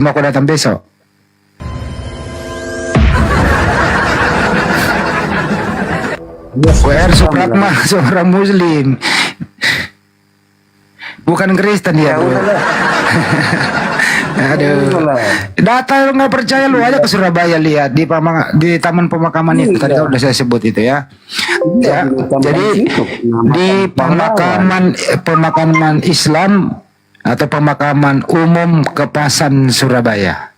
Mau aku datang besok? WR Supratma seorang Muslim, bukan Kristen dia. Aduh, data lu nggak percaya, lu aja ke Surabaya lihat di Taman Pemakaman itu tadi udah saya sebut itu ya. Ya, jadi di pemakaman Islam atau pemakaman umum Kepasan Surabaya.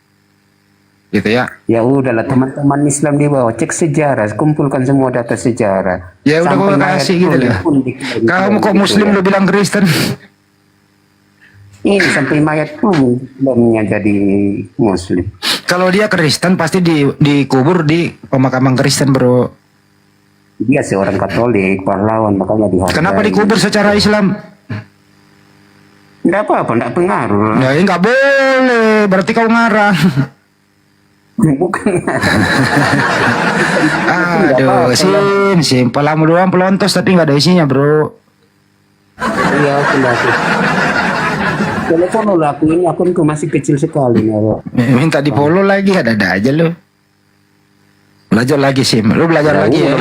Gitu ya. Ya udahlah, teman-teman Islam di bawah cek sejarah, kumpulkan semua data sejarah. Ya udah gue kasih gitu lah. Kamu kok Muslim lu bilang Kristen? Ini sampai mayat pun belumnya jadi Muslim. Kalau dia Kristen pasti dikubur di pemakaman Kristen, bro. Dia seorang Katolik, pahlawan, makanya dihargai. Kenapa dikubur secara Islam? Enggak apa-apa, enggak pengaruh. Ya nggak boleh, berarti kau ngarang. Bukan. Aduh, sim palamu doang pelontos tapi nggak ada isinya, bro. Iya, sudah. Telepon lo aku ini akunku masih kecil sekali nih, bro. Minta di follow lagi, ada aja lo. Belajar lagi sim, lu belajar lagi ya.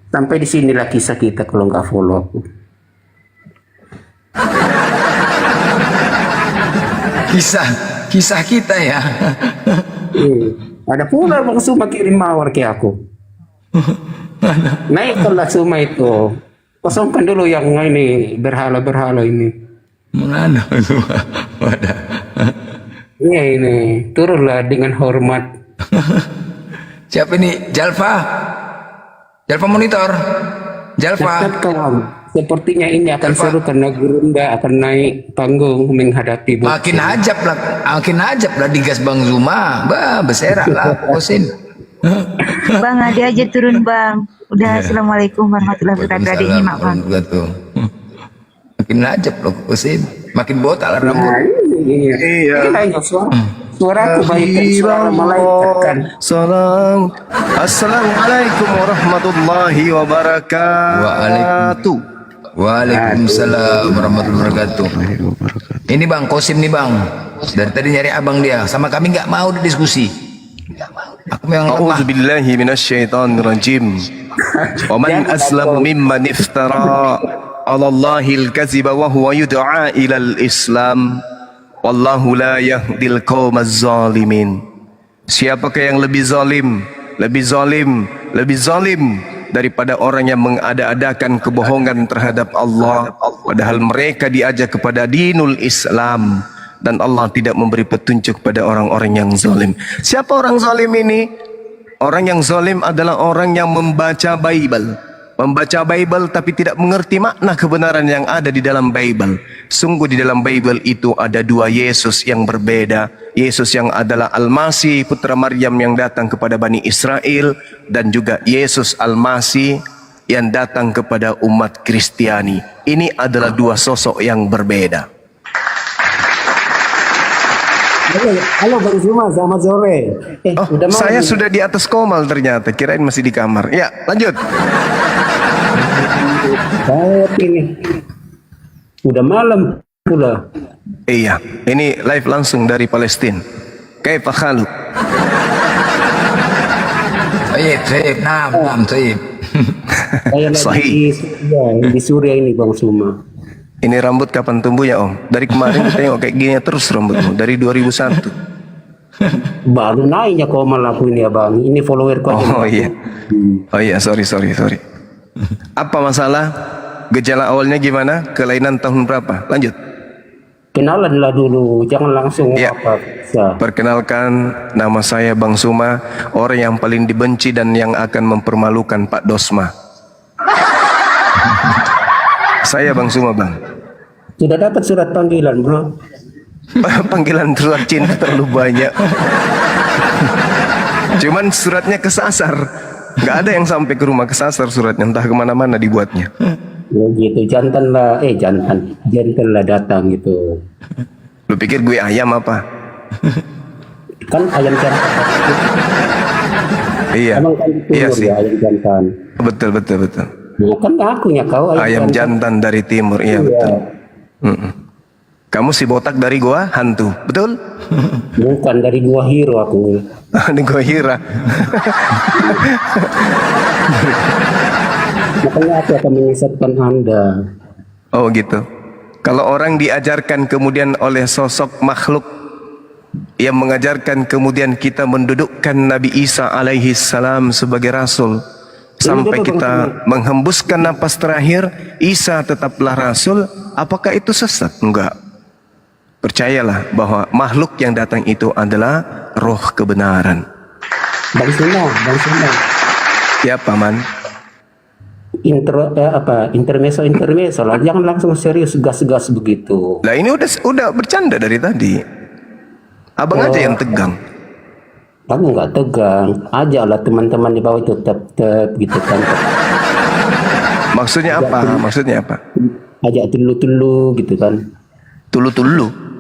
Sampai di sinilah kisah kita kalau nggak follow aku. Kisah kita ya. Ada pula Bang Suma kirim mawar ke aku. Naikkanlah Suma itu. Kosongkan dulu yang ini berhala-berhala ini. Mana itu? Wadah. Iya ini, turunlah dengan hormat. Siapa ini? Jalfa monitor. Jalfa. Cepat kawan. Sepertinya ini akan seru karena Gurunda akan naik panggung menghadapi Buksin. Makin ajab lah digas Bang Zuma. Beserak lah Kosin. Bang, ada aja turun Bang. Udah, Assalamualaikum warahmatullahi wabarakatuh. Adik nyimak Bang. Makin ajab loh Kosin. Makin botak lah rambut. Nah, ini. Iya. Suara aku baikkan suara malaikat kan. Assalamualaikum warahmatullahi wabarakatuh. Waalaikumsalam warahmatullahi wabarakatuh. Ini Bang Kosim nih Bang. Dari tadi nyari abang dia. Sama kami nggak mau diskusi. Aku memang lemah. A'udzu billahi minasyaitonir rajim. Wa man aslamu mimman iftara 'ala Allahil kadziba wa huwa yud'a ilal Islam. Wallahu la yahdil qaumaz zalimin. Siapakah yang lebih zalim daripada orang yang mengada-adakan kebohongan terhadap Allah, padahal mereka diajak kepada dinul Islam, dan Allah tidak memberi petunjuk pada orang-orang yang zalim. Siapa orang zalim ini? Orang yang zalim adalah orang yang membaca Bible tapi tidak mengerti makna kebenaran yang ada di dalam Bible. Sungguh di dalam Bible itu ada dua Yesus yang berbeda. Yesus yang adalah Al-Masih putra Maryam yang datang kepada Bani Israel, dan juga Yesus Al-Masih yang datang kepada umat Kristiani. Ini adalah dua sosok yang berbeda. Halo Bang Zuma, selamat sore. Saya sudah di atas komal ternyata, kirain masih di kamar. Ya, lanjut. Saya ini udah malam pula. Iya, ini live langsung dari Palestina. Kaifa khaluk? Taib, naam, taib. Saya lagi di Suriah ini Bang Zuma. Ini rambut kapan tumbuhnya Om? Dari kemarin kita tengok kayak gini terus rambutmu, dari 2001. Baru naiknya komal aku ini ya Bang. Ini followerku aja. Oh iya. Oh iya, sorry. Apa masalah? Gejala awalnya gimana? Kelainan tahun berapa? Lanjut. Kenalan lah dulu, jangan langsung Ya. Perkenalkan, nama saya Bang Suma, orang yang paling dibenci dan yang akan mempermalukan Pak Dosma. Saya Bang Suma, Bang. Sudah dapat surat panggilan, Bro. Panggilan surat cinta terlalu banyak. Cuman suratnya kesasar. Nggak ada yang sampai ke rumah, kesasar suratnya, entah kemana-mana dibuatnya. Ya gitu, jantan lah datang gitu. Lu pikir gue ayam apa? Kan ayam jantan. Iya. Emang kan Iya timur sih. ya ayam jantan. Betul. Bukan akunya kau Ayam jantan dari timur, iya betul. Kamu si botak dari gua hantu, betul? Bukan dari Gua Hiro aku. Ini gua Hira. Makanya aku akan menyesatkan Anda. Oh gitu. Kalau orang diajarkan kemudian oleh sosok makhluk yang mengajarkan kemudian kita mendudukkan Nabi Isa alaihi salam sebagai rasul sampai kita menghembuskan napas terakhir, Isa tetaplah rasul, apakah itu sesat? Enggak. Percayalah bahwa makhluk yang datang itu adalah roh kebenaran. Bang Suna. Ya paman. Intermezzo lah. Jangan langsung serius gas-gas begitu. Lah ini udah bercanda dari tadi. Abang aja yang tegang. Kamu nggak tegang, ajaklah teman-teman di bawah itu tetap gitu kan. Maksudnya apa? Maksudnya apa? Ajak tulu-tulu gitu kan. Tulu-tulu.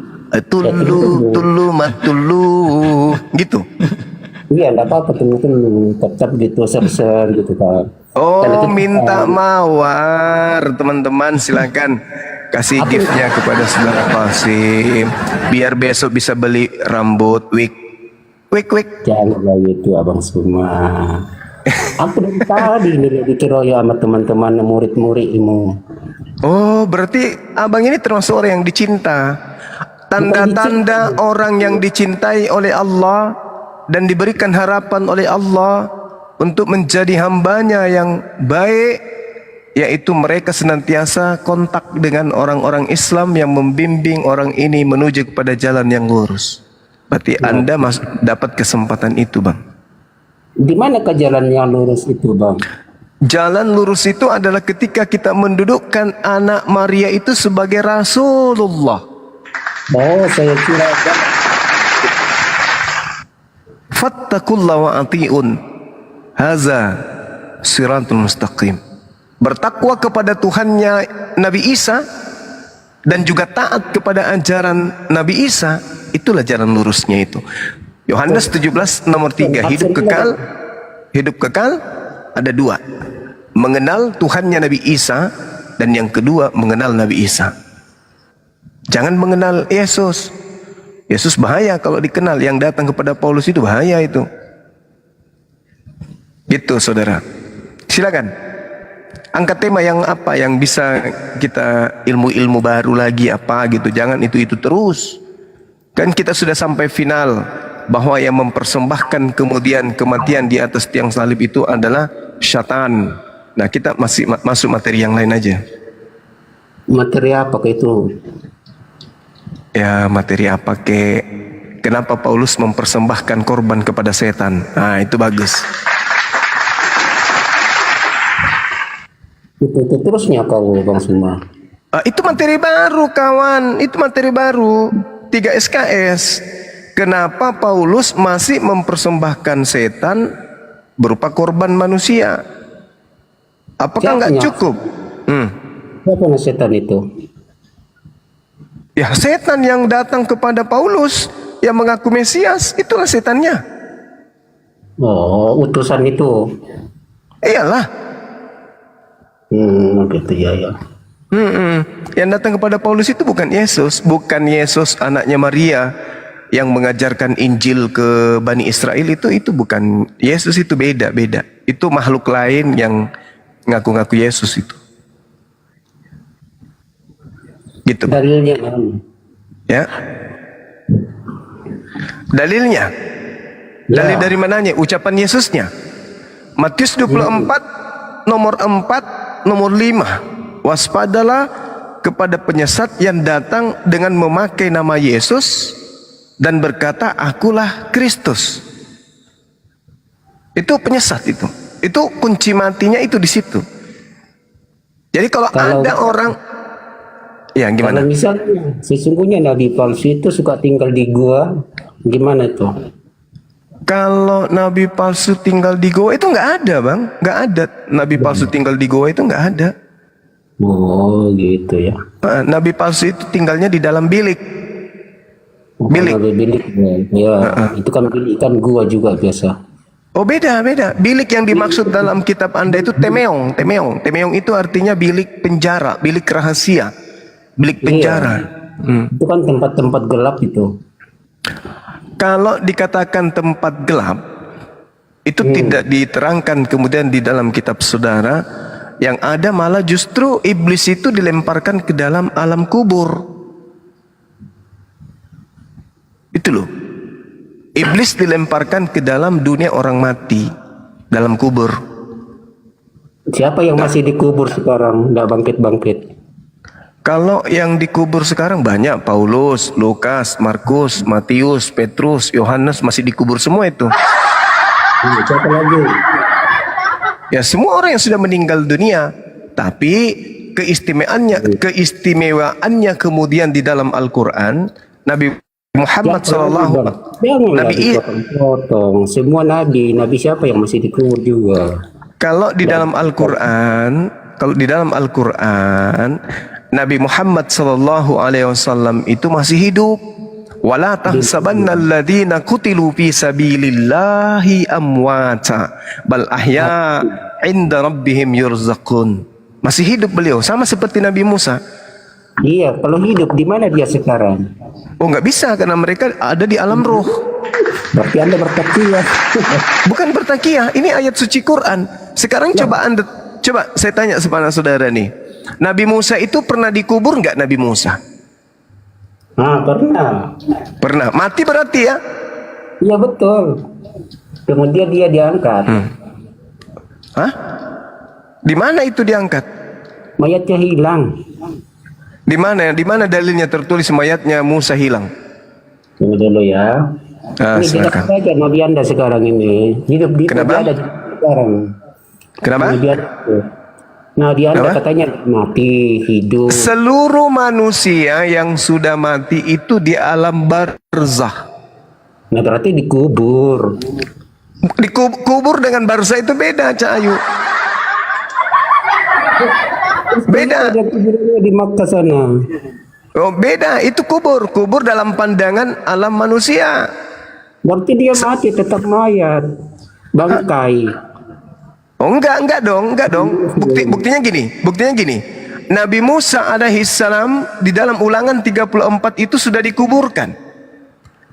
Tulu matulu gitu. Iya, enggak apa-apa tulu-tulu, tetap gitu ser-ser gitu kan. Oh, minta mawar, teman-teman silakan kasih giftnya kepada saudara Qasim biar besok bisa beli rambut wig. Janganlah gitu Abang Suma. Aku dari tadi nih dikeroyok sama teman-teman murid-muridmu. Oh, berarti abang ini termasuk orang yang dicinta. Tanda-tanda orang yang dicintai oleh Allah dan diberikan harapan oleh Allah untuk menjadi hambanya yang baik, yaitu mereka senantiasa kontak dengan orang-orang Islam yang membimbing orang ini menuju kepada jalan yang lurus. Berarti Anda dapat kesempatan itu, Bang. Di manakah jalan yang lurus itu, Bang? Jalan lurus itu adalah ketika kita mendudukkan anak Maria itu sebagai Rasulullah. Oh, saya kira Fattakullah wa ati'un. Haza siratul mustaqim. Bertakwa kepada Tuhannya Nabi Isa dan juga taat kepada ajaran Nabi Isa, itulah jalan lurusnya itu. Yohanes 17 nomor 3, hidup kekal ada dua. Mengenal Tuhannya Nabi Isa dan yang kedua mengenal Nabi Isa. Jangan mengenal Yesus. Yesus bahaya kalau dikenal. Yang datang kepada Paulus itu bahaya itu. Gitu saudara. Silakan. Angkat tema yang apa yang bisa kita ilmu-ilmu baru lagi apa gitu. Jangan itu terus. Kan kita sudah sampai final bahwa yang mempersembahkan kemudian kematian di atas tiang salib itu adalah syaitan. Nah, kita masih masuk materi yang lain aja. Materi apa itu? Ya, materi apa ke? Kenapa Paulus mempersembahkan korban kepada setan? Nah, itu bagus. Itu terusnya kau Bang Suma. Itu materi baru kawan. Itu materi baru 3 SKS. Kenapa Paulus masih mempersembahkan setan berupa korban manusia? Apakah nggak cukup? Siapa setan itu? Ya, setan yang datang kepada Paulus yang mengaku Mesias, itulah setannya. Oh, utusan itu. Iyalah. Gitu ya. Yang datang kepada Paulus itu bukan Yesus anaknya Maria yang mengajarkan Injil ke Bani Israel itu bukan Yesus, itu beda. Itu makhluk lain yang ngaku-ngaku Yesus itu. Gitu. Dalilnya mana? Ya. Dalilnya. Dalil dari mananya? Ucapan Yesusnya. Matius 24 nomor 4 nomor 5. Waspadalah kepada penyesat yang datang dengan memakai nama Yesus dan berkata, "Akulah Kristus." Itu penyesat itu. Itu kunci matinya itu di situ. Jadi kalau ada orang ya gimana? Kalau misalnya sesungguhnya Nabi palsu itu suka tinggal di gua, gimana itu? Kalau Nabi palsu tinggal di goa itu nggak ada, Bang. Nggak ada Nabi palsu tinggal di goa, itu nggak ada. Oh gitu ya. Nabi palsu itu tinggalnya di dalam bilik. Bilik. Bilik ya. Itu kan bilik kan gua juga biasa. Oh beda. Bilik yang dimaksud dalam kitab Anda itu temeong. Temeong itu artinya bilik penjara, bilik rahasia, bilik penjara. Itu kan tempat-tempat gelap itu. Kalau dikatakan tempat gelap, itu tidak diterangkan kemudian di dalam kitab saudara. Yang ada malah justru iblis itu dilemparkan ke dalam alam kubur. Itu loh. Iblis dilemparkan ke dalam dunia orang mati, dalam kubur. Siapa yang masih dikubur sekarang? Nggak bangkit-bangkit. Kalau yang dikubur sekarang banyak, Paulus, Lukas, Markus, Matius, Petrus, Yohanes masih dikubur semua itu. Siapa lagi? Ya semua orang yang sudah meninggal dunia. Tapi keistimewaannya kemudian di dalam Al-Quran, Nabi Muhammad SAW, Nabi potong. Semua nabi siapa yang masih dikubur juga? kalau di dalam Al-Quran, Nabi Muhammad SAW itu masih hidup. Wala tahsabanna alladhina qutilu fi sabilillahi amwata bal ahya 'inda rabbihim yurzaqun. Masih hidup beliau sama seperti Nabi Musa. Iya, kalau hidup di mana dia sekarang? Oh, nggak bisa karena mereka ada di alam roh. Berarti Anda bertakiyah. Bukan bertakiyah, ini ayat suci Quran. Sekarang coba saya tanya kepada saudara nih. Nabi Musa itu pernah dikubur nggak Nabi Musa? Pernah. Pernah. Mati berarti ya? Iya betul. Kemudian dia diangkat. Hah? Di mana itu diangkat? Mayatnya hilang. Di mana? Di mana dalilnya tertulis mayatnya Musa hilang? Tunggu dulu ya. Ini tidak Silakan. saja Nabi Anda sekarang ini. Hidup di Kenapa? ada sekarang. Kenapa? Nabi Anda Kenapa? katanya mati, hidup. Seluruh manusia yang sudah mati itu di alam barzah. Nah berarti dikubur. Dikubur dengan barzah itu beda, Cak Ayu. Beda. Ada kuburnya di Makkah sana. Oh, beda. Itu kubur. Kubur dalam pandangan alam manusia. Berarti dia mati tetap mayat. Bangkai. Oh, enggak dong. Buktinya gini. Nabi Musa alaihi salam di dalam Ulangan 34 itu sudah dikuburkan.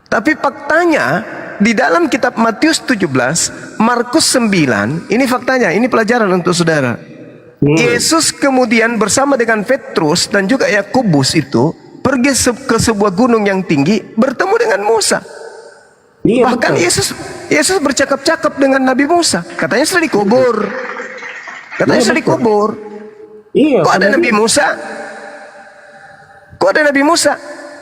Tapi faktanya di dalam kitab Matius 17, Markus 9, ini faktanya, ini pelajaran untuk saudara. Yesus kemudian bersama dengan Petrus dan juga Yakobus itu pergi ke sebuah gunung yang tinggi bertemu dengan Musa. Iya, Bahkan betul. Yesus bercakap-cakap dengan Nabi Musa. Katanya sudah dikubur. Iya, Kok ada Nabi Musa?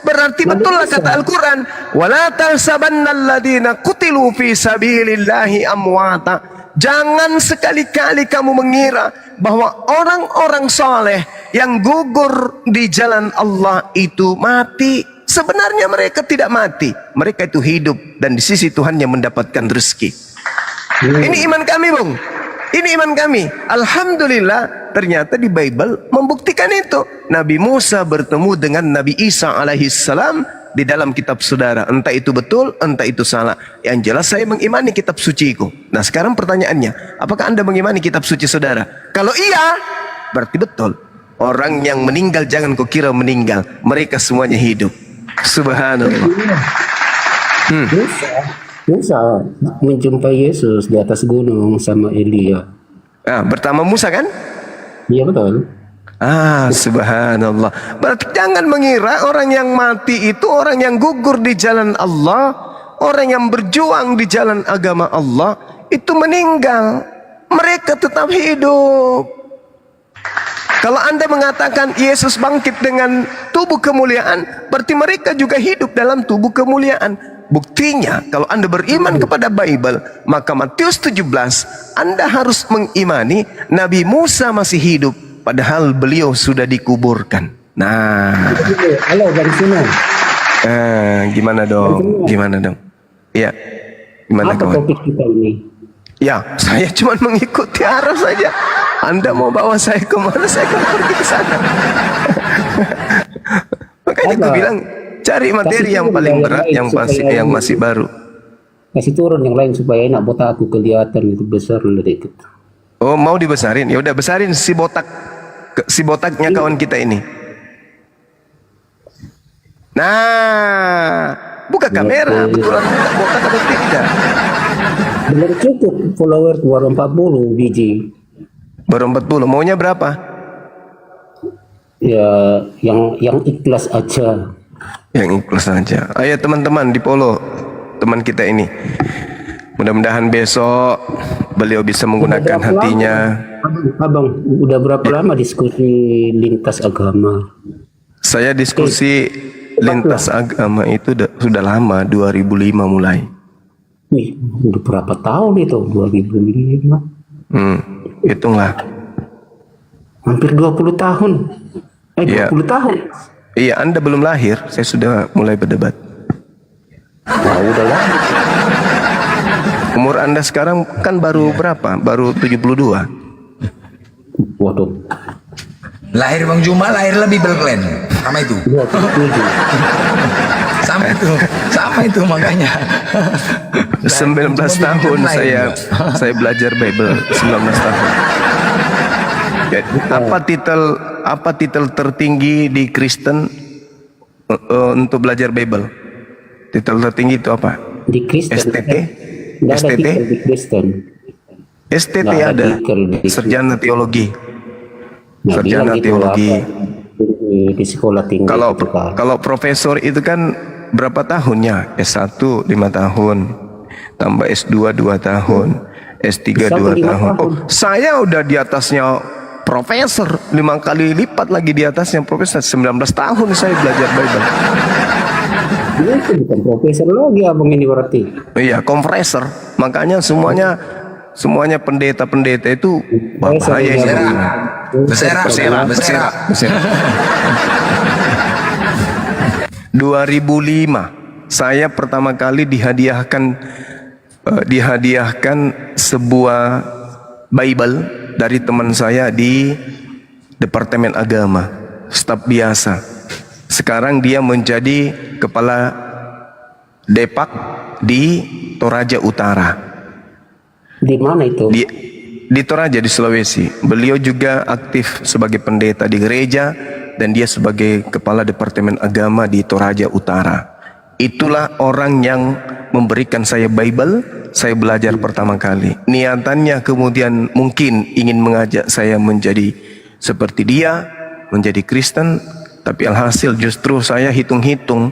Berarti betul lah kata Al-Quran. Wala tahsabanna alladhina qutilu fi sabilillahi amwata. Jangan sekali-kali kamu mengira bahwa orang-orang soleh yang gugur di jalan Allah itu mati. Sebenarnya mereka tidak mati. Mereka itu hidup dan di sisi Tuhan yang mendapatkan rezeki. Ini iman kami, Bung. Ini iman kami. Alhamdulillah ternyata di Bible membuktikan itu. Nabi Musa bertemu dengan Nabi Isa alaihi salam di dalam kitab saudara. Entah itu betul, entah itu salah. Yang jelas saya mengimani kitab suciku. Nah sekarang pertanyaannya, apakah Anda mengimani kitab suci saudara? Kalau iya, berarti betul. Orang yang meninggal jangan kau kira meninggal. Mereka semuanya hidup. Subhanallah. Musa menjumpai Yesus di atas gunung sama Elia. Pertama Musa kan? Iya betul. Subhanallah. Berarti jangan mengira orang yang mati itu orang yang gugur di jalan Allah, orang yang berjuang di jalan agama Allah itu meninggal. Mereka tetap hidup. Kalau Anda mengatakan Yesus bangkit dengan tubuh kemuliaan, berarti mereka juga hidup dalam tubuh kemuliaan. Buktinya, kalau Anda beriman kepada Bible, maka Matius 17, Anda harus mengimani Nabi Musa masih hidup, padahal beliau sudah dikuburkan. Nah, Halo dari sini. Gimana dong? Iya, gimana Apa kawan? topik kita ini? Ya, saya cuma mengikuti arah saja. Anda mau bawa saya kemana, saya akan pergi ke sana. Makanya aku bilang, cari materi yang paling berat, yang masih baru. Kasih turun yang lain supaya enak botak aku kelihatan itu besar dikit. Oh, mau dibesarin? Ya udah besarin si botaknya kawan kita ini. Nah, buka kamera, betulan botak atau tidak? Belum cukup follower baru 40 biji. Baru 40, maunya berapa? Ya, yang ikhlas aja. Yang ikhlas saja. Ayo teman-teman di follow teman kita ini. Mudah-mudahan besok beliau bisa menggunakan hatinya. Abang, udah berapa lama diskusi lintas agama? Saya diskusi lintas agama itu sudah lama, 2005 mulai. Wih, udah berapa tahun itu? 2005. Hitunglah. Hampir 20 tahun. Iya. 20 tahun. Iya, Anda belum lahir, saya sudah mulai berdebat. Nah, udahlah. Umur Anda sekarang kan baru berapa? Baru 72. Waduh. Lahir Bang Juma, lahir lebih Belklen. Sama itu. 27. Sama itu makanya. 19 tahun saya belajar Bible, 19 tahun. Ya, apa titel tertinggi di Kristen untuk belajar Bible? Titel tertinggi itu apa? Di Kristen. STT? Nggak ada STT? titel di Kristen. STT Nggak ada ada. titel di- Sarjana teologi. Nah, Sarjana bilang gitu teologi. di sekolah tinggi. Kalau gitu kan. kalau profesor itu kan berapa tahunnya? S1 5 tahun, tambah S2 2 tahun, S3 S1 2 5 tahun. tahun. Oh, saya udah di atasnya profesor, 5 kali lipat lagi di atasnya profesor. 19 tahun saya belajar Bible. Dia itu bukan profesor lagi abang ini berarti. Iya, kompresor. Makanya semuanya pendeta-pendeta itu bahaya ini. Beserak. 2005 saya pertama kali dihadiahkan sebuah Bible dari teman saya di Departemen Agama, staf biasa. Sekarang dia menjadi kepala Depak di Toraja Utara. Di mana itu? Di Toraja di Sulawesi. Beliau juga aktif sebagai pendeta di gereja dan dia sebagai kepala Departemen Agama di Toraja Utara. Itulah orang yang memberikan saya Bible, saya belajar pertama kali. Niatannya kemudian mungkin ingin mengajak saya menjadi seperti dia, menjadi Kristen, tapi alhasil justru saya hitung-hitung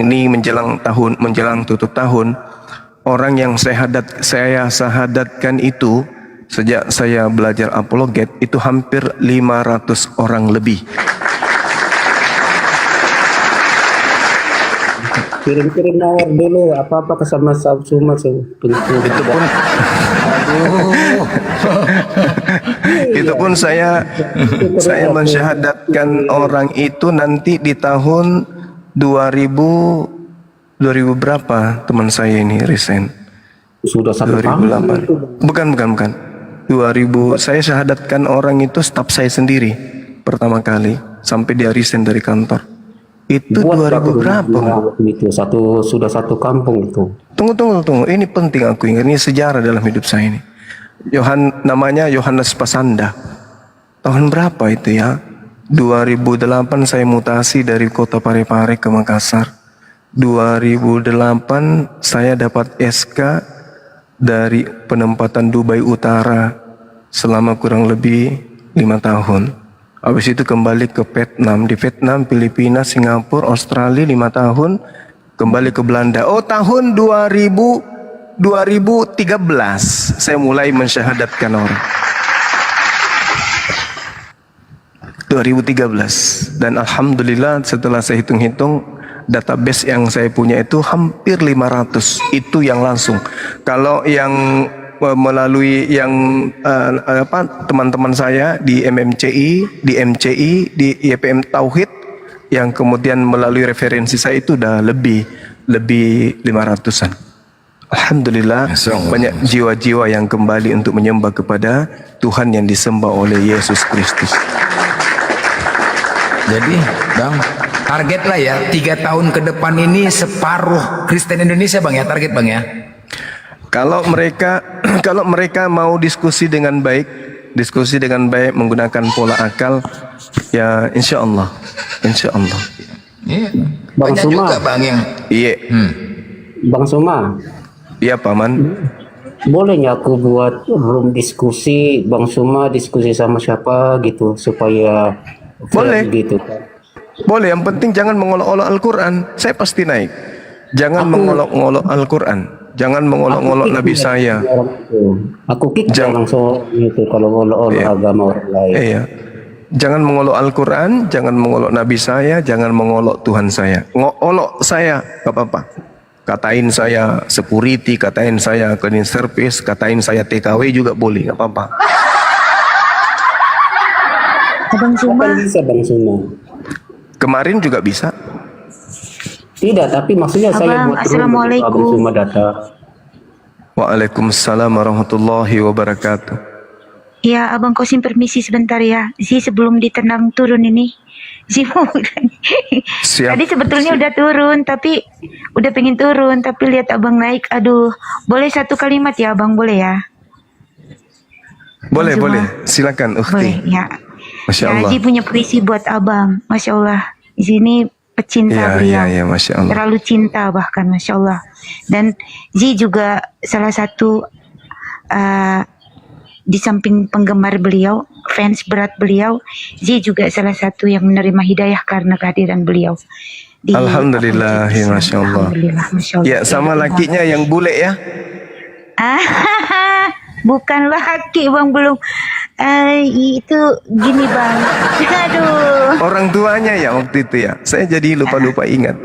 ini menjelang tutup tahun, orang yang saya sahadatkan itu sejak saya belajar apologet itu hampir 500 orang lebih. Kirim-kirim nomor dulu apa-apa ke sama Suma Itu pun itu pun saya mensyahadatkan orang itu nanti di tahun 2000 berapa teman saya ini resign. Sudah satu tahun. 2008. Bukan. 2000 saya syahadatkan orang itu staf saya sendiri pertama kali sampai dia resign dari kantor. Itu 2000 berapa? Itu sudah satu kampung itu. Tunggu. Ini penting aku ingat. Ini sejarah dalam hidup saya ini. Namanya Yohanes Pasanda. Tahun berapa itu ya? 2008 saya mutasi dari kota Parepare ke Makassar. 2008 saya dapat SK dari penempatan Dubai Utara selama kurang lebih 5 tahun. Habis itu kembali ke Vietnam, di Vietnam, Filipina, Singapura, Australia 5 tahun, kembali ke Belanda. Oh, tahun 2013 saya mulai mensyahadatkan orang. 2013 dan alhamdulillah setelah saya hitung-hitung database yang saya punya itu hampir 500 itu yang langsung. Kalau yang melalui yang teman-teman saya di MMCI, di MCI, di YPM Tauhid yang kemudian melalui referensi saya itu udah lebih 500-an. Alhamdulillah banyak jiwa-jiwa yang kembali untuk menyembah kepada Tuhan yang disembah oleh Yesus Kristus. Jadi Bang, target lah ya 3 tahun ke depan ini separuh Kristen Indonesia Bang ya, target Bang ya. Kalau mereka mau diskusi dengan baik menggunakan pola akal, ya insya Allah. Iya. Bang Banyak Suma. juga bang yang Iya. Bang Suma, Iya paman. boleh nggak aku buat room diskusi, Bang Suma diskusi sama siapa gitu supaya Boleh. fair gitu kan. Boleh, yang penting jangan mengolok-olok Al-Quran. Saya pasti naik. Jangan Aku- mengolok-olok Al-Quran. Jangan mengolok-olok Aku Nabi kick saya. orang itu. Aku kick Jangan- langsung gitu kalau ngolok-olok Iya. agama orang lain. Iya. Jangan mengolok Al-Quran, jangan mengolok Nabi saya, jangan mengolok Tuhan saya. Ngolok saya, gak apa-apa. Katain saya security, katain saya cleaning service, katain saya TKW juga boleh, gak apa-apa. Abang Suma, Kapan bisa Bang Suma? Kemarin juga bisa. Tidak, tapi maksudnya saya Abang, buat room Assalamualaikum. begitu Abang Suma datang. Waalaikumsalam warahmatullahi wabarakatuh. ya Abang Kosim permisi sebentar ya. Zi sebelum ditendang turun ini. Zi mau Siap. Tadi sebetulnya udah turun, tapi udah pengen turun, tapi lihat Abang naik. Aduh, boleh satu kalimat ya Abang, boleh ya? Boleh, Cuma- boleh. Silakan, Boleh Ukhti. ya. Masya Ya, Allah. Zi punya puisi buat Abang. Masya Allah. Di sini pecinta Ya, beliau. ya, ya, Masya Allah. Terlalu cinta bahkan, Masya Allah. Dan Zi juga salah satu di samping penggemar beliau, fans berat beliau, Zi juga salah satu yang menerima hidayah karena kehadiran beliau. Alhamdulillah, ya, Masya Allah. Alhamdulillah, Masya Allah. Ya, sama lakinya yang bule ya. Bukan laki Bang, belum. Itu gini Bang. Aduh. Orang tuanya ya waktu itu ya. Saya jadi lupa-lupa ingat.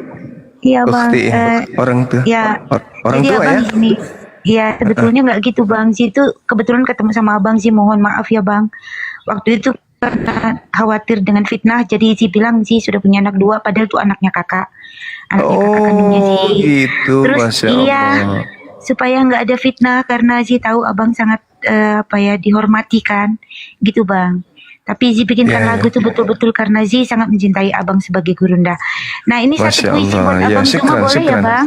Iya Bang. Ukhti, orang tua. Ya. Orang Jadi tua Abang ya. Ini, ya sebetulnya nggak gitu Bang. Zi itu kebetulan ketemu sama Abang Zi, mohon maaf ya Bang. Waktu itu karena khawatir dengan fitnah, jadi Zi bilang Zi sudah punya anak 2, padahal itu anaknya kakak. Anaknya kakak kandungnya Zi. Oh, gitu, Terus Masya iya, Allah. supaya nggak ada fitnah karena Zi tahu Abang sangat dihormati kan, gitu Bang. Tapi Zi bikinkan Ya, lagu ya. itu betul-betul karena Zi sangat mencintai Abang sebagai gurunda. Nah ini Masya satu puisi buat Allah. Ya, Abang semua syukran, boleh ya syukran. Bang?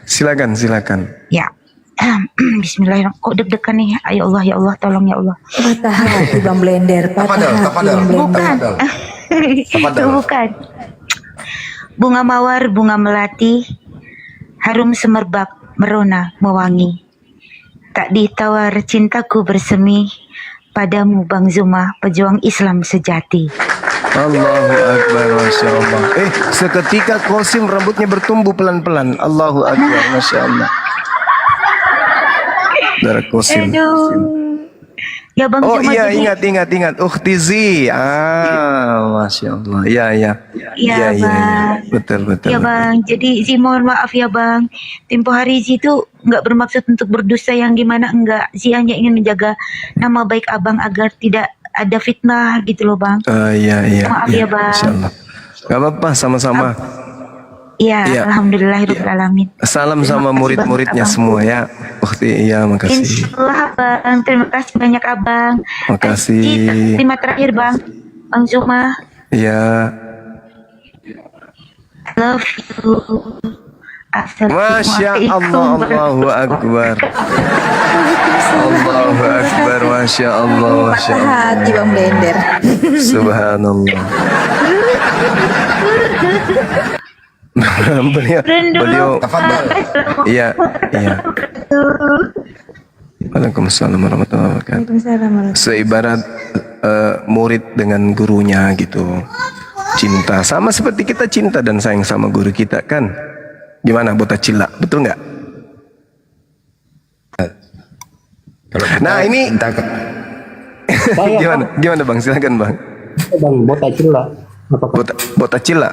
Silakan, silakan. Ya. Bismillahirrahmanirrahim. Kok deg-degan nih? Ya Allah, tolong ya Allah. Patah hati Bang Blender, patah Tapadal, hati tapadal. Bang Blender. Bukan. Tapadal. Itu bukan. Bunga mawar, bunga melati, harum semerbak, merona, mewangi. Tak ditawar cintaku bersemi padamu Bang Zuma, pejuang Islam sejati. Allahu Akbar, Masya Allah. Seketika Qasim rambutnya bertumbuh pelan-pelan. Allahu Akbar, Masya Allah. Darah Qasim. Aduh. Ya Bang Oh Zuma iya, jadi- ingat. Ukhti Zi. Masya Allah. Ya. Iya, Bang. Betul. Ya Bang, jadi Zi mohon maaf ya Bang. Tempo hari Zi itu nggak bermaksud untuk berdusta yang gimana, enggak. Zi hanya ingin menjaga nama baik Abang agar tidak ada fitnah gitu loh Bang. Iya. Maaf ya, Bang. Masya Allah. Gak apa-apa, sama-sama. Iya, Iya. alhamdulillahirobbilalamin. Salam sama Terima kasih murid-muridnya banget, Abang. semua ya. Ukhti, iya, makasih. Insyaallah Bang, terima kasih banyak Abang. Makasih. Terima terakhir Bang, Bang Zuma, Iya. I love you. Masya Allah, Allahu Akbar. Allahu Akbar, Masya Allah, Masya Patah Allah. hati Bang Blender. Subhanallah. beliau, Tafadhal. iya. Waalaikumsalam warahmatullahi wabarakatuh. Waalaikumsalam warahmatullahi Seibarat murid dengan gurunya gitu, cinta sama seperti kita cinta dan sayang sama guru kita kan. Gimana Bota Cila, betul nggak? Kalau Nah, ini- entah ke- Gimana Bang, silakan Bang. Bang, botak cila. Apa Bota Cila.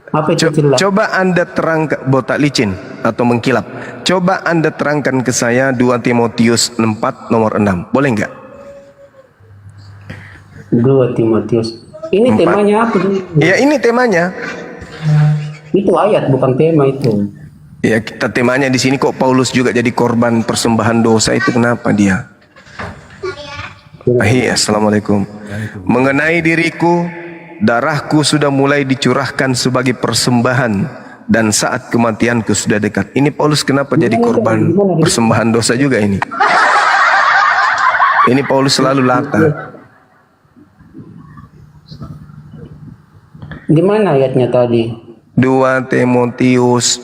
apa itu cila? Coba Anda terangkan, botak licin atau mengkilap. Coba Anda terangkan ke saya 2 Timotius 4 nomor 6. Boleh nggak? 2 Timotius. Ini 4. temanya apa sih? Ya ini temanya. Itu ayat bukan tema itu. Ya kita temanya di sini kok Paulus juga jadi korban persembahan dosa, itu kenapa dia? Assalamualaikum. Mengenai diriku, darahku sudah mulai dicurahkan sebagai persembahan dan saat kematianku sudah dekat. Ini Paulus kenapa jadi korban persembahan dosa juga ini? Ini Paulus selalu lata. Di mana ayatnya tadi? 2 Timotius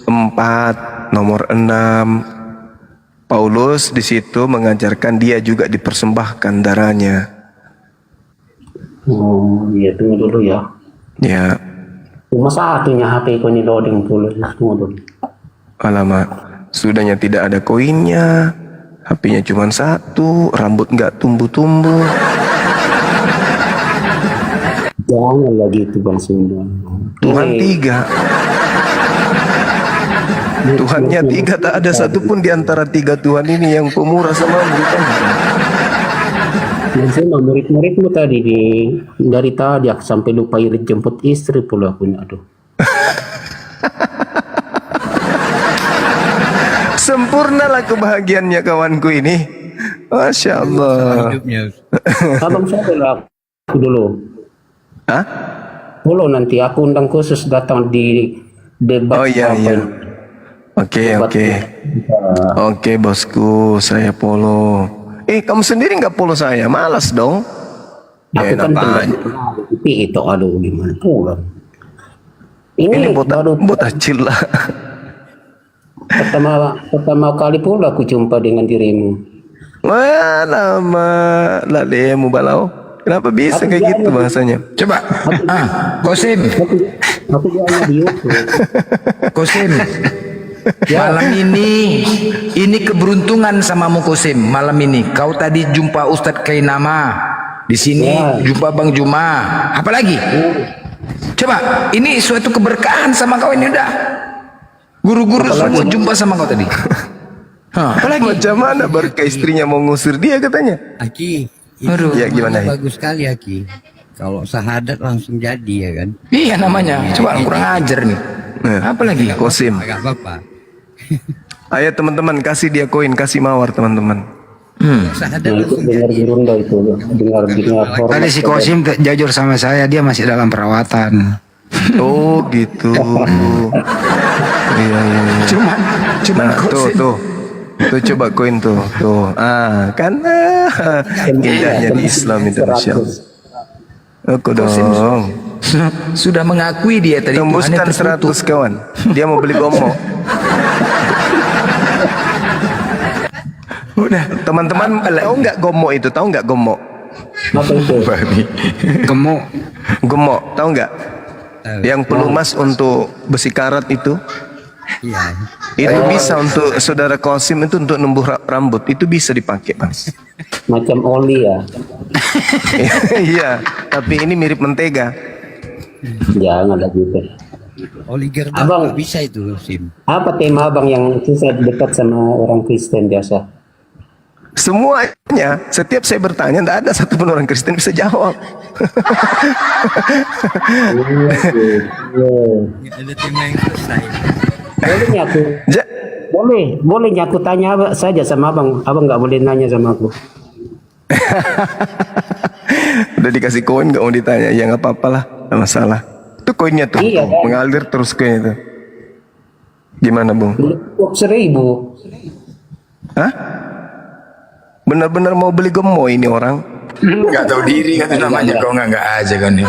4 nomor 6. Paulus di situ mengajarkan dia juga dipersembahkan darahnya. Oh, iya tunggu dulu ya. Ya, Cuma satunya HP ku ini loading dulu. Tunggu dulu. alamak. Sudahnya tidak ada koinnya. HP-nya cuma 1, rambut nggak tumbuh-tumbuh. Jangan lagi itu Bang Sunda. Tuhan Ini 3. Tuhannya 3, tak ada satupun di antara 3 Tuhan ini yang pemurah sama kita. Dan saya mau murid-muridmu tadi dari tadi aku sampai lupa irit jemput istri pula aku. Aduh. Sempurnalah kebahagiaannya kawanku ini. Masya Allah. Abang siapa lah aku dulu. Hah? Dulu nanti aku undang khusus datang di debat. Oh iya, apa iya. ini. Oke, Debat oke. Oke bosku, saya follow. Kamu sendiri nggak follow saya? Malas dong. Aku Enak kan aja. tapi itu aduh gimana pula. Ini baru bot acil lah. pertama kali pula aku jumpa dengan dirimu. Wah, lama lalemu balau. Kenapa bisa kayak gitu bahasanya? Coba. Kosim. Aku juga di YouTube. Kosim. Malam ini keberuntungan samamu Kosim. Malam ini kau tadi jumpa Ustadz Kainama. Di sini jumpa Bang Juma. Apalagi? Coba, ini suatu keberkahan sama kau ini udah. Guru-guru semua jumpa sama kau tadi. Apalagi? Macam mana berkah istrinya mau ngusir dia katanya? Aki, Aduh. Ya gimana ya? bagus sekali Aki. Kalau syahadat langsung jadi ya kan? Iya namanya. Coba kurang ajar nih. Apalagi? Kosim. Agak apa-apa. Ayo teman-teman kasih dia koin, kasih mawar teman-teman. Syahadat Nah, itu langsung dengar jadi. Girunda itu, dengar Tadi si Kosim jujur sama saya, dia masih dalam perawatan. Oh gitu. Iya iya. Iya. Cuman Nah, tuh. Tuh coba koin tuh. Kan indahnya di Islam itu Masya Allah. Aku dong. sudah mengakui dia tadi Tembuskan Tuhannya 100 kawan. Dia mau beli gomo. Udah. Teman-teman tahu nggak gomo itu? Tahu nggak gomo? Apa itu? Gemuk. Gomo, tahu nggak? Yang pelumas untuk besi karat itu. Iya. Itu bisa untuk saudara Kosim itu untuk nembuh rambut. Itu bisa dipakai Mas. Macam oli ya. Iya, tapi ini mirip mentega. Jangan ada gitu. Oligarki Abang. bisa itu Sim. Apa tema abang yang susah dekat sama orang Kristen biasa? Semuanya, setiap saya bertanya, tidak ada satupun orang Kristen bisa jawab. Nggak ada tema yang selesai. Boleh aku? Ja- Boleh aku tanya saja sama abang. Abang nggak boleh nanya sama aku. Udah dikasih koin nggak mau ditanya? Ya nggak apa-apa lah, nggak masalah. Itu koinnya tuh, Iya, kan? mengalir terus koin itu. Gimana Bung? Cukup 1.000. Hah? Benar-benar mau beli gemo ini orang? Nggak tahu diri kan itu namanya. Kau nggak aja kan nih.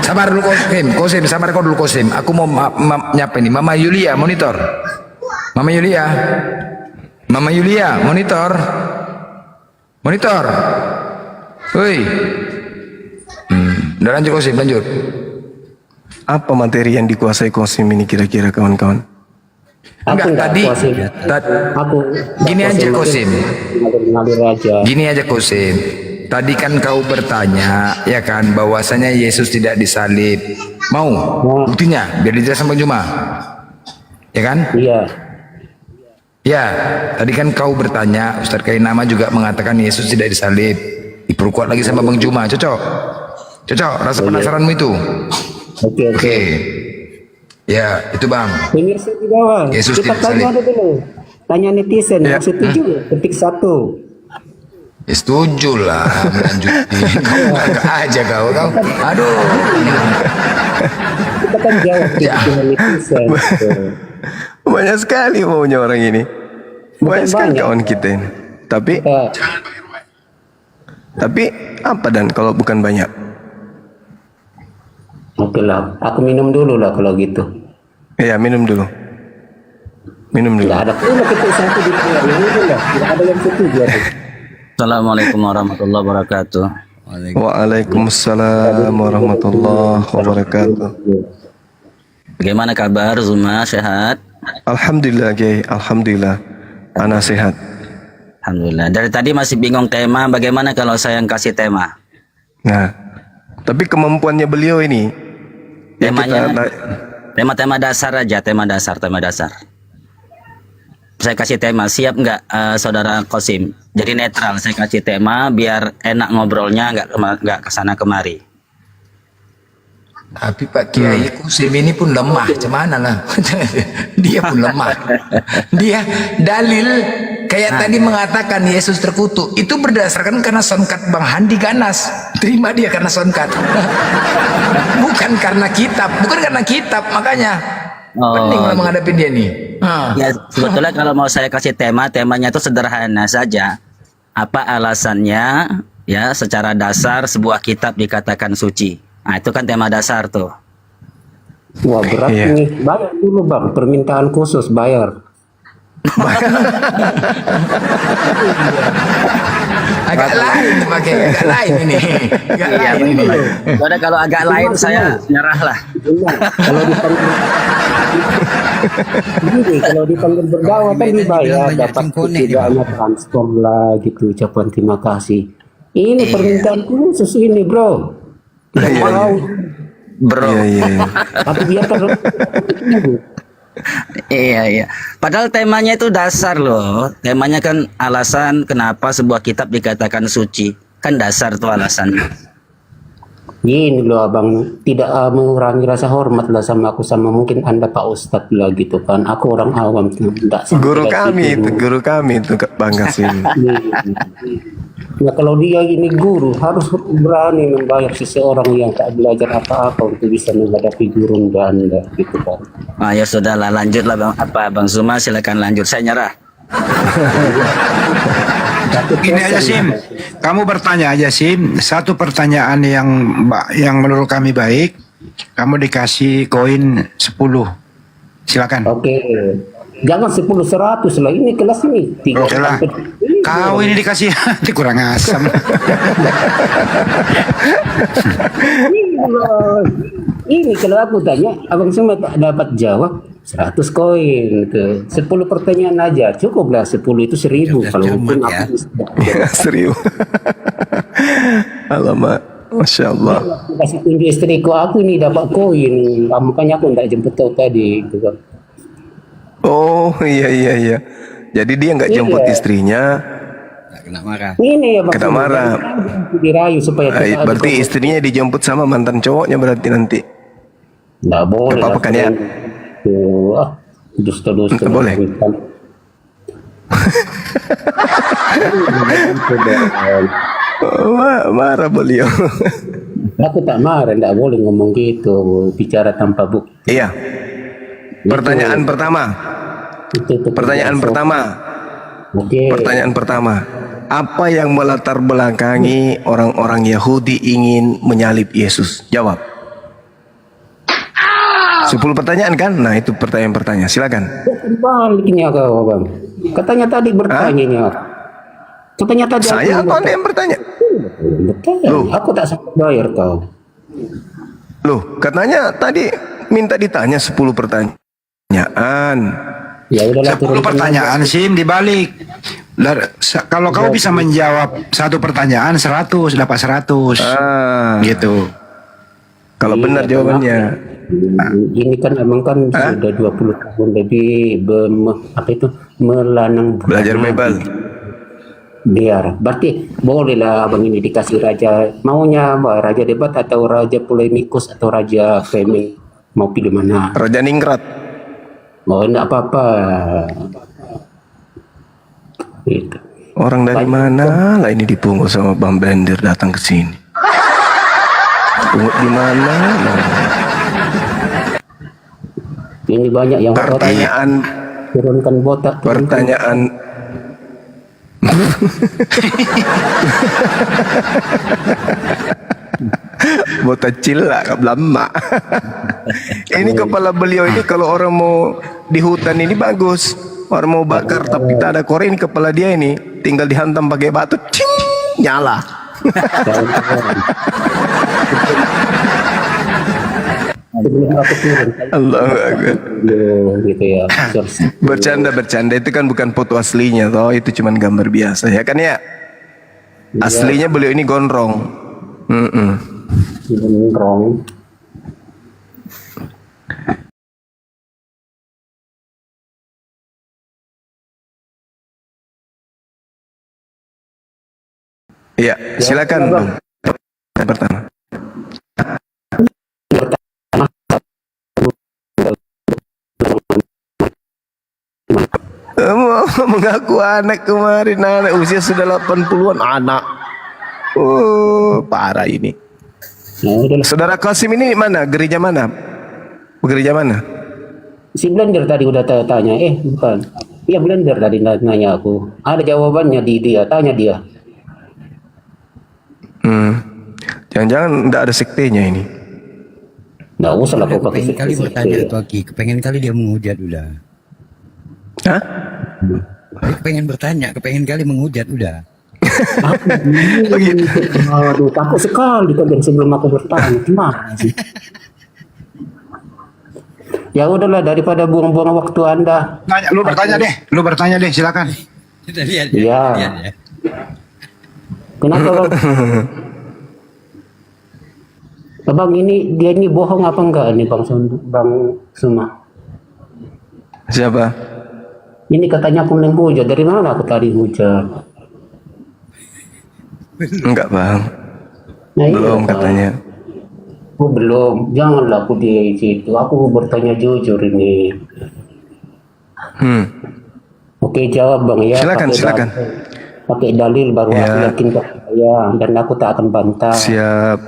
Sabar dulu Kosim, sabar kau dulu Kosim. Aku mau nyapa ini. Mama Yulia monitor. Mama Yulia monitor. Monitor. Woi. Udah lanjut Kosim, lanjut. Apa materi yang dikuasai Kosim ini kira-kira kawan-kawan? Enggak, tadi Aku gini aja Kosim. ngalir aja. Gini aja Kosim. Tadi kan kau bertanya ya kan bahwasanya Yesus tidak disalib. Mau buktinya biar dijelaskan Bang Juma. Ya kan? Iya. Ya, tadi kan kau bertanya, Ustadz Kainama juga mengatakan Yesus tidak disalib. Diperkuat lagi sama Bang Juma, cocok? Cocok, rasa penasaranmu itu? Oke. Ya, itu Bang. Pemirsa di bawah. Yesus Kita tidak tanya salib. dulu. Tanya netizen yang setuju, ketik 1. Ya, setuju lah, lanjutin. Kau agak aja kau. Aduh. Kita kan jawab dengan netizen. Banyak sekali maunya orang ini. Banyak sekali banyak. kawan kita ini. Tapi Kita, apa dan kalau bukan banyak? Oke lah, aku minum dulu lah kalau gitu. Iya, minum dulu. Minum dulu. Tidak ada pula ketuk satu di luar ini lah. Tidak ada yang setuju. Assalamualaikum warahmatullahi wabarakatuh. Waalaikumsalam warahmatullahi wabarakatuh. Bagaimana kabar Zuma? Sehat? Alhamdulillah, Kiai. Alhamdulillah. Ana sehat. Alhamdulillah. Dari tadi masih bingung tema. Bagaimana kalau saya yang kasih tema? Nah, tapi kemampuannya beliau ini ya Temanya kita tema dasar aja, tema dasar. Saya kasih tema, siap nggak saudara Qasim? Jadi netral, saya kasih tema biar enak ngobrolnya, nggak kesana kemari. Tapi Pak Kiai Qasim ini pun lemah, cuman lah. Dia pun lemah. Dia dalil kayak tadi mengatakan Yesus terkutuk itu berdasarkan karena sonkat Bang Handi Ganas. Terima dia karena sonkat. bukan karena kitab, makanya penting lah menghadapi dia nih. Ya sebetulnya kalau mau saya kasih temanya itu sederhana saja. Apa alasannya? Ya secara dasar sebuah kitab dikatakan suci. Nah itu kan tema dasar tuh. Wah berat nih. Bayar dulu bang, permintaan khusus bayar. Agak lain pakai agak lain ini. Agak lain ini. Soalnya kalau agak lain saya nyerah lah. Kalau dipanggil gini, kalau dipanggil berdakwah kan dibayar, dapat setidaknya transfer lah gitu, ucapan terima kasih. Ini permintaan khusus ini bro. Tidak mau. Bro. Iya. Tapi biarkan. Iya. Padahal temanya itu dasar loh. Temanya kan alasan kenapa sebuah kitab dikatakan suci. Kan dasar tuh alasannya. Gini loh abang, tidak mengurangi rasa hormat lah sama aku, sama mungkin anda Pak Ustadz lah gitu kan. Aku orang awam, tidak Guru kami itu Bang Qasim. Nah kalau dia ini guru harus berani membayar seseorang yang tak belajar apa-apa untuk bisa menghadapi guru anda gitu kan. Ah ya sudahlah, lanjutlah Bang Zuma, silakan lanjut. Saya nyerah. Ini aja Sim, kamu bertanya aja Sim, satu pertanyaan yang menurut kami baik, kamu dikasih koin 10. Silakan. Oke. Jangan 10-100 lah, ini kelas ini 3 Oke lah. Kau ini dikasih hati kurang asam. Ini kalau aku tanya, abang semua tak dapat jawab 100 koin ke 10 pertanyaan aja cukup lah, 10 itu 1000 kalau mungkin aku Ya, serius. Alamak, Masya Allah. kasih tunjuk istriku aku ini dapat koin, makanya aku tidak jemput kau tadi gitu kan. Oh iya. Jadi dia nggak jemput istrinya. Kena marah. Ini ya bang, Kena marah. dirayu supaya kita Berarti istrinya dijemput sama mantan cowoknya berarti nanti. tidak boleh Apa-apa kan ya? Dusta-dusta Nggak boleh. Marah beliau. Aku tak marah, tidak boleh ngomong gitu, bicara tanpa bukti. Iya. Pertanyaan pertama. Oke. Pertanyaan pertama. Apa yang melatar belakangi orang-orang Yahudi ingin menyalib Yesus? Jawab. 10 pertanyaan kan? Nah itu pertanyaan. Silakan. Baliknya kau bang. Katanya tadi bertanya. Katanya tadi Saya aku atau Anda yang bertanya? betul. Loh. Aku tak sempat bayar kau. Loh, katanya tadi minta ditanya 10 pertanyaan. Ya udahlah 10 pertanyaan Sim dibalik. Kalau kau bisa menjawab satu pertanyaan 100 dapat 100. Gitu. Kalau benar jawabannya. Ini kan emang kan sudah 20 tahun lebih melanang Belajar bebal. biar. Berarti bolehlah abang ini dikasih raja. Maunya raja debat atau raja polemikus atau raja framing. Mau pilih mana? Raja Ningrat. Oh enggak apa-apa. Gitu. Orang dari mana lah ini dipungut sama Bang Blender datang ke sini. Pungut di mana? Ini banyak yang Pertanyaan turunkan botak. pertanyaan Botacil lah, lama. Ini kepala beliau ini kalau orang mau di hutan ini bagus. Orang mau bakar tapi tak ada korek, ini kepala dia ini tinggal dihantam pakai batu, cing, nyala. Sebelum aku turun, Allahu Akbar. gitu ya. Bercanda itu kan bukan foto aslinya toh, itu cuman gambar biasa ya kan ya. Aslinya beliau ini gondrong. Gondrong. Iya, silakan Bang. Pertama. Mengaku anak kemarin, anak usia sudah 80-an, anak. Parah ini. Saudara Qasim ini mana? Gereja mana? Gereja mana? Si Blender tadi udah tanya, bukan. Iya Blender tadi nanya aku. Ada jawabannya di dia, tanya dia. Jangan-jangan enggak ada sektenya ini. Nggak usah lah kau pakai Kepengen kali bertanya tuh Aki, kepengen kali dia menghujat udah. Hah? Kepengen bertanya, kepengen kali menghujat udah. Aduh, takut sekali kalian sebelum aku bertanya. Gimana sih? Ya udahlah, daripada buang-buang waktu Anda. Lu bertanya deh, silakan. Kita lihat Iya. lihat ya. Kenapa Bang? Bang ini dia ini bohong apa enggak nih Bang Suma? Siapa? Ini katanya aku menghujat. Dari mana aku tadi hujat? Enggak, Bang. Nah, Belum iya, Bang. katanya. Oh, belum. Janganlah aku di situ. Aku bertanya jujur ini. Oke, jawab Bang ya. Silakan, Pakai silakan. Pakai dalil baru Ya. aku yakin ke saya dan aku tak akan bantah. Siap.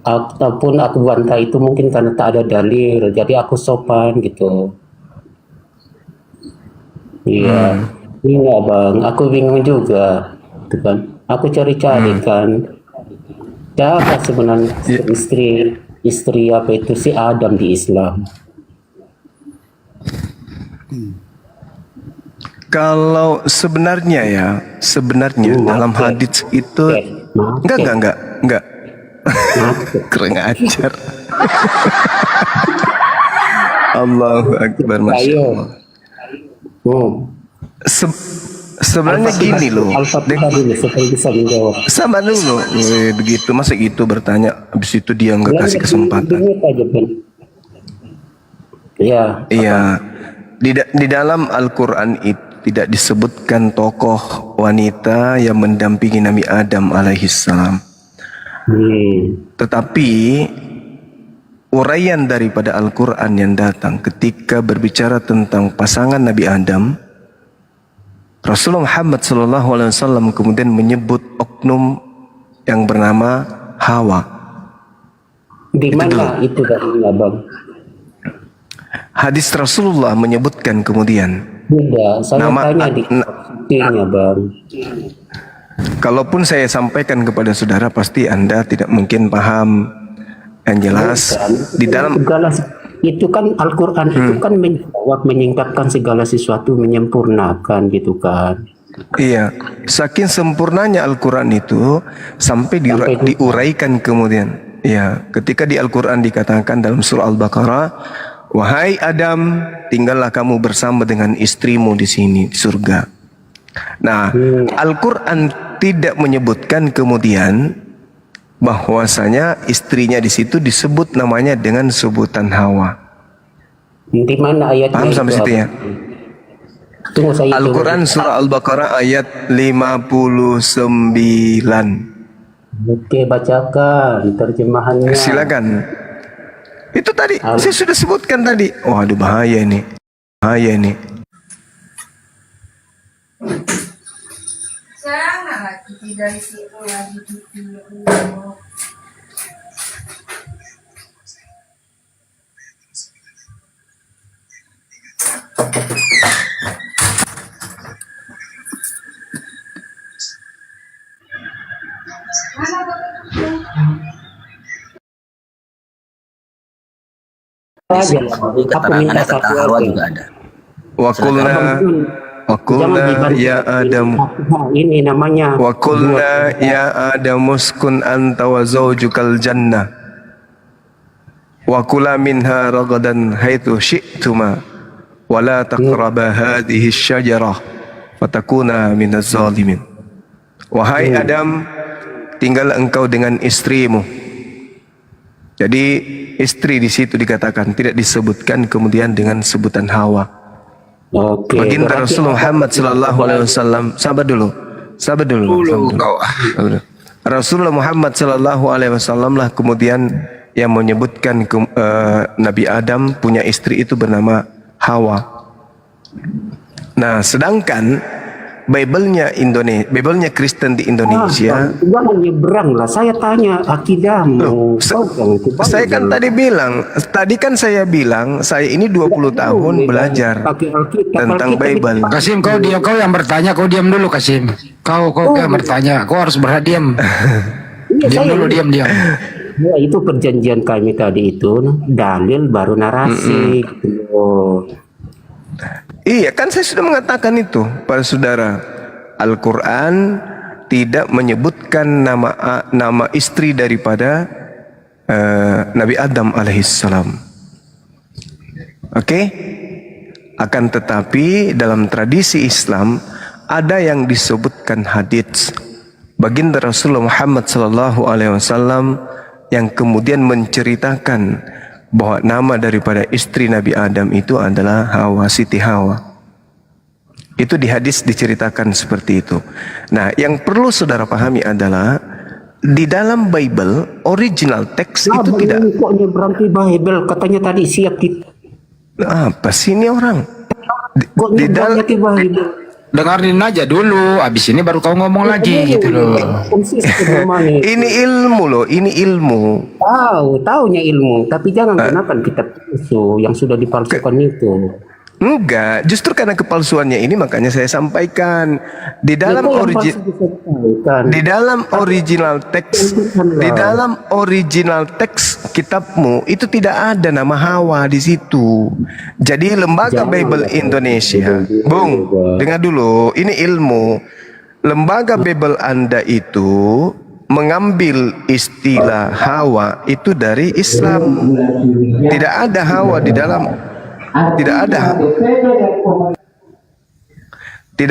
Ataupun aku bantah itu mungkin karena tak ada dalil. Jadi aku sopan gitu. Iya. Iya Bang. Aku bingung juga. Gitu kan. Aku cari-cari kan. Siapa sebenarnya istri apa itu si Adam di Islam? Kalau sebenarnya dalam hadits itu enggak. Kurang ajar. Allahu Akbar, Masya Allah. Sebenarnya gini loh. Al-Fatihah dulu supaya bisa menjawab. Sama dulu. Begitu, masa gitu bertanya. Habis itu dia nggak kasih kesempatan. Dengar aja, Ben. Iya. Iya. Di dalam Al-Quran itu tidak disebutkan tokoh wanita yang mendampingi Nabi Adam alaihissalam. Tetapi uraian daripada Al-Quran yang datang ketika berbicara tentang pasangan Nabi Adam, Rasulullah Muhammad SAW kemudian menyebut oknum yang bernama Hawa. Di mana itu dari Bang? Hadis Rasulullah menyebutkan kemudian. Beda, saya tanya di artinya Bang. Kalaupun saya sampaikan kepada saudara pasti Anda tidak mungkin paham. Yang jelas di dalam itu kan Al-Quran itu kan menjawab, menyingkapkan segala sesuatu, menyempurnakan gitu kan. Iya, saking sempurnanya Al-Quran itu sampai diuraikan kemudian. Iya, ketika di Al-Quran dikatakan dalam surah Al-Baqarah, wahai Adam, tinggallah kamu bersama dengan istrimu di sini di surga. Nah, Al-Quran tidak menyebutkan kemudian bahwasanya istrinya di situ disebut namanya dengan sebutan Hawa. Di mana ayatnya? Paham sampai situ ya? Al-Quran surah Al-Baqarah ayat 59. Oke, bacakan terjemahannya. Silakan. Itu tadi saya sudah sebutkan tadi. Oh, aduh bahaya ini. Bahaya ini. Sangat dari situ lagi gitu. di aja. sini. Aku minta Keterangannya tentang satu Hawa aja. juga ada. Wa qulna ya Adam Ini namanya wa qulna ya Adam uskun anta wa zawjukal jannah wa kula minha ragadan haitsu syi'tuma wa la taqraba hadhihi asy-syajarah fatakuna minaz zalimin. Wahai Adam, tinggal engkau dengan istrimu. Jadi istri di situ dikatakan, tidak disebutkan kemudian dengan sebutan Hawa. Oke. Baginda berarti Rasulullah Muhammad sallallahu alaihi wasallam, sabar dulu. Rasulullah Muhammad sallallahu alaihi wasallam lah kemudian yang menyebutkan Nabi Adam punya istri itu bernama Hawa. Nah, sedangkan Bible-nya Kristen di Indonesia. Jangan nyebrang lah. Saya tanya akidahmu. Saya kan tadi kan saya bilang saya ini 20 tahun belajar tentang Bible. Kasim, kau yang bertanya, kau diam dulu Kasim. Kau yang bertanya, kau harus berdiam. Diam dulu, diam. Ya, itu perjanjian kami tadi itu dalil baru narasi. Iya, kan saya sudah mengatakan itu para saudara. Al-Quran tidak menyebutkan nama istri daripada Nabi Adam alaihissalam. Oke? Akan tetapi dalam tradisi Islam ada yang disebutkan hadits baginda Rasulullah Muhammad sallallahu alaihi wasallam yang kemudian menceritakan bahwa nama daripada istri Nabi Adam itu adalah Hawa, Siti Hawa. Itu di hadis diceritakan seperti itu. Nah, yang perlu saudara pahami adalah di dalam Bible original text itu tidak. Kok nyebrang ke Bible? Katanya tadi siap kita. Apa sih ini orang? Kok Di dalam nyebrang ke Bible? Dengarin aja dulu, abis ini baru kau ngomong lagi gitu loh. ini ilmu loh, ini ilmu. Taunya ilmu, tapi jangan gunakan kitab palsu yang sudah dipalsukan itu. Enggak, justru karena kepalsuannya ini makanya saya sampaikan di dalam original teks kitabmu itu tidak ada nama Hawa di situ. Jadi lembaga Bible Indonesia, Bung, dengar dulu, ini ilmu. Lembaga Bible Anda itu mengambil istilah Hawa itu dari Islam. Tidak ada Hawa di dalam. Tidak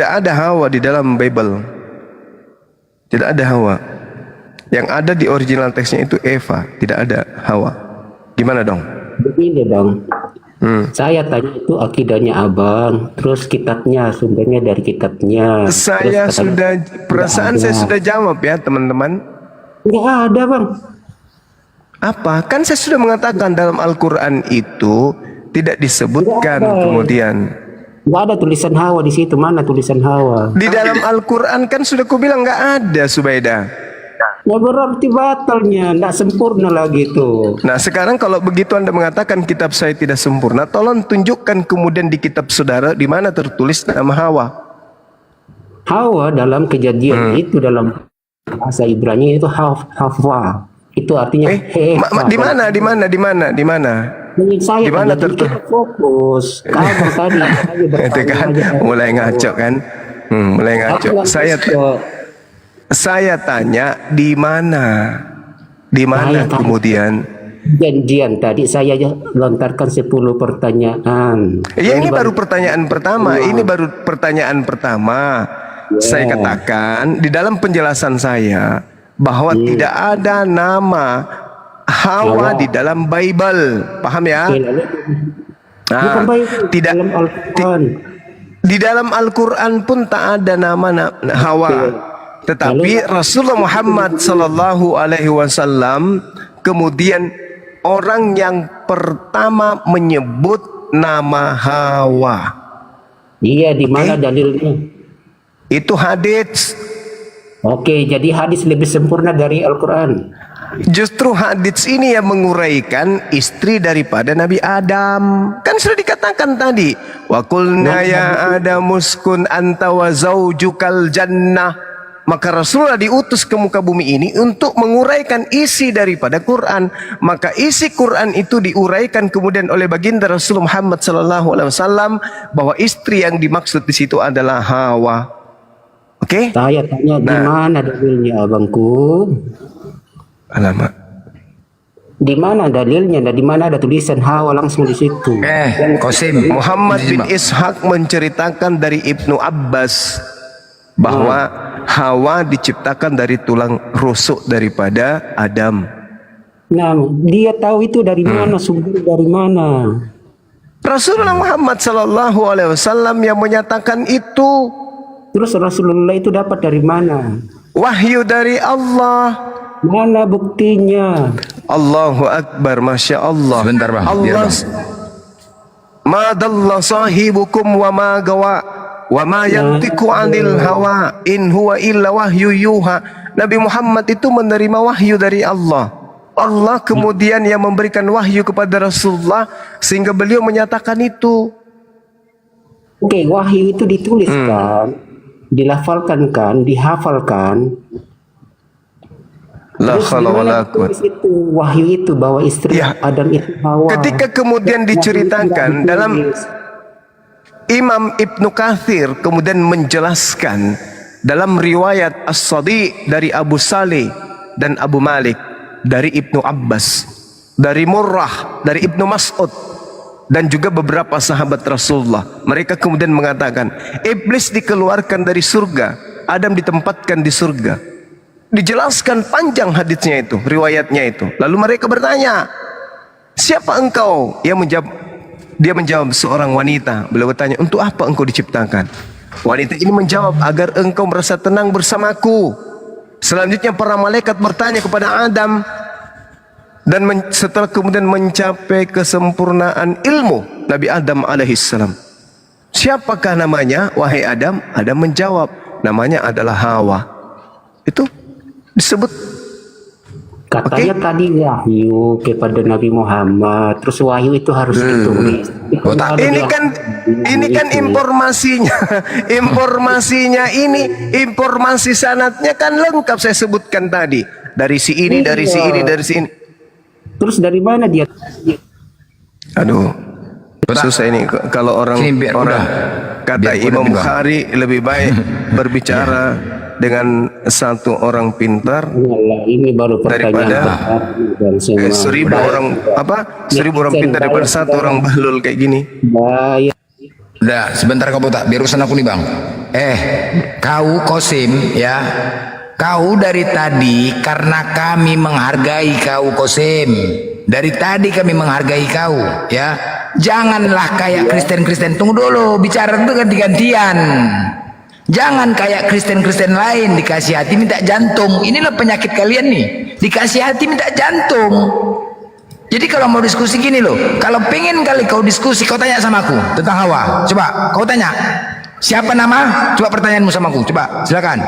ada Hawa di dalam Bible. Tidak ada Hawa. Yang ada di original teksnya itu Eva, tidak ada Hawa. Gimana dong? Begini Bang, saya tanya itu akidahnya Abang, terus kitabnya, sumbernya dari kitabnya. Saya sudah jawab ya teman-teman. Nggak ada Bang. Apa? Kan saya sudah mengatakan dalam Al-Quran itu tidak disebutkan kemudian. Nggak ada tulisan Hawa di situ. Mana tulisan Hawa? Di dalam Al-Quran kan sudah ku bilang nggak ada, Subaida. Ya berarti batalnya, nggak sempurna lagi itu. Nah sekarang kalau begitu Anda mengatakan kitab saya tidak sempurna, tolong tunjukkan kemudian di kitab saudara di mana tertulis nama Hawa. Hawa dalam Kejadian itu dalam bahasa Ibrani itu Hawa. Itu artinya di mana? Saya Gimana fokus. Kamu tadi itu kan mulai ngaco kan? Mulai ngaco. Saya tanya di mana? Di mana kemudian? Janjian tadi saya lontarkan 10 pertanyaan. Ya ini baru pertanyaan pertama. Ini baru pertanyaan pertama. Saya katakan di dalam penjelasan saya bahwa tidak ada nama Hawa di dalam Bible, paham ya? Nah, tidak di dalam Al-Quran pun tak ada nama Hawa. Tetapi Rasulullah Muhammad sallallahu alaihi wasallam kemudian orang yang pertama menyebut nama Hawa. Iya, di mana dalilnya? Itu hadits. Oke, jadi hadis lebih sempurna dari Al-Quran. Justru hadits ini yang menguraikan istri daripada Nabi Adam. Kan sudah dikatakan tadi, wa qulna ya Adam uskun anta wa zaujukal jannah. Maka Rasulullah diutus ke muka bumi ini untuk menguraikan isi daripada Quran. Maka isi Quran itu diuraikan kemudian oleh baginda Rasulullah Muhammad sallallahu alaihi wasallam bahwa istri yang dimaksud di situ adalah Hawa. Oke? Saya tanya di mana dalilnya abangku? Alamak. Di mana dalilnya? Dan di mana ada tulisan Hawa langsung di situ? Qasim. Muhammad bin Ishaq menceritakan dari Ibnu Abbas bahwa Hawa diciptakan dari tulang rusuk daripada Adam. Nah, dia tahu itu dari mana, sumber dari mana? Rasulullah Muhammad sallallahu alaihi wasallam yang menyatakan itu. Terus Rasulullah itu dapat dari mana? Wahyu dari Allah. Mana buktinya? Allahu Akbar, Masya Allah. Sebentar bang, biar Allah. bang. Ma dalla sahibukum wa ma gawa wa ma yantiqu anil hawa in huwa illa wahyu yuha. Nabi Muhammad itu menerima wahyu dari Allah. Allah kemudian yang memberikan wahyu kepada Rasulullah sehingga beliau menyatakan itu. Oke, wahyu itu dituliskan, dilafalkan kan, dihafalkan. La Terus khala di wa mana la quwwata. ditulis itu wahyu itu bahwa istri Ya. Adam itu Hawa? Ketika kemudian diceritakan dalam Imam Ibnu Katsir kemudian menjelaskan dalam riwayat As-Sadi dari Abu Salih dan Abu Malik, dari Ibnu Abbas, dari Murrah, dari Ibnu Mas'ud dan juga beberapa sahabat Rasulullah. Mereka kemudian mengatakan iblis dikeluarkan dari surga, Adam ditempatkan di surga. Dijelaskan panjang hadisnya itu, riwayatnya itu. Lalu mereka bertanya, siapa engkau? Dia menjawab, seorang wanita. Beliau bertanya, untuk apa engkau diciptakan? Wanita ini menjawab, agar engkau merasa tenang bersamaku. Selanjutnya para malaikat bertanya kepada Adam, dan setelah kemudian mencapai kesempurnaan ilmu Nabi Adam alaihissalam, siapakah namanya wahai Adam? Adam menjawab, namanya adalah Hawa. Itu disebut. Katanya tadi wahyu kepada Nabi Muhammad, terus wahyu itu harus ditulis. Ini kan informasinya, informasi sanadnya kan lengkap saya sebutkan tadi. Dari si ini, dari si ini, dari si ini. Terus dari mana dia? Aduh, susah ini kalau orang kata Biar Imam udah, Bukhari lebih baik berbicara dengan satu orang pintar Yalah, ini baru pertanyaan daripada dan semua. 1000 orang pintar daripada satu orang bahlul kayak gini. Bahaya. Udah, sebentar kau tak, biar urusan aku nih bang. Kau Qasim ya, kau dari tadi karena kami menghargai kau Qasim. Dari tadi kami menghargai kau ya. Janganlah kayak Kristen-Kristen. Tunggu dulu, bicara itu ganti-gantian. Jangan kayak Kristen-Kristen lain dikasih hati minta jantung. Inilah penyakit kalian nih. Dikasih hati minta jantung. Jadi kalau mau diskusi gini loh, kalau pengen kali kau diskusi, kau tanya sama aku tentang Hawa. Coba kau tanya, siapa nama? Coba pertanyaanmu sama aku. Coba silakan.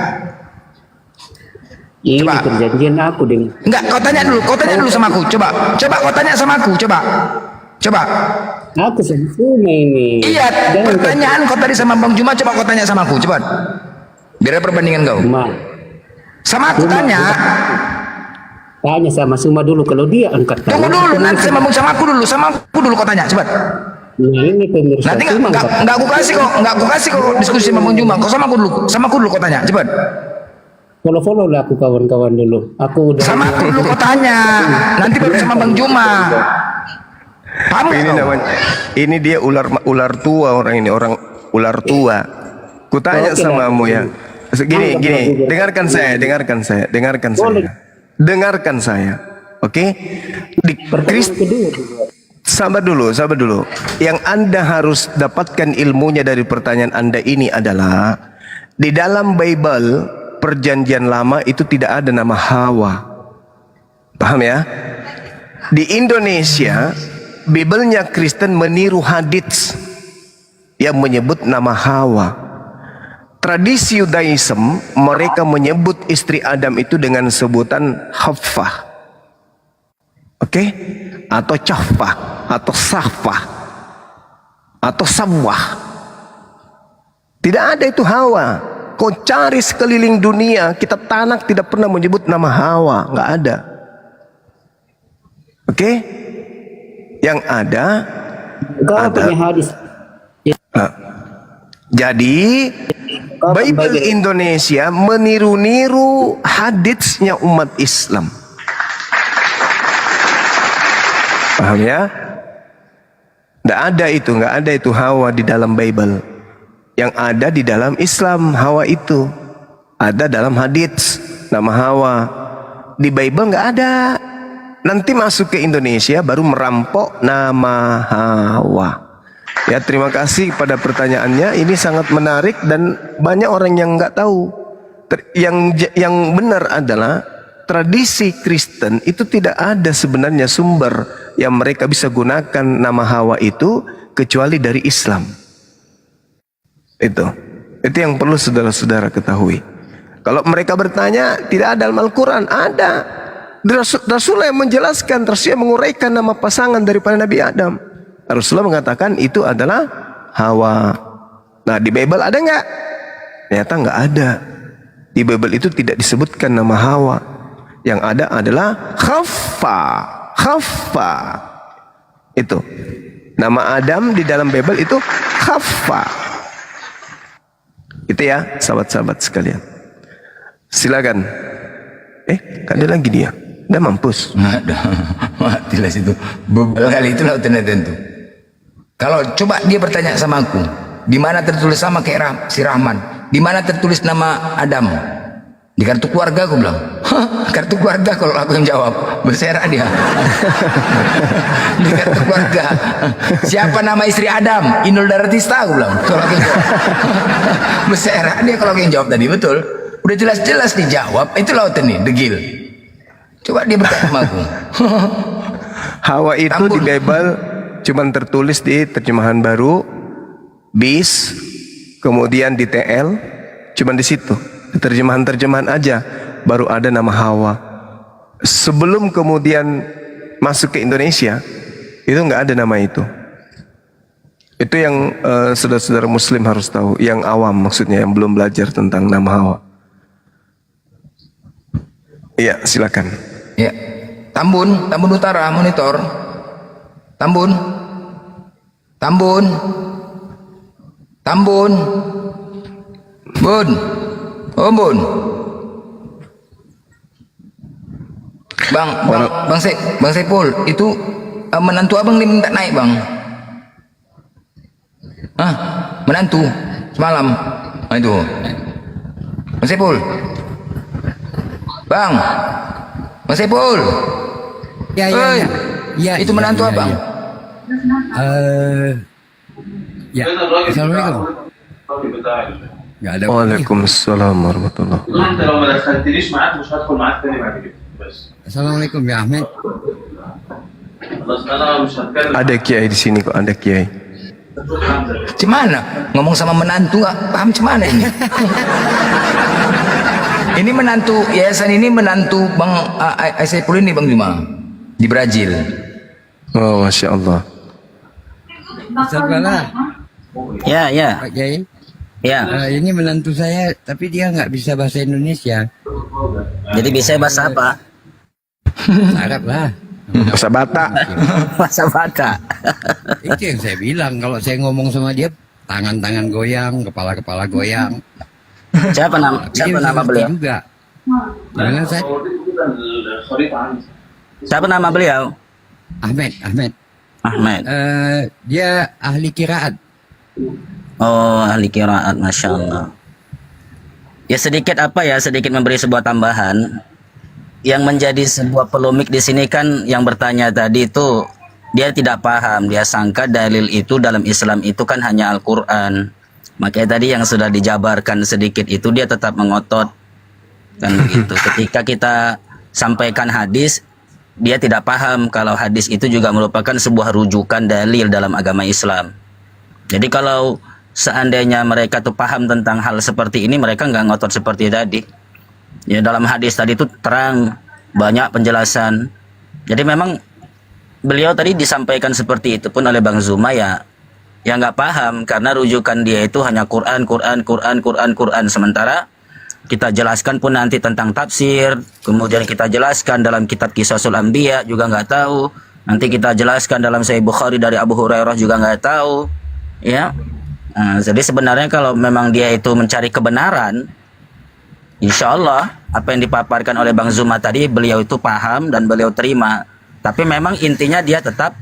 Ini Coba. perjanjian aku dengan Enggak, kau tanya dulu sama aku. Coba kau tanya sama aku. Coba. aku sempurna ini. Iya, Jangan pertanyaan kau tadi sama Bang Juma, coba kau tanya sama aku. Coba. Biar ada perbandingan kau. Sama aku tanya. Tanya sama Suma dulu, kalau dia angkat tangan. Tunggu dulu, nanti sama aku dulu kau tanya. Coba. Nah ini pemirsa. Nanti Suma enggak aku kasih kok diskusi sama Bang Juma. Kau sama aku dulu kau tanya. Coba. follow lah aku kawan-kawan dulu. Aku udah Sama aku dulu kau tanya. Nanti baru sama Bang Juma. Paham Ini nggak kau? namanya, ini dia ular tua orang ini, orang ular tua. Kutanya Oke, samamu ya. Gini, dengarkan saya. Oke? pertanyaan kedua juga. Sabar dulu. Yang Anda harus dapatkan ilmunya dari pertanyaan Anda ini adalah di dalam Bible Perjanjian Lama itu tidak ada nama Hawa. Paham ya? Di Indonesia Bibelnya Kristen meniru hadits yang menyebut nama Hawa. Tradisi Yudaism mereka menyebut istri Adam itu dengan sebutan Hawwa. Oke? Atau Chafah, atau Safah, atau Sawah. Tidak ada itu Hawa. Kau cari sekeliling dunia, kita tanak tidak pernah menyebut nama Hawa, nggak ada. Oke? Yang ada Kau punya hadis. jadi Bible Indonesia meniru-niru haditsnya umat Islam. Paham ya? Nggak ada itu Hawa di dalam Bible. Yang ada di dalam Islam Hawa itu ada dalam hadits nama Hawa. Di Bible nggak ada. Nanti masuk ke Indonesia baru merampok nama Hawa. Ya, terima kasih pada pertanyaannya. Ini sangat menarik dan banyak orang yang nggak tahu. Yang benar adalah tradisi Kristen itu tidak ada sebenarnya sumber yang mereka bisa gunakan nama Hawa itu kecuali dari Islam. Itu yang perlu saudara-saudara ketahui. Kalau mereka bertanya tidak ada dalam Al-Quran, ada. Rasulullah yang menjelaskan, Rasulullah menguraikan nama pasangan daripada Nabi Adam. Rasulullah mengatakan itu adalah Hawa. Nah, di Bible ada nggak? Ternyata nggak ada. Di Bible itu tidak disebutkan nama Hawa. Yang ada adalah Khaffa. Itu. Nama Adam di dalam Bible itu Khaffa. Itu ya, sahabat-sahabat sekalian. Silakan. Gak ada lagi dia. Udah mampus. Nggak ada. Matilah situ. Beberapa kali itulah tentu. Kalau coba dia bertanya sama aku, di mana tertulis sama kayak si Rahman? Di mana tertulis nama Adam? Di kartu keluarga, aku bilang. Hah, kartu keluarga. Kalau aku yang jawab, berserak dia. Di kartu keluarga. Siapa nama istri Adam? Inul Daratista, aku bilang. Kalau aku yang jawab. Berserak dia kalau aku yang jawab tadi, betul. Udah jelas-jelas dijawab. Itulah nih, degil. Coba dia bertanya sama aku. Hawa itu di Bible cuman tertulis di terjemahan baru, BIS, kemudian di TL, cuman di situ. Terjemahan-terjemahan aja baru ada nama Hawa. Sebelum kemudian masuk ke Indonesia, itu nggak ada nama itu. Itu yang saudara-saudara Muslim harus tahu, yang awam maksudnya, yang belum belajar tentang nama Hawa. Iya, silakan. Ya, Tambun Utara, monitor. Tambun. Bun. Oh, Bun. Bang Saipul, itu menantu abang nih minta naik, Bang. Hah? Menantu semalam. Nah, itu. Bang Saipul. Bang Saipul. Ya. Itu menantu abang. Ya. Assalamualaikum. Nggak ada. Waalaikumsalam warahmatullahi. انت لو ما دخلتنيش معاك مش هدخل معاك تاني بعد كده بس Assalamualaikum ya Ahmed. خلاص انا مش هتكلم. Ada kiai di sini kok, ada kiai. Cemana? Ngomong sama menantu nggak paham cemana ini? Ini menantu yayasan ini menantu Bang Saipul ini, Bang Juma, di Brazil. Oh, Masya Allah. Assalamualaikum. Ya. Pak Kiai. Ya. Ini menantu saya, tapi dia nggak bisa bahasa Indonesia. Jadi bisa bahasa apa? Arab lah. Bahasa Batak. Bahasa Batak. Itu yang saya bilang, kalau saya ngomong sama dia, tangan-tangan goyang, kepala-kepala goyang. Siapa nama Dia bisa ngerti beliau? juga. Gimana saya? الخريطه عندي. Siapa nama beliau? Ahmed. Ahmed. Dia ahli kiraat. Oh, ahli qiraat, Masya Allah. Ya sedikit memberi sebuah tambahan. Yang menjadi sebuah polemik di sini kan yang bertanya tadi itu dia tidak paham, dia sangka dalil itu dalam Islam itu kan hanya Al-Quran. Makanya tadi yang sudah dijabarkan sedikit itu dia tetap mengotot kan begitu. Ketika kita sampaikan hadis, dia tidak paham kalau hadis itu juga merupakan sebuah rujukan dalil dalam agama Islam. Jadi kalau seandainya mereka tuh paham tentang hal seperti ini, mereka nggak ngotot seperti tadi. Ya dalam hadis tadi itu terang, banyak penjelasan. Jadi memang beliau tadi disampaikan seperti itu pun oleh Bang Zuma ya yang nggak paham karena rujukan dia itu hanya Quran, Quran, Quran, Quran, Quran. Sementara kita jelaskan pun nanti tentang tafsir, kemudian kita jelaskan dalam kitab Qisasul Anbiya juga nggak tahu. Nanti kita jelaskan dalam Sahih Bukhari dari Abu Hurairah juga nggak tahu, ya. Nah, jadi sebenarnya kalau memang dia itu mencari kebenaran, insya Allah apa yang dipaparkan oleh Bang Zuma tadi beliau itu paham dan beliau terima. Tapi memang intinya dia tetap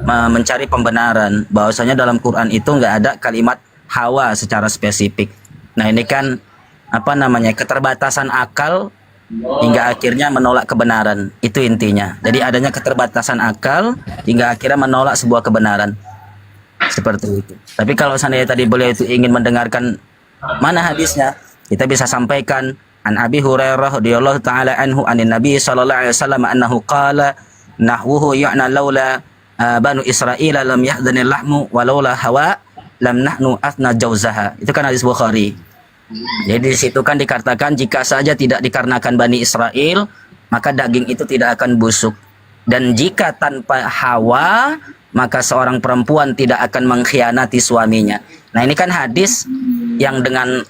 mencari pembenaran bahwasanya dalam Quran itu nggak ada kalimat hawa secara spesifik. Nah ini kan apa namanya keterbatasan akal hingga akhirnya menolak kebenaran, itu intinya. Jadi adanya keterbatasan akal hingga akhirnya menolak sebuah kebenaran seperti itu. Tapi kalau seandainya tadi beliau itu ingin mendengarkan mana hadisnya, kita bisa sampaikan an Abi Hurairah radhiyallahu taala anhu anin Nabi sallallahu alaihi wasallam annahu qala nahwuhu ya'na laula banu Israila lam yahdhanil lahmu walaula hawa lam nahnu athna jauzaha. Itu kan hadis Bukhari. Jadi di situ kan dikatakan jika saja tidak dikarenakan Bani Israel maka daging itu tidak akan busuk, dan jika tanpa hawa maka seorang perempuan tidak akan mengkhianati suaminya. Nah ini kan hadis yang dengan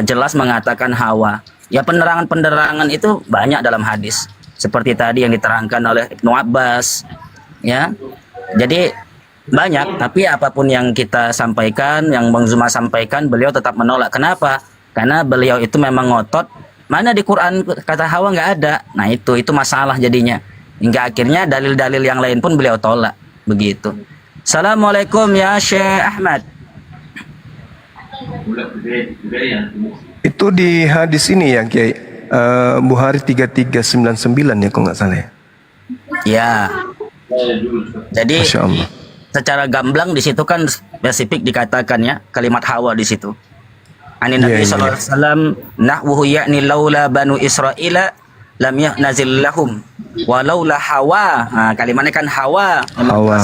jelas mengatakan hawa. Ya penerangan-penerangan itu banyak dalam hadis. Seperti tadi yang diterangkan oleh Ibnu Abbas. Ya, jadi banyak. Tapi apapun yang kita sampaikan, yang Bang Zuma sampaikan, beliau tetap menolak. Kenapa? Karena beliau itu memang ngotot. Mana di Quran kata hawa nggak ada. Nah itu masalah jadinya. Hingga akhirnya dalil-dalil yang lain pun beliau tolak. Begitu. Assalamualaikum ya Syekh Ahmad. Itu di hadis ini ya Kiai, Bukhari 3399 ya kalau nggak salah ya. Ya. Jadi Masya Allah. secara gamblang di situ kan spesifik dikatakan ya kalimat hawa di situ. Ani Nabi sallallahu alaihi wasallam nahwuhu ya'ni laula banu Israila lam yanzil lahum walaula hawa. Nah, kalimatnya kan hawa. Hawa.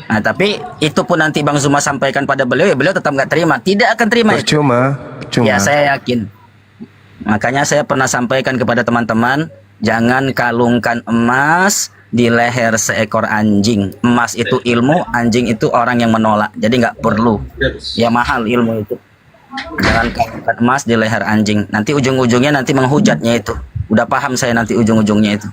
Nah, tapi itu pun nanti Bang Zuma sampaikan pada beliau, ya beliau tetap nggak terima, tidak akan terima itu. Percuma. Ya saya yakin. Makanya saya pernah sampaikan kepada teman-teman, jangan kalungkan emas di leher seekor anjing. Emas itu ilmu, anjing itu orang yang menolak. Jadi nggak perlu. Ya mahal ilmu itu. Jangan kalungkan emas di leher anjing. Nanti ujung-ujungnya nanti menghujatnya itu. Udah paham saya nanti ujung-ujungnya itu.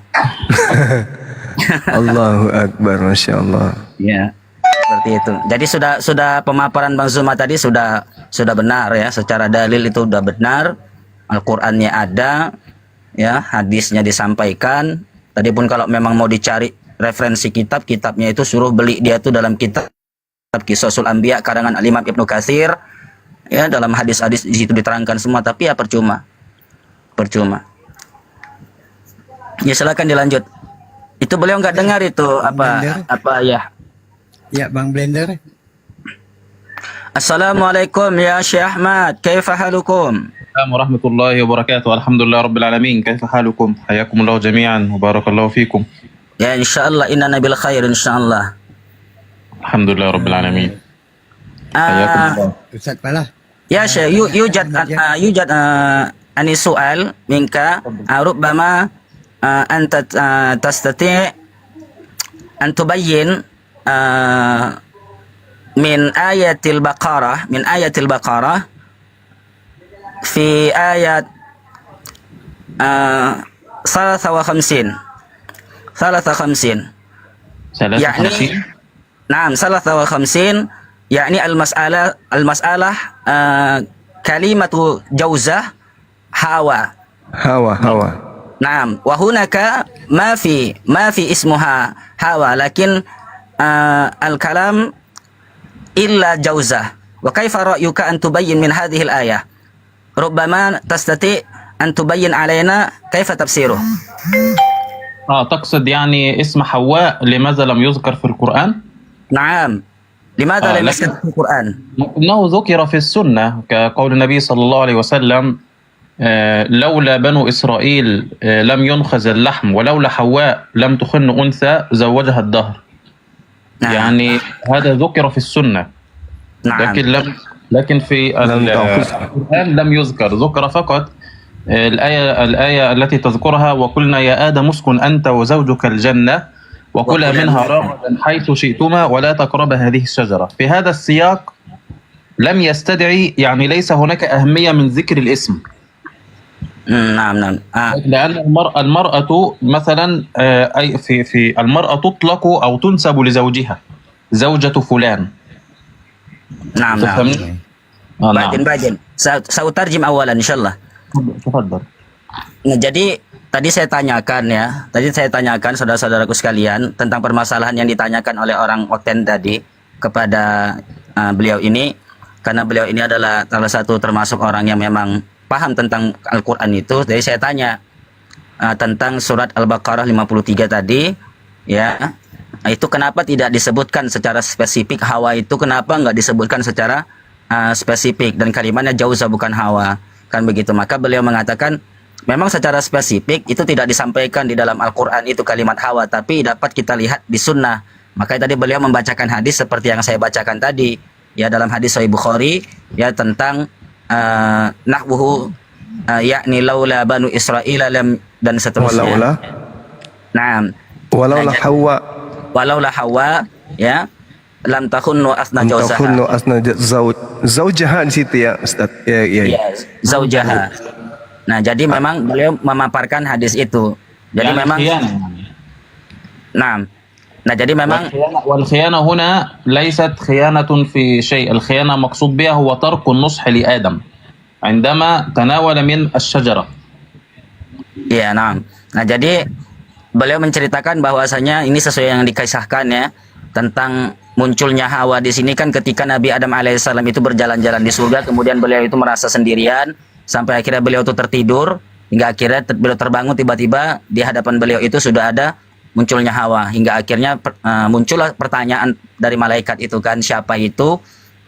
Allahu Akbar, Masya Allah. Ya, seperti itu. Jadi sudah pemaparan Bang Zuma tadi sudah benar ya. Secara dalil itu sudah benar. Al-Qur'annya ada, ya, hadisnya disampaikan. Tadi pun kalau memang mau dicari referensi kitabnya itu suruh beli dia tuh dalam kitab Qisasul Anbiya karangan Al-Imam Ibnu Katsir. Ya, dalam hadis-hadis di situ diterangkan semua, tapi ya percuma. Ya silakan dilanjut. Itu beliau nggak dengar itu apa ya? Ya Bang Blender. Assalamualaikum ya Syekh Ahmad, kaifa halukum? السلام ورحمة الله وبركاته الحمد لله رب العالمين كيف حالكم حياكم الله جميعا وبارك الله فيكم Ya insyaallah inna bil khair insyaallah. الحمد لله رب العالمين حياكم الله Ustaz Pala. Ya Syekh, yujad ani soal minka rubbama anta tastati' an tubayyin min ayatil Baqarah في آيات 53 يعني نعم 53 يعني المسألة كلمة جوزة هوا نعم وهناك ما في اسمها هوا لكن الكلام إلا جوزة وكيف رأيك أن تبين من هذه الآية ربما تستطيع أن تبين علينا كيف تفسيره. تقصد يعني اسم حواء لماذا لم يذكر في القرآن؟ نعم لماذا لم يذكر في القرآن؟ إنه ذكر في السنة كقول النبي صلى الله عليه وسلم لولا بنو إسرائيل لم ينخز اللحم ولولا حواء لم تخن أنثى زوجها الدهر. يعني هذا ذكر في السنة. لكن في القرآن لم ذكر فقط الآية التي تذكرها وقلنا يا آدم اسكن أنت وزوجك الجنة وكلا منها رغدا حيث شئتما ولا تقربا هذه الشجرة. في هذا السياق لم يستدعي، يعني ليس هناك أهمية من ذكر الاسم. نعم نعم. لأن المرأة مثلا أي في المرأة تطلق أو تنسب لزوجها، زوجة فلان. نعم نعم. تفهمني؟ نعم. Bajen. Saya utarjim awalan insyaallah. تفضل. Nah, jadi tadi saya tanyakan saudara-saudaraku sekalian tentang permasalahan yang ditanyakan oleh orang Okten tadi kepada beliau ini, karena beliau ini adalah salah satu termasuk orang yang memang paham tentang Al-Quran itu. Jadi saya tanya tentang surat Al-Baqarah 53 tadi, ya, itu kenapa tidak disebutkan secara spesifik Hawa itu, kenapa nggak disebutkan secara spesifik, dan kalimatnya Jauzah bukan Hawa, kan begitu. Maka beliau mengatakan memang secara spesifik itu tidak disampaikan di dalam Al-Quran itu kalimat Hawa, tapi dapat kita lihat di sunnah. Makanya tadi beliau membacakan hadis seperti yang saya bacakan tadi, ya, dalam hadis Sahih Bukhari, ya, tentang nahwuhu yakni laula banu Israil lam, dan seterusnya. Walaulah Hawa. Walaulah Hawa, ya, lam takhunnu asna jauzaha. Takhunnu asna zaujaha di situ, ya Ustaz. Ya. Zaujaha. Nah, jadi memang beliau memaparkan hadis itu. Jadi memang Nah, jadi memang والخيانة هنا ليست خيانة في شيء. الخيانة مقصود بها هو ترك النصح لآدم عندما تناول من الشجرة. Iya, nah, jadi beliau menceritakan bahwasanya ini sesuai yang dikisahkan, ya, tentang munculnya Hawa di sini kan ketika Nabi Adam alaihissalam itu berjalan-jalan di surga, kemudian beliau itu merasa sendirian sampai akhirnya beliau itu tertidur, hingga akhirnya beliau terbangun, tiba-tiba di hadapan beliau itu sudah ada munculnya Hawa, hingga akhirnya muncullah pertanyaan dari malaikat itu kan, siapa itu?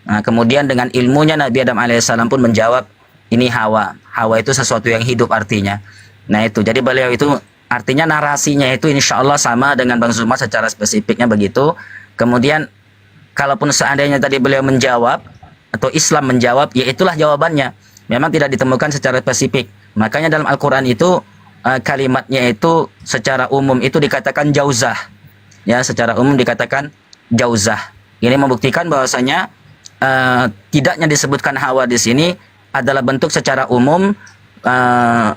Nah, kemudian dengan ilmunya Nabi Adam alaihissalam pun menjawab, ini Hawa. Hawa itu sesuatu yang hidup artinya. Nah itu, jadi beliau itu artinya narasinya itu insya Allah sama dengan Bang Zuma secara spesifiknya begitu. Kemudian kalaupun seandainya tadi beliau menjawab atau Islam menjawab, ya itulah jawabannya. Memang tidak ditemukan secara spesifik. Makanya dalam Al-Quran itu kalimatnya itu secara umum itu dikatakan Jauzah, ya, secara umum dikatakan Jauzah. Ini membuktikan bahwasanya tidaknya disebutkan Hawa di sini adalah bentuk secara umum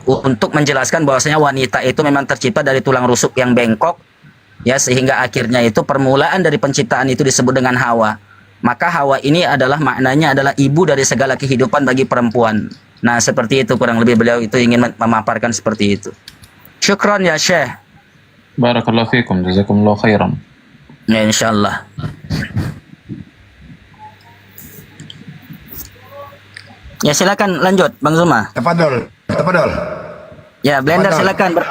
untuk menjelaskan bahwasanya wanita itu memang tercipta dari tulang rusuk yang bengkok, ya, sehingga akhirnya itu permulaan dari penciptaan itu disebut dengan Hawa. Maka Hawa ini adalah maknanya adalah ibu dari segala kehidupan bagi perempuan. Nah, seperti itu kurang lebih beliau itu ingin memaparkan seperti itu. Syukran ya Syekh. Barakallahu fikum, jazakumullahu khairan. Ya, insyaallah. Ya, silakan lanjut Bang Zuma. Tafadhol. Ya, Blender silakan.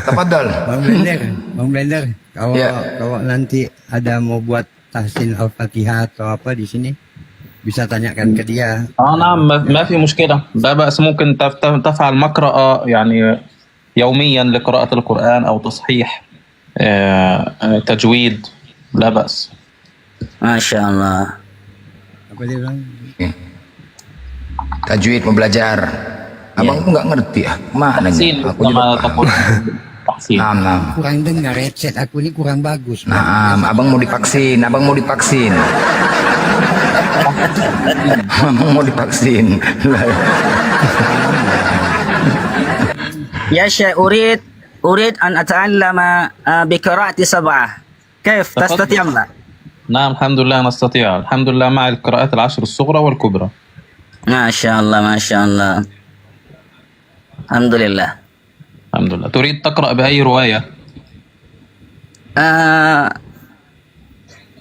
Tafadhol. Bang Blender, kalau Ya. kalau nanti ada mau buat tahsin Al-Fatihah atau apa di sini, bisa tanyakan ke dia. نعم ما في مشكلة، لا بأس. ممكن تفعل مقرأة يعني يوميا لقراءة القرآن أو تصحيح تجويد، لا بأس. Masya Allah. Apa dia bilang? Tajwid mau belajar. Abang tuh nggak ngerti ya. Mana تحسين Aku كما juga. تقول. تحسين. Nah. Kurang dengar, headset aku ini kurang bagus. Nah, abang mau divaksin. Abang mau divaksin. Ya Syekh, urid an ata'allama biqira'ati sab'ah. كيف تستطيع لا؟ نعم الحمد لله نستطيع، الحمد لله مع القراءات العشر الصغرى والكبرى. ما شاء الله ما شاء الله. الحمد لله. الحمد لله. تريد تقرأ بأي رواية؟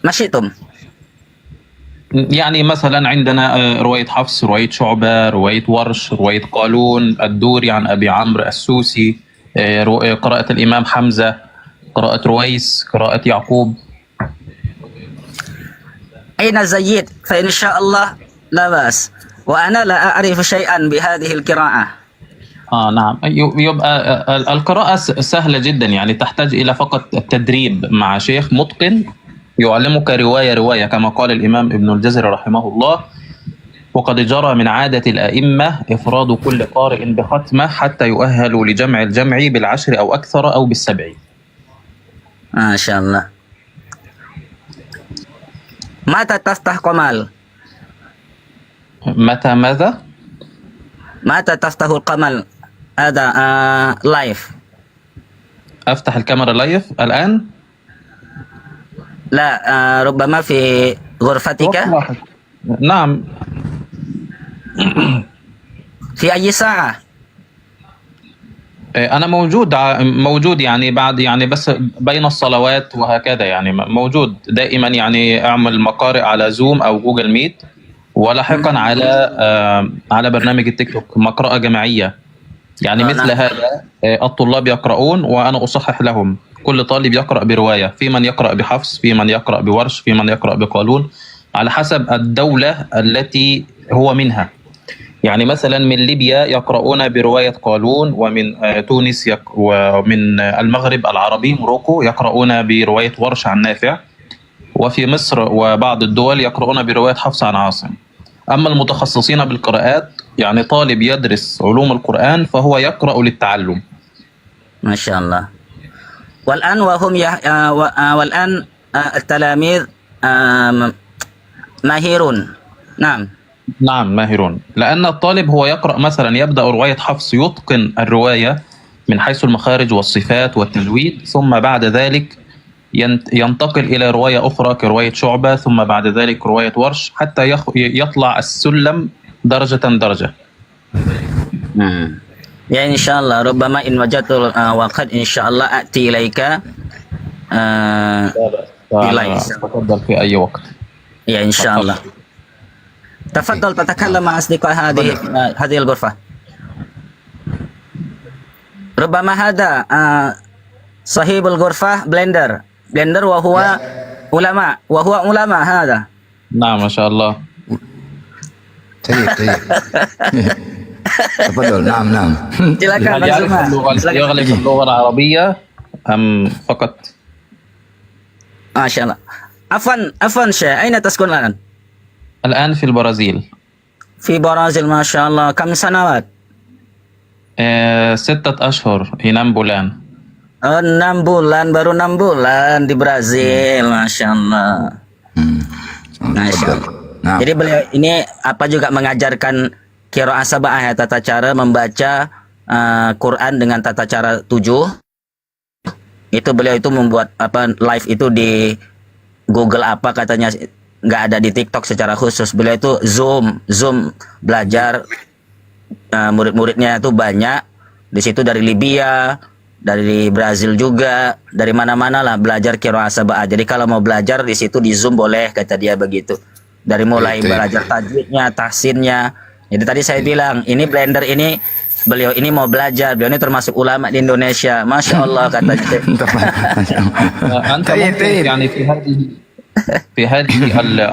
ما شئتم. يعني مثلا عندنا رواية حفص، رواية شعبة، رواية ورش، رواية قالون، الدوري عن أبي عمرو السوسي، قراءة الإمام حمزة، قراءة رويس، قراءة يعقوب. أين زيد؟ فإن شاء الله لا بأس، وأنا لا أعرف شيئا بهذه القراءة. نعم، يبقى القراءة سهلة جدا، يعني تحتاج إلى فقط التدريب مع شيخ متقن يعلمك رواية رواية كما قال الإمام ابن الجزري رحمه الله. وقد جرى من عادة الأئمة إفراد كل قارئ بختمة حتى يؤهلوا لجمع الجمع بالعشر أو أكثر أو بالسبع. Masya Allah. Mata taftah qamal. متى ماذا؟ Mata taftahul qamal. Ada live. أفتح الكاميرا لايف الآن؟ لا ربما في غرفتك. نعم. في أي ساعة؟ أنا موجود يعني بعد يعني بس بين الصلوات وهكذا يعني موجود دائما يعني أعمل مقارئ على زوم أو جوجل ميت ولاحقا على برنامج التيك توك مقرأة جماعية يعني مثل نعم. هذا. الطلاب يقرؤون وأنا أصحح لهم. كل طالب يقرأ برواية، في من يقرأ بحفص، في من يقرأ بورش، في من يقرأ بقالون على حسب الدولة التي هو منها. يعني مثلا من ليبيا يقرؤون برواية قالون، ومن تونس ومن المغرب العربي موروكو يقرؤون برواية ورش عن نافع، وفي مصر وبعض الدول يقرؤون برواية حفص عن عاصم. أما المتخصصين بالقراءات يعني طالب يدرس علوم القرآن فهو يقرأ للتعلم. ما شاء الله. والآن والآن التلاميذ ماهرون. نعم. نعم ماهرون، لأن الطالب هو يقرأ مثلا يبدأ رواية حفص يتقن الرواية من حيث المخارج والصفات والتجويد، ثم بعد ذلك ينتقل إلى رواية أخرى كرواية شعبة، ثم بعد ذلك رواية ورش حتى يطلع السلم درجة درجة. Ya insyaallah ربما إن وجدت وقت إن شاء الله أتي إليك تفضل في أي وقت. يا إن شاء الله. تفضل تتكلم مع أصدقاء هذه الغرفة. ربما هذا صاحب الغرفة بلندر وهو علماء هذا. نعم ما شاء الله. طيب تفضل. نعم. Silakan هل يعرف يغلب اللغة العربية أم فقط؟ ما شاء الله. عفوا شيخ، أين تسكن الآن؟ الآن في البرازيل. في برازيل ما شاء الله. كم سنوات؟ 6 أشهر. 6 bulan. 6 bulan, baru 6 bulan di Brazil, masya Allah. Masya Allah. Nah. Jadi beliau ini juga mengajarkan qiraah sab'ah, ya, tata cara membaca Quran dengan tata cara 7. Itu beliau itu membuat live itu di Google katanya, nggak ada di TikTok secara khusus. Beliau itu Zoom belajar, murid-muridnya itu banyak di situ, dari Libya, dari Brazil juga, dari mana-mana lah belajar qiraah sab'ah. Jadi kalau mau belajar di situ di Zoom boleh, kata dia begitu. Dari mulai belajar tajwidnya, tahsinnya. Jadi tadi saya bilang, ini Blender ini, beliau ini mau belajar, beliau ini termasuk ulama di Indonesia, masya Allah katanya. أنت ممكن يعني في هذه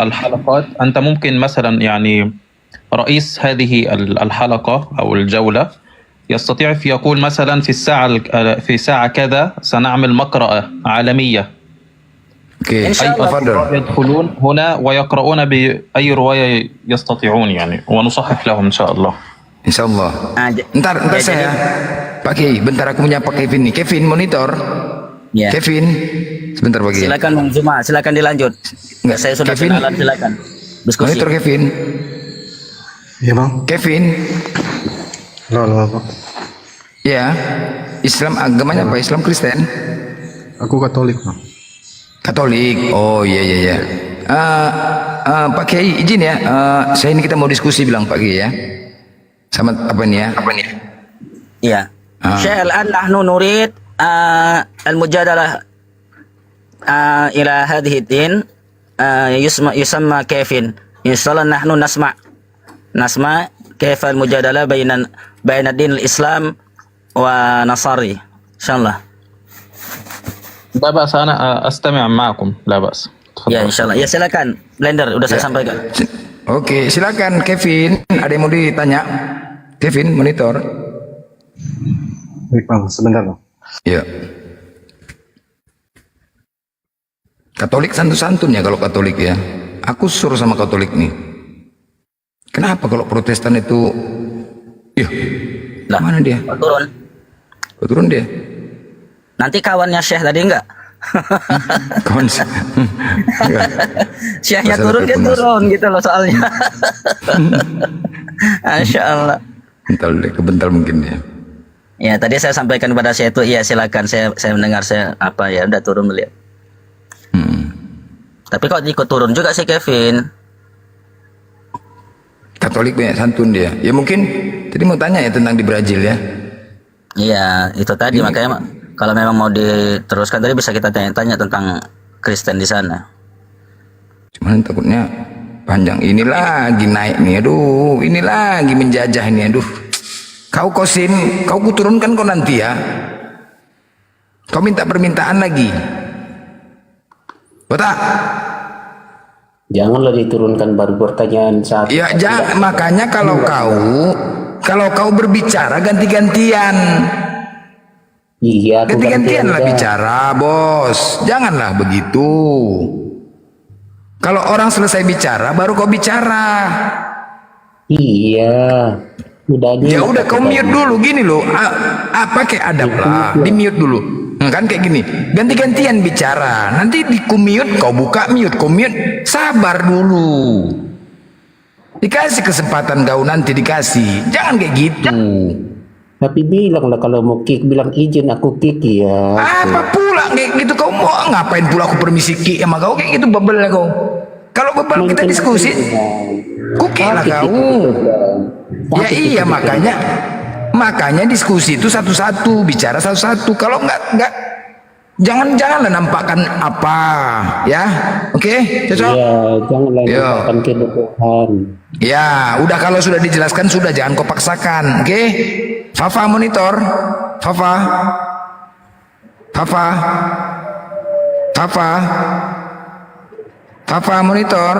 الحلقات أنت ممكن مثلا يعني رئيس هذه الحلقة أو الجولة يستطيع يقول مثلا في ساعة كذا سنعمل مقرأة عالمية. Oke, تفضل. يدخلون هنا ويقرؤون بأي رواية يستطيعون يعني ونصحح لهم إن شاء الله. Insya Allah. Ntar saya Pak Kiai, bentar aku punya Pak Kevin nih. Kevin monitor. Ya. Kevin, sebentar Pak Kiai. Silakan Bang Zuma, silakan dilanjut. Enggak, Saya sudah Kevin. kenalan, silakan. Diskusi. Monitor Kevin. Iya bang. Kevin. Halo bang. Ya, Islam agamanya apa? Islam Kristen? Aku Katolik bang. Katolik. Oh iya. Pak Kiai izin ya. Saya ini kita mau diskusi bilang Pak Kiai ya. Sama apa nih ya? Iya. Syekh, الآن نحن نريد المجادلة إلى هذه الدين يسمى كيفين. إن شاء الله نحن نسمع كيف المجادلة بين الدين الإسلام ونصاري إن شاء الله. لا بأس أنا أستمع معكم لا بأس. Ya insyaallah. Ya silakan Blender, udah saya sampaikan. Oke, silakan Kevin. Ada yang mau ditanya? Kevin monitor. Baik bang, sebentar bang. Iya. Katolik santun-santun ya kalau Katolik ya. Aku suruh sama Katolik nih. Kenapa kalau Protestan itu? Mana dia? Turun. Turun dia. Nanti kawannya Syekh tadi enggak? Konsep. Syiahnya Masalah turun, dia Petronas. turun gitu loh soalnya. Masya Allah. Kebental mungkin ya. Ya tadi saya sampaikan kepada saya itu, iya silakan, saya mendengar, saya apa ya udah turun beliau. Tapi kok ikut turun juga sih Kevin? Katolik banyak santun dia. Ya mungkin tadi mau tanya ya tentang di Brazil ya. Iya itu tadi makanya kalau memang mau diteruskan tadi bisa kita tanya-tanya tentang Kristen di sana. Cuman takutnya panjang. Ini lagi naik nih. Aduh, ini lagi menjajah ini. Aduh. Kau Kosim, kau kuturunkan kau nanti ya. Kau minta permintaan lagi. Betul? Janganlah diturunkan baru pertanyaan saat. Ya, makanya kalau kau berbicara ganti-gantian. Iya, aku Ganti-gantian lah gantian, bicara, bos. Janganlah begitu. Kalau orang selesai bicara, baru kau bicara. Iya. Ya udah kau mute dulu gini loh. Pakai adab lah, di mute dulu. Kan kayak gini, ganti-gantian bicara. Nanti di mute, kau buka mute, kau mute. Sabar dulu. Dikasih kesempatan kau nanti dikasih. Jangan kayak gitu. Tapi bilanglah kalau mau kick, bilang izin aku kick ya. Apa pula kayak gitu kau mau ngapain pula aku permisi kick sama kau kayak gitu bebel lah kau. Kalau bebel kita diskusi, kukik lah kau. Ya iya makanya diskusi itu satu-satu, bicara satu-satu. Kalau enggak janganlah nampakkan apa, ya. Oke, cocok? Iya, janganlah nampakkan kebohongan. Ya, udah kalau sudah dijelaskan sudah jangan kau paksakan, oke? Fafa monitor, Fafa monitor,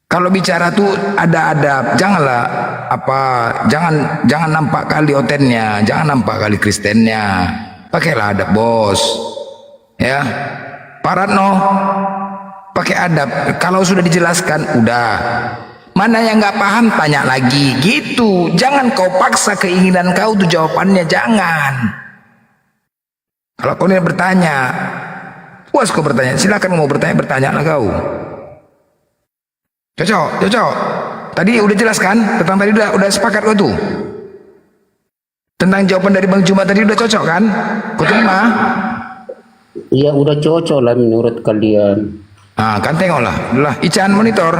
Kalau bicara tuh ada adab, janganlah jangan nampak kali otennya, jangan nampak kali Kristennya. Pakailah adab, bos. Ya. Pak Ratno, pakai adab. Kalau sudah dijelaskan, udah. Mana yang nggak paham, tanya lagi. Gitu. Jangan kau paksa keinginan kau tuh jawabannya, jangan. Kalau kau ini bertanya, puas kau bertanya, silakan mau bertanya, bertanyalah kau. Cocok. Tadi udah jelaskan, tentang tadi udah sepakat kau tuh. Tentang jawaban dari Bang Juma tadi udah cocok kan? Kau terima? Iya udah cocok lah menurut kalian. Ah kan tengoklah, lah Ican monitor.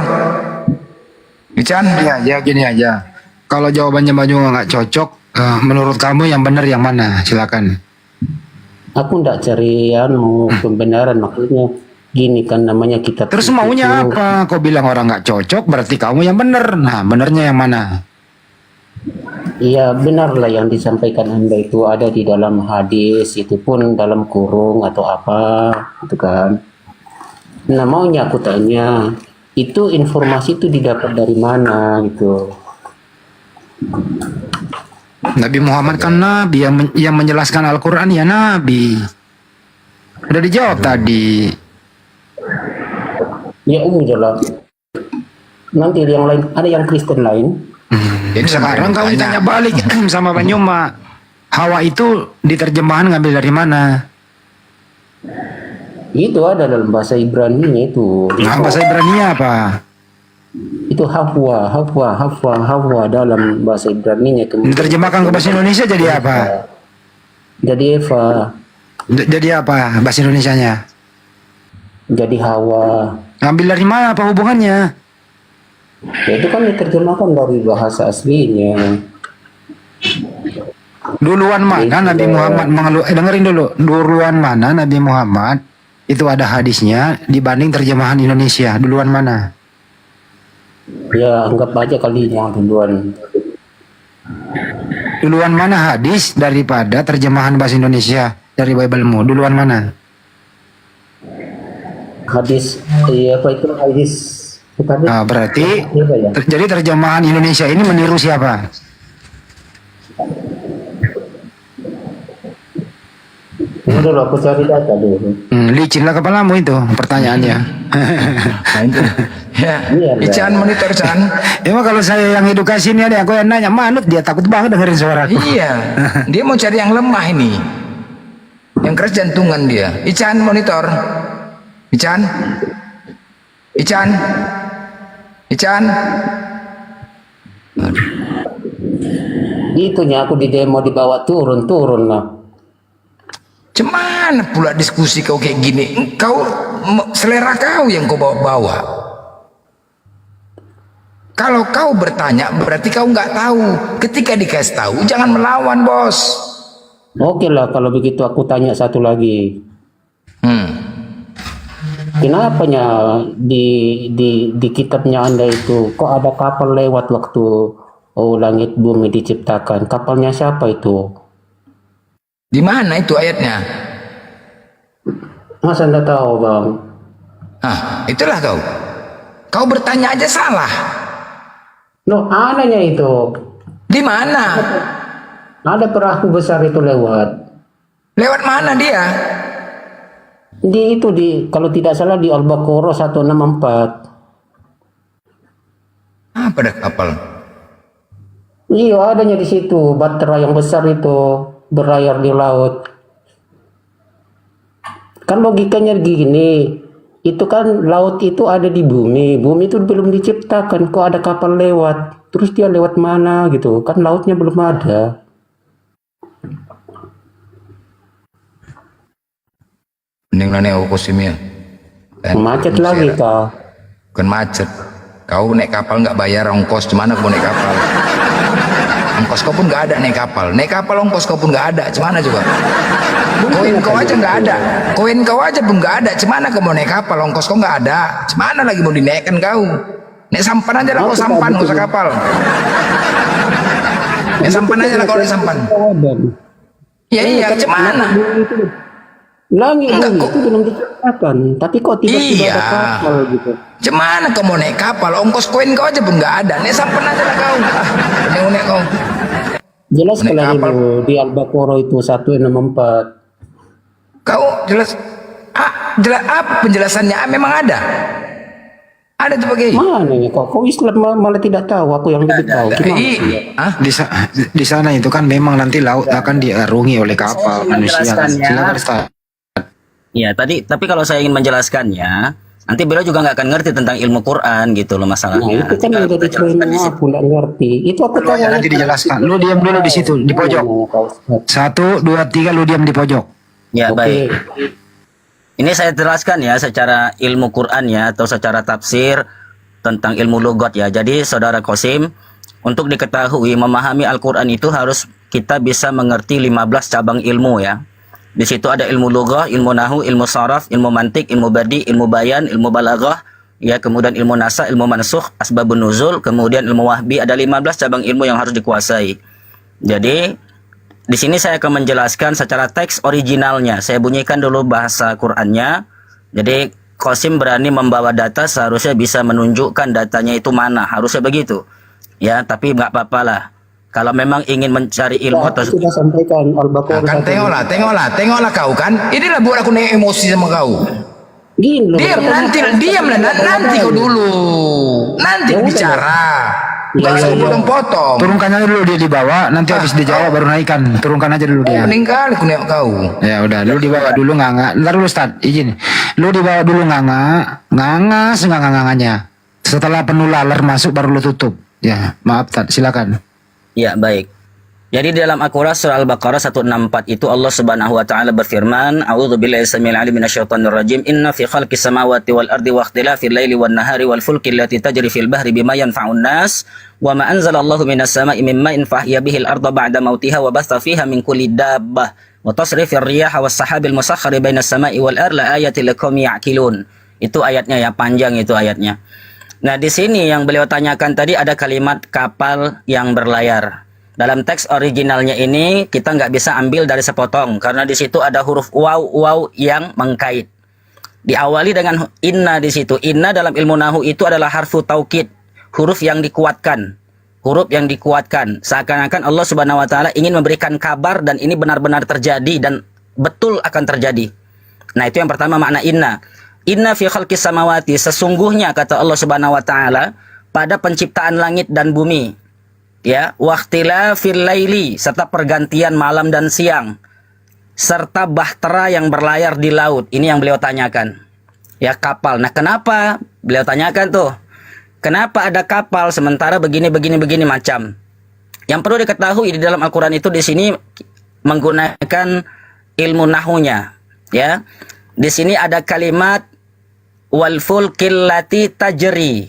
Ican? Ya gini aja. Kalau jawabannya Mbak Junga nggak cocok, menurut kamu yang benar yang mana? Silakan. Aku ndak cari pembenaran, maksudnya gini kan namanya kita. Terus maunya apa? Kau bilang orang nggak cocok, berarti kamu yang benar. Nah, benernya yang mana? Iya benar lah yang disampaikan Anda itu ada di dalam hadis, itu pun dalam kurung atau apa gitu kan. Nah maunya aku tanya, itu informasi itu didapat dari mana gitu. Nabi Muhammad kan Nabi yang menjelaskan Al-Quran ya Nabi. Udah dijawab tadi. Ya udah. Nanti yang lain, ada yang Kristen lain. Jadi sekarang kau tanya balik sama Bang Nyuma. Hawa itu diterjemahan ngambil dari mana? Itu ada dalam bahasa Ibrani itu. Nah, bahasa Ibrani apa? Itu Hawa dalam bahasa Ibrani itu. Diterjemahkan ke bahasa Indonesia jadi apa? Jadi Eva. Jadi apa bahasa Indonesianya? Jadi Hawa. Ngambil dari mana? Apa hubungannya? Ya, itu kan diterjemahkan dari bahasa aslinya. Duluan mana Nabi Muhammad dengerin dulu. Duluan mana Nabi Muhammad itu ada hadisnya dibanding terjemahan Indonesia? Duluan mana? Ya anggap aja kali yang duluan. Duluan mana hadis daripada terjemahan bahasa Indonesia dari Bible-mu? Duluan mana? Hadis, apa itu hadis? Nah, berarti jadi terjemahan Indonesia ini meniru siapa? Dulu aku cari data dulu. Licin lah kepalamu itu pertanyaannya. Nah, itu. Ya. Iya, Ican monitor Chan. Emang kalau saya yang edukasi ini ada aku yang nanya manut, dia takut banget dengerin suaraku. Iya. Dia mau cari yang lemah ini. Yang keras jantungan dia. Ican monitor. Ican. Ican. Ican. Itunya aku di demo dibawa turun lah. Cuman pula diskusi kau kayak gini. Kau selera kau yang kau bawa-bawa. Kalau kau bertanya berarti kau nggak tahu. Ketika dikasih tahu jangan melawan, bos. Oke lah kalau begitu aku tanya satu lagi. Kenapanya di kitabnya Anda itu kok ada kapal lewat waktu langit bumi diciptakan? Kapalnya siapa itu? Di mana itu ayatnya? Masa Anda tahu, Bang? Itulah kau. Kau bertanya aja salah. No, adanya itu. Di mana? Ada perahu besar itu lewat. Lewat mana dia? Kalau tidak salah di Al-Baqarah 164. Apa dah kapal? Iya, adanya di situ. Bahtera yang besar itu berlayar di laut. Kan logikanya gini. Itu kan laut itu ada di bumi. Bumi itu belum diciptakan. Kok ada kapal lewat? Terus dia lewat mana gitu? Kan lautnya belum ada. Mending nane Kosimil. Macet lagi kau. Bukan macet. Kau naik kapal nggak bayar ongkos, gimana kau naik kapal? Ongkos kau pun nggak ada naik kapal. Naik kapal ongkos kau pun nggak ada, gimana coba? Koin kau aja nggak ada. Koin kau aja pun nggak ada, gimana kau mau naik kapal? Ongkos kau nggak ada, gimana lagi mau dinaikkan kau? Naik sampan aja lah kau sampan, nggak usah kapal. Naik sampan aja lah kau naik sampan. Iya, gimana? Langit bumi itu belum diciptakan, tapi kok tiba-tiba ada kapal gitu. Gimana kau mau naik kapal? Ongkos koin kau aja pun nggak ada. Naik sampan aja lah kau. Unek kau. Jelas sekali di Al-Baqarah itu 164. Kau jelas apa penjelasannya? Memang ada. Ada tuh pakai. Mana ya kok Islam malah tidak tahu, aku yang lebih tahu. Di sana itu kan memang nanti laut akan diarungi oleh kapal manusia. Silakan Ustaz. Ya, tapi kalau saya ingin menjelaskannya, nanti beliau juga nggak akan ngerti tentang ilmu Quran gitu loh masalahnya. Nah, itu kan yang jadi poin aku nggak ngerti. Itu aku tahu. Nanti dijelaskan. Lu diam dulu di situ, di pojok. 1, 2, 3, lu diam di pojok. Ya, baik. Ini saya jelaskan ya secara ilmu Quran ya atau secara tafsir tentang ilmu logat ya. Jadi saudara Qasim, untuk diketahui memahami Al-Quran itu harus kita bisa mengerti 15 cabang ilmu ya. Di situ ada ilmu lughah, ilmu nahu, ilmu saraf, ilmu mantik, ilmu badi, ilmu bayan, ilmu balaghah, ya, kemudian ilmu nasa, ilmu mansukh, asbabun nuzul, kemudian ilmu wahbi, ada 15 cabang ilmu yang harus dikuasai. Jadi di sini saya akan menjelaskan secara teks originalnya. Saya bunyikan dulu bahasa Qur'annya. Jadi Qasim berani membawa data, seharusnya bisa menunjukkan datanya itu mana, harusnya begitu. Ya, tapi nggak apa-apa lah. Kalau memang ingin mencari ilmu atau sudah sampaikan Al-Baqarah. Kan tengoklah kau kan. Inilah buat aku naik emosi sama kau. Diam nanti kau dulu. Nanti bicara. Gak usah potong-potong. Turunkan aja dulu dia di bawah, nanti habis dijawab baru naikkan. Turunkan aja dulu dia. Meninggal aku naik kau. Ya udah, lu dibawa dulu nganga. Ntar dulu Ustaz, izin. Lu dibawa dulu nganga senganga-nganganya. Setelah penuh laler masuk baru lu tutup. Ya, maaf Ustaz, silakan. Ya, baik. Jadi di dalam Al-Quran surah Al-Baqarah 164 itu Allah Subhanahu wa taala berfirman, "A'udzubillahi samil alim minasyaitonir rajim. Inna fi khalqis samawati wal ardi wa ikhtilafil laili wan nahari wal fulki allati tajri fil bahri bima yanfa'un nas wa ma anzalallahu minas sama'i mim ma'in fahya bihil arda ba'da mautiha wa batha fiha min kulli dabbah wa tasrifir riyaha was sahabil musakhkhari bainas sama'i wal ardi ayatil liqaumin ya'qilun." Itu ayatnya ya, panjang itu ayatnya. Nah, di sini yang beliau tanyakan tadi ada kalimat kapal yang berlayar. Dalam teks originalnya ini kita nggak bisa ambil dari sepotong karena di situ ada huruf waw yang mengkait. Diawali dengan inna di situ. Inna dalam ilmu nahu itu adalah harfu taukid, huruf yang dikuatkan. Huruf yang dikuatkan. Seakan-akan Allah Subhanahu wa taala ingin memberikan kabar dan ini benar-benar terjadi dan betul akan terjadi. Nah, itu yang pertama makna inna. Inna fi khalqis samawati, sesungguhnya kata Allah Subhanahu wa taala pada penciptaan langit dan bumi. Ya, waqtilafil laili, serta pergantian malam dan siang, serta bahtera yang berlayar di laut. Ini yang beliau tanyakan. Ya, kapal. Nah, kenapa beliau tanyakan tuh? Kenapa ada kapal sementara begini macam? Yang perlu diketahui di dalam Al-Qur'an itu di sini menggunakan ilmu nahunya, ya. Di sini ada kalimat wal fulkil lati tajri.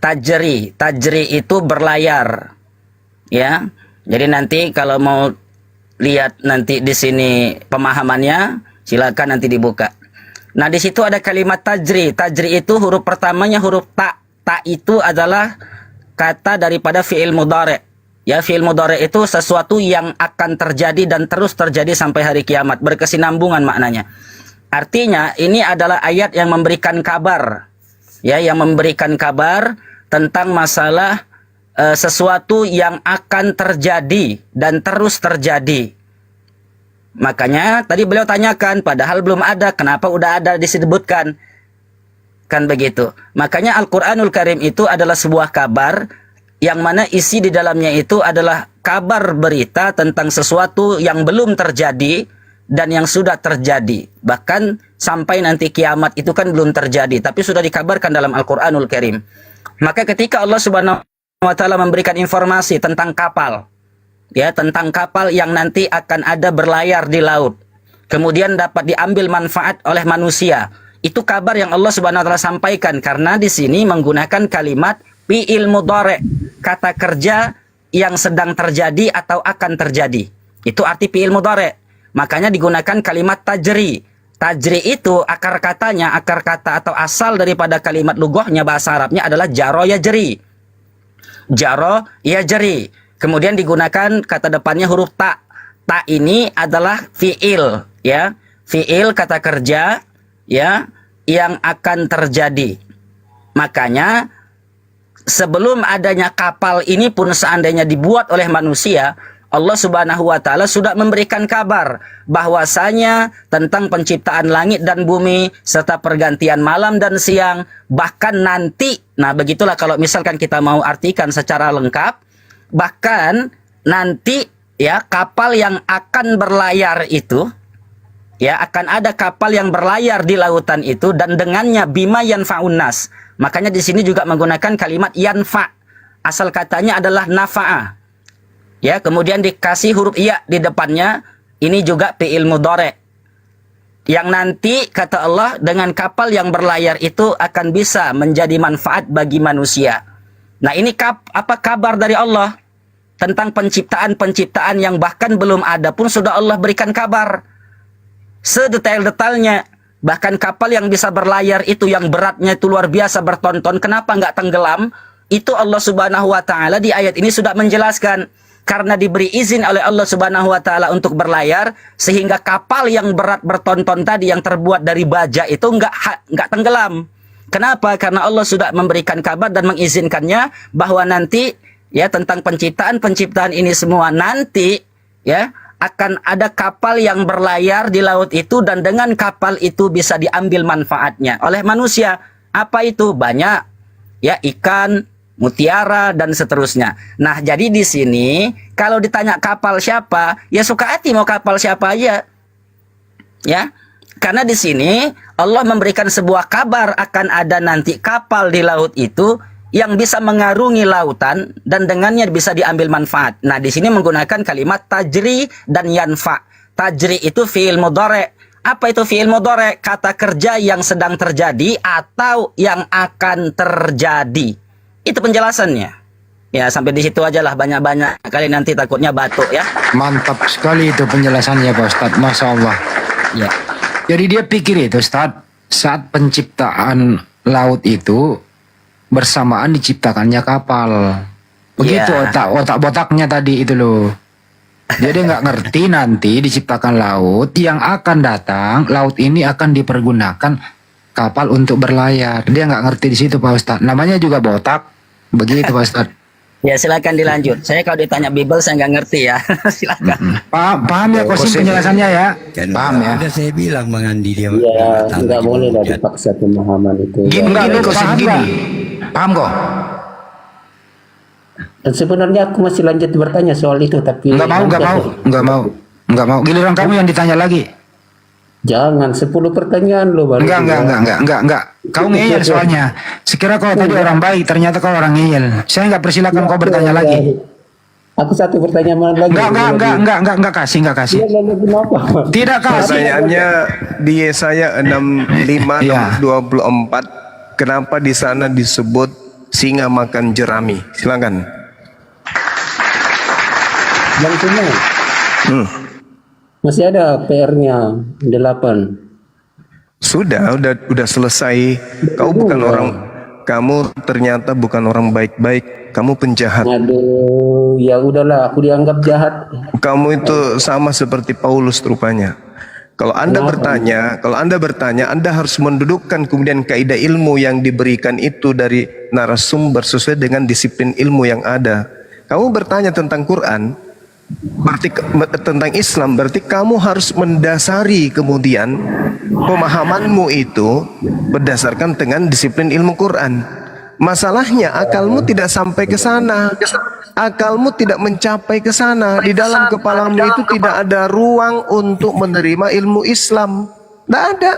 Tajri itu berlayar. Ya. Jadi nanti kalau mau lihat nanti di sini pemahamannya, silakan nanti dibuka. Nah, di situ ada kalimat tajri. Tajri itu huruf pertamanya huruf ta. Ta itu adalah kata daripada fi'il mudhari'. Ya, fi'il mudhari' itu sesuatu yang akan terjadi dan terus terjadi sampai hari kiamat, berkesinambungan maknanya. Artinya ini adalah ayat yang memberikan kabar. Ya, yang memberikan kabar tentang masalah sesuatu yang akan terjadi dan terus terjadi. Makanya tadi beliau tanyakan, padahal belum ada, kenapa udah ada disebutkan? Kan begitu. Makanya Al-Quranul Karim itu adalah sebuah kabar yang mana isi di dalamnya itu adalah kabar berita tentang sesuatu yang belum terjadi dan yang sudah terjadi. Bahkan sampai nanti kiamat itu kan belum terjadi, tapi sudah dikabarkan dalam Al-Quranul Karim. Maka ketika Allah Subhanahu wa taala memberikan informasi tentang kapal, ya, tentang kapal yang nanti akan ada berlayar di laut, kemudian dapat diambil manfaat oleh manusia, itu kabar yang Allah Subhanahu wa taala sampaikan, karena di sini menggunakan kalimat fi'il mudhari', kata kerja yang sedang terjadi atau akan terjadi. Itu arti fi'il mudhari'. Makanya digunakan kalimat tajri. Tajri itu akar katanya, akar kata atau asal daripada kalimat lughahnya bahasa Arabnya adalah jaro yajri. Jaro yajri. Kemudian digunakan kata depannya huruf ta. Ta ini adalah fi'il, ya. Fi'il kata kerja, ya, yang akan terjadi. Makanya sebelum adanya kapal ini pun seandainya dibuat oleh manusia, Allah Subhanahu wa taala sudah memberikan kabar bahwasanya tentang penciptaan langit dan bumi serta pergantian malam dan siang, bahkan nanti. Nah, begitulah kalau misalkan kita mau artikan secara lengkap, bahkan nanti, ya, kapal yang akan berlayar itu, ya, akan ada kapal yang berlayar di lautan itu dan dengannya bima yanfa'un nas. Makanya di sini juga menggunakan kalimat yanfa. Asal katanya adalah nafa'a. Ya, kemudian dikasih huruf iya di depannya, ini juga fi'il mudhari'. Yang nanti kata Allah dengan kapal yang berlayar itu akan bisa menjadi manfaat bagi manusia. Nah, ini apa kabar dari Allah tentang penciptaan-penciptaan yang bahkan belum ada pun sudah Allah berikan kabar sedetail-detailnya. Bahkan kapal yang bisa berlayar itu yang beratnya itu luar biasa bertonton, kenapa nggak tenggelam? Itu Allah Subhanahu wa taala di ayat ini sudah menjelaskan. Karena diberi izin oleh Allah Subhanahu wa taala untuk berlayar, sehingga kapal yang berat bertonton tadi yang terbuat dari baja itu nggak tenggelam. Kenapa? Karena Allah sudah memberikan kabar dan mengizinkannya bahwa nanti, ya, tentang penciptaan ini semua nanti, ya, akan ada kapal yang berlayar di laut itu dan dengan kapal itu bisa diambil manfaatnya oleh manusia. Apa itu? Banyak, ya, ikan, mutiara dan seterusnya. Nah, jadi di sini kalau ditanya kapal siapa, ya suka hati mau kapal siapa aja. Ya. Karena di sini Allah memberikan sebuah kabar akan ada nanti kapal di laut itu yang bisa mengarungi lautan dan dengannya bisa diambil manfaat. Nah, di sini menggunakan kalimat tajri dan yanfa. Tajri itu fi'il mudhari'. Apa itu fi'il mudhari'? Kata kerja yang sedang terjadi atau yang akan terjadi. Itu penjelasannya. Ya, sampai di situ aja lah, banyak-banyak kali nanti takutnya batuk, ya. Mantap sekali itu penjelasannya Pak Ustadz, Masya Allah. Ya. Jadi dia pikir itu Ustadz, saat penciptaan laut itu bersamaan diciptakannya kapal. Begitu otak botaknya tadi itu loh. Jadi nggak ngerti nanti diciptakan laut yang akan datang, laut ini akan dipergunakan kapal untuk berlayar. Dia nggak ngerti di situ Pak Ustadz. Namanya juga botak. Begitu Pak Ustadz. Ya silakan dilanjut. Saya kalau ditanya Bible saya nggak ngerti ya. Silakan. Paham ya Kosim penjelasannya ya? Kan Paham ya? udah saya bilang Bang Andi dia Ya, mengatakan nggak lagi boleh lah menghujat. dipaksa pemahaman itu. Gini, Enggak, gini lu Kosim, paham gini. nggak? Paham kok? Dan sebenarnya aku masih lanjut bertanya soal itu, tapi Enggak mau. Giliran kamu yang ditanya lagi. Jangan 10 pertanyaan lo baru. Enggak. Kau ngeyel soalnya. Sekira kau tadi orang baik, ternyata kau orang ngeyel. Saya enggak persilakan kau bertanya lagi. Aku satu pertanyaan lagi. Enggak kasih. Iya, lalu kenapa? Tidak kasih. Pertanyaannya di Yesaya 65 Iya. 24, kenapa di sana disebut singa makan jerami? Silakan. Bang Timo, Hmm. masih ada PR-nya 8. Udah selesai. Kamu ternyata bukan orang baik-baik. Kamu penjahat. Aduh, ya udahlah, aku dianggap jahat. Kamu itu sama seperti Paulus rupanya. Kalau Anda bertanya, Anda harus mendudukkan kemudian kaidah ilmu yang diberikan itu dari narasumber sesuai dengan disiplin ilmu yang ada. Kamu bertanya tentang Quran, berarti tentang Islam, berarti kamu harus mendasari kemudian pemahamanmu itu berdasarkan dengan disiplin ilmu Quran. Masalahnya akalmu tidak sampai ke sana. Akalmu tidak mencapai ke sana. Di dalam kepalamu itu tidak ada ruang untuk menerima ilmu Islam. Tidak ada.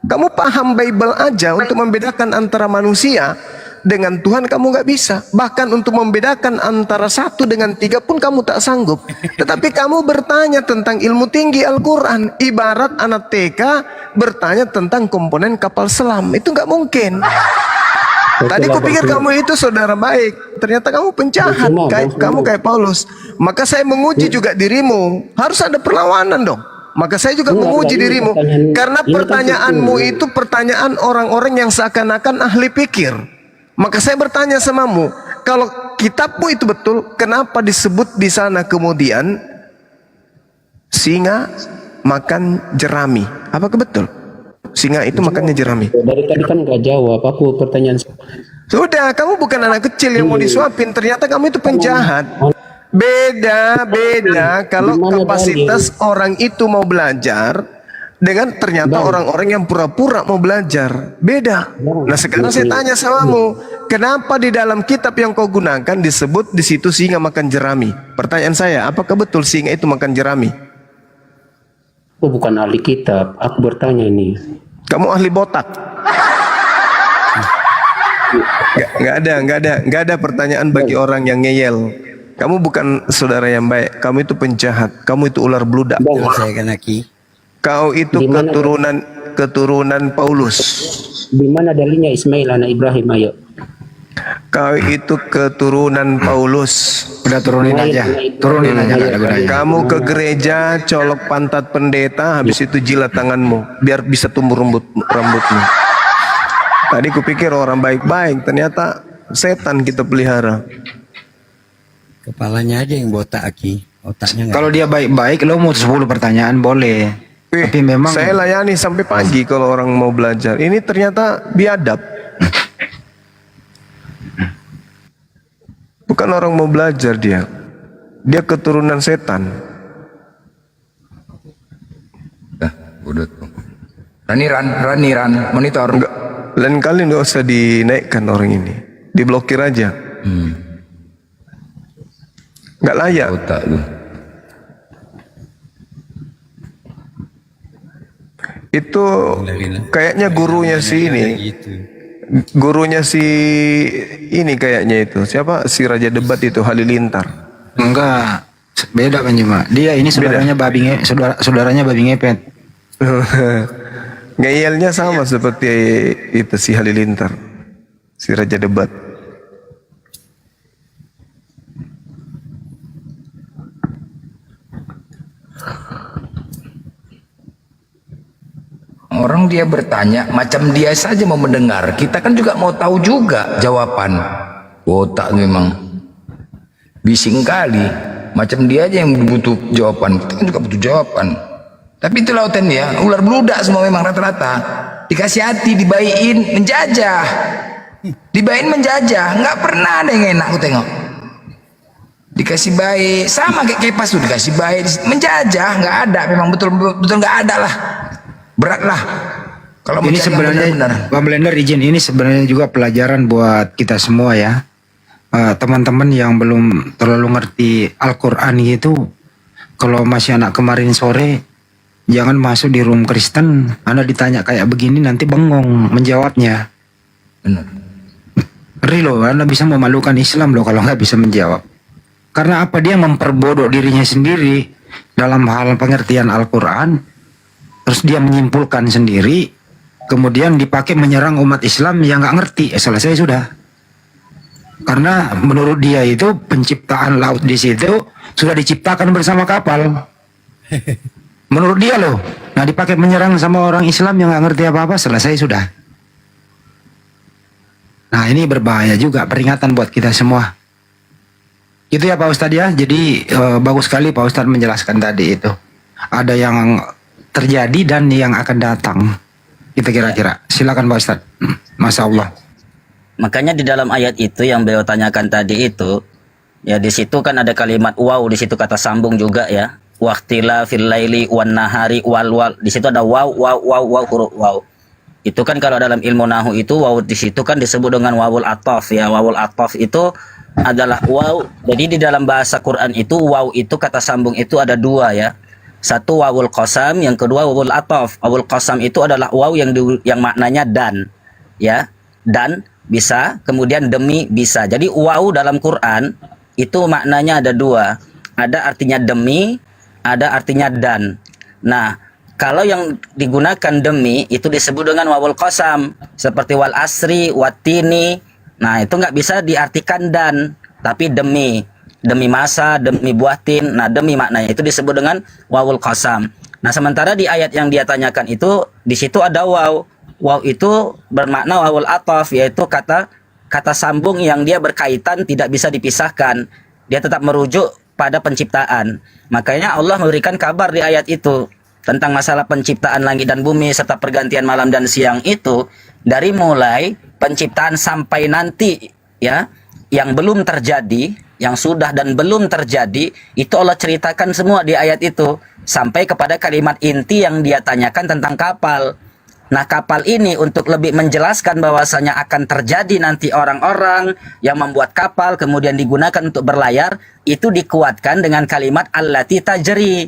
Kamu paham Bible aja untuk membedakan antara manusia dengan Tuhan kamu nggak bisa. Bahkan untuk membedakan antara 1 dengan 3 pun kamu tak sanggup. Tetapi kamu bertanya tentang ilmu tinggi Al-Quran. Ibarat anak TK bertanya tentang komponen kapal selam. Itu nggak mungkin. Tadi kupikir kamu itu saudara baik, ternyata kamu penjahat, kamu kayak Paulus. Maka saya menguji juga dirimu. Harus ada perlawanan dong. Maka saya juga menguji dirimu, karena pertanyaanmu itu pertanyaan orang-orang yang seakan-akan ahli pikir. Maka saya bertanya samamu, kalau kitabmu itu betul, kenapa disebut di sana kemudian singa makan jerami? Apakah betul? Singa itu makannya jerami. Dari tadi kan nggak jawab, aku pertanyaan. Sudah, kamu bukan anak kecil yang mau disuapin. Ternyata kamu itu penjahat. Beda kalau kapasitas orang itu mau belajar dengan ternyata orang-orang yang pura-pura mau belajar. Beda. Nah sekarang saya tanya samamu, kenapa di dalam kitab yang kau gunakan disebut di situ singa makan jerami? Pertanyaan saya, apakah betul singa itu makan jerami? Aku bukan ahli kitab, aku bertanya ini. Kamu ahli botak. Nggak ada pertanyaan bagi orang yang ngeyel. Kamu bukan saudara yang baik. Kamu itu penjahat. Kamu itu ular beludak. Saya kan Aki. Kau itu keturunan Paulus. Di mana dalilnya Ismail anak Ibrahim? Ayo. Kau itu keturunan Paulus. Udah turunin aja nggak ada gunanya. Kamu ke gereja, colok pantat pendeta, habis itu jilat tanganmu biar bisa tumbuh rambutmu. Tadi kupikir orang baik-baik, ternyata setan kita pelihara. Kepalanya aja yang botak Aki. Otaknya nggak. Kalau dia baik-baik, lo mau 10 pertanyaan boleh. Tapi memang Saya layani sampai pagi kalau orang mau belajar. Ini ternyata biadab. Bukan orang mau belajar dia. Dia keturunan setan. Udah tuh. Rani, monitor. Enggak, lain kali nggak usah dinaikkan orang ini. Diblokir aja. Nggak layak. Otak lu. Itu kayaknya gurunya si ini. Gurunya si ini kayaknya itu. Siapa? Si Raja Debat itu, Halilintar. enggak beda kan cuma. Dia ini saudaranya saudaranya babi ngepet. Ngeyelnya sama seperti itu si Halilintar. Si Raja Debat. Orang dia bertanya, macam dia saja mau mendengar. Kita kan juga mau tahu juga jawaban. Otak memang bising kali. Macam dia aja yang butuh jawaban. Kita kan juga butuh jawaban. Tapi itu lautan ya, ular beludak semua memang rata-rata. Dikasih hati, dibaiin, menjajah. Dibayain menjajah, nggak pernah ada yang enak aku tengok. dikasih baik, sama kayak Kepas tuh dikasih baik, menjajah nggak ada, memang betul nggak ada lah, berat lah. Kalau Ini mencari yang sebenarnya benar-benar. Pak Blender izin, ini sebenarnya juga pelajaran buat kita semua ya. Teman-teman yang belum terlalu ngerti Al-Quran gitu, kalau masih anak kemarin sore, jangan masuk di room Kristen. Anda ditanya kayak begini nanti bengong menjawabnya. Benar. Ngeri loh, Anda bisa memalukan Islam loh kalau nggak bisa menjawab. Karena apa? Dia memperbodoh dirinya sendiri dalam hal pengertian Al-Quran. Terus dia menyimpulkan sendiri, kemudian dipakai menyerang umat Islam yang nggak ngerti. Selesai sudah. Karena menurut dia itu penciptaan laut di situ sudah diciptakan bersama kapal. Menurut dia loh. Nah, dipakai menyerang sama orang Islam yang nggak ngerti apa-apa, selesai sudah. Nah, ini berbahaya juga, peringatan buat kita semua. Itu ya Pak Ustadz ya. Jadi bagus sekali Pak Ustadz menjelaskan tadi itu. Ada yang terjadi dan yang akan datang. Itu kira-kira. Silakan Pak Ustadz. Masya Allah. Makanya di dalam ayat itu yang beliau tanyakan tadi itu, ya di situ kan ada kalimat waw, di situ kata sambung juga ya. Waqtila fil laili wan nahari wal. Di situ ada waw huruf waw. Itu kan kalau dalam ilmu nahu itu waw di situ kan disebut dengan wawul ataf ya. Wawul ataf itu adalah waw. Jadi di dalam bahasa Quran itu waw itu kata sambung itu ada dua ya. Satu wawul qasam, yang kedua wawul ataf. Wawul qasam itu adalah waw yang maknanya dan ya. Dan bisa, kemudian demi bisa. Jadi waw dalam Quran itu maknanya ada dua. Ada artinya demi, ada artinya dan. Nah, kalau yang digunakan demi itu disebut dengan wawul qasam, seperti wal asri, watini. Nah, itu nggak bisa diartikan dan, tapi demi. Demi masa, demi buatin. Nah, demi maknanya itu disebut dengan wawul qasam. Nah, sementara di ayat yang dia tanyakan itu di situ ada waw. Waw itu bermakna wawul ataf, yaitu kata sambung yang dia berkaitan, tidak bisa dipisahkan. Dia tetap merujuk pada penciptaan. Makanya Allah memberikan kabar di ayat itu tentang masalah penciptaan langit dan bumi serta pergantian malam dan siang itu, dari mulai penciptaan sampai nanti ya, yang belum terjadi, yang sudah dan belum terjadi, itu Allah ceritakan semua di ayat itu sampai kepada kalimat inti yang dia tanyakan tentang kapal. Nah, kapal ini untuk lebih menjelaskan bahwasanya akan terjadi nanti orang-orang yang membuat kapal kemudian digunakan untuk berlayar, itu dikuatkan dengan kalimat allati tajri.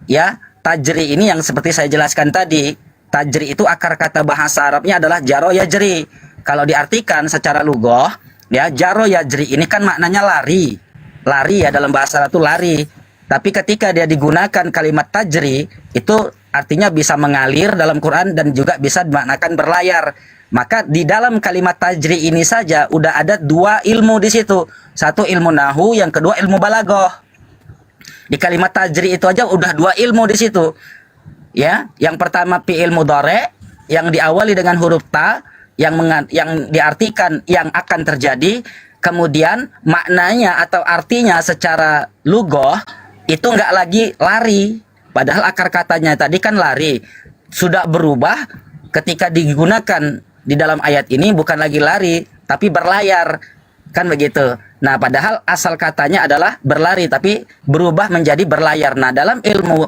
Ya, tajri ini yang seperti saya jelaskan tadi. Tajri itu akar kata bahasa Arabnya adalah jaro yajri. Kalau diartikan secara lughah, ya, jaro yajri ini kan maknanya lari. Lari ya, dalam bahasa Arab itu lari. Tapi ketika dia digunakan kalimat tajri, itu artinya bisa mengalir dalam Quran dan juga bisa dimaknakan berlayar. Maka di dalam kalimat tajri ini saja udah ada dua ilmu di situ. Satu ilmu nahu, yang kedua ilmu balaghah. Di kalimat tajri itu aja udah dua ilmu di situ. Ya, yang pertama fi'il mudhari yang diawali dengan huruf ta yang diartikan yang akan terjadi, kemudian maknanya atau artinya secara lughah itu enggak lagi lari. Padahal akar katanya tadi kan lari. Sudah berubah ketika digunakan di dalam ayat ini bukan lagi lari, tapi berlayar. Kan begitu. Nah, padahal asal katanya adalah berlari, tapi berubah menjadi berlayar. Nah, dalam ilmu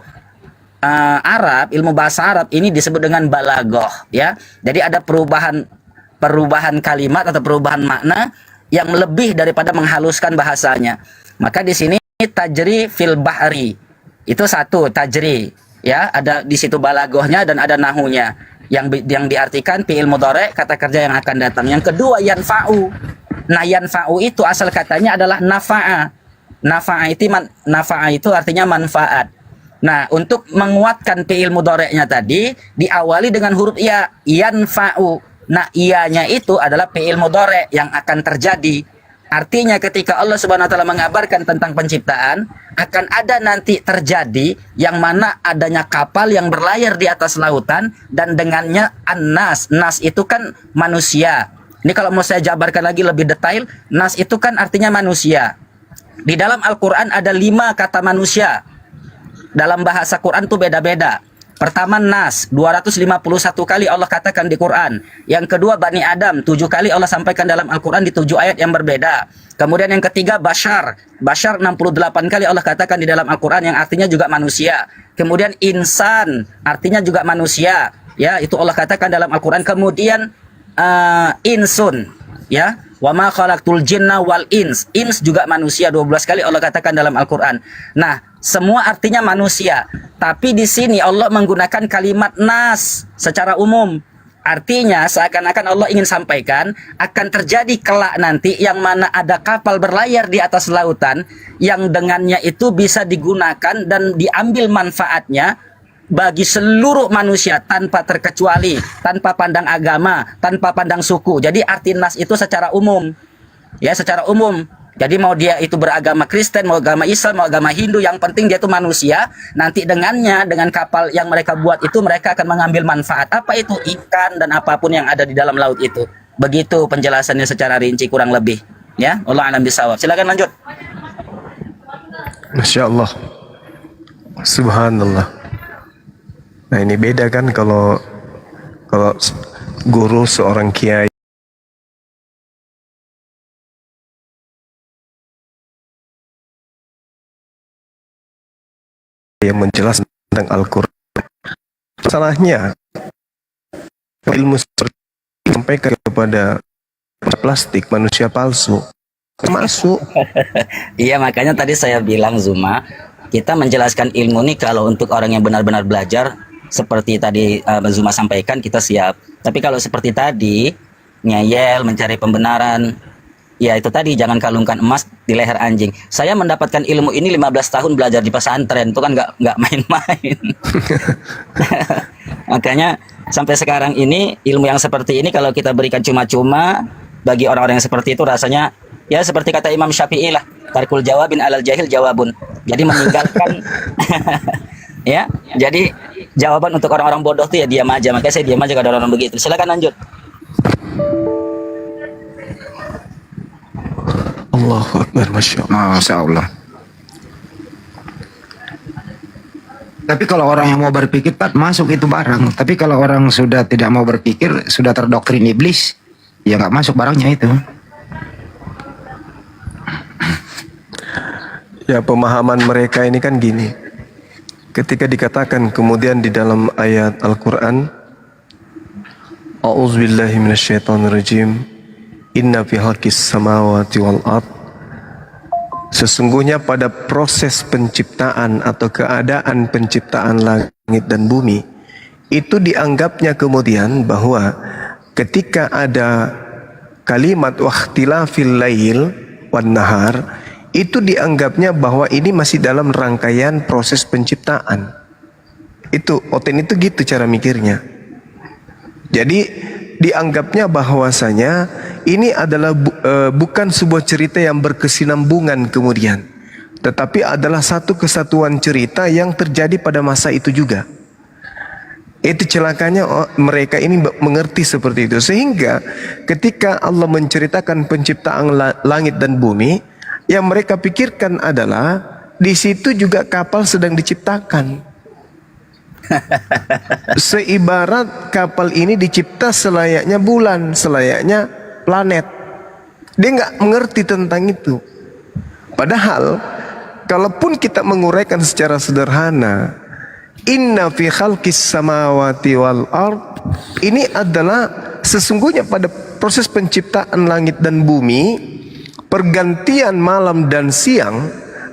Arab, ilmu bahasa Arab ini disebut dengan balaghah. Ya. Jadi ada perubahan kalimat atau perubahan makna yang lebih daripada menghaluskan bahasanya. Maka di sini tajri fil bahri. Itu satu tajri, ya, ada di situ balaghahnya dan ada nahunya. Yang diartikan fi'il mudhari, kata kerja yang akan datang. Yang kedua yanfa'u. Nah, yanfa'u itu asal katanya adalah nafa'a. Nafa'a itu artinya manfaat. Nah, untuk menguatkan fi'il mudhari'nya tadi diawali dengan huruf ya, yanfa'u. Nah, iyanya itu adalah fi'il mudhari' yang akan terjadi. Artinya ketika Allah Subhanahu wa taala mengabarkan tentang penciptaan, akan ada nanti terjadi yang mana adanya kapal yang berlayar di atas lautan dan dengannya an-nas. Nas itu kan manusia. Ini kalau mau saya jabarkan lagi lebih detail, nas itu kan artinya manusia. Di dalam Al-Qur'an ada 5 kata manusia. Dalam bahasa Quran tuh beda-beda. Pertama Nas, 251 kali Allah katakan di Quran. Yang kedua Bani Adam, 7 kali Allah sampaikan dalam Al-Quran di 7 ayat yang berbeda. Kemudian yang ketiga Bashar, 68 kali Allah katakan di dalam Al-Quran yang artinya juga manusia. Kemudian Insan, artinya juga manusia. Ya, itu Allah katakan dalam Al-Quran. Kemudian Insun, ya. Wa ma khalaqtul jinna wal ins. Ins juga manusia, 12 kali Allah katakan dalam Al-Quran. Nah, semua artinya manusia. Tapi di sini Allah menggunakan kalimat nas secara umum. Artinya seakan-akan Allah ingin sampaikan akan terjadi kelak nanti yang mana ada kapal berlayar di atas lautan yang dengannya itu bisa digunakan dan diambil manfaatnya bagi seluruh manusia tanpa terkecuali, tanpa pandang agama, tanpa pandang suku. Jadi arti nas itu secara umum. Ya, secara umum. Jadi mau dia itu beragama Kristen, mau agama Islam, mau agama Hindu, yang penting dia itu manusia. Nanti dengannya, dengan kapal yang mereka buat itu, mereka akan mengambil manfaat. Apa itu? Ikan dan apapun yang ada di dalam laut itu. Begitu penjelasannya secara rinci kurang lebih. Ya, Allah a'lam bishawab. Silakan lanjut. Masya Allah. Subhanallah. Nah ini beda kan kalau guru seorang kiai yang menjelaskan tentang Al-Quran. Salahnya ilmu seperti disampaikan kepada plastik, manusia palsu masuk. Iya, makanya tadi saya bilang Zuma, kita menjelaskan ilmu ini kalau untuk orang yang benar-benar belajar seperti tadi Zuma sampaikan, kita siap. Tapi kalau seperti tadi ngeyel, mencari pembenaran, ya itu tadi, jangan kalungkan emas di leher anjing. Saya mendapatkan ilmu ini 15 tahun belajar di pesantren, itu kan nggak main-main. Makanya sampai sekarang ini ilmu yang seperti ini kalau kita berikan cuma-cuma bagi orang-orang yang seperti itu rasanya ya seperti kata Imam Syafi'i lah, tarkul jawabin alal jahil jawabun. Jadi meninggalkan ya, jadi jawaban untuk orang-orang bodoh tuh ya diam aja. Makanya saya diam aja kalau ada orang begitu. Silakan lanjut. Allahu Akbar, Masya Allah. Masya Allah. Tapi kalau orang yang mau berpikir, Pak, masuk itu barang. Tapi kalau orang sudah tidak mau berpikir, sudah terdoktrin iblis, ya nggak masuk barangnya itu. Ya, pemahaman mereka ini kan gini. Ketika dikatakan kemudian di dalam ayat Al-Quran, A'udzubillahi minasyaitonirrajim, Inna fi halqis samawati wal ard. Sesungguhnya pada proses penciptaan atau keadaan penciptaan langit dan bumi, itu dianggapnya kemudian bahwa ketika ada kalimat waqtilafil lail wan nahar, itu dianggapnya bahwa ini masih dalam rangkaian proses penciptaan. Itu Oten itu gitu cara mikirnya. Jadi dianggapnya bahwasanya ini adalah bukan sebuah cerita yang berkesinambungan kemudian, tetapi adalah satu kesatuan cerita yang terjadi pada masa itu juga. Itu celakanya mereka ini mengerti seperti itu, sehingga ketika Allah menceritakan penciptaan langit dan bumi, yang mereka pikirkan adalah di situ juga kapal sedang diciptakan. Seibarat kapal ini dicipta selayaknya bulan, selayaknya planet. Dia nggak mengerti tentang itu. Padahal, kalaupun kita menguraikan secara sederhana, Inna fi khalqis samawati wal ard, ini adalah sesungguhnya pada proses penciptaan langit dan bumi, pergantian malam dan siang,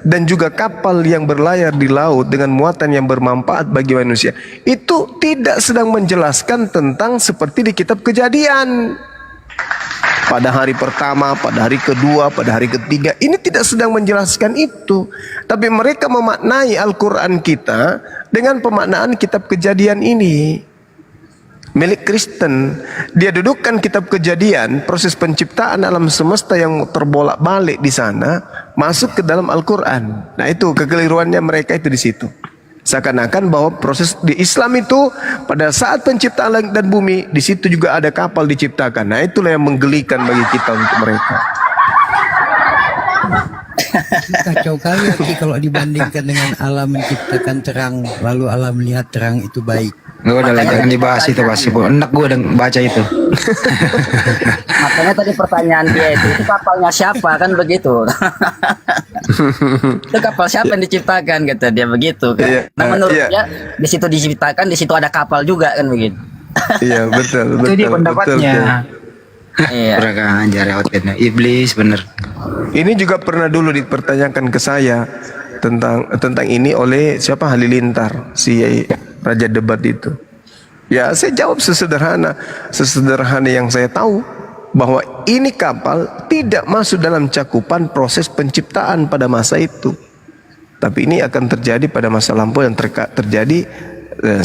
dan juga kapal yang berlayar di laut dengan muatan yang bermanfaat bagi manusia, itu tidak sedang menjelaskan tentang seperti di kitab Kejadian. Pada hari pertama, pada hari kedua, pada hari ketiga, ini tidak sedang menjelaskan itu. Tapi mereka memaknai Al-Quran kita dengan pemaknaan kitab Kejadian ini. Milik Kristen, dia dudukkan kitab Kejadian, proses penciptaan alam semesta yang terbolak-balik di sana, masuk ke dalam Al-Quran. Nah itu kekeliruannya mereka itu di situ. Seakan-akan bahwa proses di Islam itu pada saat penciptaan langit dan bumi, di situ juga ada kapal diciptakan. Nah itulah yang menggelikan bagi kita untuk mereka. Kacau kali Aki kalau dibandingkan dengan alam menciptakan terang, lalu alam melihat terang itu baik. Udah lah, jangan dibahas itu pasti. Enak gue udah baca itu. Makanya tadi pertanyaan dia itu kapalnya siapa kan begitu. Itu kapal siapa yang diciptakan kata dia begitu kan. Iya, Nah menurut iya. dia di situ diciptakan, di situ ada kapal juga kan begitu. Iya betul Itu dia betul. pendapatnya. Iya. Kurang ajar outfitnya. Iblis bener. Ini juga pernah dulu dipertanyakan ke saya tentang ini oleh siapa, Halilintar, si raja debat itu. Ya saya jawab sesederhana yang saya tahu, bahwa ini kapal tidak masuk dalam cakupan proses penciptaan pada masa itu. Tapi ini akan terjadi pada masa lampau yang terjadi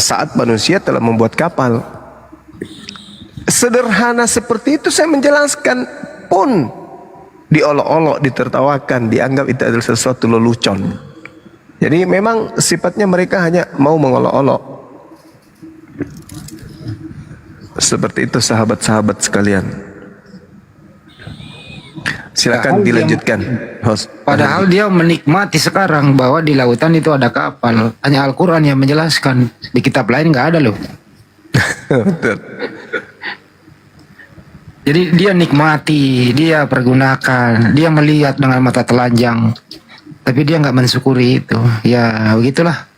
saat manusia telah membuat kapal. Sederhana seperti itu saya menjelaskan pun diolok-olok, ditertawakan, dianggap itu adalah sesuatu lelucon. Jadi memang sifatnya mereka hanya mau mengolok-olok. Seperti itu sahabat-sahabat sekalian. Silakan Padahal dilanjutkan, host. Padahal dia menikmati sekarang bahwa di lautan itu ada kapal. Hanya Al-Quran yang menjelaskan. Di kitab lain nggak ada loh. Betul. Jadi dia nikmati, dia pergunakan, dia melihat dengan mata telanjang. Tapi dia nggak mensyukuri itu. Ya begitulah.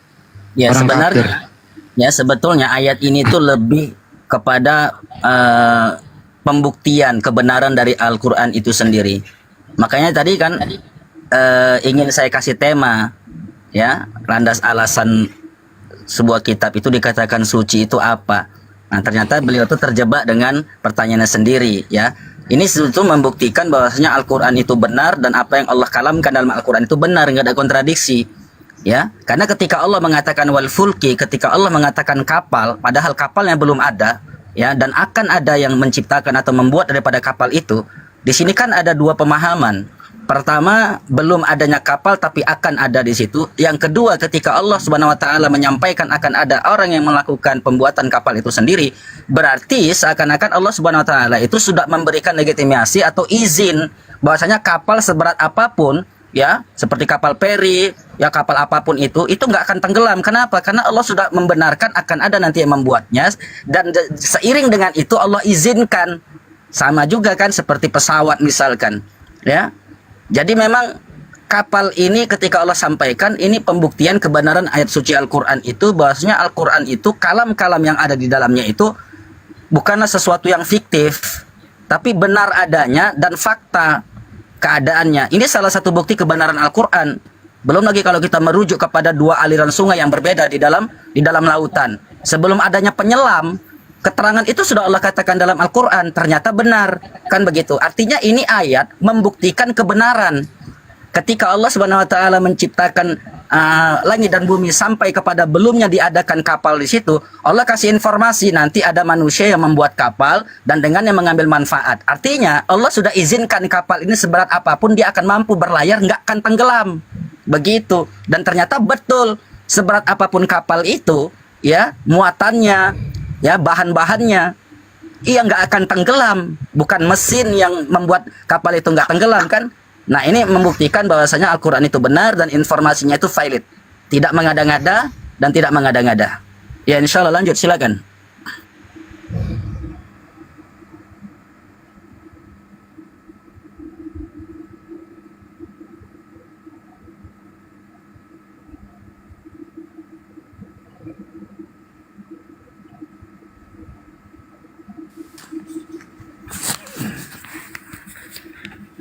Ya Orang sebenarnya, kafir. ya sebetulnya ayat ini tuh lebih kepada pembuktian kebenaran dari Al-Quran itu sendiri. Makanya tadi kan ingin saya kasih tema, ya, landas alasan sebuah kitab itu dikatakan suci itu apa. Nah ternyata beliau tuh terjebak dengan pertanyaannya sendiri, ya. Ini sebetulnya membuktikan bahwasanya Al-Quran itu benar dan apa yang Allah kalamkan dalam Al-Quran itu benar, nggak ada kontradiksi. Ya, karena ketika Allah mengatakan wal fulki, ketika Allah mengatakan kapal, padahal kapalnya belum ada, ya, dan akan ada yang menciptakan atau membuat daripada kapal itu. Di sini kan ada dua pemahaman. Pertama, belum adanya kapal tapi akan ada di situ. Yang kedua, ketika Allah Subhanahu wa taala menyampaikan akan ada orang yang melakukan pembuatan kapal itu sendiri, berarti seakan-akan Allah Subhanahu wa taala itu sudah memberikan legitimasi atau izin bahwasanya kapal seberat apapun, ya, seperti kapal peri, ya kapal apapun itu nggak akan tenggelam. Kenapa? Karena Allah sudah membenarkan akan ada nanti yang membuatnya, dan seiring dengan itu Allah izinkan. Sama juga kan seperti pesawat misalkan, ya. Jadi memang kapal ini ketika Allah sampaikan, ini pembuktian kebenaran ayat suci Al-Quran itu, bahwasanya Al-Quran itu kalam-kalam yang ada di dalamnya itu bukanlah sesuatu yang fiktif, tapi benar adanya dan fakta keadaannya. Ini salah satu bukti kebenaran Al-Quran. Belum lagi kalau kita merujuk kepada dua aliran sungai yang berbeda di dalam lautan. Sebelum adanya penyelam, keterangan itu sudah Allah katakan dalam Al-Quran, ternyata benar, kan begitu. Artinya ini ayat membuktikan kebenaran. Ketika Allah Subhanahu wa taala menciptakan langit dan bumi sampai kepada belumnya diadakan kapal di situ, Allah kasih informasi nanti ada manusia yang membuat kapal dan dengannya mengambil manfaat. Artinya Allah sudah izinkan kapal ini seberat apapun dia akan mampu berlayar, nggak akan tenggelam. Begitu. Dan ternyata betul, seberat apapun kapal itu, ya, muatannya, ya, bahan-bahannya, iya nggak akan tenggelam. Bukan mesin yang membuat kapal itu nggak tenggelam kan. Nah ini membuktikan bahwasanya Al-Quran itu benar dan informasinya itu valid, tidak mengada-ngada dan tidak mengada-ngada. Ya insya Allah lanjut, silakan.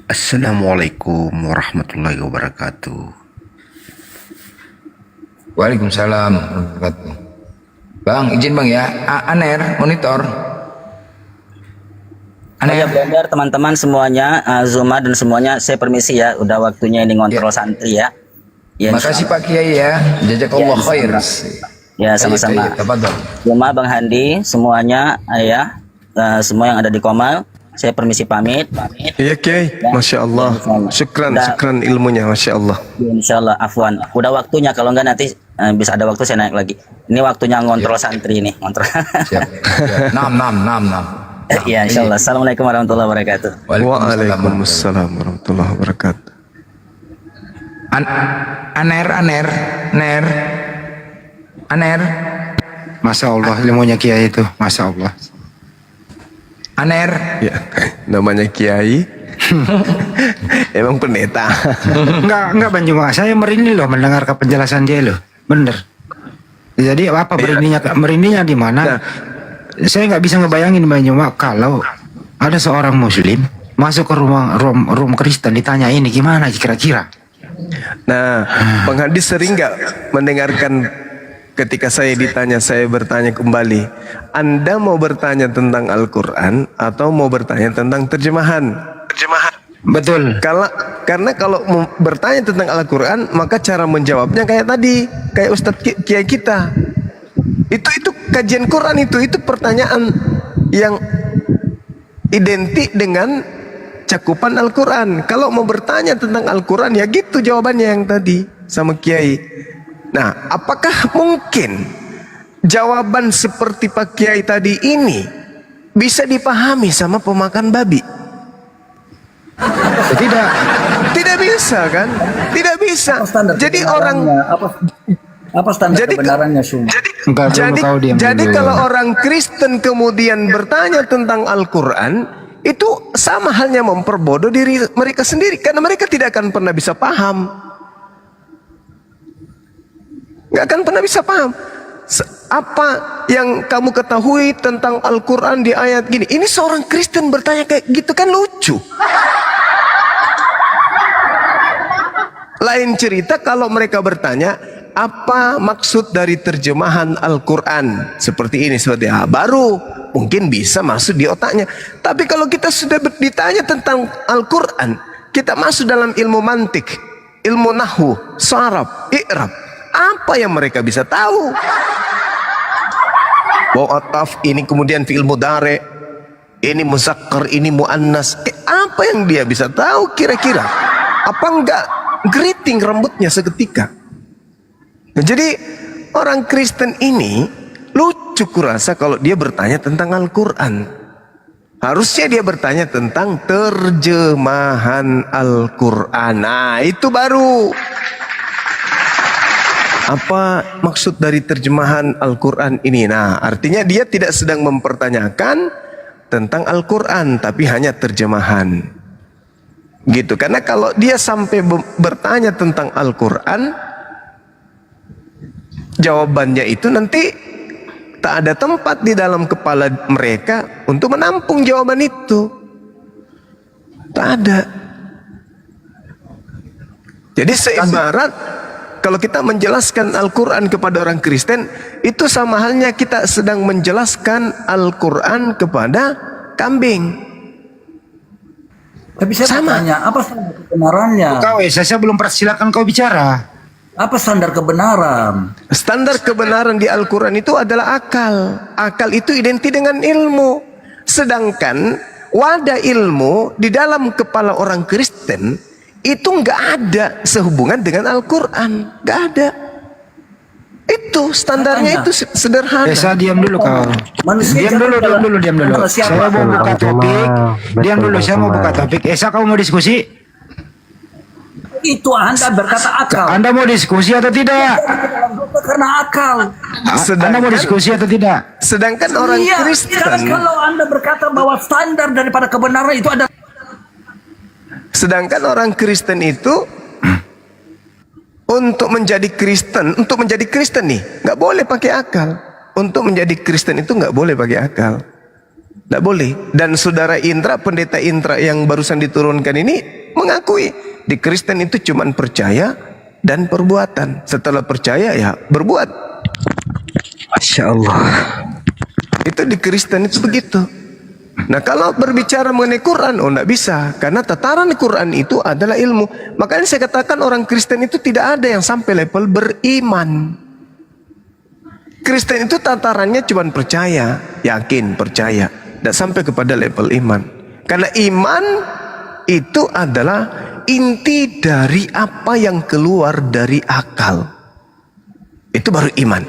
Assalamualaikum warahmatullahi wabarakatuh. Waalaikumsalam warahmatullahi wabarakatuh. Bang, izin bang ya, Aner, monitor. Ya Blender, teman-teman semuanya, Zuma dan semuanya, saya permisi ya, udah waktunya ini ngontrol santri ya. Ya, Makasih Pak Kiai ya, jazakallah khair. Ya sama-sama. Zuma, Bang Handi, semuanya ya, semua yang ada di Komal, saya permisi pamit. Iya Kiai, Masya Allah. Syukran ilmunya, Masya Allah. Insya Allah, afwan. Udah waktunya, kalau enggak nanti bisa ada waktu saya naik lagi. Ini waktunya ngontrol santri nih, ngontrol. Siap. Nam. Ya, insya Allah. Assalamualaikum warahmatullahi wabarakatuh. Waalaikumsalam warahmatullahi wabarakatuh. Aner. Masya Allah ilmunya Kiai itu, Masya Allah. Aner. Ya, namanya Kiai. Emang pendeta. Enggak Bang Juma, saya merinding loh mendengar penjelasan dia loh. Bener. Jadi apa merindingnya di mana? Saya nggak bisa ngebayangin Bang Juma kalau ada seorang Muslim masuk ke room Kristen ditanya ini gimana kira-kira. Nah, penghadis sering nggak mendengarkan ketika saya ditanya, saya bertanya kembali, Anda mau bertanya tentang Al-Quran atau mau bertanya tentang terjemahan? Betul. Karena kalau mau bertanya tentang Al-Quran, maka cara menjawabnya kayak tadi, kayak Ustadz Kiai kita. Itu kajian Quran itu pertanyaan yang identik dengan cakupan Al-Quran. Kalau mau bertanya tentang Al-Quran ya gitu jawabannya yang tadi sama Kiai. Nah, apakah mungkin jawaban seperti Pak Kiai tadi ini bisa dipahami sama pemakan babi? Tidak bisa kan? Tidak bisa. Jadi orang apa standar kebenarannya Sum? Jadi kalau orang Kristen kemudian bertanya tentang Al-Quran, itu sama halnya memperbodoh diri mereka sendiri, karena mereka tidak akan pernah bisa paham. Nggak akan pernah bisa paham. Apa yang kamu ketahui tentang Al-Quran di ayat gini? Ini seorang Kristen bertanya kayak gitu kan lucu. Lain cerita kalau mereka bertanya, apa maksud dari terjemahan Al-Quran seperti ini, seperti baru mungkin bisa masuk di otaknya. Tapi kalau kita sudah ditanya tentang Al-Quran, kita masuk dalam ilmu mantik, ilmu nahwu, saraf, i'rab, apa yang mereka bisa tahu? Ataf ini kemudian fi'il mudhari, ini muzakkar, ini muannas, apa yang dia bisa tahu kira-kira? Apa enggak geriting rambutnya seketika? Nah, jadi orang Kristen ini lucu kurasa kalau dia bertanya tentang Al-Quran. Harusnya dia bertanya tentang terjemahan Al-Quran. Nah, itu baru. Apa maksud dari terjemahan Al-Quran ini? Nah, artinya dia tidak sedang mempertanyakan tentang Al-Quran, tapi hanya terjemahan. Gitu. Karena kalau dia sampai bertanya tentang Al-Quran, jawabannya itu nanti tak ada tempat di dalam kepala mereka untuk menampung jawaban itu. Tak ada. Jadi seibarat kalau kita menjelaskan Al-Quran kepada orang Kristen, itu sama halnya kita sedang menjelaskan Al-Quran kepada kambing. Tapi saya bertanya, apa standar kebenarannya? Saya belum silakan kau bicara. Apa standar kebenaran? Standar kebenaran di Al-Quran itu adalah akal. Akal itu identik dengan ilmu. Sedangkan wadah ilmu di dalam kepala orang Kristen itu nggak ada sehubungan dengan Al-Quran. Nggak ada. Itu standarnya itu sederhana. Saya diam dulu kau. Diam dulu. Saya mau buka topik. Diam dulu, saya mau buka topik. Esa, kau mau diskusi? Itu Anda berkata akal. Anda mau diskusi atau tidak? Karena akal. Anda mau diskusi atau tidak? Sedangkan orang Kristen, kalau Anda berkata bahwa standar daripada kebenaran itu ada. Sedangkan orang Kristen itu untuk menjadi Kristen nih nggak boleh pakai akal. Untuk menjadi Kristen itu nggak boleh pakai akal, nggak boleh. Dan saudara Indra, pendeta Indra yang barusan diturunkan ini mengakui di Kristen itu cuman percaya dan perbuatan. Setelah percaya ya berbuat. Masya Allah. Itu di Kristen itu begitu. Nah, kalau berbicara mengenai Quran, enggak bisa, karena tataran Quran itu adalah ilmu. Makanya saya katakan orang Kristen itu tidak ada yang sampai level beriman. Kristen itu tatarannya cuma percaya, yakin, percaya, tidak sampai kepada level iman. Karena iman itu adalah inti dari apa yang keluar dari akal. Itu baru iman.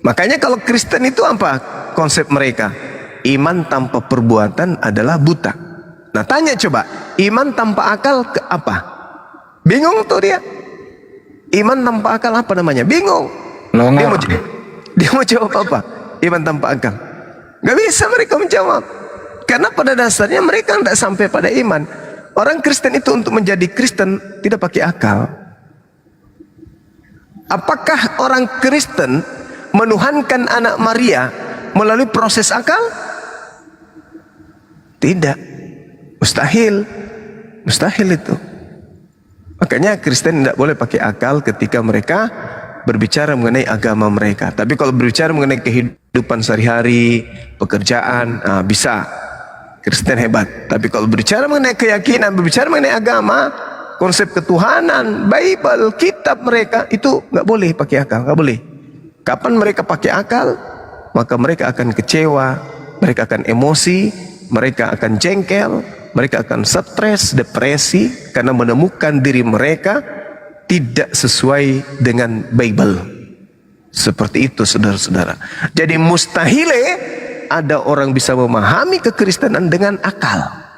Makanya kalau Kristen itu apa konsep mereka? Iman tanpa perbuatan adalah buta. Nah, tanya coba, iman tanpa akal ke apa? Bingung tuh dia. Iman tanpa akal apa namanya? Bingung. Longor. Dia mau jawab apa? Iman tanpa akal. Gak bisa mereka menjawab. Karena pada dasarnya mereka tidak sampai pada iman. Orang Kristen itu untuk menjadi Kristen tidak pakai akal. Apakah orang Kristen menuhankan anak Maria melalui proses akal? Tidak. Mustahil. Mustahil itu. Makanya Kristen tidak boleh pakai akal ketika mereka berbicara mengenai agama mereka. Tapi kalau berbicara mengenai kehidupan sehari-hari, pekerjaan, bisa. Kristen hebat. Tapi kalau berbicara mengenai keyakinan, berbicara mengenai agama, konsep ketuhanan, Bible, kitab mereka, itu nggak boleh pakai akal, nggak boleh. Kapan mereka pakai akal, maka mereka akan kecewa, mereka akan emosi, mereka akan jengkel, mereka akan stres, depresi, karena menemukan diri mereka tidak sesuai dengan Bible. Seperti itu saudara-saudara. Jadi mustahile ada orang bisa memahami kekristenan dengan akal.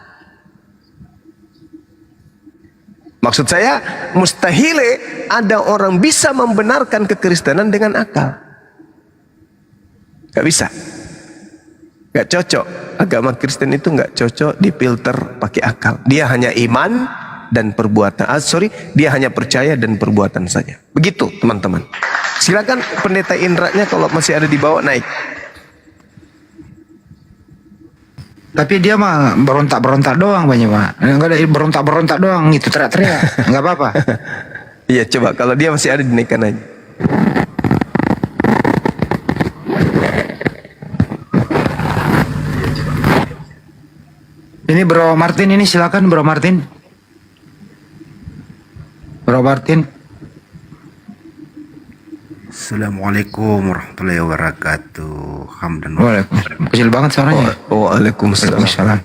Maksud saya, mustahile ada orang bisa membenarkan kekristenan dengan akal. Gak bisa. Gak cocok. Agama Kristen itu gak cocok difilter pakai akal. Dia hanya iman dan perbuatan. Dia hanya percaya dan perbuatan saja. Begitu teman-teman. Silakan pendeta Indra-nya kalau masih ada di bawah naik. Tapi dia mah berontak-berontak doang banyak Pak. Enggak ada berontak-berontak doang gitu, teriak-teriak. Enggak apa-apa. Iya, coba kalau dia masih ada dinaikkan aja. Ini Bro Martin ini, silakan Bro Martin. Bro Martin. Assalamualaikum warahmatullahi wabarakatuh. Hamdan. Waalaikumsalam. Kecil banget suaranya. Waalaikumsalam.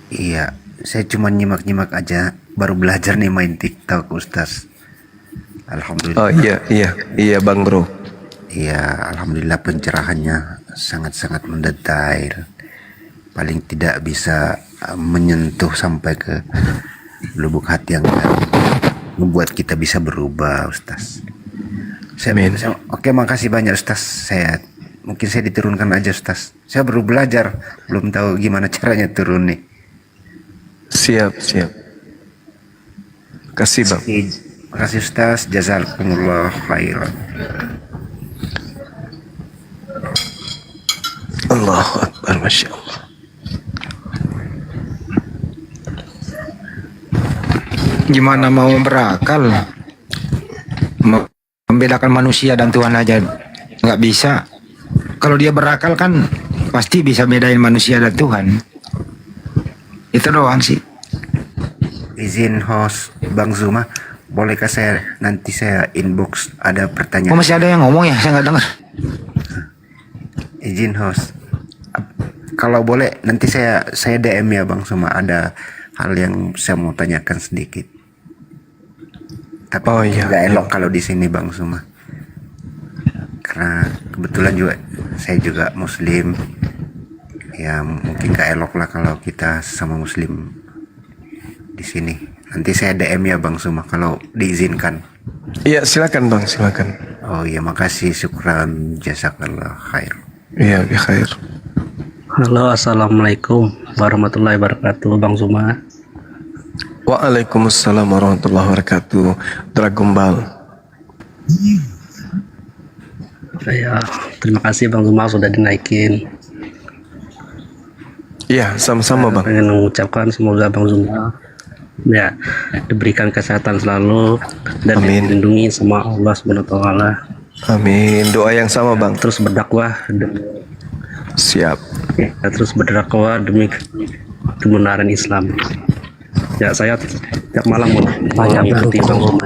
Iya, saya cuma nyimak-nyimak aja. Baru belajar nih main TikTok, Ustaz. Alhamdulillah. Oh iya Bang Bro. Iya, alhamdulillah pencerahannya sangat-sangat mendetail. Paling tidak bisa menyentuh sampai ke lubuk hati yang membuat kita bisa berubah, Ustaz. Oke, makasih banyak Ustaz. Mungkin saya diturunkan aja Ustaz. Saya baru belajar, belum tahu gimana caranya turun nih. Siap. Kasih Bang. Makasih Ustaz. Jazakumullah khairan. Allahu Akbar, Masya Allah. Gimana mau berakal? Membedakan manusia dan Tuhan aja nggak bisa. Kalau dia berakal kan pasti bisa bedain manusia dan Tuhan. Itu doang sih. Izin host Bang Zuma, bolehkah nanti saya inbox ada pertanyaan? Oh, masih ada yang ngomong ya? Saya nggak dengar. Izin host, kalau boleh nanti saya DM ya Bang Zuma, ada hal yang saya mau tanyakan sedikit. Tapi nggak elok kalau di sini Bang Zuma, karena kebetulan juga saya juga Muslim. Ya mungkin nggak elok lah kalau kita sama Muslim di sini. Nanti saya DM ya Bang Zuma kalau diizinkan. Iya silakan Bang, silakan. Oh iya, makasih, syukran, jazakallah khair. Iya, bi khair. Halo, assalamualaikum warahmatullahi wabarakatuh, Bang Zuma. Waalaikumsalam warahmatullahi wabarakatuh. Dragombal. Ya, terima kasih Bang Zuma sudah dinaikin. Iya, sama-sama Bang. Pengen mengucapkan semoga Bang Zuma ya diberikan kesehatan selalu dan dilindungi sama Allah Subhanahu wa taala. Amin. Doa yang sama Bang. Terus berdakwah. Siap. Ya, terus berdakwah demi kebenaran Islam. Ya, saya tiap malam banyak mengikuti Bang Zuma.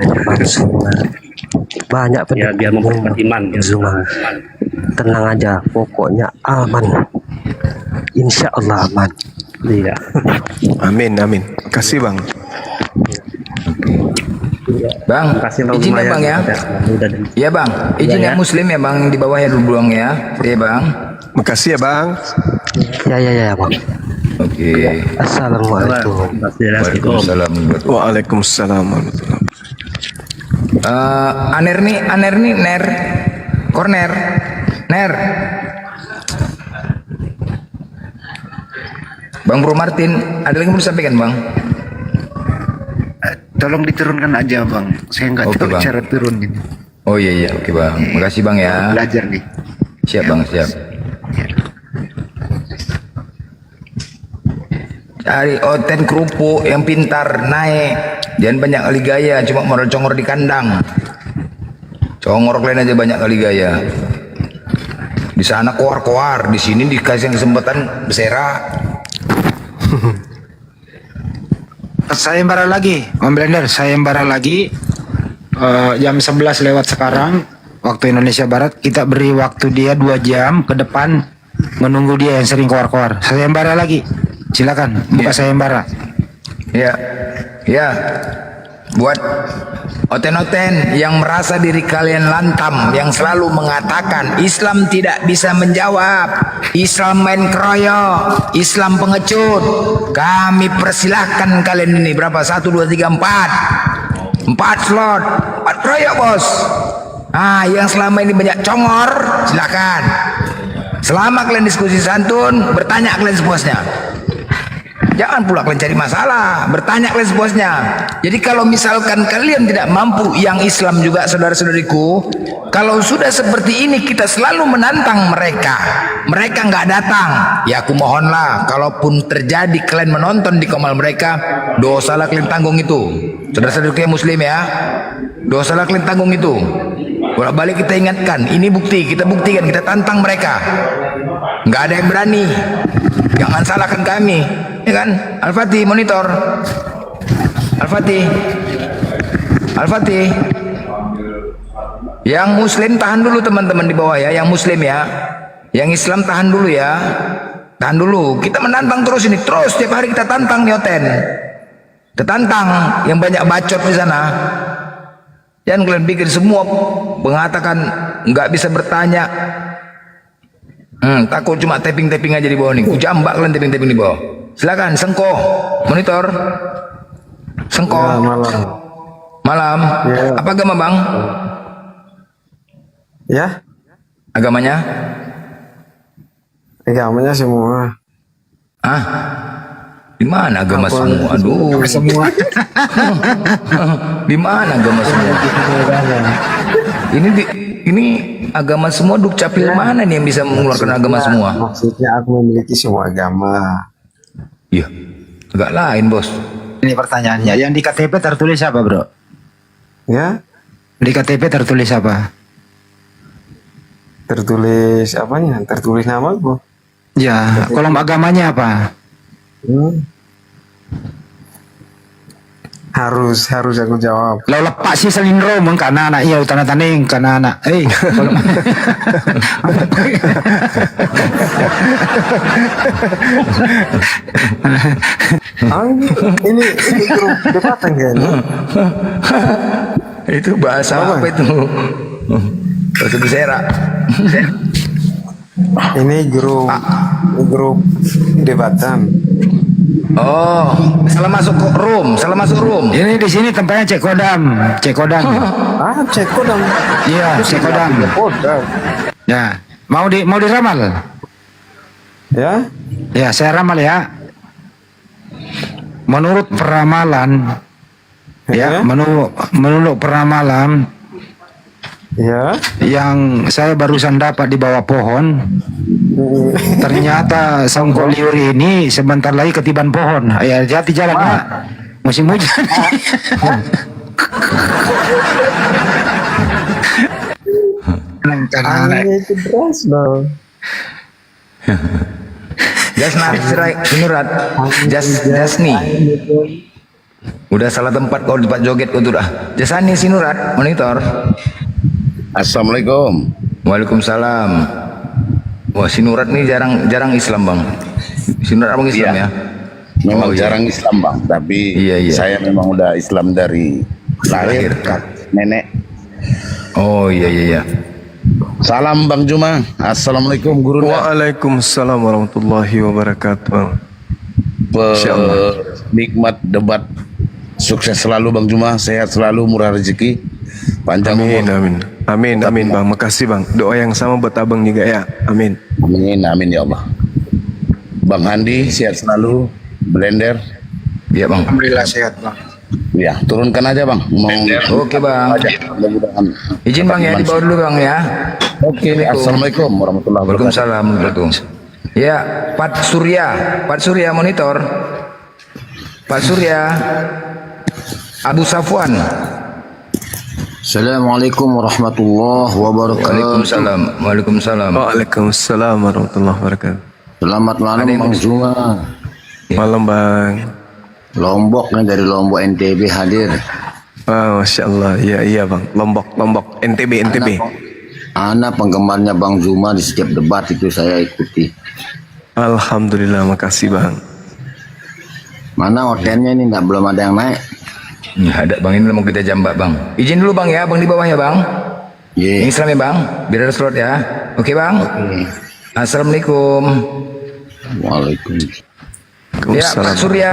Banyak ya, biar memperkuat iman ya. Zuma. Tenang aja, pokoknya aman. Insya Allah aman. Iya. Amin. Kasih Bang. Bang, izin ya Bang ya. Iya Bang, izin yang Muslim ya Bang, di bawahnya dulu Bang ya. Iya Bang. Makasih ya Bang. Ya Bang. Oke. Assalamualaikum. Waalaikumsalam. Waalaikumsalam warahmatullahi wabarakatuh. Aner nih, Ner. Corner. Ner. Bang Bro Martin, ada lagi yang mau disampaikan, Bang? Tolong diturunkan aja bang, saya nggak Oke, tahu Bang. cara turun ini. Oh iya, oke Bang. Makasih Bang ya. Belajar nih. Siap Bang, siap. Cari oten kerupuk yang pintar, naik. Jangan banyak kali gaya, cuma modal congor di kandang. Congor kalian aja banyak kali gaya. Di sana koar-koar, di sini dikasih kesempatan bersera. Sayembara lagi, Om Blender, sayembara lagi. Jam 11 lewat sekarang, waktu Indonesia Barat. Kita beri waktu dia 2 jam ke depan menunggu dia yang sering koar-koar. Sayembara lagi, silakan buka sayembara. Ya, ya. Buat oten-oten yang merasa diri kalian lantam, yang selalu mengatakan Islam tidak bisa menjawab, Islam main keroyok, Islam pengecut, kami persilahkan kalian ini berapa? 1, 2, 3, 4 slot, 4 keroyok bos. Yang selama ini banyak congor, silakan. Selama kalian diskusi santun, bertanya kalian sepuasnya. Jangan pula kalian cari masalah, bertanya kalian sepuasnya. Jadi kalau misalkan kalian tidak mampu, yang Islam juga saudara-saudariku, kalau sudah seperti ini kita selalu menantang mereka, mereka nggak datang, ya aku mohonlah, kalaupun terjadi kalian menonton di komal mereka, dosalah kalian tanggung itu. Saudara-saudariku yang muslim ya, dosalah kalian tanggung itu. Bolak-balik kita ingatkan, ini bukti, kita buktikan, kita tantang mereka. Nggak ada yang berani, jangan salahkan kami. Ya kan? Al-Fatih monitor. Al-Fatih. Al-Fatih. Yang muslim tahan dulu teman-teman di bawah ya, yang muslim ya. Yang Islam tahan dulu ya. Tahan dulu. Kita menantang terus ini, terus setiap hari kita tantang nih Oten. Kita tantang yang banyak bacot di sana. Jangan kalian pikir semua mengatakan nggak bisa bertanya. Takut cuma tapping-tapping aja di bawah nih. Jambak kalian tapping-tapping di bawah. Silakan Sengko monitor. Sengko Ya, malam Ya. Apa agama bang? Ya, Agamanya? agamanya semua. Di mana agama Apa? semua? Aduh, Semua. di mana agama semua? Ini agama semua dukcapil mana nih yang bisa mengeluarkan agama semua? Maksudnya aku memiliki semua agama. Iya, agak lain bos. Ini pertanyaannya, yang di KTP tertulis apa bro? Ya, Di KTP tertulis apa? tertulis apanya? Tertulis nama aku. Ya, kolom agamanya apa? Harus aku jawab. Lau lepak sih selindro mengkana anak iya utana taning kana anak. Ini grup debatan kan? Itu bahasa apa itu? Bahasa bersera. Ini grup debatan. Oh, salah masuk room, salah masuk room. Ini di sini tempatnya cek kodam. Cek kodam. Iya, cek kodam. Ya, mau diramal? Ya? Ya, saya ramal ya. Menurut peramalan, ya, menurut peramalan, ya, yang saya barusan dapat di bawah pohon, ternyata Songko Liuri ini sebentar lagi ketiban pohon. Ya, hati jalan ya. Musim hujan. Itu beras loh. Jasni. Udah salah tempat kau tempat joget kau tuh dah. Jasani Sinurat monitor. Assalamualaikum. Waalaikumsalam. Wah, Sinurat nih jarang Islam bang. Sinurat abang Islam ya? Memang jarang Islam bang, tapi saya memang udah Islam dari lahir nenek. Oh iya. Salam Bang Juma. Assalamualaikum guru. Waalaikumsalam warahmatullahi wabarakatuh. Nikmat debat. Sukses selalu Bang Juma, sehat selalu, murah rezeki. Panjang Amin, umur. amin. Amin, amin bang. Makasih bang. Doa yang sama buat abang juga ya. Amin. Amin, amin ya Allah. Bang Handi sehat selalu. Blender. Iya bang. Alhamdulillah sehat bang. Ya, turunkan aja bang. Oke bang. Mudah-mudahan. Izin bang ya, dibawa dulu bang ya. Oke, assalamualaikum warahmatullahi wabarakatuh. Waalaikumsalam warahmatullahi. Ya, Pak Surya monitor. Pak Surya. Abu Safwan. Assalamualaikum warahmatullahi wabarakatuh. Waalaikumsalam. Waalaikumsalam. Waalaikumsalam warahmatullahi wabarakatuh. Selamat malam Bang Zuma. Malam bang. Lombok nih, dari Lombok NTB hadir. Masya Allah. Iya bang. Lombok. NTB. Ana penggemarnya Bang Zuma, di setiap debat itu saya ikuti. Alhamdulillah, makasih bang. Mana ordernya ini belum ada yang naik. Nggak ada bang, ini mau kita jambak bang. Izin dulu bang ya, bang di bawah ya bang. Ini Islam ya bang, biar ada slot ya. Oke bang. Assalamualaikum. Waalaikumsalam. Ya Pak Surya.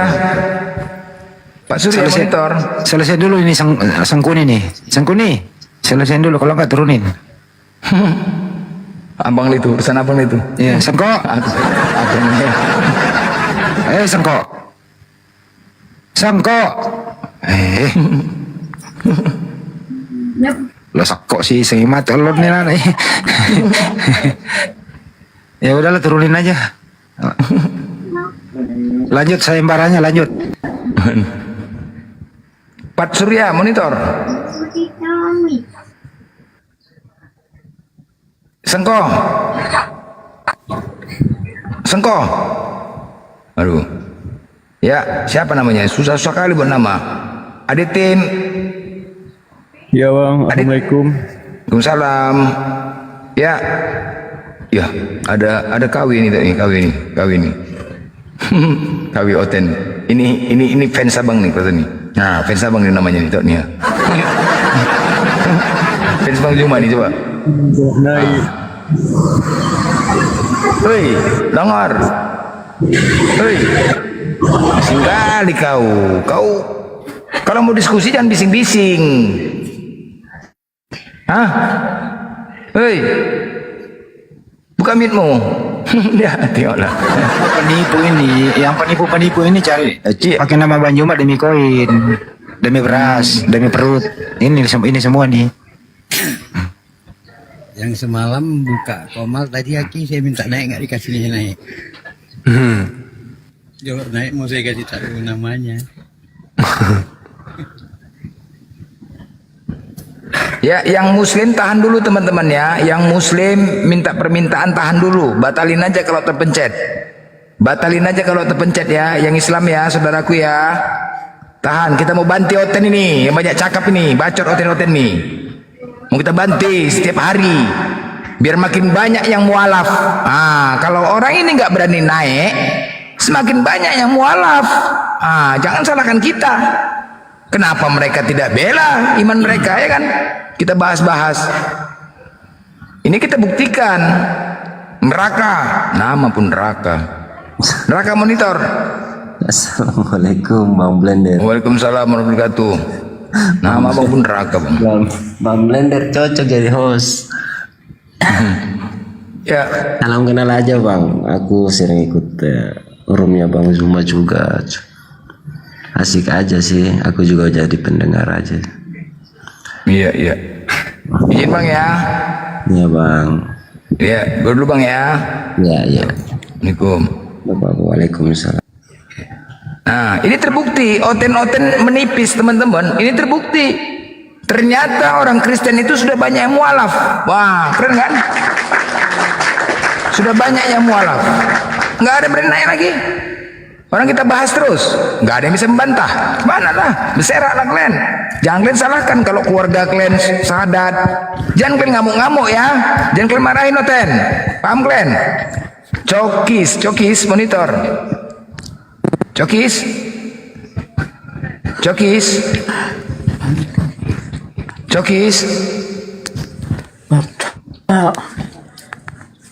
Pak Surya monitor. Selesai dulu ini Sangkuni nih. Sangkuni. Selesai dulu, kalau nggak turunin. Abang itu, pesan abang itu. Iya, Sangko. Sangko. Sangko. Lo sakko sih sengimat telur nih lah. Ya udahlah turunin aja. Lanjut sayembaranya, lanjut. Pak Surya monitor. Sengko. Aduh. Ya, siapa namanya? Susah kali buat nama. Aditin. Ya bang, assalamualaikum. Waalaikumsalam. Ya. Ya, ada kawi ini. Kawi Oten. Ini fans abang nih kata nih. Nah, fans abang ini namanya nih, nih. Fans Bang Juma nih coba. Naik. Hei, dengar. Hei. Bising kali kau. Kalau mau diskusi jangan bising-bising. Hah? Hei. Buka mic-mu. Ya, tengoklah. Yang penipu ini cari pakai nama Bang Juma demi koin, demi beras, demi perut. Ini semua nih. Yang semalam buka Komal tadi Aki saya minta naik nggak dikasih naik. Kalau naik mau saya kasih tahu namanya. Ya, yang muslim tahan dulu teman-teman ya. Yang muslim minta permintaan tahan dulu. Batalin aja kalau terpencet. Ya. Yang Islam ya, saudaraku ya. Tahan, kita mau banti Oten ini. Yang banyak cakap ini, bacot Oten nih. Mau kita banti setiap hari. Biar makin banyak yang mualaf. Kalau orang ini nggak berani naik, semakin banyak yang mualaf. Jangan salahkan kita. Kenapa mereka tidak bela iman mereka, ya kan? Kita bahas-bahas. Ini kita buktikan. Neraka, nama pun neraka. Neraka monitor. Assalamualaikum Bang Blender. Waalaikumsalam warahmatullahi wabarakatuh. Nama abang pun neraka bang. Bang Blender cocok jadi host. Ya. Salam kenal aja bang. Aku sering ikut roomnya Bang Zuma juga. Asik aja sih. Aku juga jadi pendengar aja. Iya. Izin bang ya. Iya bang. Iya, dulu bang ya. Iya. Assalamualaikum. Waalaikumsalam. Nah, ini terbukti Oten menipis teman-teman. Ini terbukti. Ternyata orang Kristen itu sudah banyak yang mualaf. Wah, keren kan? Sudah banyak yang mualaf. Nggak ada berani naik lagi. Orang kita bahas terus, nggak ada yang bisa membantah. Mana lah, berseraklah kalian. Jangan kalian salahkan kalau keluarga kalian sadat. Jangan kalian ngamuk-ngamuk ya. Jangan kalian marahin Oten. Paham kalian? Cokis monitor. Cokis.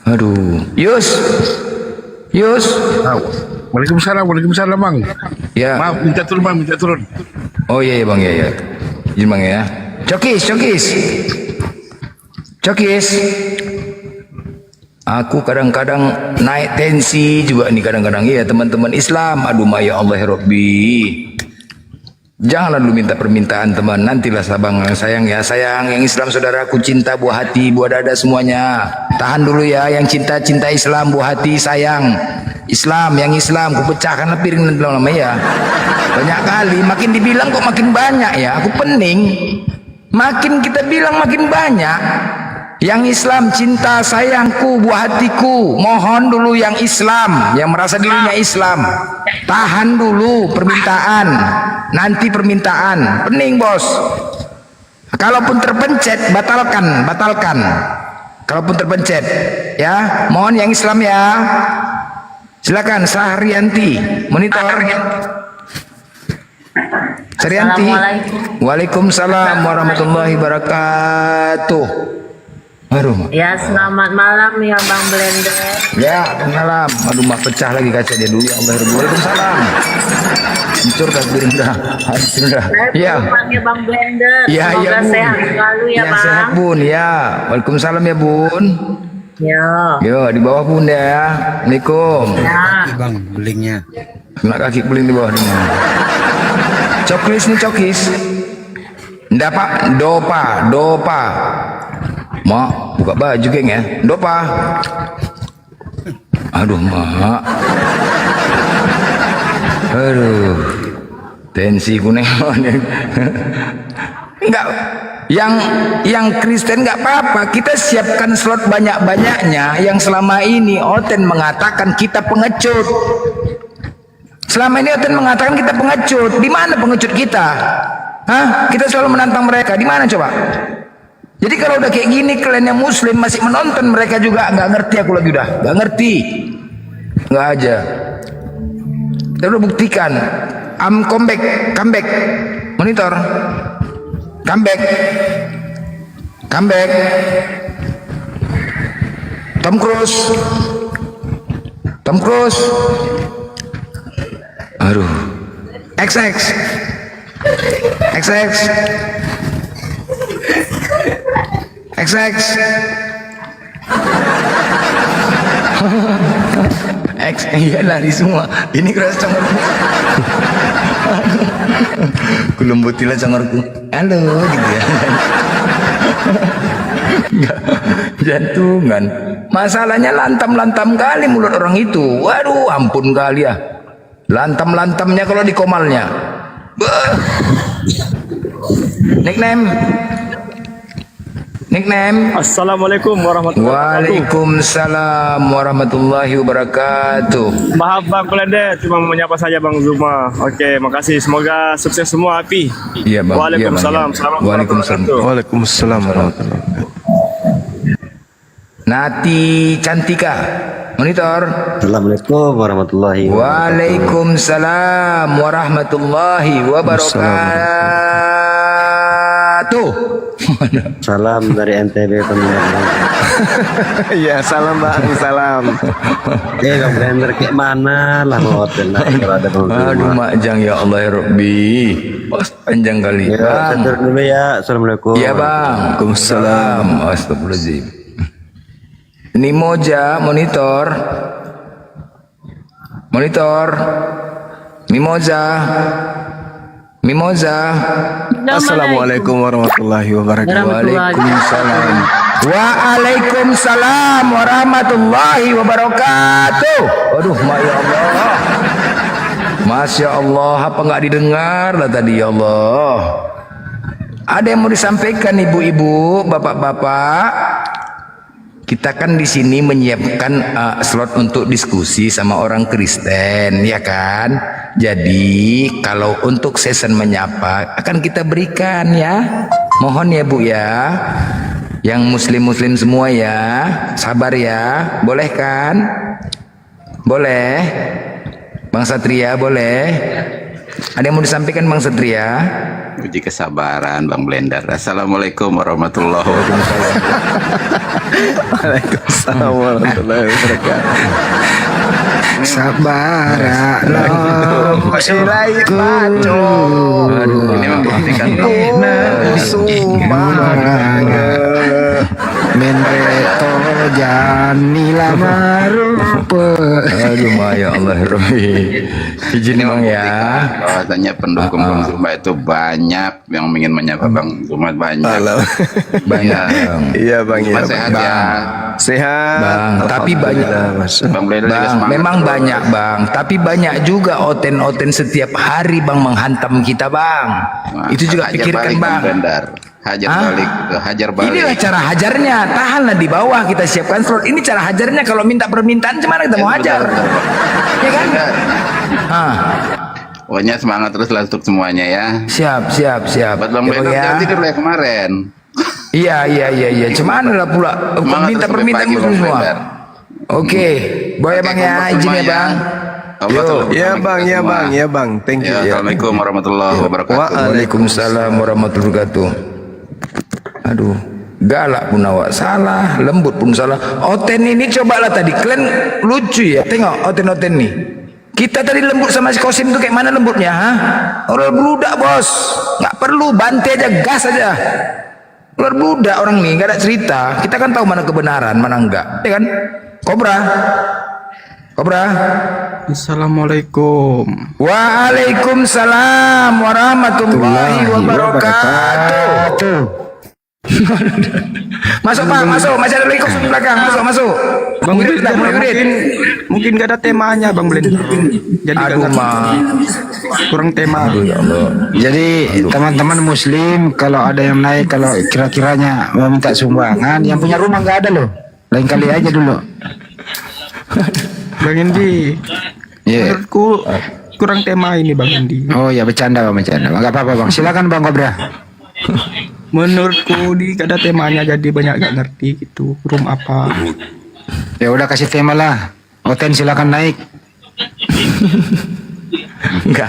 Aduh, Yus. Waalaikumsalam bang. Ya. Maaf, minta turun bang, minta turun. Oh iya bang ya. Izin bang ya. Cokis. Aku kadang-kadang naik tensi juga nih kadang-kadang ya teman-teman Islam. Aduh ya Allah ya Rabbi. Janganlah dulu minta permintaan teman. Nantilah sabang sayang ya. Sayang yang Islam saudaraku, cinta buah hati, buah dada semuanya. Tahan dulu ya yang cinta Islam buah hati sayang. Islam yang Islam ku pecahkanlah piring nanti lama ya. Banyak kali makin dibilang kok makin banyak ya. Aku pening. Makin kita bilang makin banyak. Yang Islam cinta sayangku buah hatiku. Mohon dulu yang Islam, yang merasa dirinya Islam. Tahan dulu permintaan. Nanti permintaan. Pening bos. Kalaupun terpencet batalkan. Kalaupun terpencet ya. Mohon yang Islam ya. Silakan Sahrianti monitor. Sahrianti. Waalaikumsalam warahmatullahi wabarakatuh. Aduh. Ya, selamat malam ya Bang Blender. Ya, malam. Aduh, mak pecah lagi kaca dia dulu. Ya Allah, waalaikumsalam. Hancur kan piring dah. Hancur dah. Ya. Ya Bang Blender. Ya, Semoga ya, Bun. sehat selalu ya, Bang. Sehat Bun, ya. Waalaikumsalam ya Bun. Ya. Yo, di bawah Bun ya. Assalamualaikum. Ya. Bang, belingnya. Kena kaki beling di bawah ni. Cokis nih cokis. Ndak Pak, dopa. Mak, buka baju geng ya. Dopa. Aduh, Mak. Aduh. Tensi kuning. Enggak. Yang Kristen enggak apa-apa. Kita siapkan slot banyak-banyaknya. Yang selama ini Oten mengatakan kita pengecut. Selama ini Oten mengatakan kita pengecut. Di mana pengecut kita? Hah? Kita selalu menantang mereka. Di mana coba? Jadi kalau udah kayak gini kalian yang muslim masih menonton mereka juga nggak ngerti aku lagi udah nggak ngerti nggak aja. Kita udah buktikan. Comeback monitor comeback Tom Cruise aduh XX iya lari semua. Ini keras congorku. Kulembuti lah congorku. Halo gitu ya. Enggak, jantungan. Masalahnya lantam kali mulut orang itu. Waduh, ampun kali ya. Lantamnya kalau di komalnya. Nickname. Assalamualaikum warahmatullahi wabarakatuh. Waalaikumsalam warahmatullahi wabarakatuh. Maaf Bang Blender, cuma menyapa saja Bang Zuma. Oke, makasih. Semoga sukses semua Api. Iya Bang. Waalaikumsalam. Waalaikumsalam warahmatullahi wabarakatuh. Nati Cantika monitor. Assalamualaikum warahmatullahi wabarakatuh. Waalaikumsalam warahmatullahi wabarakatuh. Salam dari NTB peminat. Ya, salam Bang, salam. Bang Blender kayak mana lah mau hotel kalau ada Bang Zuma. Aduh Makjang ya Allah ya Rabbi. Panjang kali. Ya, setor dulu ya. Assalamualaikum. Iya Bang. Waalaikumsalam. Astagfirullahaladzim. Ini Moja monitor. Mimoza. Assalamualaikum warahmatullahi wabarakatuh. Waalaikumsalam. Waalaikumsalam warahmatullahi wabarakatuh. Aduh, ya Allah. Masya Allah, apa nggak didengar lah tadi ya Allah. Ada yang mau disampaikan ibu-ibu, bapak-bapak? Kita kan di sini menyiapkan slot untuk diskusi sama orang Kristen, ya kan? Jadi kalau untuk season menyapa akan kita berikan ya. Mohon ya Bu ya. Yang muslim-muslim semua ya, sabar ya. Boleh kan? Boleh. Bang Satria boleh. Ada yang mau disampaikan Bang Satria? Uji kesabaran Bang Blender. Assalamualaikum warahmatullahi wabarakatuh. Waalaikumsalam warahmatullahi wabarakatuh. Sabara Silai paco. Ini membuktikan Menreto janila marupe. Aduh, ya Allah, Robi. Izin bang ya. bahwasanya pendukung Bang Zuma itu banyak yang ingin menyapa Bang Zuma, banyak. Banyak. Iya bang, iya. Mas sehat Bang. ya. Sehat. Bang, tapi banyak. Bang Blender juga Bang, semangat. memang banyak bang, tapi banyak juga oten-oten setiap hari bang menghantam kita bang. Wah, Itu juga hajar pikirkan balik, bang. Blender. Hajar Hah? balik, hajar balik. Inilah cara hajarnya, tahanlah di bawah kita siapkan slot. Ini cara hajarnya, kalau minta permintaan gimana kita mau hajar? Ya kan? Ah, Pokoknya semangat terus lah untuk semuanya ya. siap. Buat Bang Ya, Bang, Blender ya. jangan tidur ya kemarin. Iya. Cuman lah pula Semangat minta terus sampai permintaan pagi, itu Bang semua. Blender. Oke, boleh Oke, bang ya, kompak izin ya semuanya. bang. Allah terus Ya bersama bang, kita ya semua. bang, ya bang. Thank you. Ya, Assalamualaikum warahmatullahi wabarakatuh. Waalaikumsalam warahmatullahi wabarakatuh. Aduh, galak pun awak salah, lembut pun salah. Oten ini cobalah tadi, kalian lucu ya, tengok oten-oten nih. Kita tadi lembut sama si Kosim tuh kayak mana lembutnya, ha? Orang beludak bos, nggak perlu bantai aja, gas aja. Ular beludak orang nih, nggak ada cerita. Kita kan tahu mana kebenaran, mana enggak, ya kan? Kobra. Assalamualaikum. Waalaikumsalam warahmatullahi wabarakatuh. Masuk pak, masuk. Masih ada lagi kosong di belakang. Masuk. Bang Murid lah, murid. mungkin gak ada temanya Bang Blender. Jadi Aduh mah. kurang tema. Aduh ya Allah. Jadi teman-teman muslim kalau ada yang naik, kalau kira-kiranya mau minta sumbangan, yang punya rumah nggak ada loh. Lain kali aja dulu. Bang Indi, Iya. menurutku kurang tema ini Bang Indi. Oh ya, bercanda bang, bercanda. Nggak apa-apa bang. Silakan bang Kobra. Menurutku di gak ada temanya, jadi banyak gak ngerti gitu. Room apa? Ya udah kasih tema lah. Oten silakan naik. Enggak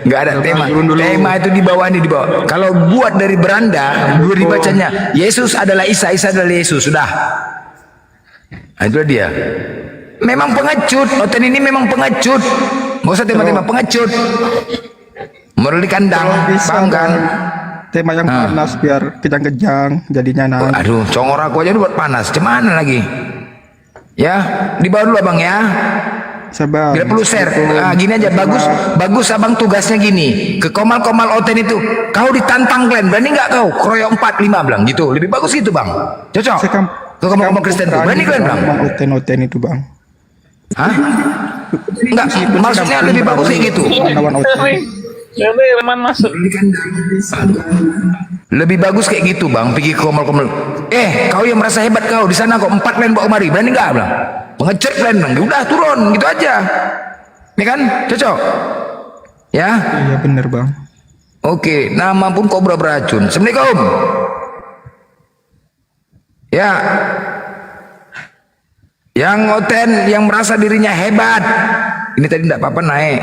ada tema. Tema itu di bawah nih, di bawah. Kalau buat dari beranda, dibacanya Yesus adalah Isa, Isa adalah Yesus, sudah. Nah, itu dia. Memang pengecut, Oten ini memang pengecut. Gak usah tema-tema pengecut. Moral di kandang, paham kan? Tema yang panas biar kejang-kejang jadinya naik. Aduh, congor aku aja buat panas. Cuman lagi. Ya, di bawah dulu abang ya. Sabar. Bila perlu share. Nah, gini aja, bagus abang tugasnya gini. Ke komal-komal Oten itu, kau ditantang Glenn, berani nggak kau? Kroyok 4-5 bilang gitu. Lebih bagus gitu bang. Cocok. Ke komal-komal Kristen tuh, berani Glenn bang. Oten itu Bang. Hah? Enggak, maksudnya lebih bagus kayak gitu. Lebih bagus kayak gitu bang, pergi ke komal-komal. Kau yang merasa hebat kau di sana kok 4 Glenn bawa kemari, berani nggak bilang? Pengecer Glenn, udah turun gitu aja. Ini kan cocok? Ya? Iya bener bang. Oke, nama pun kobra beracun. Assalamualaikum. Ya. Yang Oten yang merasa dirinya hebat. Ini tadi tidak apa-apa naik.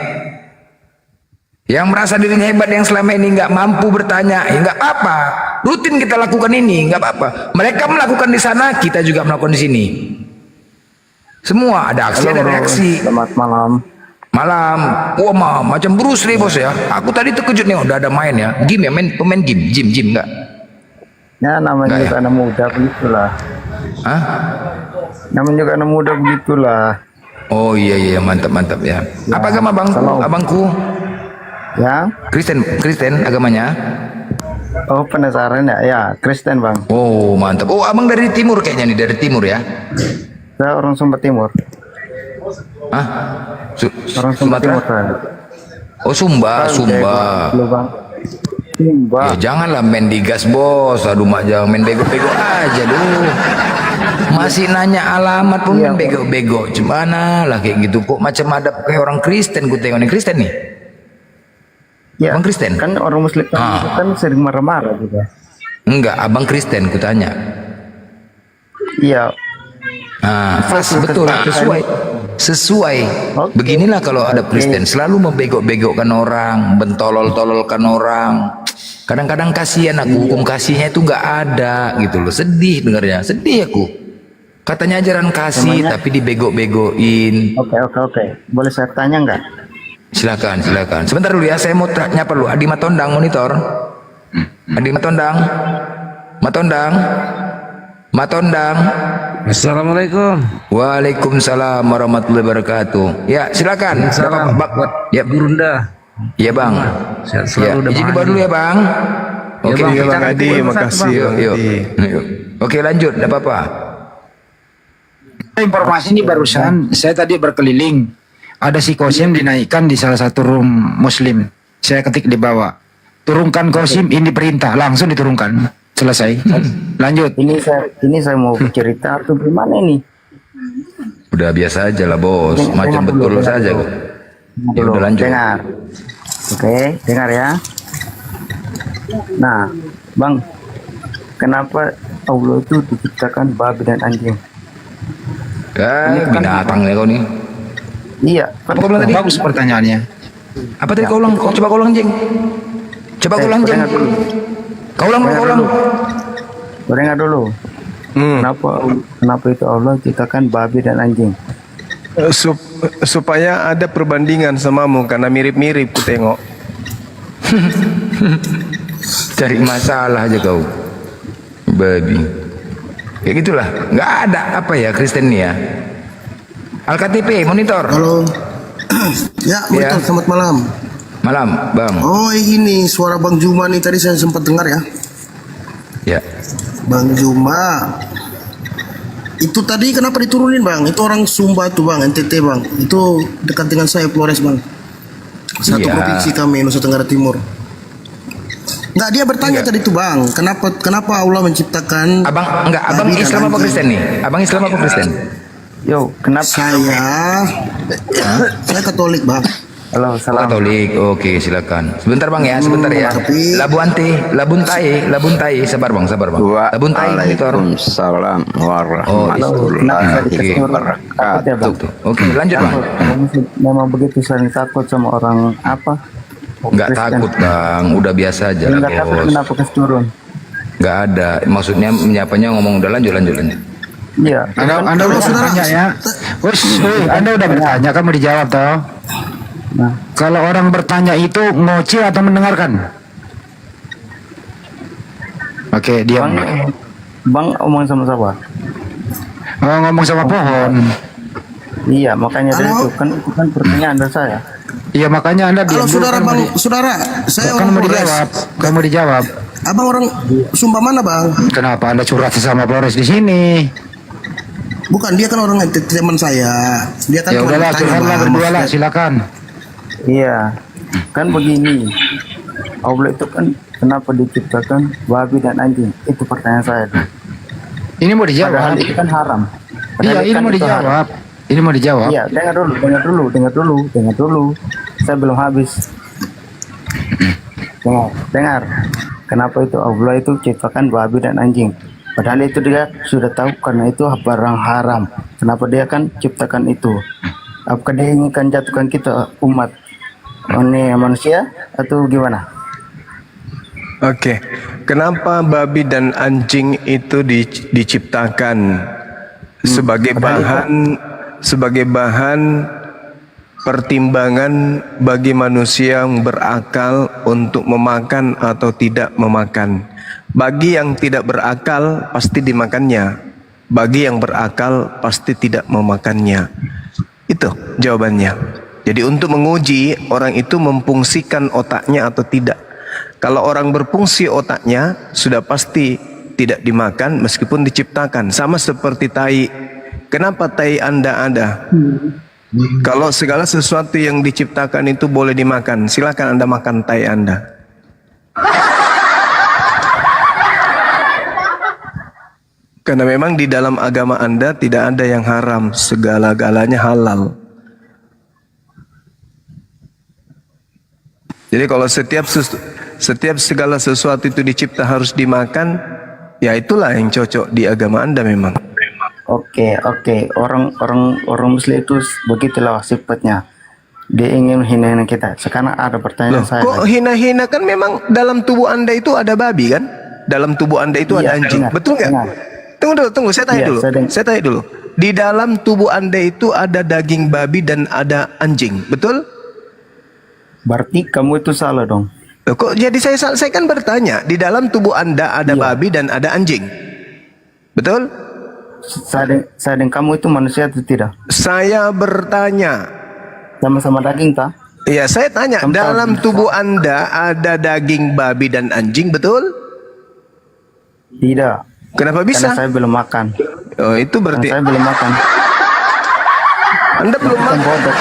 Yang merasa dirinya hebat yang selama ini nggak mampu bertanya, ya nggak apa-apa. Rutin kita lakukan ini, nggak apa-apa. Mereka melakukan di sana, kita juga melakukan di sini. Semua ada aksi, ada reaksi. Selamat malam. Malam, wah macam Bruce Lee bos ya. Aku tadi terkejut nih, udah ada main ya. Game ya, pemain game, gym enggak? Ya namanya juga anak muda begitulah. Hah? Namanya juga anak muda begitulah. Oh iya mantap ya. Apa agama bang? Abangku? Ya. Kristen agamanya? Oh penasaran ya? Ya Kristen bang. Oh mantap. Oh abang dari timur kayaknya nih, dari timur ya? Saya orang Sumba Timur. Hah? Orang Sumba Timur saya. Oh Sumba. Ya janganlah main digas bos. Aduh mak jangan main bego-bego aja dulu. Masih nanya alamat pun main bego-bego. Gimana lah kayak gitu kok macam ada kayak orang Kristen. Gue tengok nih Kristen nih. Ya, abang Kristen? Kan orang Muslim kan sering marah-marah juga. Enggak, abang Kristen kutanya. Iya. Pas betul, sesuai. Beginilah kalau ada Kristen selalu membegok-begokkan orang, bentolol-tololkan orang. Kadang-kadang kasihan aku, hukum kasihnya itu nggak ada gitu loh. Sedih dengarnya, sedih aku. Katanya ajaran kasih Namanya- tapi dibego-begoin. Oke. Boleh saya tanya nggak? Silakan. Sebentar dulu ya, saya mau nyapa dulu. Adi Matondang monitor. Adi Matondang. Assalamualaikum. Waalaikumsalam warahmatullahi wabarakatuh. Ya, silakan. Salam buat Ya, Burunda. Iya, Bang. Sehat Ya, selalu udah izin Bang dibawa Adi. dulu ya, Bang. Oke, Bang. Iya Bang Kita Adi, ketemu makasih satu, Bang Yuk. Adi. Oke, lanjut. Tidak apa-apa. Informasi ini barusan saya tadi berkeliling. Ada si Kosim dinaikkan di salah satu room muslim. Saya ketik di bawah. Turunkan Kosim, ini perintah. Langsung diturunkan. Selesai. Lanjut. Ini saya mau cerita atau gimana ini? Udah biasa aja lah, Bos. Macam betul saja kok. Ya udah lanjut. Dengar. Oke, dengar ya. Nah, Bang, kenapa Allah itu diciptakan babi dan anjing? Binatang ya kau nih. Iya. Apa kau bilang tadi? Bagus pertanyaannya. Apa tadi kau ulang? Coba kau ulang, Jeng. Coba kau ulang, Jeng. Kau ulang. Dengar dulu. Kenapa itu Allah ciptakan babi dan anjing? Supaya ada perbandingan samamu karena mirip-mirip ku tengok. Cari masalah aja kau. Babi. Kayak gitulah. Nggak ada apa ya Kristen nih ya. Al-KTP monitor. Halo. Ya, monitor, selamat malam. Malam, Bang. Oh, ini suara Bang Juma nih tadi saya sempat dengar ya. Ya. Bang Juma. Itu tadi kenapa diturunin, Bang? Itu orang Sumba tuh, Bang, NTT, Bang. Itu dekat dengan saya, Flores, Bang. Satu Iya. provinsi kami, Nusa Tenggara Timur. Enggak, dia bertanya tadi tuh, Bang, kenapa Allah menciptakan Abang babi dan Islam apa anjing? Kristen nih? Abang Islam apa Kristen? Yo, kenapa? Saya Katolik, Bang. Halo, salam. Katolik. Oke, silakan. Sebentar Bang ya, sebentar ya. Labun Tai, sabar Bang. Labun Tai monitor. Waalaikumsalam Oh, warahmatullahi wabarakatuh. Oke, lanjut Bang. Memang begitu sering takut sama orang apa? Nggak takut Bang, udah biasa aja lah Enggak takut, Bos. kenapa kasih turun? Nggak ada, maksudnya menyapanya ngomong udah lanjut. Iya. Anda udah bertanya ya. Anda udah bertanya, kamu dijawab toh. Nah. Kalau orang bertanya itu ngoci atau mendengarkan? Oke, diam. Bang omong sama siapa? Oh, ngomong sama pohon. Iya, makanya dari itu kan pertanyaan dari saya. Iya, makanya Anda diam. Halo, dulu, saudara, kan Bang. mau di- Saudara, saya kan orang mau Flores. dijawab. Kamu dijawab. Abang orang Sumba mana, Bang? Kenapa Anda curhat sama Flores di sini? Bukan, dia kan orang teman saya. Dia kan Ya cuma udahlah, bertanya, curhatlah Bang. berdua lah, silakan. Iya, kan begini. Allah itu kan kenapa diciptakan babi dan anjing? Itu pertanyaan saya. Ini mau dijawab. Padahal itu kan haram. Iya, Padahal ini kan mau itu haram. dijawab. Ini mau dijawab. Iya, dengar dulu. Saya belum habis. Dengar. Kenapa itu Allah itu ciptakan babi dan anjing? Padahal itu dia sudah tahu karena itu barang haram. Kenapa dia kan ciptakan itu? Apakah dia inginkan jatuhkan kita umat ini manusia atau gimana? Oke, kenapa babi dan anjing itu diciptakan sebagai bahan pertimbangan bagi manusia yang berakal untuk memakan atau tidak memakan. Bagi yang tidak berakal pasti dimakannya. Bagi yang berakal pasti tidak memakannya. Itu jawabannya. Jadi untuk menguji orang itu memfungsikan otaknya atau tidak. Kalau orang berfungsi otaknya sudah pasti tidak dimakan meskipun diciptakan. Sama seperti tai. Kenapa tai Anda ada? Kalau segala sesuatu yang diciptakan itu boleh dimakan, silakan Anda makan tai Anda. Karena memang di dalam agama Anda tidak ada yang haram, segala-galanya halal. Jadi kalau setiap segala sesuatu itu dicipta harus dimakan, ya itulah yang cocok di agama Anda memang. Oke. Orang Muslim itu begitulah sifatnya. Dia ingin menghina kita. Sekarang ada pertanyaan saya. Kok hina-hina, kan memang dalam tubuh Anda itu ada babi kan? Dalam tubuh Anda itu ada anjing. Betul nggak? Tunggu, saya tanya Iya, dulu. Saya tanya dulu. Di dalam tubuh Anda itu ada daging babi dan ada anjing, betul? Berarti kamu itu salah dong. Loh, kok jadi saya kan bertanya, di dalam tubuh Anda ada babi dan ada anjing. Betul? Saya dan kamu itu manusia atau tidak? Saya bertanya. Sama-sama daging tak? Iya, saya tanya, dalam tubuh Anda ada daging babi dan anjing, betul? Tidak. Kenapa bisa? Karena saya belum makan. Oh, itu berarti Karena saya belum makan. Anda belum makan. Bodoh.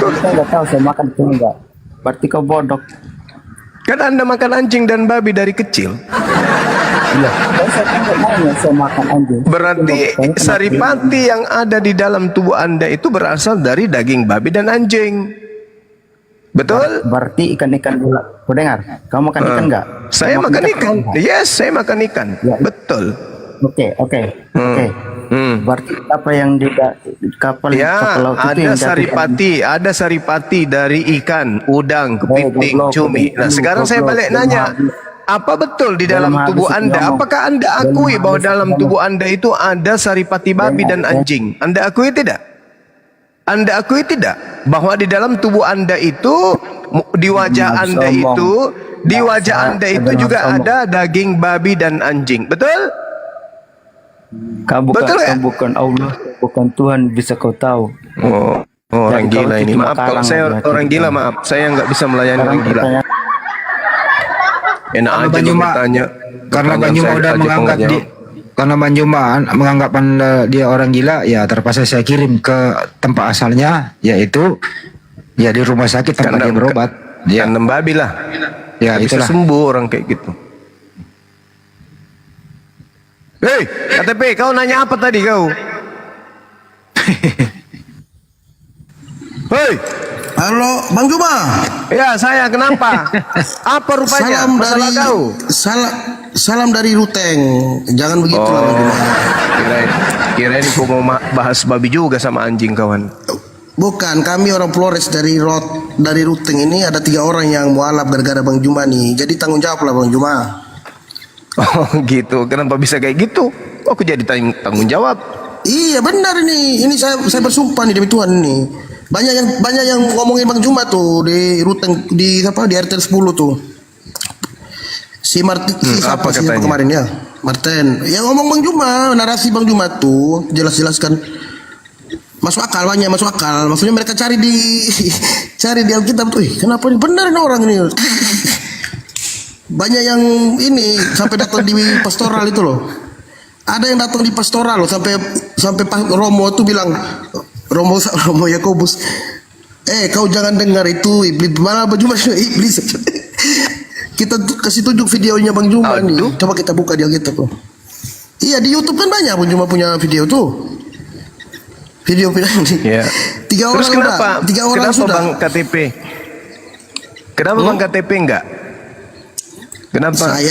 Saya nggak tahu saya makan itu enggak. Berarti kau bodoh. Kan Anda makan anjing dan babi dari kecil. Iya. Saya kan nggak mau saya makan anjing. Berarti saripati yang ada di dalam tubuh Anda itu berasal dari daging babi dan anjing. Betul? Berarti ikan-ikan gula. Kau dengar? Kamu makan ikan enggak? Saya makan ikan. Yes, saya makan ikan. Ya. Betul. Oke. Berarti apa yang di kapal Ya, laut itu ada yang ada saripati dari ikan, udang, kepiting, cumi. Nah, sekarang saya balik nanya, apa betul di dalam tubuh Anda? Apakah Anda akui bahwa dalam tubuh Anda itu ada saripati babi dan anjing? Anda akui tidak? Anda akui tidak bahwa di dalam tubuh Anda itu, di wajah Anda itu, di wajah Anda itu juga ada daging babi dan anjing? Betul? Kamu Betul ya? bukan Allah, bukan Tuhan, bisa kau tahu. Oh, orang Jadi gila kau ini. cuma Maaf kalau kalang saya aja. orang gila, maaf. Saya nggak bisa melayani Sekarang orang gila. pertanyaan- Enak aja lu Banjuma, bertanya. karena Pertanyaan Banjuma saya udah aja menganggap pengen di, karena Banjuma menganggap Anda dia orang gila, ya terpaksa saya kirim ke tempat asalnya, yaitu ya di rumah sakit tempat dia berobat. Ya, babi lah. Ya, Nggak bisa itulah. sembuh orang kayak gitu. Hei, KTP, kau nanya apa tadi kau? Hei. Halo, Bang Juma. Ya, saya kenapa? Apa rupanya? Salam Masalah dari kau? salam dari Ruteng. Jangan begitu lah, Bang Juma. Kirain kau mau bahas babi juga sama anjing kawan. Bukan, kami orang Flores dari Ruteng ini ada 3 orang yang mualaf gara-gara Bang Juma nih. Jadi tanggung jawab lah Bang Juma. Oh gitu, kenapa bisa kayak gitu? Aku jadi tanggung jawab. Iya benar ini. Ini saya bersumpah nih demi Tuhan ini. Banyak yang ngomongin Bang Juma tuh di Ruteng di RT 10 tuh. Si Martin siapa kemarin ya? Martin. Ya ngomong Bang Juma, narasi Bang Juma tuh jelas-jelaskan masuk akal, banyak masuk akal. Maksudnya mereka cari di Alkitab tuh. Kenapa ini benar ini orang ini? Banyak yang ini sampai datang di pastoral itu loh. Ada yang datang di pastoral loh sampai Pak Romo tuh bilang Romo Yakobus, kau jangan dengar itu iblis, malah Bang Juma iblis. Kita kasih tunjuk videonya Bang Juma nih. Coba kita buka di Alkitab tuh. Iya di YouTube kan banyak Bang Juma punya video tuh. Video ini. Ya. 3 orang. Terus kenapa? Udah. 3 orang kenapa sudah. Bang KTP? Kenapa Bang KTP enggak? Kenapa?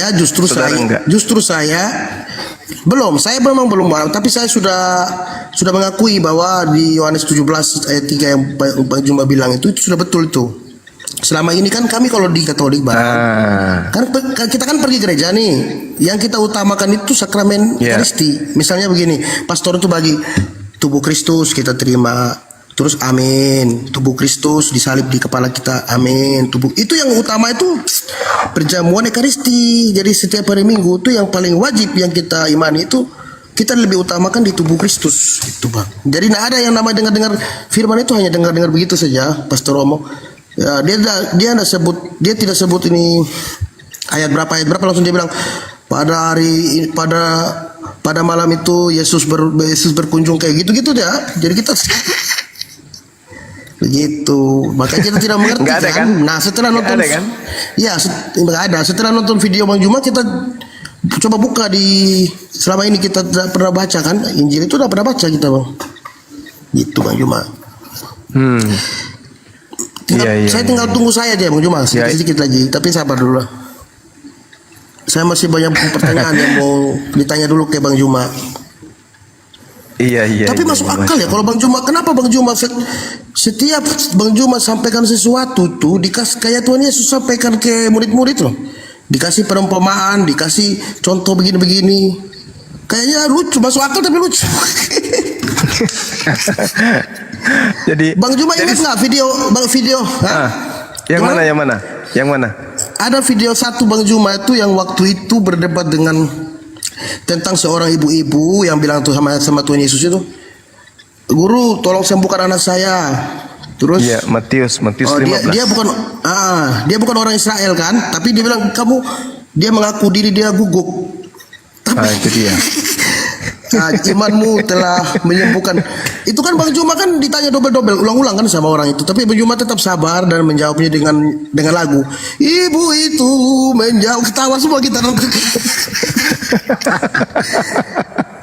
Justru saya belum, saya memang belum, tapi saya sudah mengakui bahwa di Yohanes 17 ayat 3 yang Bang Juma bilang itu sudah betul itu. Selama ini kan kami kalau di Katolik Bang, kan kita kan pergi gereja nih, yang kita utamakan itu sakramen Ekaristi. Misalnya begini, pastor itu bagi tubuh Kristus kita terima. Terus amin, tubuh Kristus disalib di kepala kita, amin. Tubuh itu yang utama itu perjamuan Ekaristi. Jadi setiap hari Minggu itu yang paling wajib yang kita imani itu kita lebih utamakan di tubuh Kristus itu Bang. Jadi tidak ada yang namanya dengar-dengar firman itu, hanya dengar-dengar begitu saja Pastor Romo. Ya, dia tidak sebut ini ayat berapa langsung dia bilang pada malam itu Yesus berkunjung kayak gitu ya. Jadi kita begitu, makanya kita tidak mengerti kan? Nah setelah nonton nggak ada. Setelah nonton video Bang Juma kita coba buka selama ini kita tidak pernah baca kan Injil itu, tidak pernah baca kita Bang, gitu Bang Juma. Saya tinggal tunggu saya aja Bang Juma sedikit lagi, tapi sabar dulu lah. Saya masih banyak pertanyaan yang mau ditanya dulu ke Bang Juma. Iya. Tapi masuk akal ya kalau Bang Juma. Kenapa Bang Juma setiap Bang Juma sampaikan sesuatu tuh dikasih kayak Tuhan Yesus sampaikan ke murid-murid loh. Dikasih perumpamaan, dikasih contoh begini-begini. Kayaknya lucu, masuk akal tapi lucu. Jadi Bang Juma ingat nggak video yang mana yang mana ada video satu Bang Juma itu yang waktu itu berdebat dengan tentang seorang ibu-ibu yang bilang tuh sama Tuhan Yesus itu, guru tolong sembuhkan anak saya. Terus ya Matius 15. Dia bukan orang Israel kan, tapi dia bilang dia mengaku diri dia guguk. Tapi itu dia. Imanmu telah menyembuhkan. Itu kan Bang Juma kan ditanya double-double, ulang-ulang kan sama orang itu. Tapi Bang Juma tetap sabar dan menjawabnya dengan lagu. Ibu itu menjauh, ketawa semua kita nonton.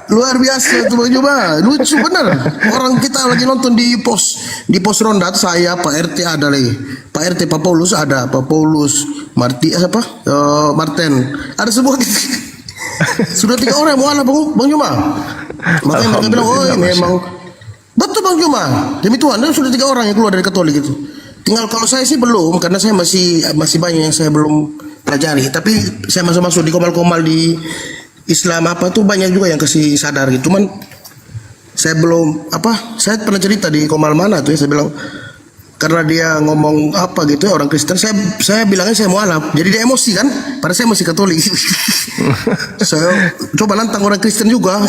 Luar biasa itu Bang Juma, lucu bener. Orang kita lagi nonton di pos ronda, saya Pak RT ada lagi, Pak RT Pak Paulus ada, Pak Paulus Martin ada semua. Sudah 3 orang yang mualaf Bang Juma. Makanya mereka bilang, oh memang betul Bang Juma. Demi Tuhan, sudah 3 orang yang keluar dari Katolik itu. Tinggal kalau saya sih belum, karena saya masih banyak yang saya belum pelajari. Tapi saya masuk di komal-komal di Islam tuh banyak juga yang kasih sadar gitu. Cuman saya belum saya pernah cerita di komal mana tuh ya, saya bilang karena dia ngomong gitu ya orang Kristen, saya bilangnya saya mualaf, jadi dia emosi kan, padahal saya masih Katolik. Saya coba nantang orang Kristen juga,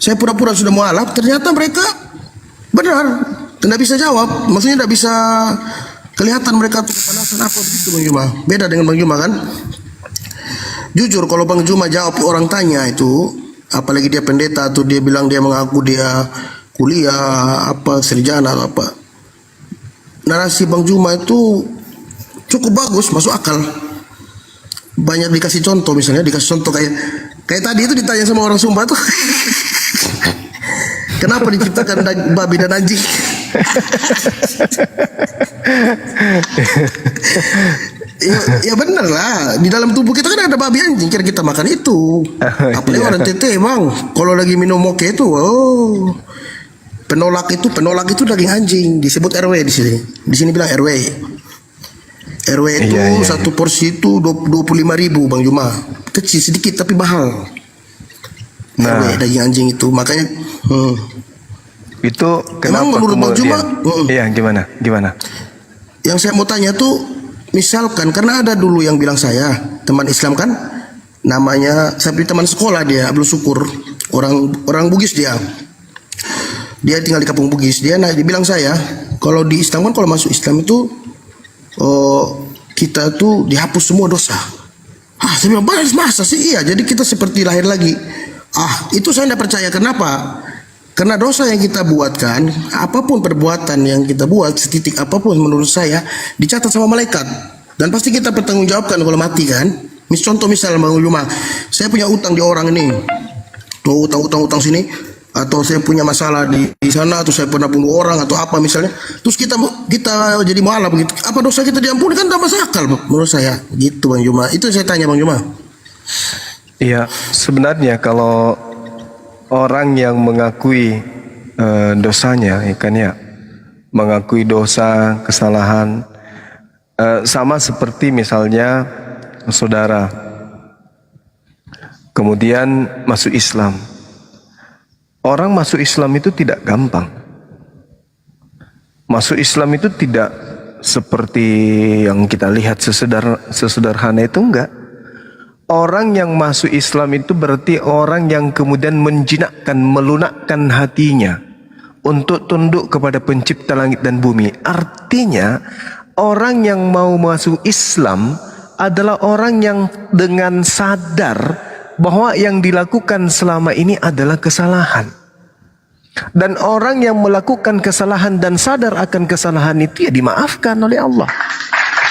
saya pura-pura sudah mualaf, ternyata mereka benar, tidak bisa jawab, maksudnya tidak bisa kelihatan mereka tuh kepanasan apa begitu Bang Juma. Beda dengan Bang Juma kan. Jujur kalau Bang Juma jawab orang tanya itu, apalagi dia pendeta atau dia bilang dia mengaku dia kuliah sarjana atau apa, narasi Bang Juma itu cukup bagus, masuk akal. Banyak dikasih contoh, misalnya dikasih contoh kayak tadi itu ditanya sama orang Sumba tuh. Kenapa diciptakan babi dan anjing? Ya bener lah, di dalam tubuh kita kan ada babi anjing, kira kita makan itu. Apalagi orang tete Bang, kalau lagi minum moke itu, penolak itu daging anjing, disebut RW di sini. Di sini bilang RW. RW itu satu porsi itu 25.000 Bang Juma. Kecil sedikit tapi mahal. RW daging anjing itu, makanya itu emang menurut Bang Juma gimana? Yang saya mau tanya tuh, misalkan karena ada dulu yang bilang saya teman Islam kan, namanya saya beli teman sekolah dia Abdul Syukur, orang Bugis dia tinggal di kampung Bugis. Dia bilang saya kalau di Islam kan, kalau masuk Islam itu kita tuh dihapus semua dosa. Saya bilang masa sih? Iya, jadi kita seperti lahir lagi. Itu saya tidak percaya. Kenapa? Karena dosa yang kita buatkan, apapun perbuatan yang kita buat, setitik apapun menurut saya dicatat sama malaikat, dan pasti kita bertanggungjawabkan kalau mati kan. Contoh misal Bang Juma, saya punya utang di orang ini, utang sini, atau saya punya masalah di sana, atau saya pernah bunuh orang atau apa misalnya, terus kita jadi mualaf begitu, apa dosa kita diampuni kan, tak masuk akal menurut saya gitu Bang Juma. Itu saya tanya Bang Juma. Iya, sebenarnya kalau orang yang mengakui dosanya, mengakui dosa, kesalahan, sama seperti misalnya saudara kemudian masuk Islam. Orang masuk Islam itu tidak gampang. Masuk Islam itu tidak seperti yang kita lihat sesederhana itu, enggak. Orang yang masuk Islam itu berarti orang yang kemudian menjinakkan, melunakkan hatinya untuk tunduk kepada pencipta langit dan bumi. Artinya orang yang mau masuk Islam adalah orang yang dengan sadar bahwa yang dilakukan selama ini adalah kesalahan. Dan orang yang melakukan kesalahan dan sadar akan kesalahan itu ya dimaafkan oleh Allah.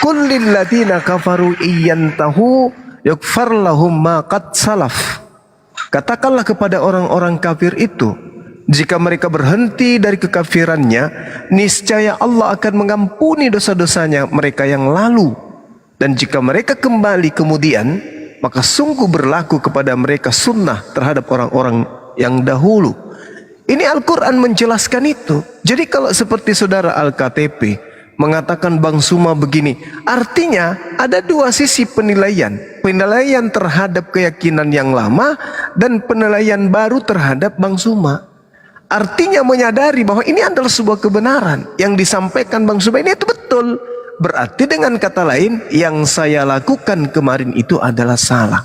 Qul lil ladzina kafaru iyantahu yughfar lahum ma qad salaf. Katakanlah kepada orang-orang kafir itu, jika mereka berhenti dari kekafirannya, niscaya Allah akan mengampuni dosa-dosanya mereka yang lalu. Dan jika mereka kembali kemudian, maka sungguh berlaku kepada mereka sunnah terhadap orang-orang yang dahulu. Ini Al-Quran menjelaskan itu. Jadi kalau seperti saudara Al-KTP mengatakan Bang Suma begini. Artinya ada dua sisi penilaian. Penilaian terhadap keyakinan yang lama dan penilaian baru terhadap Bang Suma. Artinya menyadari bahwa ini adalah sebuah kebenaran. Yang disampaikan Bang Suma ini itu betul. Berarti dengan kata lain, yang saya lakukan kemarin itu adalah salah.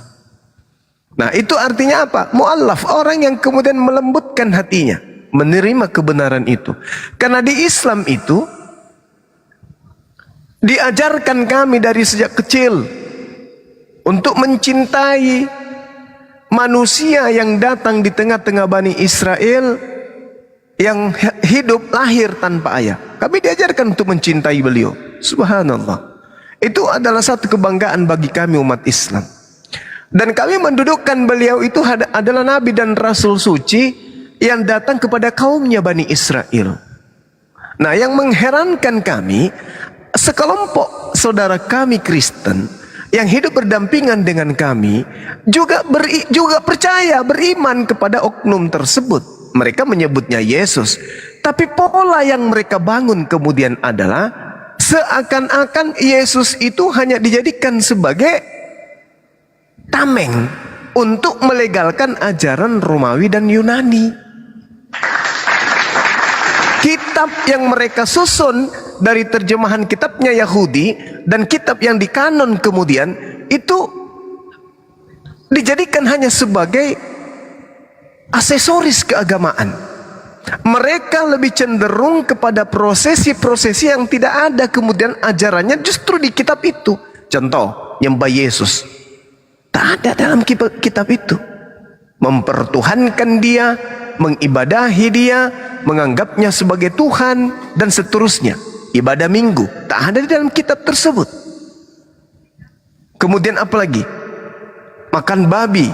Nah, itu artinya apa? Mu'allaf, orang yang kemudian melembutkan hatinya, menerima kebenaran itu. Karena di Islam itu diajarkan kami dari sejak kecil untuk mencintai manusia yang datang di tengah-tengah Bani Israel yang hidup lahir tanpa ayah. Kami diajarkan untuk mencintai beliau. Subhanallah. Itu adalah satu kebanggaan bagi kami umat Islam. Dan kami mendudukkan beliau itu adalah nabi dan rasul suci yang datang kepada kaumnya Bani Israel. Nah, yang mengherankan kami, sekelompok saudara kami Kristen yang hidup berdampingan dengan kami juga percaya, beriman kepada oknum tersebut. Mereka menyebutnya Yesus, tapi pola yang mereka bangun kemudian adalah seakan-akan Yesus itu hanya dijadikan sebagai tameng untuk melegalkan ajaran Romawi dan Yunani. Kitab yang mereka susun dari terjemahan kitabnya Yahudi dan kitab yang dikanon kemudian itu dijadikan hanya sebagai aksesoris keagamaan. Mereka lebih cenderung kepada prosesi-prosesi yang tidak ada kemudian ajarannya justru di kitab itu. Contoh, nyembah Yesus. Tak ada dalam kitab itu. Mempertuhankan dia, mengibadahi dia, menganggapnya sebagai Tuhan, dan seterusnya. Ibadah minggu, tak ada di dalam kitab tersebut. Kemudian apa lagi? Makan babi.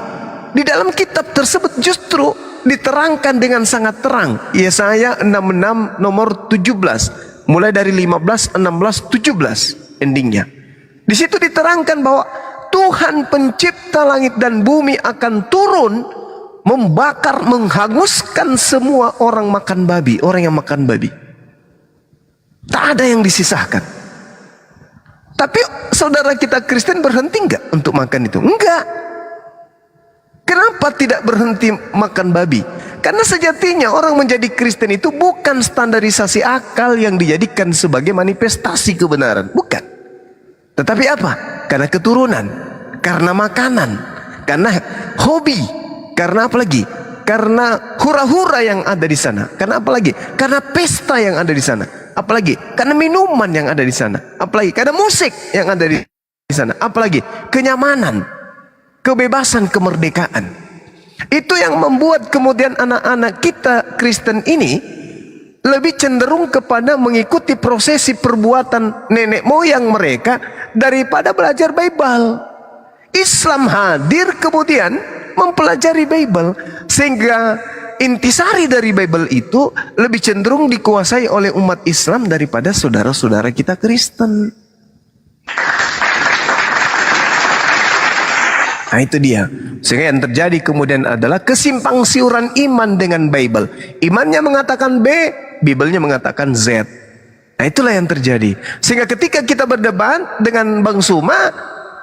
Di dalam kitab tersebut justru diterangkan dengan sangat terang. Yesaya 66 nomor 17. Mulai dari 15, 16, 17 endingnya. Di situ diterangkan bahwa Tuhan pencipta langit dan bumi akan turun membakar, menghanguskan semua orang makan babi, orang yang makan babi. Tak ada yang disisahkan. Tapi saudara kita Kristen berhenti enggak untuk makan itu? Enggak. Kenapa tidak berhenti makan babi? Karena sejatinya orang menjadi Kristen itu bukan standarisasi akal yang dijadikan sebagai manifestasi kebenaran. Bukan. Tetapi apa? Karena keturunan, karena makanan, karena hobi, karena apa lagi? Karena hura-hura yang ada di sana. Karena apa lagi? Karena pesta yang ada di sana. Apalagi? Karena minuman yang ada di sana. Apalagi? Karena musik yang ada di sana. Apalagi? Kenyamanan, kebebasan, kemerdekaan. Itu yang membuat kemudian anak-anak kita Kristen ini lebih cenderung kepada mengikuti prosesi perbuatan nenek moyang mereka daripada belajar Bible. Islam hadir kemudian mempelajari Bible, sehingga intisari dari Bible itu lebih cenderung dikuasai oleh umat Islam daripada saudara-saudara kita Kristen. Nah, itu dia. Sehingga yang terjadi kemudian adalah kesimpang siuran iman dengan Bible. Imannya mengatakan B, Bible-nya mengatakan Z. Nah, itulah yang terjadi. Sehingga ketika kita berdebat dengan Bang Suma,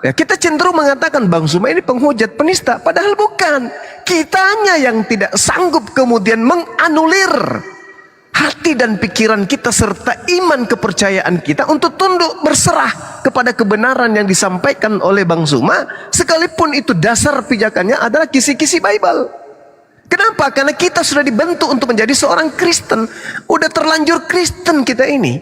ya, kita cenderung mengatakan Bang Suma ini penghujat, penista. Padahal bukan. Kitanya yang tidak sanggup kemudian menganulir hati dan pikiran kita serta iman kepercayaan kita untuk tunduk berserah kepada kebenaran yang disampaikan oleh Bang Suma, sekalipun itu dasar pijakannya adalah kisi-kisi Bible. Kenapa? Karena kita sudah dibentuk untuk menjadi seorang Kristen. Udah terlanjur Kristen kita ini.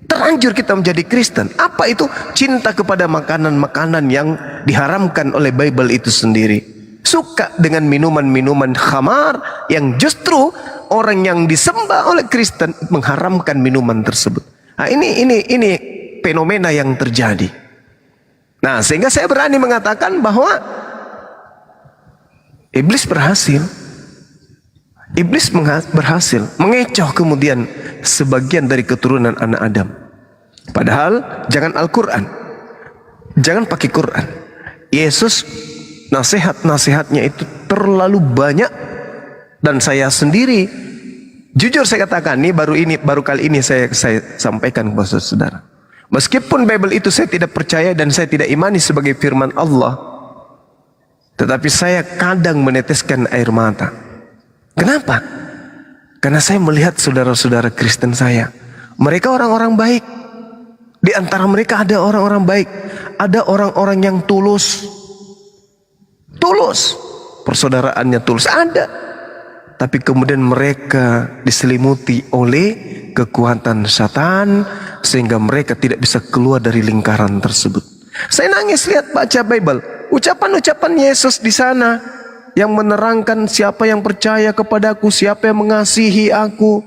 Terlanjur kita menjadi Kristen. Apa itu? Cinta kepada makanan-makanan yang diharamkan oleh Bible itu sendiri. Suka dengan minuman-minuman khamar yang justru orang yang disembah oleh Kristen mengharamkan minuman tersebut. Nah, ini fenomena yang terjadi. Nah, sehingga saya berani mengatakan bahwa iblis berhasil. Iblis berhasil mengecoh kemudian sebagian dari keturunan anak Adam. Padahal jangan Al-Quran, jangan pakai Quran. Yesus nasihat-nasihatnya itu terlalu banyak, dan saya sendiri Jujur saya katakan, baru kali ini saya sampaikan kepada saudara. Meskipun Bible itu saya tidak percaya dan saya tidak imani sebagai firman Allah, tetapi saya kadang meneteskan air mata. Kenapa? Karena saya melihat saudara-saudara Kristen saya, mereka orang-orang baik. Di antara mereka ada orang-orang baik, ada orang-orang yang tulus, persaudaraannya tulus, ada. Tapi kemudian mereka diselimuti oleh kekuatan setan sehingga mereka tidak bisa keluar dari lingkaran tersebut. Saya nangis lihat baca Bible, ucapan-ucapan Yesus di sana yang menerangkan siapa yang percaya kepadaku, siapa yang mengasihi aku.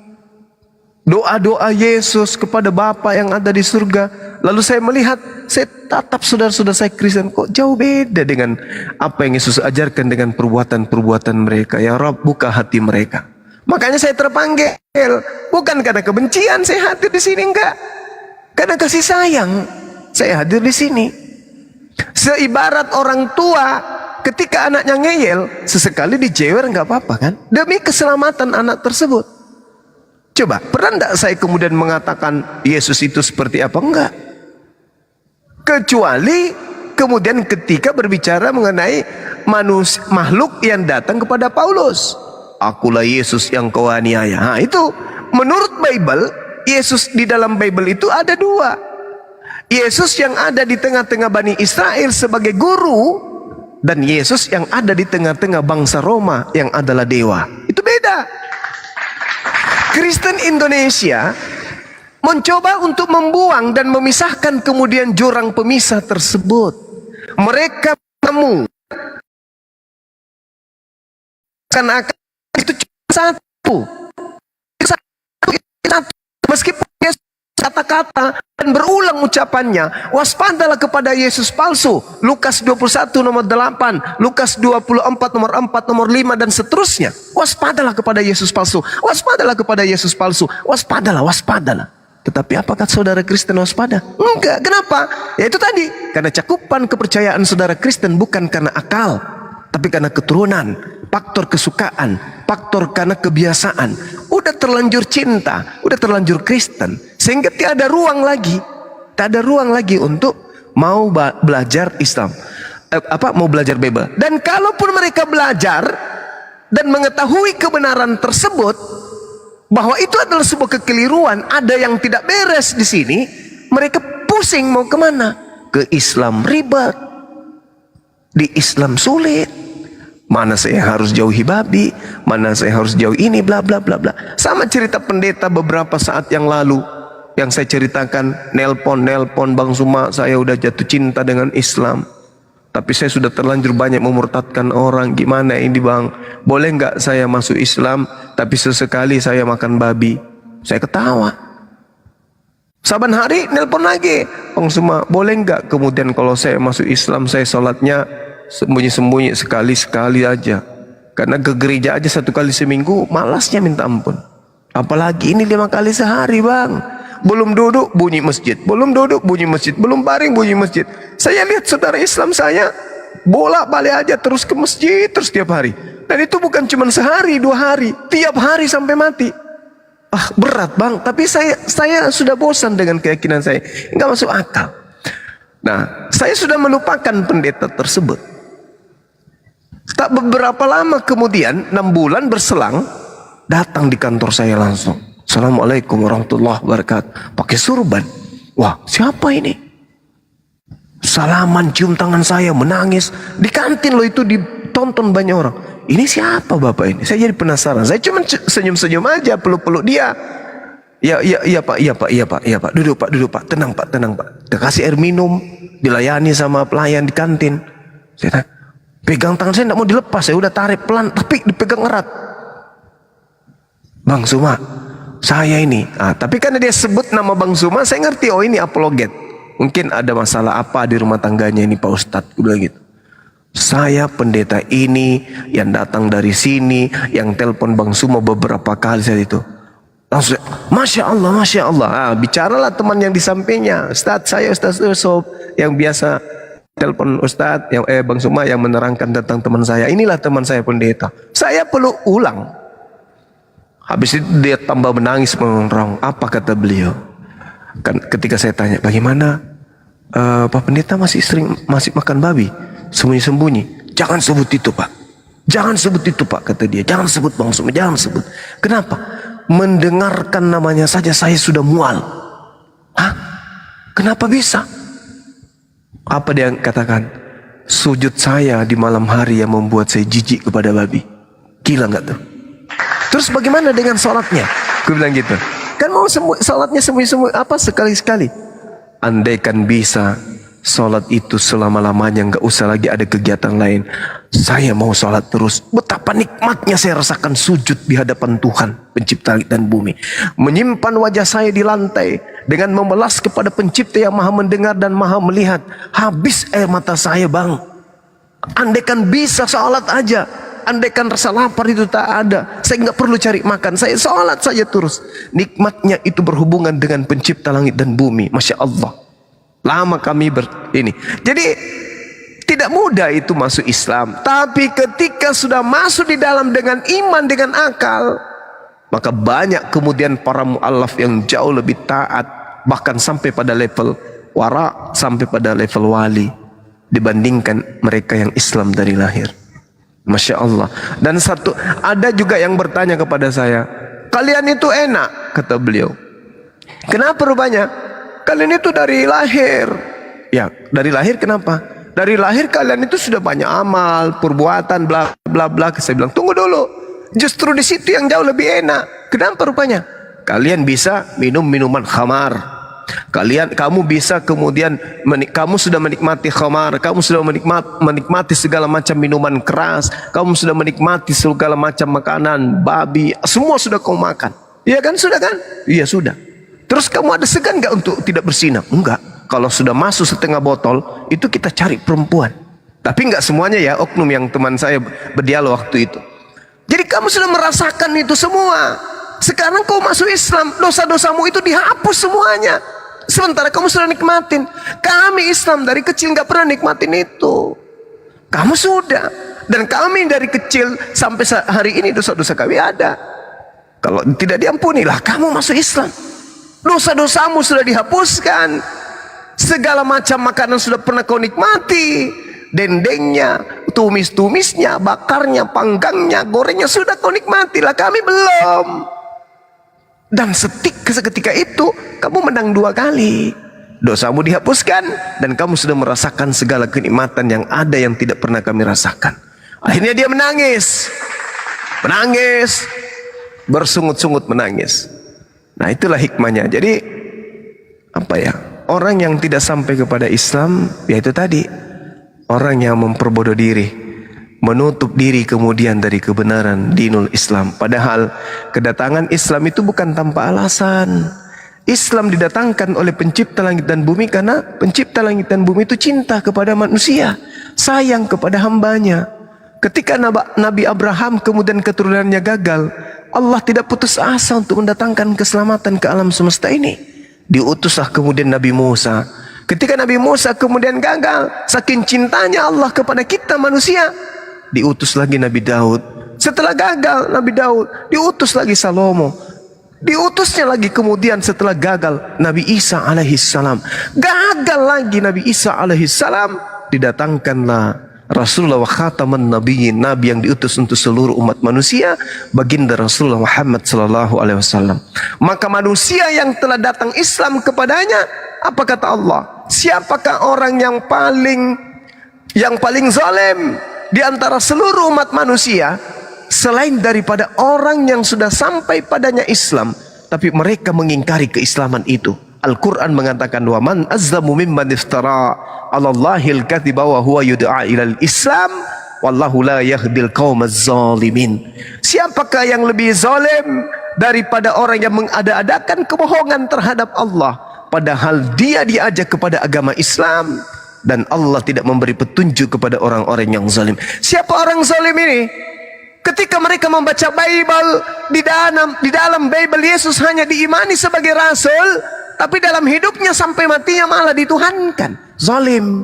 Doa-doa Yesus kepada Bapa yang ada di surga. Lalu saya melihat, saya tatap saudara-saudara saya Kristen, kok jauh beda dengan apa yang Yesus ajarkan dengan perbuatan-perbuatan mereka. Ya Rabb, buka hati mereka. Makanya saya terpanggil, bukan karena kebencian saya hadir di sini, enggak. Karena kasih sayang saya hadir di sini. Seibarat orang tua ketika anaknya ngeyel, sesekali dijewer enggak apa-apa kan? Demi keselamatan anak tersebut. Coba, pernah enggak saya kemudian mengatakan Yesus itu seperti apa? Enggak. Kecuali kemudian ketika berbicara mengenai makhluk yang datang kepada Paulus. Akulah Yesus yang kau aniaya. Nah, itu menurut Bible, Yesus di dalam Bible itu ada dua. Yesus yang ada di tengah-tengah Bani Israel sebagai guru, dan Yesus yang ada di tengah-tengah bangsa Roma yang adalah dewa. Itu beda. Kristen Indonesia mencoba untuk membuang dan memisahkan kemudian jurang pemisah tersebut. Mereka menemukan akan itu cuma satu. Meskipun Yesus kata-kata dan berulang ucapannya, waspadalah kepada Yesus palsu. Lukas 21 nomor 8, Lukas 24 nomor 4, nomor 5 dan seterusnya. Waspadalah kepada Yesus palsu. Waspadalah kepada Yesus palsu. Waspadalah. Tetapi apakah saudara Kristen waspada? Enggak. Kenapa? Ya itu tadi. Karena cakupan kepercayaan saudara Kristen bukan karena akal, tapi karena keturunan, faktor kesukaan, faktor karena kebiasaan. Udah terlanjur cinta, udah terlanjur Kristen, sehingga tiada ruang lagi untuk mau belajar Islam, mau belajar Bible. Dan kalaupun mereka belajar dan mengetahui kebenaran tersebut, bahwa itu adalah sebuah kekeliruan, ada yang tidak beres di sini, mereka pusing mau kemana? Ke Islam ribet, di Islam sulit. Mana saya harus jauhi babi, mana saya harus jauh ini, bla bla bla bla. Sama cerita pendeta beberapa saat yang lalu yang saya ceritakan, nelpon Bang Zuma, saya udah jatuh cinta dengan Islam, tapi saya sudah terlanjur banyak memurtadkan orang. Gimana ini Bang? Boleh nggak saya masuk Islam tapi sesekali saya makan babi? Saya ketawa. Saban hari nelpon lagi, Bang Zuma, boleh nggak kemudian kalau saya masuk Islam saya sholatnya sembunyi-sembunyi, sekali-sekali aja, karena ke gereja aja 1 kali seminggu malasnya minta ampun, apalagi ini 5 kali sehari Bang. Belum duduk bunyi masjid, belum duduk bunyi masjid, belum baring bunyi masjid. Saya lihat saudara Islam saya bolak-balik aja terus ke masjid terus tiap hari, dan itu bukan cuma sehari 2 hari, tiap hari sampai mati. Berat Bang, tapi saya sudah bosan dengan keyakinan saya, nggak masuk akal. Nah, saya sudah melupakan pendeta tersebut. Tak beberapa lama kemudian, 6 bulan berselang, datang di kantor saya langsung. Assalamualaikum warahmatullahi wabarakatuh. Pakai surban. Wah, siapa ini? Salaman, cium tangan saya, menangis. Di kantin loh itu, ditonton banyak orang. Ini siapa bapak ini? Saya jadi penasaran. Saya cuma senyum-senyum aja, peluk-peluk dia. Iya pak. Duduk pak. Tenang pak. Dia kasih air minum, dilayani sama pelayan di kantin. Saya tanya, pegang tangan saya tidak mau dilepas, saya udah tarik pelan, tapi dipegang erat. Bang Zuma, saya ini. Tapi karena dia sebut nama Bang Zuma, saya ngerti, oh ini apologet. Mungkin ada masalah apa di rumah tangganya ini Pak Ustadz. Gue bilang gitu. Saya pendeta ini yang datang dari sini, yang telepon Bang Zuma beberapa kali saat itu. Langsung, Masya Allah. Bicaralah teman yang di sampingnya. Ustadz, saya Ustadz Yusuf yang biasa telepon Ustadz, yang Bang Zuma yang menerangkan tentang teman saya. Inilah teman saya pendeta. Saya peluk ulang. Habis itu dia tambah menangis mengerang. Apa kata beliau? Kan ketika saya tanya, bagaimana Pak Pendeta masih makan babi sembunyi-sembunyi? Jangan sebut itu Pak. Jangan sebut itu Pak, kata dia. Jangan sebut Bang Zuma, jangan sebut. Kenapa? Mendengarkan namanya saja saya sudah mual. Hah? Kenapa bisa? Apa dia katakan? Sujud saya di malam hari yang membuat saya jijik kepada babi. Gila nggak tuh? Terus bagaimana dengan sholatnya? Gue bilang gitu. Kan mau sholatnya sembunyi-sembunyi apa sekali-sekali? Andaikan bisa sholat itu selama-lamanya, nggak usah lagi ada kegiatan lain. Saya mau sholat terus. Betapa nikmatnya saya rasakan sujud di hadapan Tuhan pencipta langit dan bumi. Menyimpan wajah saya di lantai dengan memelas kepada pencipta yang maha mendengar dan maha melihat. Habis air mata saya bang. Andaikan bisa sholat aja. Andaikan rasa lapar itu tak ada, saya nggak perlu cari makan, saya sholat saja terus. Nikmatnya itu berhubungan dengan pencipta langit dan bumi. Masya Allah. Lama kami ini. Jadi tidak mudah itu masuk Islam. Tapi ketika sudah masuk di dalam dengan iman, dengan akal, maka banyak kemudian para mu'allaf yang jauh lebih taat, bahkan sampai pada level wara, sampai pada level wali, dibandingkan mereka yang Islam dari lahir. Masya Allah. Dan ada juga yang bertanya kepada saya, kalian itu enak, kata beliau. Kenapa rupanya? Kalian itu dari lahir. Ya, dari lahir kenapa? Dari lahir kalian itu sudah banyak amal, perbuatan, bla bla bla. Saya bilang, tunggu dulu. Justru di situ yang jauh lebih enak. Kenapa rupanya? Kalian bisa minum minuman khamar. Kamu bisa kemudian kamu sudah menikmati khamar, kamu sudah menikmati segala macam minuman keras, kamu sudah menikmati segala macam makanan, babi, semua sudah kau makan. Iya kan, sudah kan? Iya sudah. Terus kamu ada segan nggak untuk tidak bersinah? Enggak. Kalau sudah masuk setengah botol, itu kita cari perempuan. Tapi nggak semuanya ya, oknum yang teman saya berdialog waktu itu. Jadi kamu sudah merasakan itu semua. Sekarang kau masuk Islam, dosa-dosamu itu dihapus semuanya. Sementara kamu sudah nikmatin. Kami Islam dari kecil nggak pernah nikmatin itu. Kamu sudah. Dan kami dari kecil sampai hari ini dosa-dosa kami ada. Kalau tidak diampuni lah kamu masuk Islam. Dosa-dosamu sudah dihapuskan. Segala macam makanan sudah pernah kau nikmati. Dendengnya, tumis-tumisnya, bakarnya, panggangnya, gorengnya sudah kau nikmati lah. Kami belum. Dan seketika itu kamu menang 2 kali. Dosamu dihapuskan dan kamu sudah merasakan segala kenikmatan yang ada yang tidak pernah kami rasakan. Akhirnya dia menangis. Menangis. Bersungut-sungut menangis. Nah, itulah hikmahnya. Jadi apa ya? Orang yang tidak sampai kepada Islam, yaitu tadi orang yang memperbodoh diri, menutup diri kemudian dari kebenaran dinul Islam. Padahal kedatangan Islam itu bukan tanpa alasan. Islam didatangkan oleh pencipta langit dan bumi karena pencipta langit dan bumi itu cinta kepada manusia, sayang kepada hambanya. Ketika Nabi Abraham kemudian keturunannya gagal, Allah tidak putus asa untuk mendatangkan keselamatan ke alam semesta ini. Diutuslah kemudian Nabi Musa. Ketika Nabi Musa kemudian gagal, saking cintanya Allah kepada kita manusia, diutus lagi Nabi Daud. Setelah gagal Nabi Daud, diutus lagi Salomo. Diutusnya lagi kemudian setelah gagal Nabi Isa alaihissalam. Gagal lagi Nabi Isa alaihissalam, didatangkanlah Rasulullah wa khataman nabiyyin, nabi yang diutus untuk seluruh umat manusia, baginda Rasulullah Muhammad sallallahu alaihi wasallam. Maka manusia yang telah datang Islam kepadanya, apa kata Allah? Siapakah orang yang paling zalim di antara seluruh umat manusia selain daripada orang yang sudah sampai padanya Islam tapi mereka mengingkari keislaman itu? Al-Quran mengatakan, wa man azlamu mimman iftara 'ala Allahil kadhiba wa huwa yud'a ilal Islam wallahu la yahdil qaumaz zalimin. Siapakah yang lebih zalim daripada orang yang mengada-adakan kebohongan terhadap Allah padahal dia diajak kepada agama Islam dan Allah tidak memberi petunjuk kepada orang-orang yang zalim. Siapa orang zalim ini? Ketika mereka membaca Bible, di dalam Bible Yesus hanya diimani sebagai rasul, tapi dalam hidupnya sampai matinya malah dituhankan. Zalim.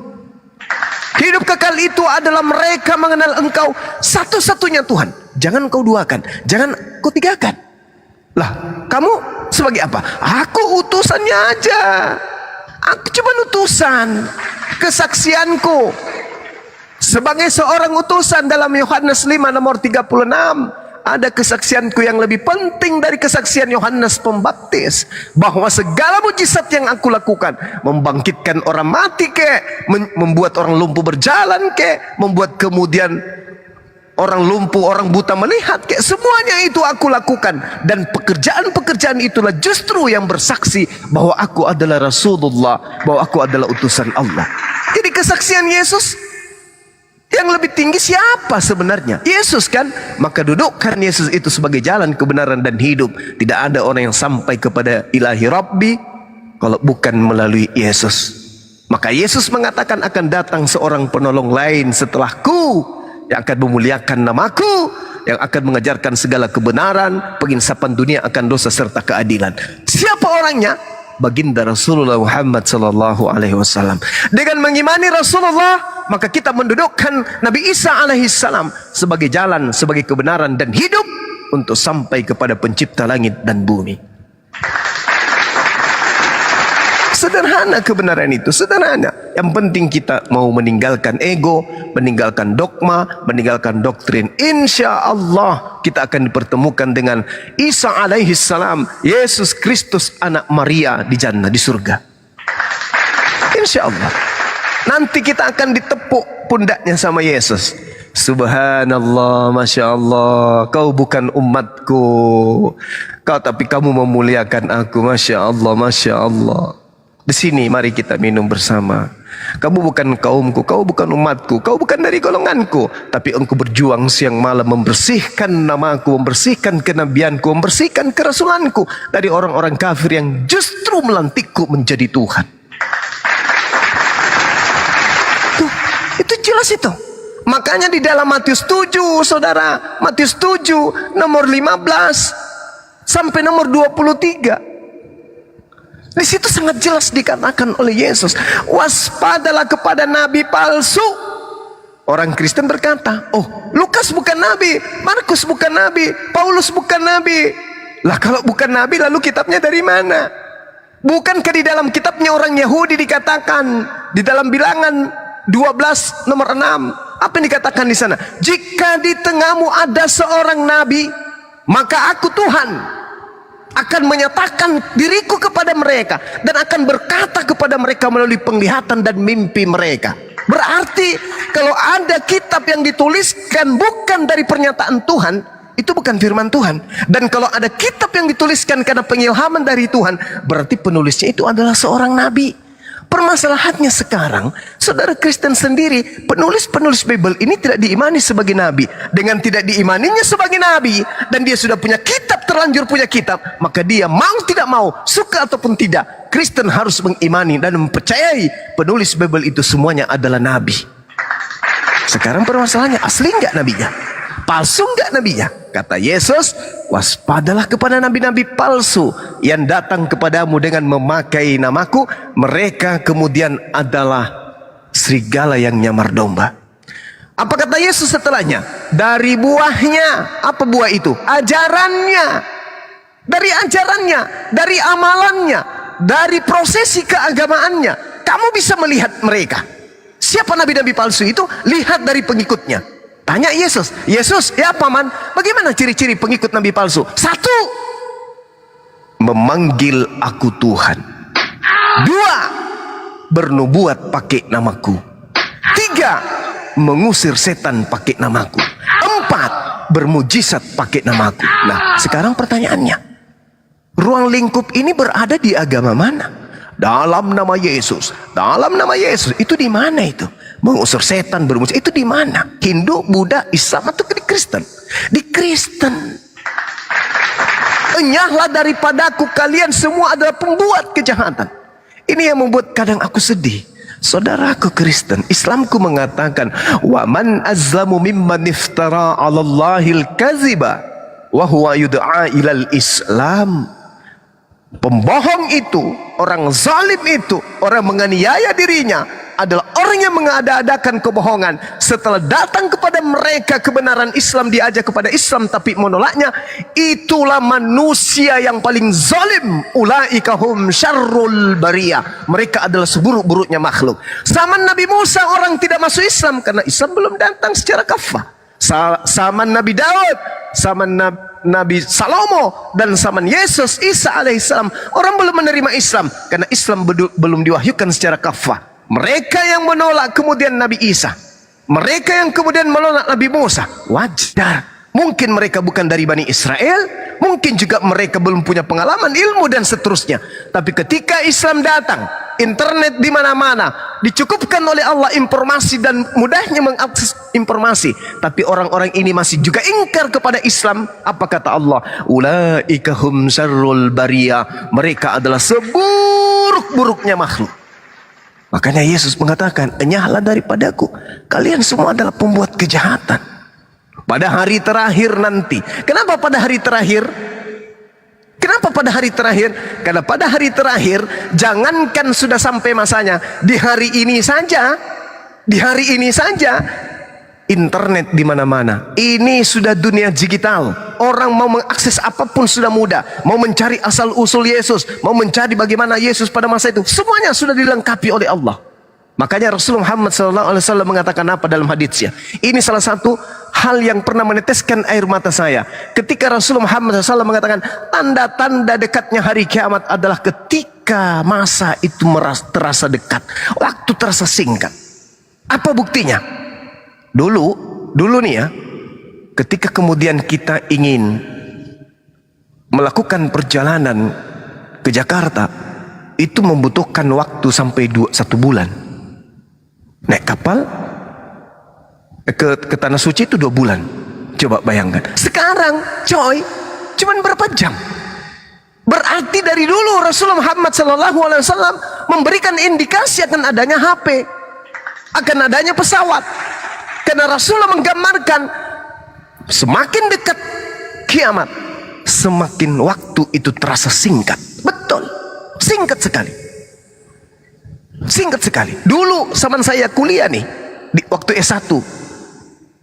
Hidup kekal itu adalah mereka mengenal engkau satu-satunya Tuhan. Jangan kau duakan, jangan kau tigakan. Lah, kamu sebagai apa? Aku utusannya aja. Aku cuma utusan. Kesaksianku sebagai seorang utusan dalam Yohanes 5 nomor 36. Ada kesaksianku yang lebih penting dari kesaksian Yohanes Pembaptis, bahwa segala mujizat yang aku lakukan, membangkitkan orang mati ke, membuat orang lumpuh berjalan ke, membuat kemudian orang lumpuh, orang buta melihat ke, semuanya itu aku lakukan. Dan pekerjaan-pekerjaan itulah justru yang bersaksi bahwa aku adalah Rasulullah, bahwa aku adalah utusan Allah. Jadi kesaksian Yesus yang lebih tinggi siapa sebenarnya? Yesus kan? Maka dudukkan Yesus itu sebagai jalan kebenaran dan hidup. Tidak ada orang yang sampai kepada ilahi Rabbi kalau bukan melalui Yesus. Maka Yesus mengatakan akan datang seorang penolong lain setelahku, yang akan memuliakan namaku, yang akan mengajarkan segala kebenaran, penginsapan dunia akan dosa serta keadilan. Siapa orangnya? Baginda Rasulullah Muhammad sallallahu alaihi wasallam. Dengan mengimani Rasulullah, maka kita mendudukkan Nabi Isa alaihi salam sebagai jalan, sebagai kebenaran dan hidup untuk sampai kepada pencipta langit dan bumi. Sederhana kebenaran itu, sederhana. Yang penting kita mau meninggalkan ego, meninggalkan dogma, meninggalkan doktrin. Insya Allah kita akan dipertemukan dengan Isa alaihi salam, Yesus Kristus anak Maria di jannah, di surga. Insya Allah. Nanti kita akan ditepuk pundaknya sama Yesus. Subhanallah, Masya Allah, kau bukan umatku, tapi kamu memuliakan aku. Masya Allah, Masya Allah. Di sini mari kita minum bersama. Kamu bukan kaumku, kau bukan umatku, kau bukan dari golonganku, tapi engkau berjuang siang malam membersihkan namaku, membersihkan kenabianku, membersihkan kerasulanku dari orang-orang kafir yang justru melantikku menjadi Tuhan. Tuh, itu jelas itu. Makanya di dalam Matius 7, saudara, Matius 7 nomor 15 sampai nomor 23. Di situ sangat jelas dikatakan oleh Yesus, waspadalah kepada nabi palsu. Orang Kristen berkata, oh, Lukas bukan nabi, Markus bukan nabi, Paulus bukan nabi. Lah kalau bukan nabi, lalu kitabnya dari mana? Bukankah di dalam kitabnya orang Yahudi dikatakan di dalam Bilangan 12 nomor 6, apa yang dikatakan di sana? Jika di tengahmu ada seorang nabi, maka aku Tuhan akan menyatakan diriku kepada mereka dan akan berkata kepada mereka melalui penglihatan dan mimpi mereka. Berarti kalau ada kitab yang dituliskan bukan dari pernyataan Tuhan, itu bukan firman Tuhan. Dan kalau ada kitab yang dituliskan karena pengilhaman dari Tuhan, berarti penulisnya itu adalah seorang nabi. Permasalahannya sekarang, saudara Kristen sendiri, penulis-penulis Bible ini tidak diimani sebagai nabi. Dengan tidak diimaninya sebagai nabi, dan dia sudah punya kitab, terlanjur punya kitab, maka dia mau tidak mau, suka ataupun tidak, Kristen harus mengimani dan mempercayai penulis Bible itu semuanya adalah nabi. Sekarang permasalahannya, asli enggak nabinya? Palsu enggak nabinya? Kata Yesus, waspadalah kepada nabi-nabi palsu yang datang kepadamu dengan memakai namaku. Mereka kemudian adalah serigala yang nyamar domba. Apa kata Yesus setelahnya? Dari buahnya. Apa buah itu? Ajarannya. Dari ajarannya, dari amalannya, dari prosesi keagamaannya, kamu bisa melihat mereka. Siapa nabi-nabi palsu itu? Lihat dari pengikutnya. Tanya Yesus, Yesus, ya paman, bagaimana ciri-ciri pengikut nabi palsu? 1, memanggil aku Tuhan. 2, bernubuat pakai namaku. 3, mengusir setan pakai namaku. 4, bermujizat pakai namaku. Nah, sekarang pertanyaannya, ruang lingkup ini berada di agama mana? Dalam nama Yesus. Dalam nama Yesus itu di mana itu? Mengusir setan, bermujizat itu di mana? Hindu, Buddha, Islam atau di Kristen? Di Kristen. Enyahlah daripadaku, kalian semua adalah pembuat kejahatan. Ini yang membuat kadang aku sedih. Saudaraku Kristen, Islamku mengatakan, wa man azlamu mimman iftara 'ala Allahil kadziba wa huwa yud'a ilal Islam. Pembohong itu, orang zalim itu, orang menganiaya dirinya adalah orang yang mengada-adakan kebohongan. Setelah datang kepada mereka kebenaran Islam, diajak kepada Islam tapi menolaknya, itulah manusia yang paling zalim. Ulaika hum syarrul bariyah. Mereka adalah seburuk-buruknya makhluk. Zaman Nabi Musa orang tidak masuk Islam karena Islam belum datang secara kafah. Zaman Nabi Daud, zaman Nabi Salomo, dan zaman Yesus Isa alaihissalam, orang belum menerima Islam karena Islam belum diwahyukan secara kafah. Mereka yang menolak kemudian Nabi Isa, mereka yang kemudian menolak Nabi Musa, wajar. Mungkin mereka bukan dari Bani Israel, mungkin juga mereka belum punya pengalaman, ilmu dan seterusnya. Tapi ketika Islam datang, internet di mana-mana, dicukupkan oleh Allah informasi dan mudahnya mengakses informasi. Tapi orang-orang ini masih juga ingkar kepada Islam. Apa kata Allah? Ulaika hum syarrul bariyah. Mereka adalah seburuk-buruknya makhluk. Makanya Yesus mengatakan, enyahlah daripadaku, kalian semua adalah pembuat kejahatan. Pada hari terakhir nanti. Kenapa pada hari terakhir? Kenapa pada hari terakhir? Karena pada hari terakhir, jangankan sudah sampai masanya, di hari ini saja, internet di mana-mana. Ini sudah dunia digital. Orang mau mengakses apapun sudah mudah. Mau mencari asal usul Yesus, mau mencari bagaimana Yesus pada masa itu, semuanya sudah dilengkapi oleh Allah. Makanya Rasulullah Muhammad SAW mengatakan apa dalam hadisnya? Ini salah satu hal yang pernah meneteskan air mata saya. Ketika Rasulullah Muhammad SAW mengatakan tanda-tanda dekatnya hari kiamat adalah ketika masa itu terasa dekat, waktu terasa singkat. Apa buktinya? Dulu nih ya, ketika kemudian kita ingin melakukan perjalanan ke Jakarta, itu membutuhkan waktu sampai 1 bulan. Naik kapal ke Tanah Suci itu 2 bulan. Coba bayangkan. Sekarang coy, cuman berapa jam? Berarti dari dulu Rasulullah Muhammad SAW memberikan indikasi akan adanya HP, akan adanya pesawat. Karena Rasulullah menggambarkan semakin dekat kiamat, semakin waktu itu terasa singkat. Betul, singkat sekali. Singkat sekali. Dulu zaman saya kuliah nih, di waktu S1,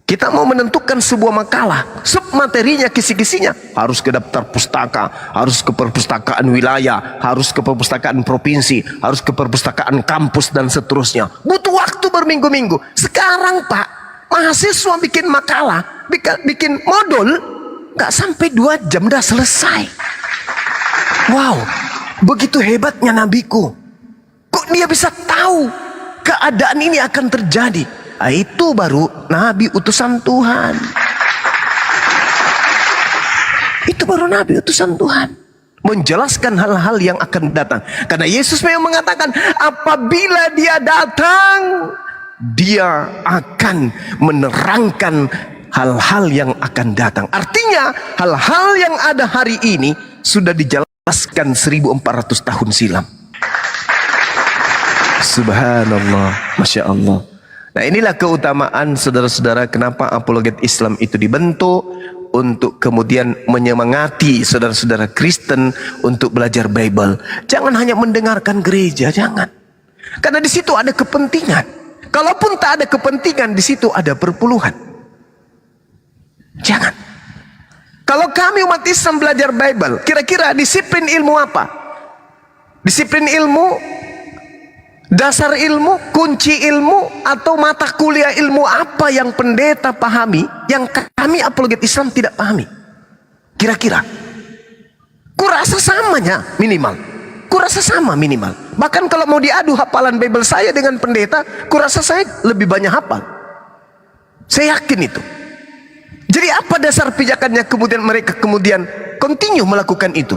kita mau menentukan sebuah makalah, submaterinya, kisi-kisinya, harus ke daftar pustaka, harus ke perpustakaan wilayah, harus ke perpustakaan provinsi, harus ke perpustakaan kampus dan seterusnya. Butuh waktu berminggu-minggu. Sekarang Pak, mahasiswa bikin makalah, bikin modul, nggak sampai 2 jam udah selesai. Wow, begitu hebatnya nabiku. Kok dia bisa tahu keadaan ini akan terjadi? Nah, itu baru nabi utusan Tuhan. Itu baru nabi utusan Tuhan, menjelaskan hal-hal yang akan datang. Karena Yesus memang mengatakan apabila dia datang, dia akan menerangkan hal-hal yang akan datang. Artinya hal-hal yang ada hari ini sudah dijelaskan 1400 tahun silam. Subhanallah, Masya Allah. Nah, inilah keutamaan saudara-saudara, kenapa apologet Islam itu dibentuk, untuk kemudian menyemangati saudara-saudara Kristen untuk belajar Bible. Jangan hanya mendengarkan gereja, jangan. Karena di situ ada kepentingan. Kalaupun tak ada kepentingan, di situ ada perpuluhan. Jangan. Kalau kami umat Islam belajar Bible, kira-kira disiplin ilmu apa? Disiplin ilmu, dasar ilmu, kunci ilmu, atau mata kuliah ilmu apa yang pendeta pahami, yang kami apologet Islam tidak pahami? Kira-kira kurasa samanya minimal. Kurasa sama minimal. Bahkan kalau mau diadu hafalan Bible saya dengan pendeta, kurasa saya lebih banyak hafal. Saya yakin itu. Jadi apa dasar pijakannya kemudian mereka kemudian continue melakukan itu?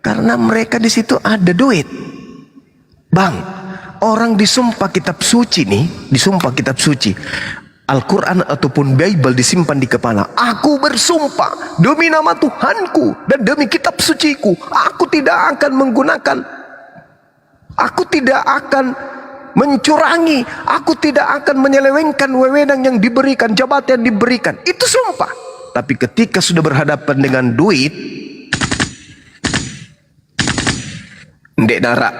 Karena mereka di situ ada duit. Bang, orang disumpah kitab suci nih, disumpah kitab suci, Al-Quran ataupun Bible disimpan di kepala. Aku bersumpah demi nama Tuhanku dan demi kitab suciku, aku tidak akan menggunakan, aku tidak akan mencurangi, aku tidak akan menyelewengkan wewenang yang diberikan, jabatan yang diberikan. Itu sumpah. Tapi ketika sudah berhadapan dengan duit, ndek darak.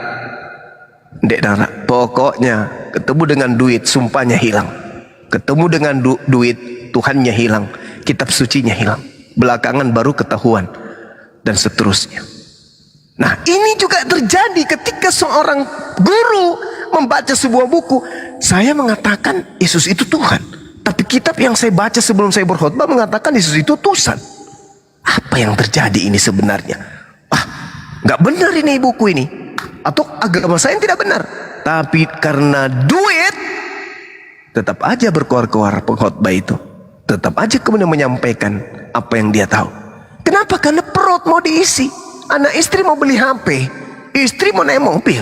Pokoknya Ketemu dengan duit, sumpahnya hilang. Ketemu dengan duit, Tuhannya hilang. Kitab sucinya hilang. Belakangan baru ketahuan. Dan seterusnya. Nah, ini juga terjadi ketika seorang guru membaca sebuah buku. Saya mengatakan Yesus itu Tuhan. Tapi kitab yang saya baca sebelum saya berkhutbah mengatakan Yesus itu Tuhan. Apa yang terjadi ini sebenarnya? Nggak benar ini buku ini. Atau agama saya yang tidak benar. Tapi karena duit, tetap aja berkoar-koar pengkhotbah itu. Tetap aja kemudian menyampaikan apa yang dia tahu. Kenapa? Karena perut mau diisi. Anak istri mau beli HP. Istri mau naik mobil.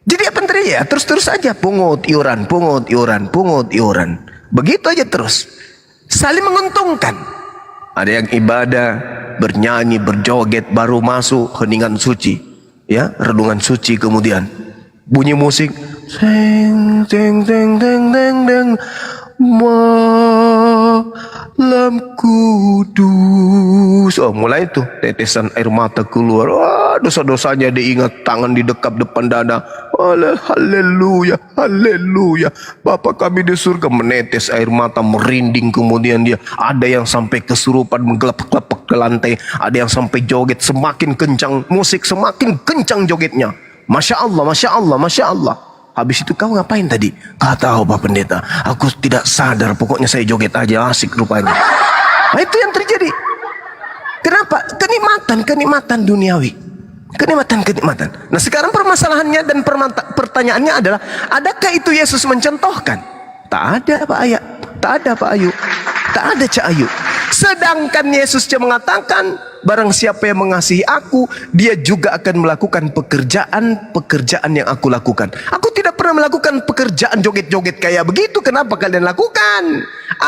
Jadi apa yang terjadi? Ya, terus-terus aja. Pungut iuran, pungut iuran, pungut iuran. Begitu aja terus. Saling menguntungkan. Ada yang ibadah, bernyanyi, berjoget, baru masuk heningan suci. Ya, renungan suci kemudian. Bunyi musik. Seng, seng, seng, seng, seng, seng. Malam kudus. Oh, mulai itu tetesan air mata keluar. Wah, dosa-dosanya diingat, tangan didekap depan dada. Haleluya, haleluya. Bapa kami di surga, menetes air mata, merinding. Kemudian dia ada yang sampai kesurupan, menggelepek-gelepek ke lantai. Ada yang sampai joget, semakin kencang musik, semakin kencang jogetnya. Masya Allah, Masya Allah, Masya Allah. Habis itu kau ngapain tadi? Gak tahu Pak Pendeta. Aku tidak sadar. Pokoknya saya joget aja, asik rupanya. Nah, itu yang terjadi. Kenapa? Kenikmatan duniawi. Kenikmatan. Nah, sekarang permasalahannya dan pertanyaannya adalah, adakah itu Yesus mencontohkan? Tak ada Pak Ayat. Tak ada Pak Ayu. Tak ada Cak Ayu. Sedangkan Yesus mengatakan, barang siapa yang mengasihi aku, dia juga akan melakukan pekerjaan yang aku lakukan. Aku tidak pernah melakukan pekerjaan joget-joget kayak begitu. Kenapa kalian lakukan?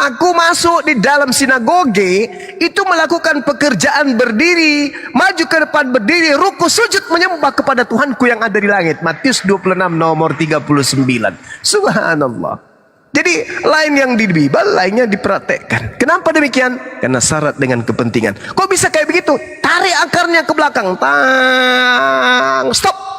Aku masuk di dalam sinagoge, itu melakukan pekerjaan berdiri, maju ke depan berdiri, ruku sujud menyembah kepada Tuhanku yang ada di langit. Matius 26 nomor 39. Subhanallah. Jadi lain yang di Bible, lainnya dipraktekkan. Kenapa demikian? Karena syarat dengan kepentingan. Kok bisa kayak begitu? Tarik akarnya ke belakang. Stop.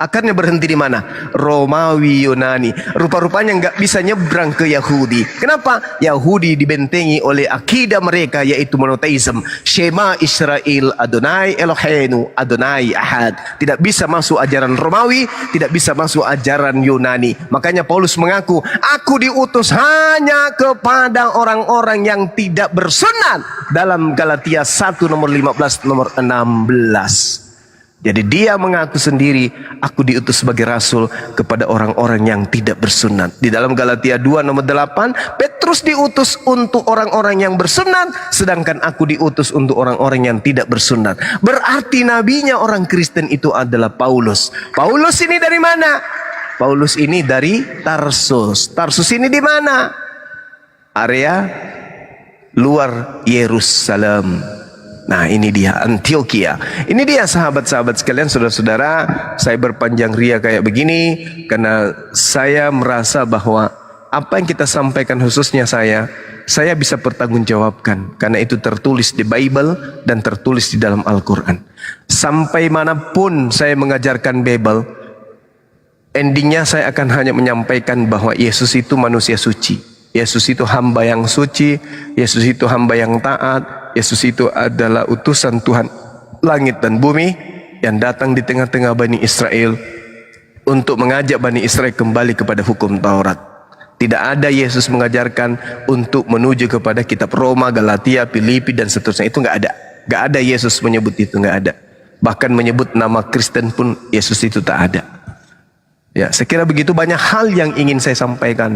Akarnya berhenti di mana? Romawi, Yunani. Rupa-rupanya nggak bisa nyebrang ke Yahudi. Kenapa? Yahudi dibentengi oleh akidah mereka, yaitu monoteisme. Shema Israel, Adonai Eloheinu, Adonai Ahad. Tidak bisa masuk ajaran Romawi, tidak bisa masuk ajaran Yunani. Makanya Paulus mengaku, aku diutus hanya kepada orang-orang yang tidak bersunat. Dalam Galatia 1 nomor 15 nomor 16. Jadi dia mengaku sendiri, aku diutus sebagai rasul kepada orang-orang yang tidak bersunat. Di dalam Galatia 2 nomor 8, Petrus diutus untuk orang-orang yang bersunat, sedangkan aku diutus untuk orang-orang yang tidak bersunat. Berarti nabinya orang Kristen itu adalah Paulus. Paulus ini dari mana? Paulus ini dari Tarsus. Tarsus ini di mana? Area luar Yerusalem. Nah, ini dia Antioquia. Ini dia sahabat-sahabat sekalian, saudara-saudara. Saya berpanjang ria kayak begini karena saya merasa bahwa apa yang kita sampaikan, khususnya saya bisa pertanggungjawabkan karena itu tertulis di Bible dan tertulis di dalam Al-Quran. Sampai manapun saya mengajarkan Bible, endingnya saya akan hanya menyampaikan bahwa Yesus itu manusia suci. Yesus itu hamba yang suci, Yesus itu hamba yang taat, Yesus itu adalah utusan Tuhan langit dan bumi yang datang di tengah-tengah Bani Israel untuk mengajak Bani Israel kembali kepada hukum Taurat. Tidak ada Yesus mengajarkan untuk menuju kepada kitab Roma, Galatia, Filipi dan seterusnya. Itu nggak ada. Nggak ada Yesus menyebut itu, nggak ada. Bahkan menyebut nama Kristen pun Yesus itu tak ada. Ya, saya kira begitu banyak hal yang ingin saya sampaikan,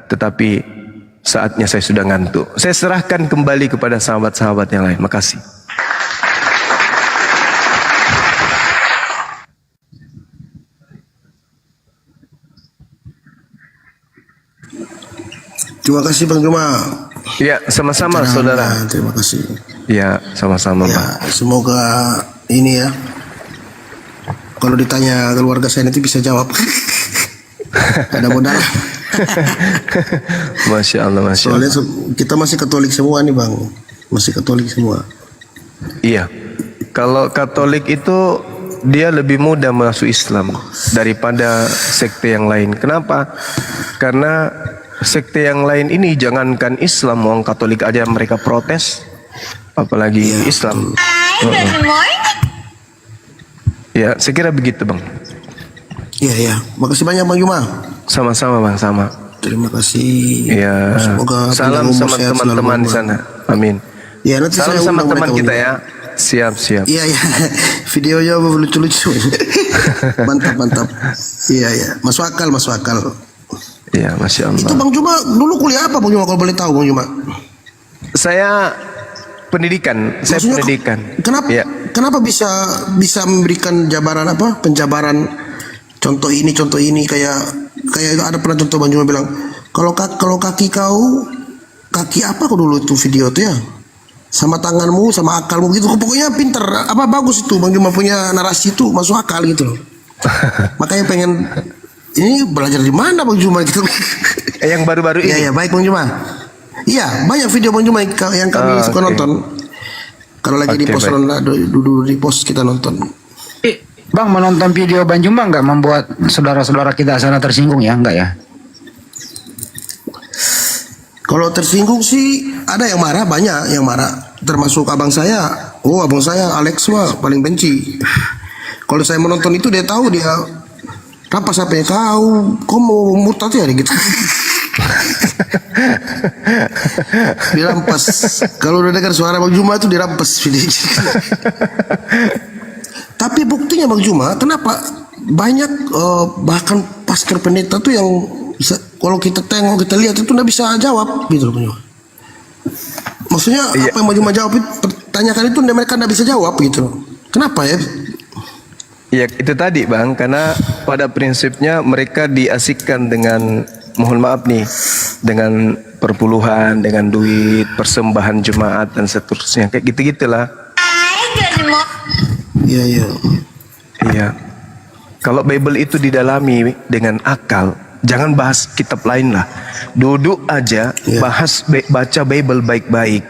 tetapi saatnya saya sudah ngantuk. Saya serahkan kembali kepada sahabat-sahabat yang lain. Makasih. Terima kasih Bang Juma. Ya, sama-sama saudara. Terima kasih. Ya, sama-sama ya, Pak. Semoga ini ya, kalau ditanya keluarga saya nanti bisa jawab. Ada modal. Masya Allah, Masya Allah. Soalnya kita masih Katolik semua nih Bang. Masih Katolik semua. Iya. Kalau Katolik itu dia lebih mudah masuk Islam daripada sekte yang lain. Kenapa? Karena sekte yang lain ini jangankan Islam, orang Katolik aja mereka protes, apalagi Islam. Ya, saya kira begitu, Bang. Iya. Makasih banyak Bang Juma. Sama-sama, Bang, sama. Terima kasih. Ya. Semoga Salam panjang umur, sama sehat teman-teman selalu, di sana. Amin. Ya, nanti Salam saya sama undang teman mereka, kita Bang. ya. Siap. Iya. Videonya lucu-lucu. Mantap. Iya. Masuk akal. Iya, Masya Allah. Itu Bang Juma dulu kuliah apa Bang Juma kalau boleh tahu Bang Juma? Saya pendidikan. Kenapa bisa memberikan penjabaran contoh ini kayak ada pernah contoh Bang Juma bilang kalau kaki apa kok dulu itu video tuh ya, sama tanganmu sama akalmu gitu, pokoknya pinter bagus itu Bang Juma punya narasi itu masuk akal gitu loh. Makanya pengen ini belajar di mana Bang Juma gitu. Yang baru-baru ini. Iya, baik Bang Juma. Iya, banyak video Bang Juma yang kami suka nonton. Kalau lagi di post dulu di post kita nonton. Bang, menonton video Bang Juma nggak membuat saudara-saudara kita sana tersinggung ya? Enggak ya? Kalau tersinggung sih ada yang marah, banyak yang marah. Termasuk abang saya. Abang saya Alex mah paling benci. Kalau saya menonton itu dia tahu dia rampas apa ya kau mau murtad ya gitu. Dirampas. Kalau udah dengar suara Bang Juma itu dirampas video. Tapi buktinya Bang Juma, kenapa banyak bahkan pastor pendeta tuh yang bisa, kalau kita tengok kita lihat itu nggak bisa jawab gitu loh Bang Juma. Maksudnya apa yang Bang Juma jawab itu pertanyakan itu mereka nggak bisa jawab gitu loh. Kenapa ya? Ya itu tadi Bang, karena pada prinsipnya mereka diasikkan dengan, mohon maaf nih, dengan perpuluhan, dengan duit, persembahan jemaat dan seterusnya, kayak gitu-gitulah. Iya. Kalau Bible itu didalami dengan akal, jangan bahas kitab lain lah. Duduk aja, baca Bible baik-baik.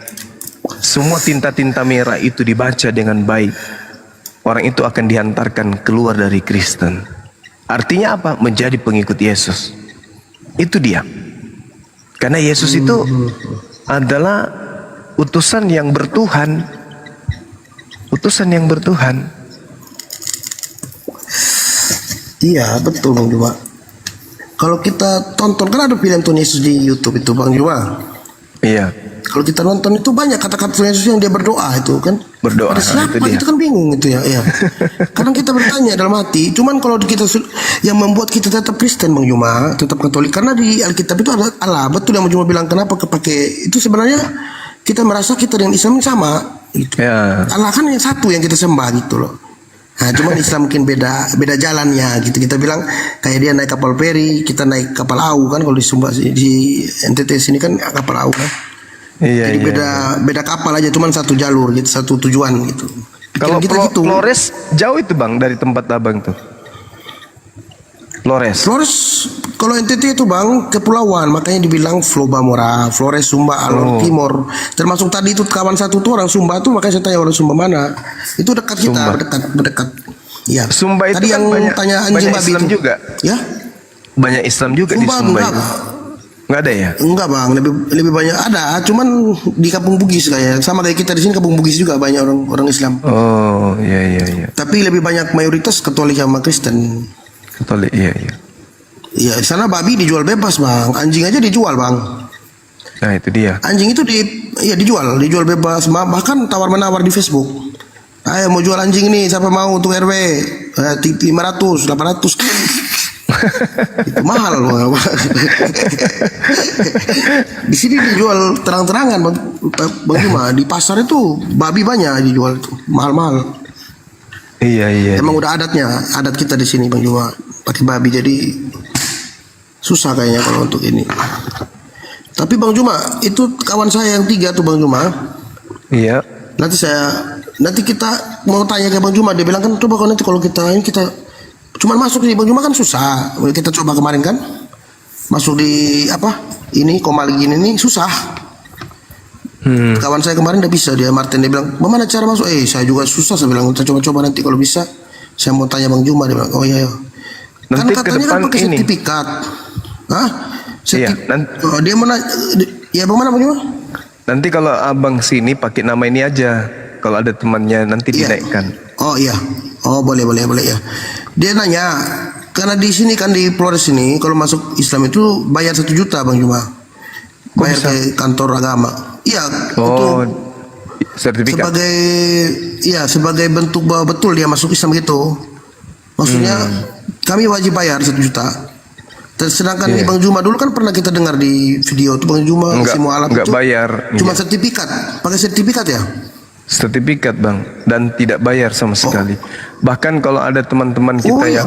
Semua tinta-tinta merah itu dibaca dengan baik. Orang itu akan dihantarkan keluar dari Kristen. Artinya apa? Menjadi pengikut Yesus. Itu dia. Karena Yesus itu adalah utusan yang bertuhan. Utusan yang bertuhan. Iya, betul Bang Juma. Kalau kita tonton, kan ada film Tuhan Yesus di YouTube itu Bang Juma. Iya. Kalau kita nonton itu banyak kata-kata Tuhan Yesus yang dia berdoa itu kan. Berdoa. Ada siapa? Kita kan bingung itu ya. Kadang kita bertanya dalam hati. Cuman kalau kita yang membuat kita tetap Kristen Bang Juma, tetap Katolik, karena di Alkitab itu ada Allah. Betul yang Bang Juma bilang kenapa kepake itu sebenarnya kita merasa kita dengan Islam sama. Gitu. Allah kan yang satu yang kita sembah gitu loh. Nah, cuman Islam mungkin beda jalannya gitu. Kita bilang kayak dia naik kapal feri, kita naik kapal AU kan, kalau di NTT sini kan kapal AU kan. Jadi beda kapal aja, cuman satu jalur gitu, satu tujuan gitu. Kalau gitu. Flores jauh itu Bang dari tempat Abang tuh. Flores kalau NTT itu Bang kepulauan, makanya dibilang Flobamora, Flores, Sumba, Alor Timor. Termasuk tadi itu kawan satu tuh orang Sumba tuh, makanya saya tanya orang Sumba mana. Itu dekat kita, berdekat. Iya. Sumba itu tadi kan yang banyak, tanya anjing babi Islam itu juga. Ya? Banyak Islam juga di Sumba. Enggak ada ya? Enggak Bang, lebih banyak ada, cuman di Kampung Bugis kayak sama kayak kita di sini, Kampung Bugis juga banyak orang Islam. Oh, iya. Tapi lebih banyak mayoritas Katolik sama Kristen. Katolik, iya. Iya, di sana babi dijual bebas Bang, anjing aja dijual Bang. Nah itu dia. Anjing itu dijual bebas, bahkan tawar-menawar di Facebook. Ayo mau jual anjing nih, siapa mau untuk RW? 500, 800 kan. Itu mahal Bang. Di sini dijual terang-terangan Bang Juma. Di pasar itu babi banyak dijual itu, mahal-mahal. Iya. Emang udah adat kita di sini Bang Juma pakai babi, jadi susah kayaknya kalau untuk ini. Tapi Bang Juma, itu kawan saya yang 3 tuh Bang Juma. Iya. Nanti kita mau tanya ke Bang Juma, dia bilang kan coba kalau nanti kalau kita cuman masuk di Bang Juma kan susah. Kita coba kemarin kan masuk di Komal gini nih susah. Kawan saya kemarin udah bisa, dia Martin, dia bilang bagaimana cara masuk? Saya juga susah, saya bilang kita coba-coba nanti kalau bisa Saya mau tanya Bang Juma, dia bilang, oh iya. Nanti kan ke katanya depan kan pakai ini. sertifikat. Hah? Iya, Oh, dia mana? Ya bagaimana Bang Juma? nanti kalau abang sini pakai nama ini aja. Kalau ada temannya nanti dinaikkan. Oh iya. Oh boleh ya. Dia nanya, karena di sini kan di Flores sini kalau masuk Islam itu bayar 1 juta Bang Juma. Bayar ke kantor agama. Iya, Oh, sertifikat. sebagai bentuk bahwa betul dia masuk Islam gitu. Maksudnya kami wajib bayar 1 juta. Sedangkan di Bang Juma dulu kan pernah kita dengar di video tuh Bang Juma kasih mualaf enggak itu bayar. cuma sertifikat, pakai sertifikat ya? Sertifikat bang, dan tidak bayar sama sekali. Bahkan kalau ada teman-teman kita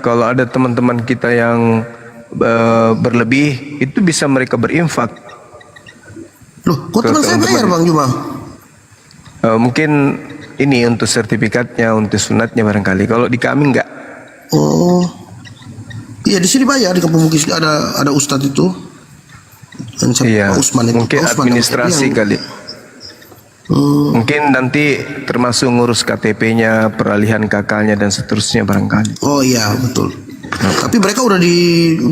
kalau ada teman-teman kita yang berlebih, itu bisa mereka berinfak. Loh, kok teman saya bayar Bang Juma? Mungkin ini untuk sertifikatnya, untuk sunatnya barangkali. Kalau di kami enggak. Oh, iya di sini bayar, di Kampung Bugis ada ustadz itu. Iya, Usman itu. mungkin Usman administrasi kali. Mungkin nanti termasuk ngurus KTP-nya, peralihan KK-nya dan seterusnya barangkali. Oh iya betul. Tapi mereka udah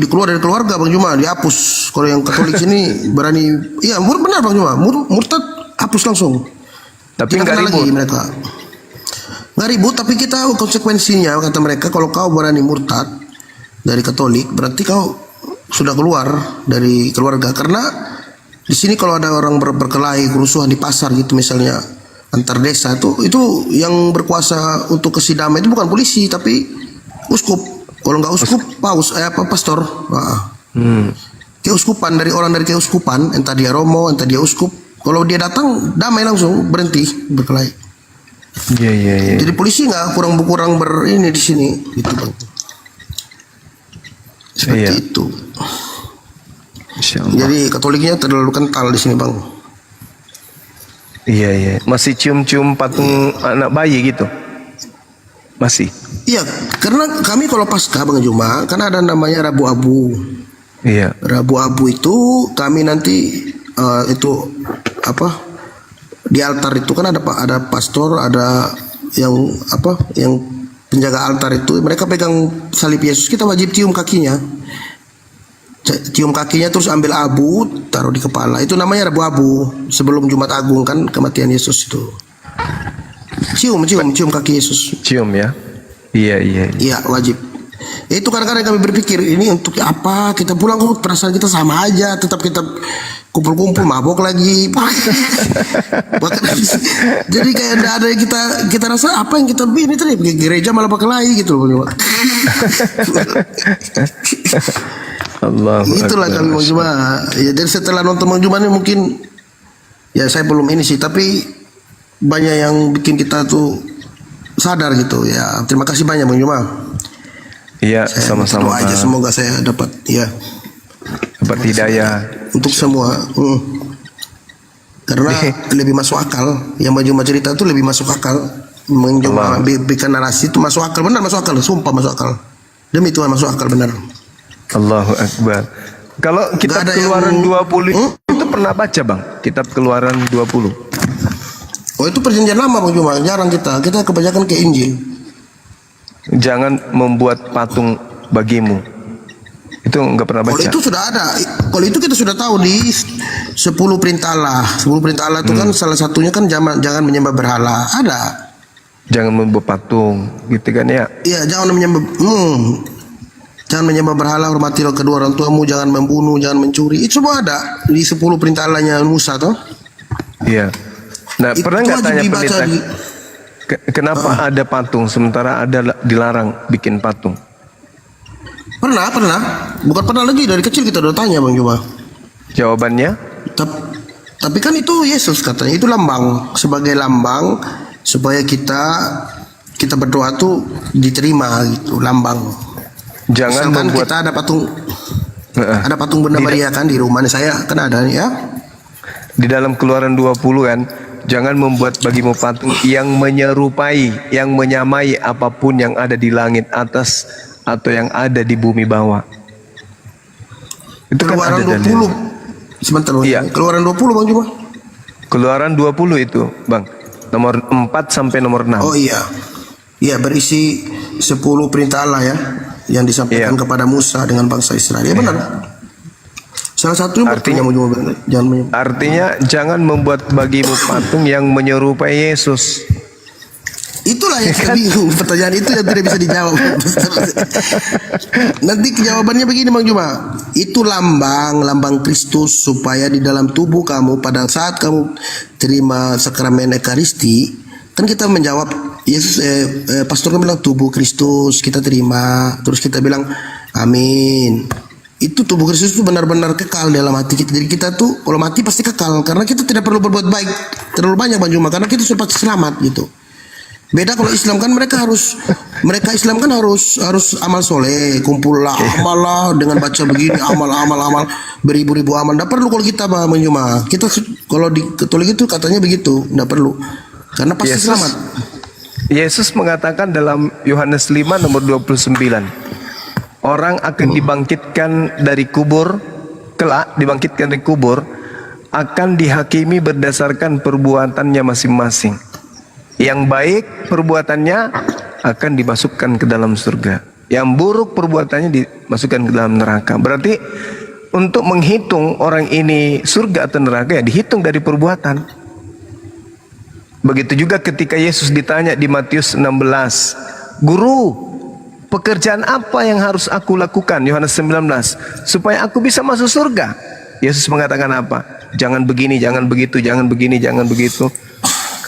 dikeluar dari keluarga Bang Juma, dihapus. Kalau yang Katolik sini berani, iya benar Bang Juma, murtad hapus langsung. Tapi nggak ribut lagi mereka. Nggak ribut, tapi kita konsekuensinya kata mereka, kalau kau berani murtad dari Katolik, berarti kau sudah keluar dari keluarga. Karena di sini kalau ada orang berkelahi, kerusuhan di pasar gitu misalnya antar desa, itu yang berkuasa untuk kasih damai itu bukan polisi tapi uskup. Kalau nggak uskup, pastor. Keuskupan, dari orang dari keuskupan, entah dia romo, entah dia uskup. Kalau dia datang damai langsung, berhenti berkelahi. Iya. Jadi polisi nggak kurang ini di sini, gitu Bang. Seperti itu. Jadi Katoliknya terlalu kental di sini Bang. Iya. Masih cium-cium patung anak bayi gitu. Masih. Iya, karena kami kalau pasca Bang Juma kan ada namanya Rabu Abu. Iya. Rabu Abu itu kami nanti itu di altar itu kan ada pastor, ada yang penjaga altar itu, mereka pegang salib Yesus, kita wajib cium kakinya. Cium kakinya terus ambil abu taruh di kepala, itu namanya Rabu Abu sebelum Jumat Agung kan kematian Yesus itu. Cium kaki Yesus. Cium ya. Iya wajib. Itu kadang-kadang kami berpikir ini untuk apa, kita pulang kok perasaan kita sama aja, tetap kita kumpul-kumpul mabok lagi. Jadi kayak ada yang kita rasa apa yang kita ini tadi pergi gereja malah berkelahi gitu loh. Allah. Itulah kami Bang Juma. Ya, jadi setelah nonton Bang Juma ini mungkin ya saya belum ini sih, tapi banyak yang bikin kita tuh sadar gitu ya. Terima kasih banyak Bang Juma. Iya, sama-sama. Aja semoga saya dapat hidayah untuk semua. Karena lebih masuk akal. Yang Bang Juma cerita itu lebih masuk akal. Mencoba bikin narasi itu masuk akal, benar masuk akal, sumpah masuk akal. Demi Tuhan masuk akal benar. Allahu Akbar. Kalau kitab Keluaran 20 itu pernah baca Bang? Kitab Keluaran 20. Oh itu perjanjian lama Bang Juma, jarang kita kebanyakan ke Injil. Jangan membuat patung bagimu. Itu enggak pernah baca. Kalau itu sudah ada. Kalau itu kita sudah tahu di 10 perintah Allah. 10 perintah Allah itu kan salah satunya kan jangan menyembah berhala. Ada. Jangan membuat patung, gitu kan ya? Iya, jangan menyembah berhala, hormatilah kedua orang tuamu, jangan membunuh, jangan mencuri. Itu semua ada di 10 perintah Allahnya Musa toh. Iya. Nah, pernah nggak tanya pendeta kenapa ada patung sementara ada dilarang bikin patung? Pernah. Bukan pernah lagi, dari kecil kita udah tanya Bang Juma. Jawabannya? Tapi kan itu Yesus katanya, itu lambang, sebagai lambang supaya kita berdoa tuh diterima gitu, lambang. Jangan misalkan membuat kita ada patung Bunda Maria kan di rumah saya kan ada ya. Di dalam Keluaran 20 kan, jangan membuat bagimu patung yang menyerupai, yang menyamai apapun yang ada di langit atas atau yang ada di bumi bawah. Itu Keluaran kan ada 20. Sebentar Bang. Iya. Keluaran 20 Bang Juma. Keluaran 20 itu, Bang. Nomor 4 sampai nomor 6. Oh iya. Ya, berisi 10 perintah Allah ya, yang disampaikan kepada Musa dengan bangsa Israel. Ya benar. Salah satu artinya jangan membuat bagimu patung yang menyerupai Yesus. Itulah yang kita bingung. Pertanyaan itu yang tidak bisa dijawab. Nanti jawabannya begini Bang Juma. Itu lambang Kristus, supaya di dalam tubuh kamu pada saat kamu terima sakramen Ekaristi, kan kita menjawab Yesus, pastor kan bilang tubuh Kristus kita terima, terus kita bilang amin. Itu tubuh Kristus itu benar-benar kekal dalam hati kita. Jadi kita tuh kalau mati pasti kekal, karena kita tidak perlu berbuat baik terlalu banyak Bang Juma, karena kita sudah pasti selamat gitu. Beda kalau Islam kan mereka Islam kan harus amal soleh, kumpul lah amal lah dengan baca begini amal beribu-ribu amal. Tidak perlu kalau kita Bang Juma. Kita kalau di Katolik itu katanya begitu, tidak perlu karena pasti selamat. Yesus mengatakan dalam Yohanes 5 nomor 29, orang akan dibangkitkan dari kubur, kelak dibangkitkan dari kubur, akan dihakimi berdasarkan perbuatannya masing-masing. Yang baik perbuatannya akan dimasukkan ke dalam surga, yang buruk perbuatannya dimasukkan ke dalam neraka. Berarti untuk menghitung orang ini surga atau neraka ya dihitung dari perbuatan. Begitu juga ketika Yesus ditanya di Matius 16, Guru, pekerjaan apa yang harus aku lakukan? Yohanes 19, supaya aku bisa masuk surga. Yesus mengatakan apa? Jangan begini, jangan begitu, jangan begini, jangan begitu.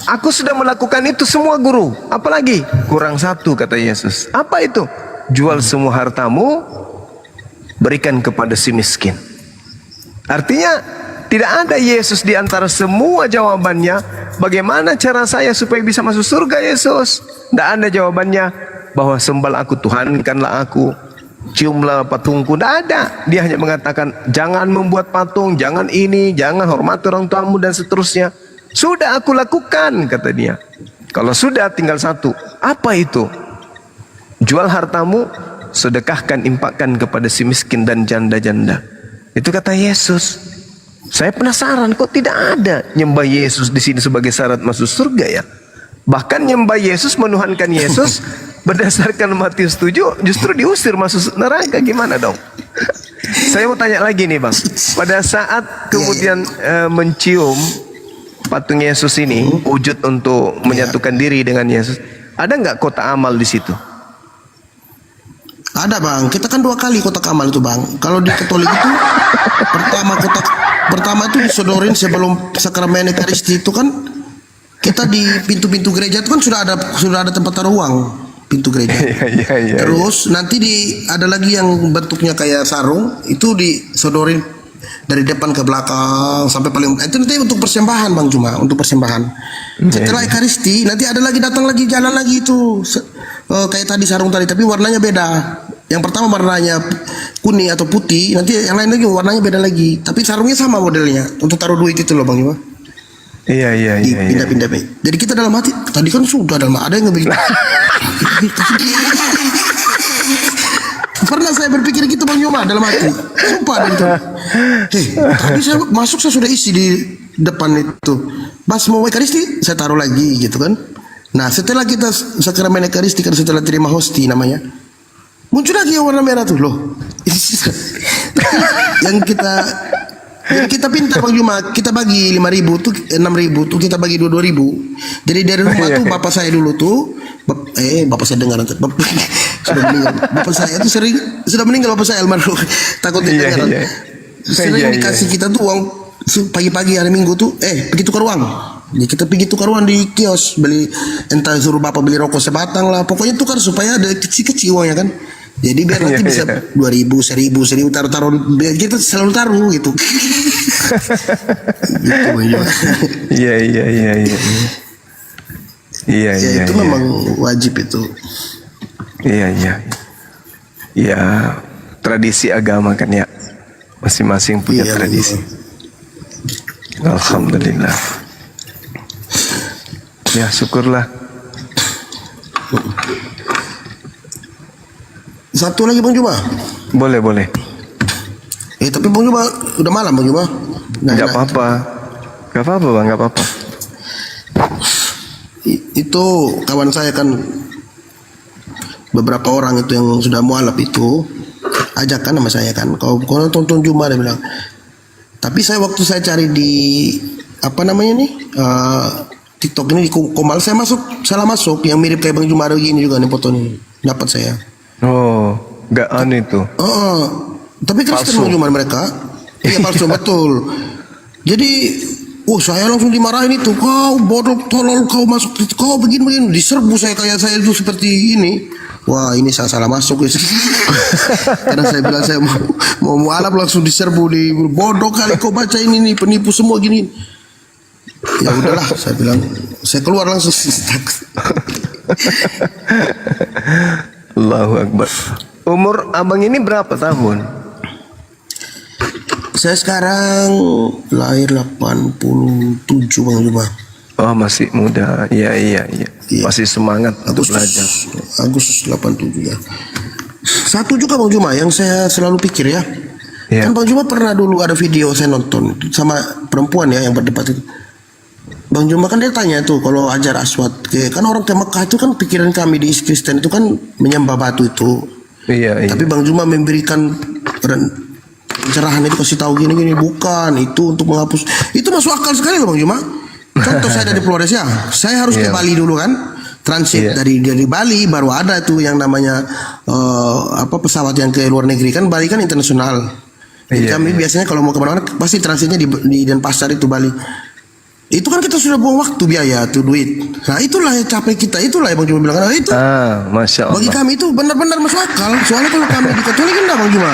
Aku sudah melakukan itu semua Guru. Apalagi? Kurang satu, kata Yesus. Apa itu? Jual semua hartamu, berikan kepada si miskin. Artinya tidak ada Yesus di antara semua jawabannya. Bagaimana cara saya supaya bisa masuk surga Yesus? Tidak ada jawabannya bahwa sembal aku, Tuhankanlah aku, ciumlah patungku. Tidak ada. Dia hanya mengatakan jangan membuat patung, jangan ini, jangan hormati orang tuamu dan seterusnya. Sudah aku lakukan, kata dia. Kalau sudah tinggal satu, apa itu? Jual hartamu, sedekahkan, infakkan kepada si miskin dan janda-janda. Itu kata Yesus. Saya penasaran, kok tidak ada nyembah Yesus di sini sebagai syarat masuk surga ya? Bahkan nyembah Yesus, menuhankan Yesus berdasarkan Matius 7 justru diusir masuk neraka. Gimana dong? Saya mau tanya lagi nih Bang. Pada saat kemudian mencium patung Yesus ini, wujud untuk menyatukan diri dengan Yesus, ada nggak kotak amal di situ? Ada Bang, kita kan 2 kali kotak amal itu Bang. Kalau di Katolik itu pertama itu disodorin sebelum sakramen Ekaristi itu kan, kita di pintu-pintu gereja itu kan sudah ada tempat taruh uang pintu gereja. Terus nanti ada lagi yang bentuknya kayak sarung, itu disodorin dari depan ke belakang sampai paling itu nanti untuk persembahan Bang, cuma untuk persembahan. Setelah Ekaristi nanti ada lagi, datang lagi, jalan lagi itu kayak tadi sarung tadi, tapi warnanya beda. Yang pertama warnanya kuning atau putih, nanti yang lain lagi warnanya beda lagi, tapi sarungnya sama modelnya untuk taruh duit itu loh Bang Ima. Iya. Pindah-pindah. Jadi kita dalam hati tadi kan sudah dalam, ada yang ngebikin. Pernah saya berpikir gitu Bang Yoma dalam hati. Sumpah gitu. Tadi saya masuk, saya sudah isi di depan itu. Pas mau Ekaristi saya taruh lagi gitu kan. Nah setelah kita sakramen Ekaristi kan, setelah terima hosti namanya, muncul lagi yang warna merah tuh loh. yang kita pintar Bang Juma, kita bagi 5.000 tuh, 6.000 tuh kita bagi 2.000. Jadi dari rumah tuh bapak saya dulu tuh, bapak saya dengar nanti, sudah meninggal. Bapak saya tuh sudah meninggal bapak saya almarhum. Takut dengar. Sering dikasih kita tuh uang pagi-pagi hari Minggu tuh, pergi tukar uang. Jadi kita pergi tukar uang di kios, beli, entah suruh bapak beli rokok sebatang lah, pokoknya tukar supaya ada kecil-kecil uangnya kan. Jadi biar nanti bisa 2.000, 1.000 taruh, biar kita selalu taruh gitu. Iya. Itu memang wajib itu. Iya. Ya, tradisi agama kan ya. Masing-masing punya tradisi. Alhamdulillah. Ya, syukurlah. Satu lagi Bang Juma. Boleh. Tapi Bang Juma udah malam Bang Juma. Gak apa-apa Bang, gak apa-apa. Itu kawan saya kan beberapa orang itu yang sudah mualaf itu ajakan sama saya kan, kau tonton Juma, dia bilang. Tapi saya waktu saya cari di apa namanya nih TikTok ini di Komal, saya salah masuk yang mirip kayak Bang Juma ini juga nih foto ini dapat saya. Oh, nggak aneh tuh. Tapi Kristen Bang Juma mereka. Iya palsu betul. Jadi, saya langsung dimarahin itu. Kau bodoh, tolol, kau masuk, kau begini-begini. Diserbu saya kayak saya itu seperti ini. Wah, ini saya salah masuk. Karena saya bilang saya mau mualaf langsung diserbu di bodoh kali kau baca ini nih, penipu semua gini. Ya udahlah, saya bilang saya keluar langsung. Allahu Akbar. Umur abang ini berapa tahun? Saya sekarang lahir 87 Bang Juma. Oh, masih muda. Iya. Masih semangat untuk belajar. Agustus 87 ya. Satu juga Bang Juma yang saya selalu pikir ya. Kan Bang Juma pernah dulu ada video saya nonton sama perempuan ya yang berdebat itu. Bang Juma kan dia tanya tuh kalau Hajar Aswad, kan orang ke Mekah itu kan pikiran kami di Kristen itu kan menyembah batu itu. Iya. Tapi Bang Juma memberikan pencerahan itu, kasih tahu gini bukan itu untuk menghapus. Itu masuk akal sekali loh Bang Juma. Contoh saya dari Flores ya, saya harus ke Bali dulu kan, transit dari Bali baru ada itu yang namanya pesawat yang ke luar negeri kan. Bali kan internasional. Jadi kami biasanya kalau mau kemana-mana pasti transitnya di Denpasar itu Bali. Itu kan kita sudah buang waktu, biaya tuh, duit. Nah itulah yang capek kita, itulah yang Bang Juma bilang. Nah itu Masya Allah. Bagi kami itu benar-benar masuk akal. Soalnya kalau kami di Katolik enggak Bang Juma.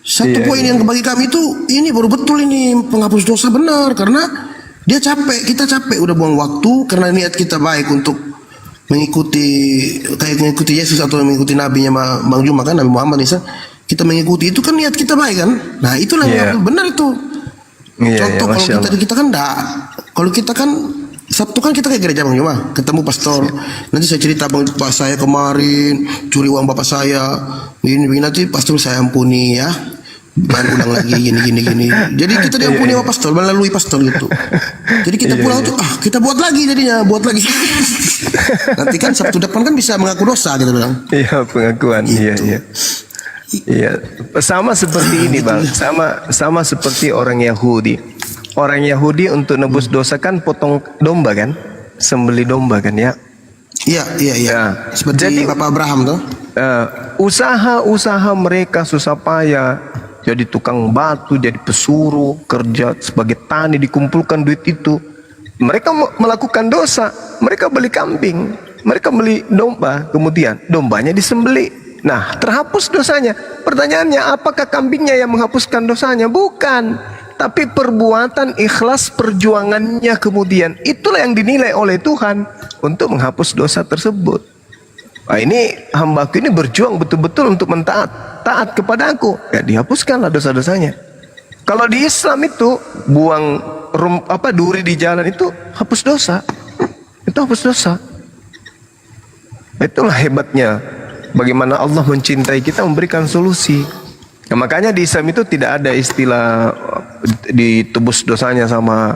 Satu poin yang bagi kami itu ini baru betul, ini penghapus dosa benar, karena dia capek, kita capek udah buang waktu karena niat kita baik untuk mengikuti Yesus atau mengikuti nabinya Bang Juma kan, Nabi Muhammad Isa. Kita mengikuti itu kan niat kita baik kan. Nah itulah yang benar itu. Contoh kalau kita kan enggak, kalau kita kan Sabtu kan kita ke gereja Bang Juma, ketemu pastor. Nanti saya cerita Bang, Pak saya kemarin curi uang bapak saya, begini nanti pastor saya ampuni ya. Jangan ulang lagi gini. Jadi kita diampuni sama pastor, melalui pastor gitu. Jadi kita pulang tuh kita buat lagi jadinya, nanti kan Sabtu depan kan bisa mengaku dosa kita bilang. Iya, pengakuan. Iya. Sama seperti ini Bang, sama seperti orang Yahudi. Orang Yahudi untuk nebus dosa kan potong domba kan, sembelih domba kan ya. Iya. Seperti Bapak Abraham tuh. Usaha mereka susah payah, jadi tukang batu, jadi pesuruh, kerja sebagai tani, dikumpulkan duit itu. Mereka melakukan dosa, mereka beli kambing, mereka beli domba, kemudian dombanya disembelih. Nah, terhapus dosanya. Pertanyaannya, apakah kambingnya yang menghapuskan dosanya? Bukan. Tapi perbuatan ikhlas perjuangannya kemudian, itulah yang dinilai oleh Tuhan untuk menghapus dosa tersebut. Nah, ini hambaku ini berjuang betul-betul untuk taat kepada aku, ya dihapuskanlah dosa-dosanya. Kalau di Islam itu buang duri di jalan itu hapus dosa. Itu hapus dosa. Itulah hebatnya bagaimana Allah mencintai kita, memberikan solusi. Nah, makanya di Islam itu tidak ada istilah ditebus dosanya sama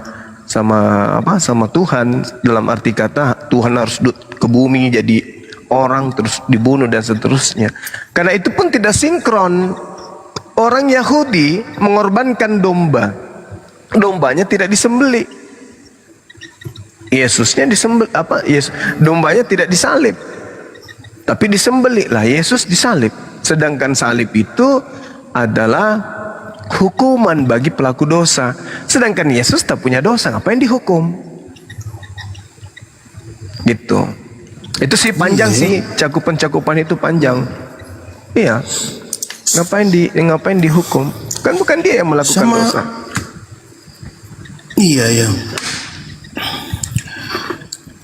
Tuhan, dalam arti kata Tuhan harus ke bumi jadi orang terus dibunuh dan seterusnya. Karena itu pun tidak sinkron. Orang Yahudi mengorbankan domba, dombanya tidak disembelih. Yesusnya disembelih dombanya tidak disalib, tapi disembelih lah, Yesus disalib. Sedangkan salib itu adalah hukuman bagi pelaku dosa. Sedangkan Yesus tak punya dosa, ngapain dihukum? Gitu. Itu sih panjang sih, cakupan itu panjang. Iya. Ngapain dihukum? Kan bukan dia yang melakukan dosa. Iya.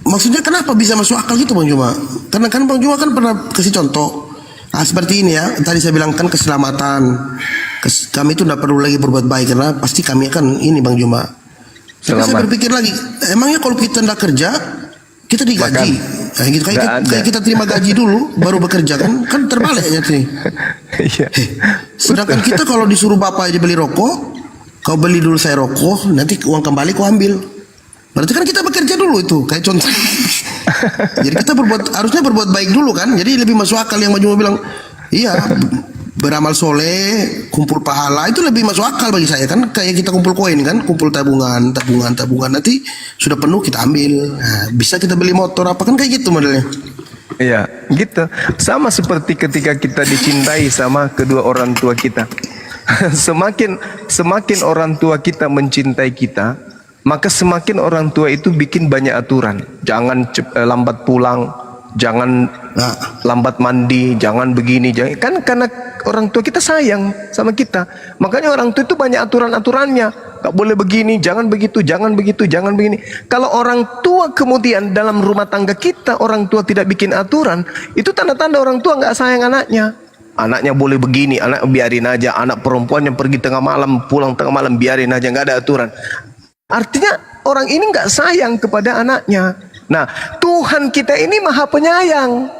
Maksudnya kenapa bisa masuk akal gitu Bang Juma? Karena kan Bang Juma kan pernah kasih contoh. Seperti ini ya, tadi saya bilang kan keselamatan. Kami itu tidak perlu lagi berbuat baik karena pasti kami akan ini Bang Juma. Tapi saya berpikir lagi, emangnya kalau kita tidak kerja, kita digaji. Nah, gitu kayak kita terima gaji dulu baru bekerja kan terbaliknya sih. Sedangkan kita kalau disuruh bapak aja beli rokok, kau beli dulu saya rokok, nanti uang kembali kau ambil. Berarti kan kita bekerja dulu itu, kayak contoh. Jadi kita harusnya berbuat baik dulu kan. Jadi lebih masuk akal yang Bang Juma bilang, iya, beramal soleh, kumpul pahala itu lebih masuk akal bagi saya kan. Kayak kita kumpul koin kan, kumpul tabungan, nanti sudah penuh kita ambil. Nah, bisa kita beli motor apa kan kayak gitu modelnya. Iya, gitu. Sama seperti ketika kita dicintai sama kedua orang tua kita. Semakin orang tua kita mencintai kita, maka semakin orang tua itu bikin banyak aturan. Jangan lambat pulang, jangan lambat mandi, jangan begini, jangan. Kan karena orang tua kita sayang sama kita, makanya orang tua itu banyak aturan-aturannya. Gak boleh begini, jangan begitu, jangan begitu, jangan begini. Kalau orang tua kemudian dalam rumah tangga kita, orang tua tidak bikin aturan, itu tanda-tanda orang tua nggak sayang anaknya. Anaknya boleh begini, anak biarin aja. Anak perempuan yang pergi tengah malam, pulang tengah malam, biarin aja, nggak ada aturan. Artinya orang ini nggak sayang kepada anaknya. Nah, Tuhan kita ini maha penyayang,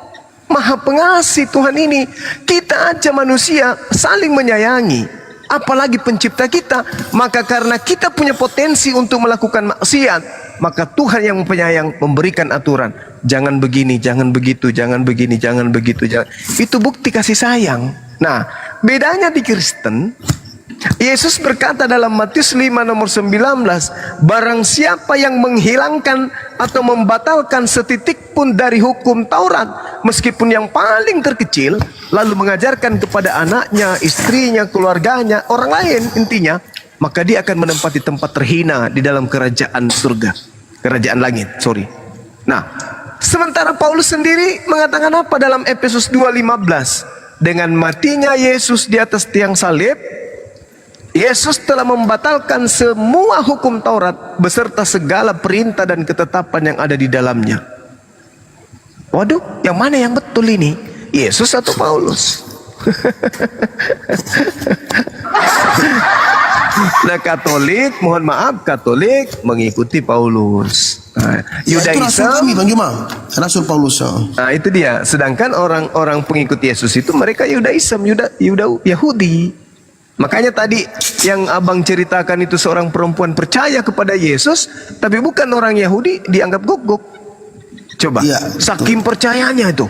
maha pengasih. Tuhan ini, kita aja manusia saling menyayangi, apalagi pencipta kita. Maka karena kita punya potensi untuk melakukan maksiat, maka Tuhan yang penyayang memberikan aturan. Jangan begini, jangan begitu, jangan begini, jangan begitu, jangan. Itu bukti kasih sayang. Nah, bedanya di Kristen, Yesus berkata dalam Matius 5 nomor 19, barang siapa yang menghilangkan atau membatalkan setitik pun dari hukum Taurat, meskipun yang paling terkecil, lalu mengajarkan kepada anaknya, istrinya, keluarganya, orang lain intinya, maka dia akan menempati tempat terhina di dalam kerajaan surga, kerajaan langit, Nah, sementara Paulus sendiri mengatakan apa dalam Efesus 2:15? Dengan matinya Yesus di atas tiang salib, Yesus telah membatalkan semua hukum Taurat beserta segala perintah dan ketetapan yang ada di dalamnya. Waduh, yang mana yang betul ini? Yesus atau Paulus? Nah, Katolik, mohon maaf, Katolik mengikuti Paulus. Nah, Yudaisme, itu Rasul kami Bang Juma, Rasul Paulus. Nah, itu dia. Sedangkan orang-orang pengikut Yesus itu mereka Yudaisme, Yahudi. Makanya tadi yang abang ceritakan itu seorang perempuan percaya kepada Yesus, tapi bukan orang Yahudi, dianggap guguk. Coba, saking percayanya itu,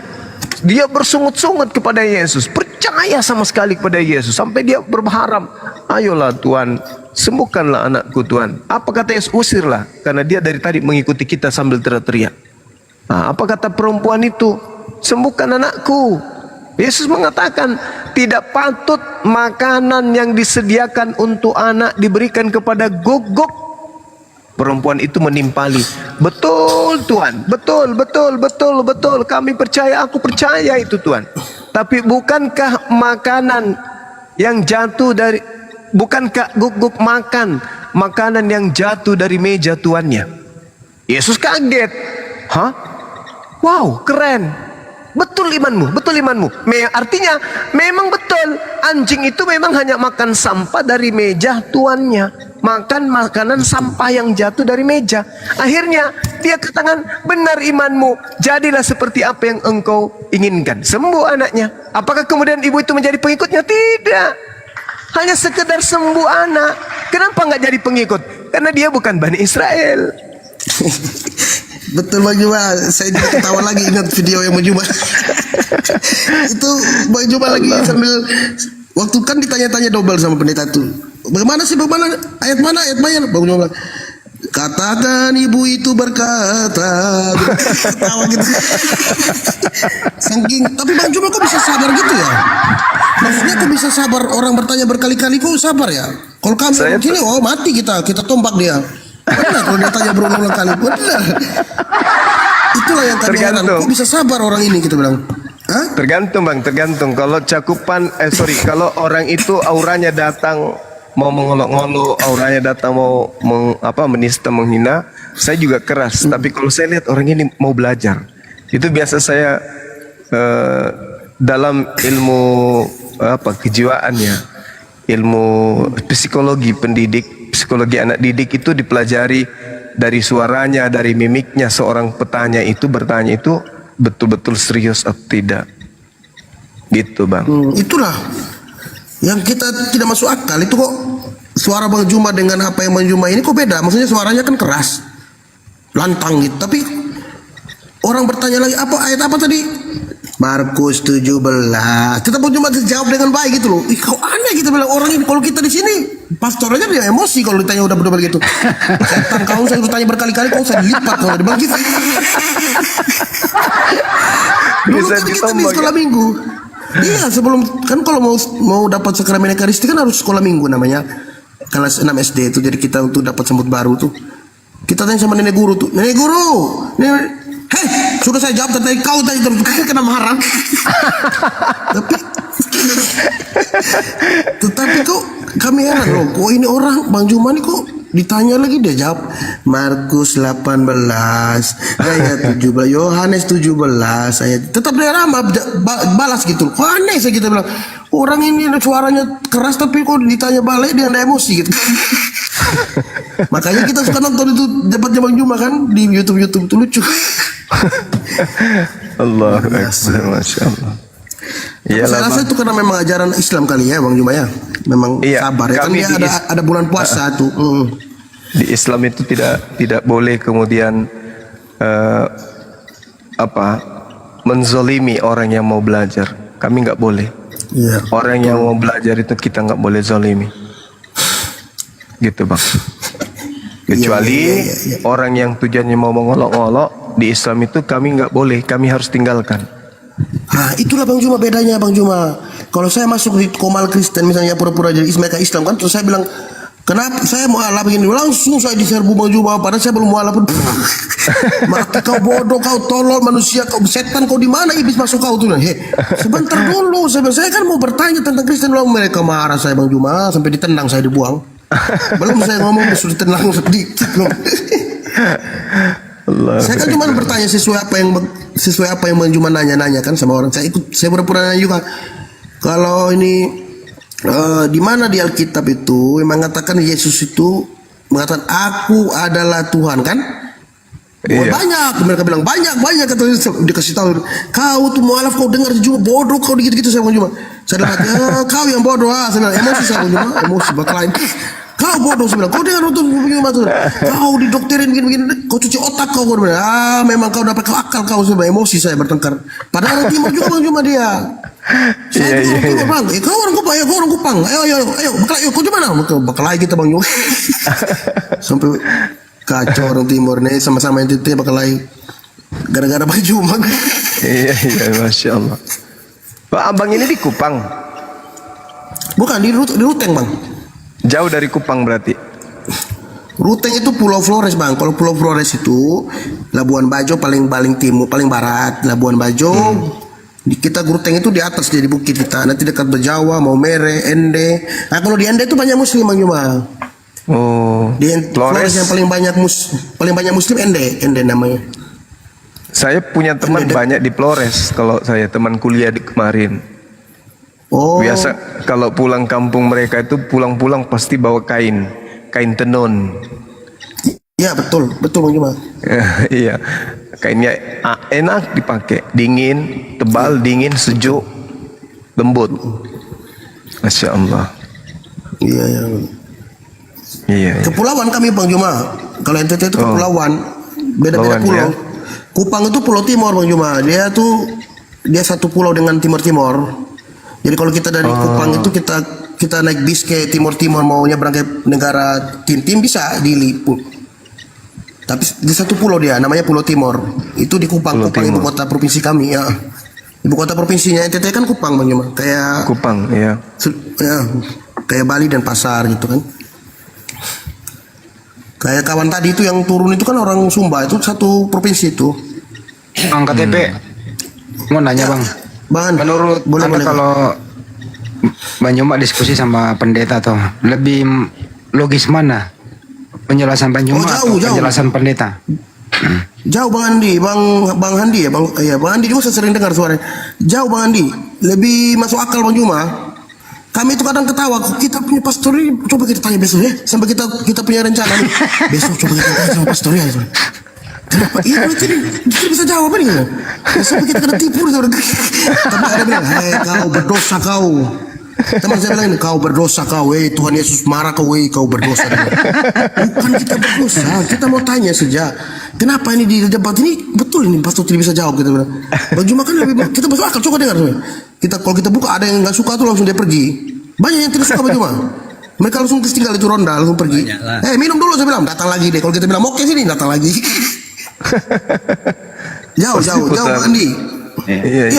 dia bersungut-sungut kepada Yesus, percaya sama sekali kepada Yesus, sampai dia berharap, ayolah Tuhan, sembuhkanlah anakku Tuhan. Apa kata Yesus? Usirlah, karena dia dari tadi mengikuti kita sambil teriak-teriak. Nah, apa kata perempuan itu? Sembuhkan anakku. Yesus mengatakan, tidak patut makanan yang disediakan untuk anak diberikan kepada guguk. Perempuan itu menimpali, betul Tuhan, betul, kami percaya, aku percaya itu Tuhan. Tapi bukankah makanan yang jatuh dari, bukankah guguk makan makanan yang jatuh dari meja tuannya? Yesus kaget. Hah? Wow, keren. Betul imanmu, betul imanmu. Artinya memang betul, anjing itu memang hanya makan sampah dari meja tuannya, makan makanan sampah yang jatuh dari meja. Akhirnya dia katakan, benar imanmu, jadilah seperti apa yang engkau inginkan. Sembuh anaknya. Apakah kemudian ibu itu menjadi pengikutnya? Tidak, hanya sekedar sembuh anak. Kenapa nggak jadi pengikut? Karena dia bukan Bani Israel. Betul Bang Juma, saya juga ketawa lagi ingat video yang Bang Juma. Itu Bang Juma lagi sambil waktu kan ditanya-tanya double sama pendeta itu. Bagaimana sih, bagaimana ayat mana Bang Juma bilang, katakan ibu itu berkata, ketawa gitu. Saking, tapi Bang Juma kok bisa sabar gitu ya? Maksudnya kok bisa sabar, orang bertanya berkali-kali kok sabar ya? Kalau kami begini, oh mati kita tompak dia. Benar, kalau dia tanya berulang-ulang kali, benar. Itulah yang kami heran, kok bisa sabar orang ini, kita bilang. Hah? Tergantung Bang, tergantung. Kalau cakupan, kalau orang itu auranya datang mau mengolok-ngolok, auranya datang mau menista, menghina, saya juga keras. Tapi kalau saya lihat orang ini mau belajar, itu biasa saya dalam ilmu kejiwaannya, ilmu psikologi pendidik. Psikologi anak didik itu dipelajari dari suaranya, dari mimiknya seorang petanya itu bertanya itu betul-betul serius atau tidak. Gitu Bang. Itulah yang kita tidak masuk akal. Itu kok suara Bang Juma dengan apa yang Bang Juma ini kok beda? Maksudnya suaranya kan keras, lantang gitu. Tapi orang bertanya lagi ayat apa tadi? Markus 17. Kita pun cuma jawab dengan baik gitu loh. Ih, kau aneh gitu bilang orang ini. Kalau kita di sini pastor aja dia emosi kalau ditanya udah bener gitu. Setan kau saya tanya berkali-kali kau saya dilipat kalau dia bilang gitu. Dulu Bisa kan kita di ditombak, sekolah ya? minggu. Iya sebelum kan kalau mau dapat sakramen Ekaristi kan harus sekolah minggu namanya. Kelas 6 SD itu jadi kita untuk dapat sambut baru tuh. Kita tanya sama nenek guru tuh. Nenek guru, hei, sudah saya jawab tadi kau tadi terus kena marah. Tetapi kok kami heran loh, kok ini orang Bang Juma nih kok ditanya lagi dia jawab Markus 18 ayat 17, Yohanes 17 ayat. Tetap dia ramah balas gitu. Kok aneh saya kita bilang. Orang ini suaranya keras tapi kok ditanya balik dia ada emosi gitu. Makanya kita suka nonton itu debatnya Bang Juma kan di YouTube itu lucu. Allah Akbar, Masya Allah. Saya rasa itu karena memang ajaran Islam kali ya Bang Juma ya. Memang sabar ya kan kami dia ada bulan puasa tuh. Di Islam itu tidak boleh kemudian menzolimi orang yang mau belajar. Kami nggak boleh. Iya. Orang yang mau belajar itu kita nggak boleh zolimi. Gitu Bang. Kecuali orang yang tujuannya mau mengolok-olok di Islam itu kami nggak boleh. Kami harus tinggalkan. Nah itulah Bang Juma bedanya Bang Juma. Kalau saya masuk di Komal Kristen misalnya pura-pura jadi mereka Islam kan, terus saya bilang kenapa saya mau ala begini, langsung saya diserbu Bang Juma padahal saya belum mau ala pun. Mati kau bodoh, kau tolol manusia, kau setan, kau di mana iblis masuk kau tuh? Sebentar dulu, saya kan mau bertanya tentang Kristen, lalu mereka marah saya Bang Juma sampai ditendang saya dibuang. Belum saya ngomong sudah ditendang sedikit loh. Saya kan cuma bertanya sesuai apa yang Bang Juma nanya kan sama orang. Saya pura-pura nanya juga. Kalau ini di mana di Alkitab itu yang mengatakan Yesus itu mengatakan aku adalah Tuhan kan? Banyak mereka bilang banyak kata dikasih tahu kau tuh mualaf kau dengar juga bodoh kau gitu saya Bang Juma. Saya bilang kau yang bodoh saya bilang emosi saya Bang Juma emosi lain. Kau bodoh saya bilang kau dengar itu begini kau didokterin begini kau cuci otak kau bilang memang kau dapat akal kau saya bilang emosi saya bertengkar. Padahal orang timur juga Bang Juma dia. Saya juga orang Kupang, kau orang Kupang, kau orang Kupang, ayo, bakal kau di mana? Bakal lagi kita Bang Juma. Sampai kacau orang timur nih sama-sama NTT bakal lagi gara-gara Bang Juma. Iya, Masya Allah. Pak Abang ini di Kupang? Bukan di Ruteng Bang. Jauh dari Kupang berarti? Ruteng itu Pulau Flores Bang. Kalau Pulau Flores itu Labuan Bajo paling timur, paling barat. Labuan Bajo kita Ruteng itu di atas jadi bukit kita. Nanti dekat Bejawa, Maumere, Ende. Nah kalau di Ende itu banyak Muslim Bang Juma. Oh. Di Flores yang paling banyak Muslim Ende namanya. Saya punya teman banyak di Flores. Kalau saya teman kuliah kemarin. Oh. Biasa kalau pulang kampung mereka itu pulang-pulang pasti bawa kain tenun. Iya betul Bang Juma. Iya, kainnya enak dipakai, dingin, tebal, dingin, sejuk, lembut. Masya Allah. Iya. Kepulauan kami Bang Juma. Kalau NTT itu kepulauan, beda-beda pulau. Ya? Kupang itu Pulau Timur Bang Juma. Dia satu pulau dengan Timur. Jadi kalau kita dari Kupang itu kita naik bis ke Timur mau nyebrang ke negara Tim bisa diliput. Tapi di satu pulau dia namanya Pulau Timur. Itu di Kupang, ibu kota provinsi kami ya. Ibu kota provinsinya NTT kan Kupang Bang Juma. Kayak Kupang ya. Kayak Bali dan Pasar gitu kan. Kayak kawan tadi itu yang turun itu kan orang Sumba, itu satu provinsi itu. Bang KTP, mau nanya Bang, menurut boleh. Kalau Bang Juma diskusi sama pendeta tuh, lebih logis mana? Penjelasan Bang Juma atau penjelasan pendeta? Jauh Bang Andi, Bang Handi ya, Bang Andi juga saya sering dengar suaranya. Jauh Bang Andi, lebih masuk akal Bang Juma. Kami itu kadang ketawa, kita punya pastor ini, coba kita tanya besok ya, sampai kita punya rencana nih. Besok coba kita tanya sama pastor ya. Kenapa? Iya, kita bisa jawab nih. Sampai kita kena tipu. Tapi ada bilang, hei kau berdosa kau. Teman saya bilang ini, kau berdosa kau, Tuhan Yesus marah kau, kau berdosa. Bukan kita berdosa, kita mau tanya saja. Kenapa ini di debat ini betul ini pastor tidak bisa jawab, kita bilang. Bang Juma kan lebih, kita masuk akal, coba dengar. Kita kalau kita buka ada yang nggak suka tuh langsung dia pergi. Banyak yang tidak suka Bang Juma. Mereka langsung tinggal itu ronda, langsung pergi. Minum dulu, saya bilang, datang lagi deh. Kalau kita bilang oke sini, datang lagi. jauh Andi. Iya.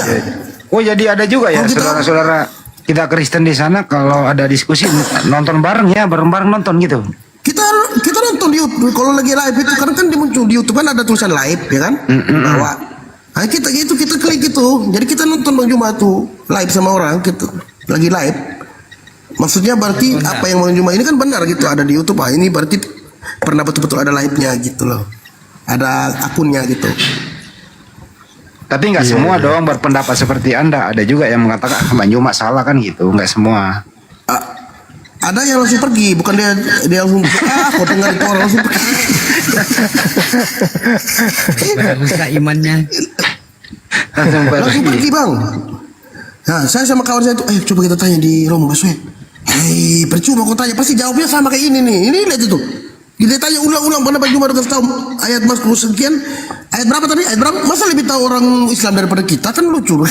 Oh jadi ada juga ya saudara-saudara kita Kristen di sana kalau ada diskusi nonton bareng ya, bareng-bareng nonton gitu. Kita nonton di YouTube. Kalau lagi live itu karena kan dia muncul di YouTube kan ada tulisan live ya kan? Bahwa kita klik itu. Jadi kita nonton Bang Juma tuh live sama orang gitu. Lagi live. Maksudnya berarti apa yang Bang Juma ini kan benar gitu ada di YouTube. Ini berarti pernah betul-betul ada live-nya gitu loh. Ada akunnya gitu. Tapi nggak semua dong berpendapat seperti Anda. Ada juga yang mengatakan Bang Juma salah kan gitu. Nggak semua. Ada yang langsung pergi, bukan dia langsung kau dengar itu orang langsung pergi. Rusak imannya. Langsung pergi Bang. Nah, saya sama kawan saya itu, coba kita tanya di Romo Baswe. Percuma kau tanya, pasti jawabnya sama kayak ini nih. Ini lihat itu. Dia tanya ulang-ulang, mana Bang Juma udah kasih tahu ayat mas sekian. Ayat berapa tadi? Ayat berapa? Masa lebih tahu orang Islam daripada kita? Kan lucu.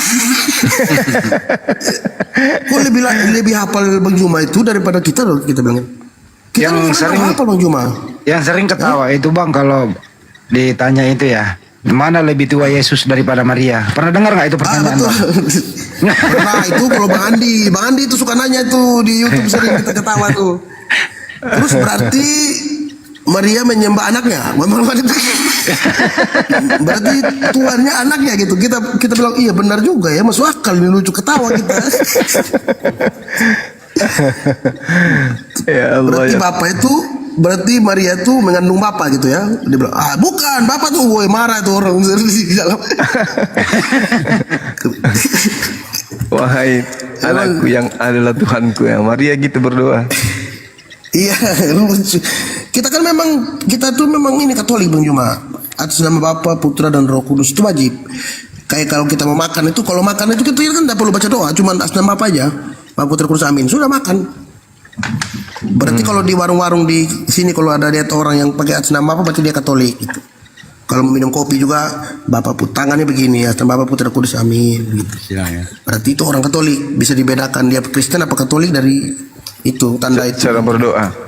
Kok lebih hafal Bang Juma itu daripada kita loh, kita bilang. Yang sering hafal Bang Juma. Yang sering ketawa itu Bang kalau ditanya itu ya. Mana lebih tua Yesus daripada Maria? Pernah dengar nggak itu pertanyaan? Pernah itu kalau Bang Andi itu suka nanya itu di YouTube sering kita ketawa tuh. Terus berarti Maria menyembah anaknya. Berarti Tuhannya anaknya gitu. Kita bilang iya benar juga ya, masuk akal, ini lucu ketawa kita. Ya Allah, berarti Bapak itu berarti Maria tuh mengandung Bapak gitu ya. Dia bilang, bukan, Bapak tuh marah tuh orang di dalam. Wahai anakku yang adalah Tuhanku, yang Maria gitu berdoa. Iya, lucu. Kita kan memang ini Katolik Bang Juma. Atas nama Bapa, Putra dan Roh Kudus itu wajib. Kayak kalau kita mau makan itu, kalau makan itu kita kan tidak perlu baca doa, cuma atas nama Bapa aja. Bapa, Putra, Kudus, Amin. Sudah makan. Berarti kalau di warung-warung di sini kalau ada lihat orang yang pakai atas nama Bapa berarti dia Katolik gitu. Kalau minum kopi juga Bapak tangannya begini atas nama Bapa, Putra, Kudus, Amin gitu. Berarti itu orang Katolik. Bisa dibedakan dia Kristen apa Katolik dari itu tanda itu. Cara berdoa.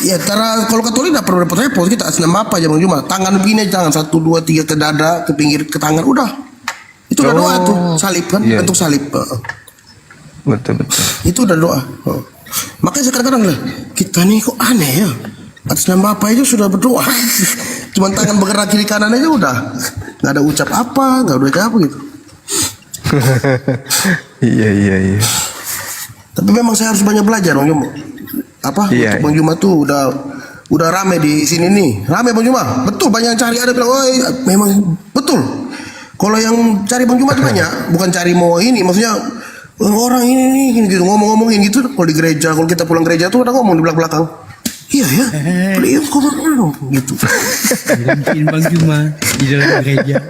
Ya cara kalau Katolik tidak perlu repot-repot, kita atas nama apa aja Bang Juma. Tangan begini aja, tangan 1, 2, 3 ke dada, ke pinggir, ke tangan, udah. Itu udah doa tuh, salib kan, bentuk salib. Betul. Itu udah doa. Makanya sekarang lah kita nih kok aneh ya. Atas nama apa aja sudah berdoa. Cuman tangan bergerak kiri kanan aja udah. Nggak ada ucap apa, nggak ada ucap apa gitu. Iya. Tapi memang saya harus banyak belajar Bang Juma. Untuk Bang Juma tuh udah rame di sini nih. Rame Bang Juma. Betul, banyak yang cari, ada bilang, memang betul. Kalau yang cari Bang Juma tuh banyak, bukan cari mau ini, maksudnya orang ini gitu ngomong-ngomongin gitu. Kalau di gereja, kalau kita pulang gereja tuh ada ngomong di belakang. Iya ya, beliau ngomong gitu. Mungkin Bang Juma di dalam gereja.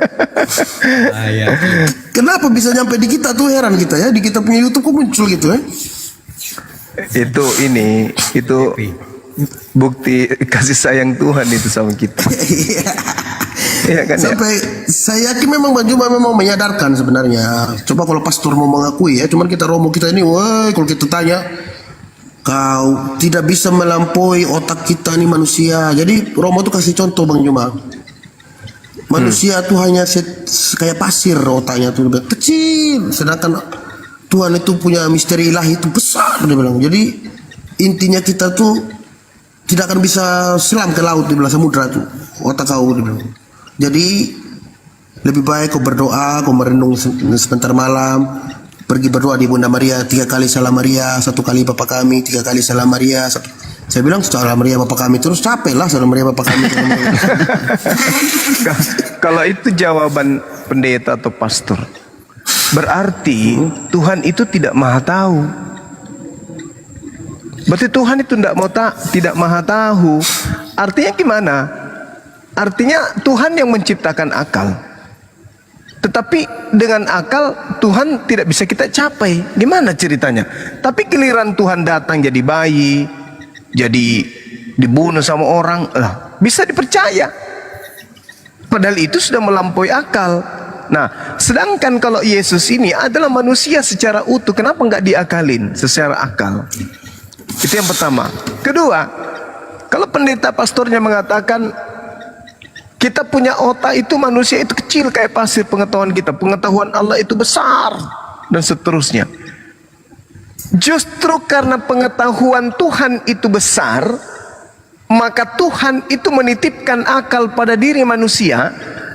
Kenapa bisa nyampe di kita tuh, heran kita ya, di kita punya YouTube kok muncul gitu ya. Itu bukti kasih sayang Tuhan itu sama kita. Iya kan, sampai saya yakin memang Bang Juma memang menyadarkan sebenarnya. Coba kalau pastor mau mengakui ya, cuman kita Romo kita ini, kalau kita tanya, kau tidak bisa melampaui otak kita nih manusia. Jadi Romo tuh kasih contoh Bang Juma. Manusia tuh hanya kayak pasir otaknya tuh kecil, sedangkan Tuhan itu punya misteri ilahi itu besar, dia bilang. Jadi intinya kita tuh tidak akan bisa selam ke laut di belah samudra tuh otak kau, dia bilang. Jadi lebih baik kau berdoa, kau merenung sebentar malam, pergi berdoa di Bunda Maria 3 kali Salam Maria, 1 kali Bapa Kami, 3 kali Salam Maria. Saya bilang Salam Maria Bapa Kami terus capek lah Salam Maria Bapa Kami. Kalau itu jawaban pendeta atau pastor, berarti Tuhan itu tidak maha tahu. Berarti Tuhan itu tidak maha tahu. Artinya gimana? Artinya Tuhan yang menciptakan akal. Tetapi dengan akal Tuhan tidak bisa kita capai. Gimana ceritanya? Tapi giliran Tuhan datang jadi bayi, jadi dibunuh sama orang, bisa dipercaya. Padahal itu sudah melampaui akal. Nah, sedangkan kalau Yesus ini adalah manusia secara utuh, kenapa nggak diakalin secara akal? Itu yang pertama. Kedua, kalau pendeta pastornya mengatakan kita punya otak itu, manusia itu kecil kayak pasir, pengetahuan kita, pengetahuan Allah itu besar, dan seterusnya. Justru karena pengetahuan Tuhan itu besar, maka Tuhan itu menitipkan akal pada diri manusia,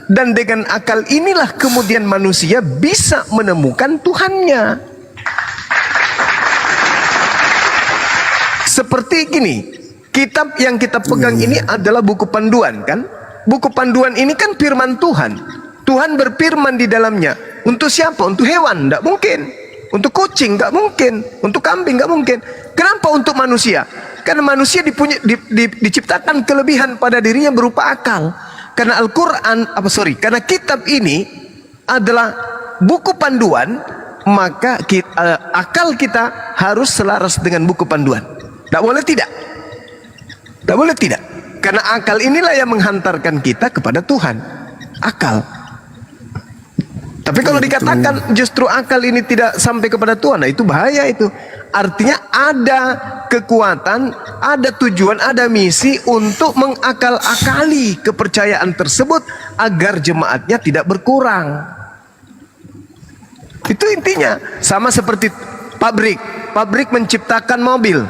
dan dengan akal inilah kemudian manusia bisa menemukan Tuhannya. Seperti gini, kitab yang kita pegang ini adalah buku panduan, kan? Buku panduan ini kan firman Tuhan. Tuhan berfirman di dalamnya. Untuk siapa? Untuk hewan? Tidak mungkin. Untuk kucing? Tidak mungkin. Untuk kambing? Tidak mungkin. Kenapa untuk manusia? Karena manusia diciptakan kelebihan pada dirinya berupa akal. Karena karena kitab ini adalah buku panduan, maka akal kita harus selaras dengan buku panduan. Tidak boleh tidak. Tidak boleh tidak. Karena akal inilah yang menghantarkan kita kepada Tuhan. Akal. Tapi kalau dikatakan justru akal ini tidak sampai kepada Tuhan, nah itu bahaya itu. Artinya ada kekuatan, ada tujuan, ada misi untuk mengakal-akali kepercayaan tersebut agar jemaatnya tidak berkurang. Itu intinya. Sama seperti pabrik. Pabrik menciptakan mobil.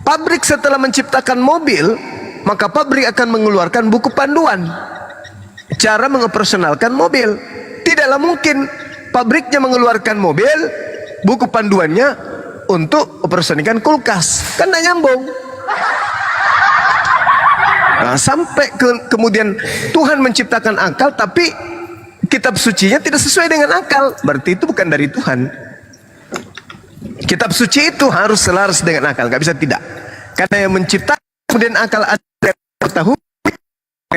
Pabrik setelah menciptakan mobil, maka pabrik akan mengeluarkan buku panduan cara mengoperasionalkan mobil. Tidaklah mungkin pabriknya mengeluarkan mobil, buku panduannya untuk operasionalkan kulkas. Kan tidak nyambung. Nah, sampai kemudian Tuhan menciptakan akal, tapi kitab sucinya tidak sesuai dengan akal. Berarti itu bukan dari Tuhan. Kitab suci itu harus selaras dengan akal, nggak bisa tidak. Karena yang menciptakan kemudian akal ada tahu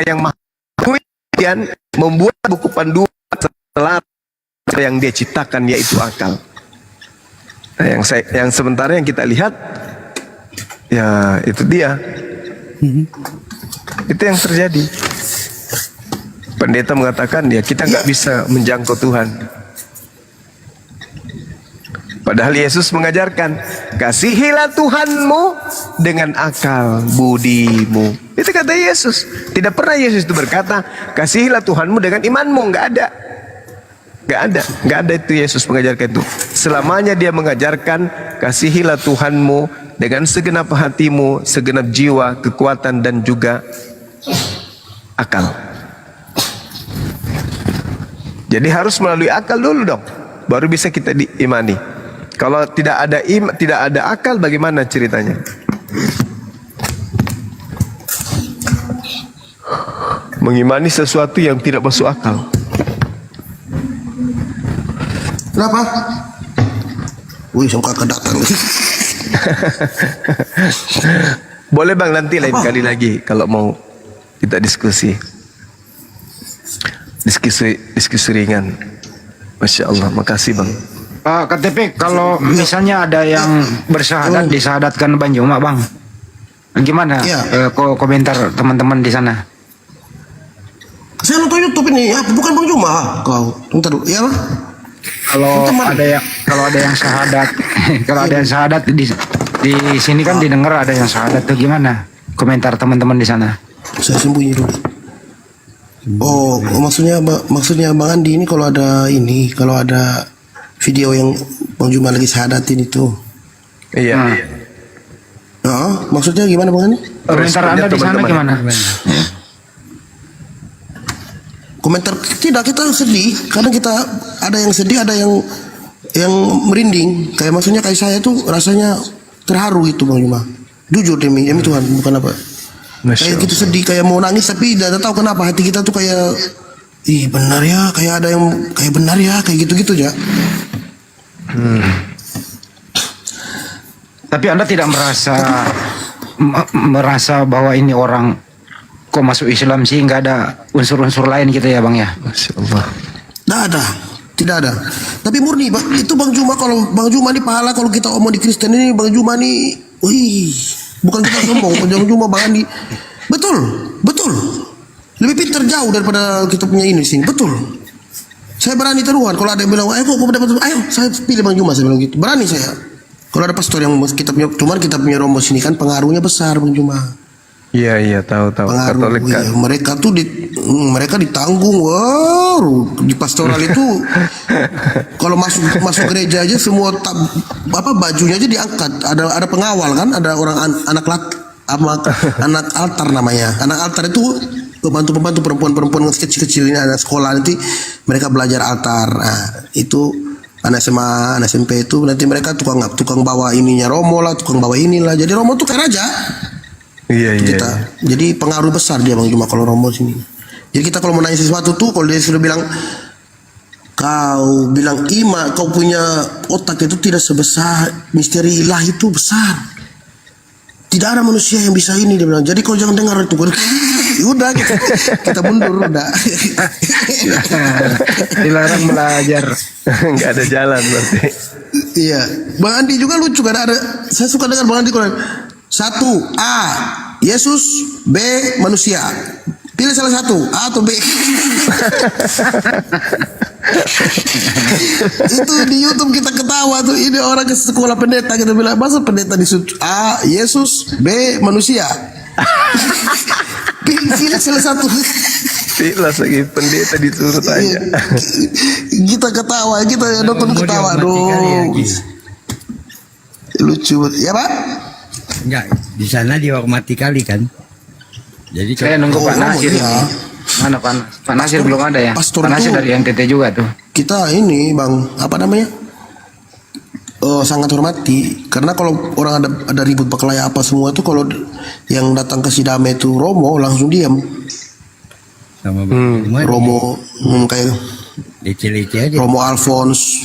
yang maha kemudian membuat buku panduan setelah yang dia ciptakan, yaitu akal. Nah, yang sementara yang kita lihat ya itu dia. Itu yang terjadi. Pendeta mengatakan ya kita nggak bisa menjangkau Tuhan. Padahal Yesus mengajarkan, kasihilah Tuhanmu dengan akal budimu. Itu kata Yesus. Tidak pernah Yesus itu berkata, kasihilah Tuhanmu dengan imanmu. Nggak ada. Nggak ada. Nggak ada itu Yesus mengajarkan itu. Selamanya dia mengajarkan, kasihilah Tuhanmu dengan segenap hatimu, segenap jiwa, kekuatan, dan juga akal. Jadi harus melalui akal dulu dong, baru bisa kita diimani. Kalau tidak ada akal, bagaimana ceritanya? Mengimani sesuatu yang tidak masuk akal. Kenapa? Wih, sama kakak datang. Boleh bang, nanti lain kali lagi kalau mau kita diskusi ringan. Masya Allah, makasih bang. KTP, kalau misalnya ada yang bersyahadat disyahadatkan Bang Juma, Bang, gimana komentar teman-teman di sana? Saya nonton YouTube ini, ya, bukan Bang Juma. Kau bentar dulu, ya lah. Kalau ada yang syahadat, kalau ada yang syahadat di sini kan didengar ada yang syahadat tuh, gimana komentar teman-teman di sana? Saya sembunyi dulu. Oh, maksudnya Bang Andi ini kalau ada video yang Bang Juma lagi syahadatin itu. Iya. Maksudnya gimana Bang Andi? Komentar Anda di sana gimana? Komentar tidak, kita sedih karena kita ada yang sedih, ada yang merinding. Kayak maksudnya kayak saya tuh rasanya terharu gitu Bang Juma. Jujur demi Tuhan, bukan apa. Kayak gitu sedih, kayak mau nangis tapi tidak tahu kenapa hati kita tuh kayak benar ya, kayak ada yang kayak benar ya, kayak gitu-gitu ya. Tapi Anda tidak merasa bahwa ini orang kok masuk Islam sih, nggak ada unsur-unsur lain gitu ya Bang ya? Masya Allah. Nggak ada. Tidak ada. Tapi murni, itu Bang Juma, kalau Bang Juma ini pahala kalau kita omong di Kristen ini, Bang Juma ini, wih, bukan kita sombong, Bang Juma, Bang Andi. Betul. Lebih pintar jauh daripada kita punya ini sini, betul. Saya berani taruhan, kalau ada yang bilang, ayo kok dapat, ayo saya pilih Bang Juma, saya bilang gitu. Berani saya. Kalau ada pastor yang kita punya, cuman kita punya romo sini kan pengaruhnya besar Bang Juma. Iya, tahu. Pengaruh, Katolik kan. iya, mereka tuh mereka ditanggung, di pastoral itu kalau masuk gereja aja semua bajunya aja diangkat, ada pengawal kan, ada orang anak altar namanya. Anak altar itu pembantu perempuan kecil-kecil ini, anak sekolah nanti mereka belajar altar. Nah, itu anak SMA, anak SMP itu nanti mereka tukang bawa ininya romo lah, tukang bawa inilah. Jadi romo tuh kayak raja. Iya. Jadi pengaruh besar dia Bang Juma kalau romo sini. Jadi kita kalau mau nanya sesuatu tuh, kalau dia sudah bilang kau bilang iman, kau punya otak itu tidak sebesar misteri ilahi itu besar. Tidak ada manusia yang bisa ini, dia bilang. Jadi kau jangan dengar itu. Udah kita mundur udah. Dilarang belajar. Nggak ada jalan berarti. Iya, Bang Andi juga lucu kan, saya suka dengar Bang Andi kalau 1 A Yesus, B manusia. Pilih salah satu, A atau B. Itu di YouTube kita ketawa tuh, ini orang ke sekolah pendeta kita bilang, masa pendeta disuruh A Yesus, B manusia. Pilih salah satu. Jelas lagi pendeta disuruh tanya. Kita ketawa, kita nonton ketawa dong. Lucu ya Pak? Enggak, di sana dihormati kali kan. Jadi Saya nunggu Pak Nasir ini. Mana Pak Nasir belum ada ya? Pak Nasir dari NTT juga tuh. Kita ini Bang, apa namanya? Sangat hormati, karena kalau orang ada ribut berkelahi apa semua itu, kalau yang datang ke Sidame itu romo langsung diam. Sama Romo kayak Lece-lece aja. Romo Alphonse.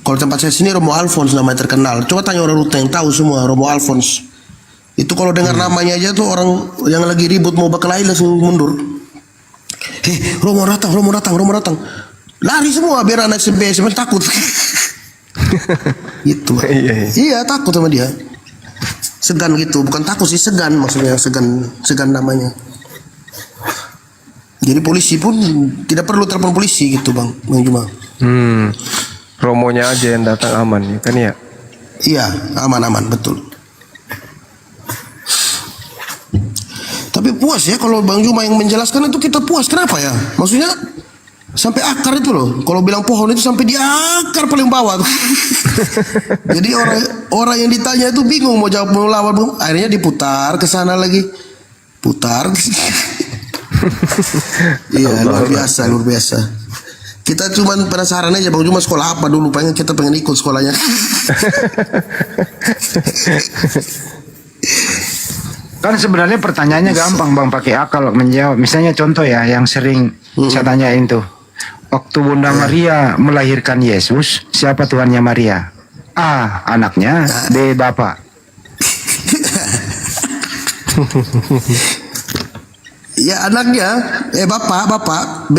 Kalau tempat saya sini Romo Alphonse namanya terkenal. Coba tanya orang Rute yang tahu semua Romo Alphonse. Itu kalau dengar namanya aja tuh orang yang lagi ribut mau berkelahi langsung mundur. Romo datang. Lari semua biar anak SMP takut. Gitu. Iya, takut sama dia. Segan gitu, bukan takut sih, segan maksudnya, segan namanya. Jadi polisi pun tidak perlu telepon polisi gitu Bang Juma. Romonya aja yang datang aman ya kan ya? Iya, aman betul. Tapi puas ya kalau Bang Juma yang menjelaskan itu, kita puas. Kenapa ya? Maksudnya sampai akar itu loh. Kalau bilang pohon itu sampai di akar paling bawah tuh. Jadi orang yang ditanya itu bingung mau jawab, mau lawan, akhirnya diputar ke sana lagi. Putar. Iya, luar biasa. Kita cuma penasaran aja Bang Juma sekolah apa dulu, kita pengen ikut sekolahnya. Kan sebenarnya pertanyaannya gampang Bang, pakai akal menjawab. Misalnya contoh ya yang sering saya tanyain tuh. Waktu Bunda Maria melahirkan Yesus, siapa Tuhannya Maria? A, anaknya, B, bapak. Ya anaknya, bapak, B.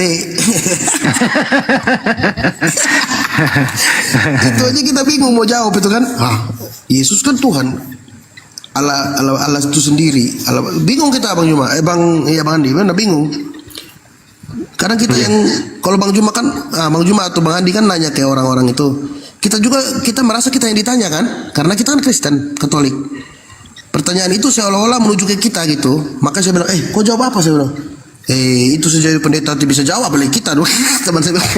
Itu aja kita bingung mau jawab itu kan. Yesus kan Tuhan. Allah itu sendiri. Bingung kita Bang Juma. Bang Andi, mana bingung. Kadang kita yang kalau Bang Juma kan, Bang Juma atau Bang Andi kan nanya ke orang-orang itu. Kita merasa kita yang ditanya kan, karena kita kan Kristen, Katolik. Pertanyaan itu seolah-olah menuju ke kita gitu. Maka saya bilang, kau jawab apa? Saya bilang, itu saja pendeta tidak bisa jawab, apalagi kita dong. Teman saya bilang.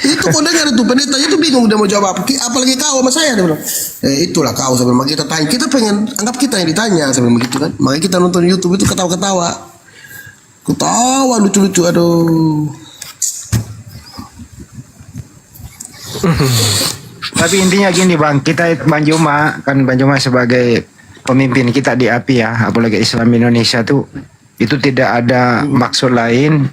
Itu kau dengar itu pendeta itu bingung dia mau jawab apa, apalagi kau sama saya, dia bilang. Itulah kau, saya bilang. Kita tanya, kita pengen anggap kita yang ditanya, saya bilang begitu kan. Makanya kita nonton YouTube itu ketawa-ketawa, lucu-lucu, aduh. Tapi intinya gini Bang, kita Bang Juma sebagai pemimpin kita di API ya, apalagi Islam Indonesia tuh, itu tidak ada maksud lain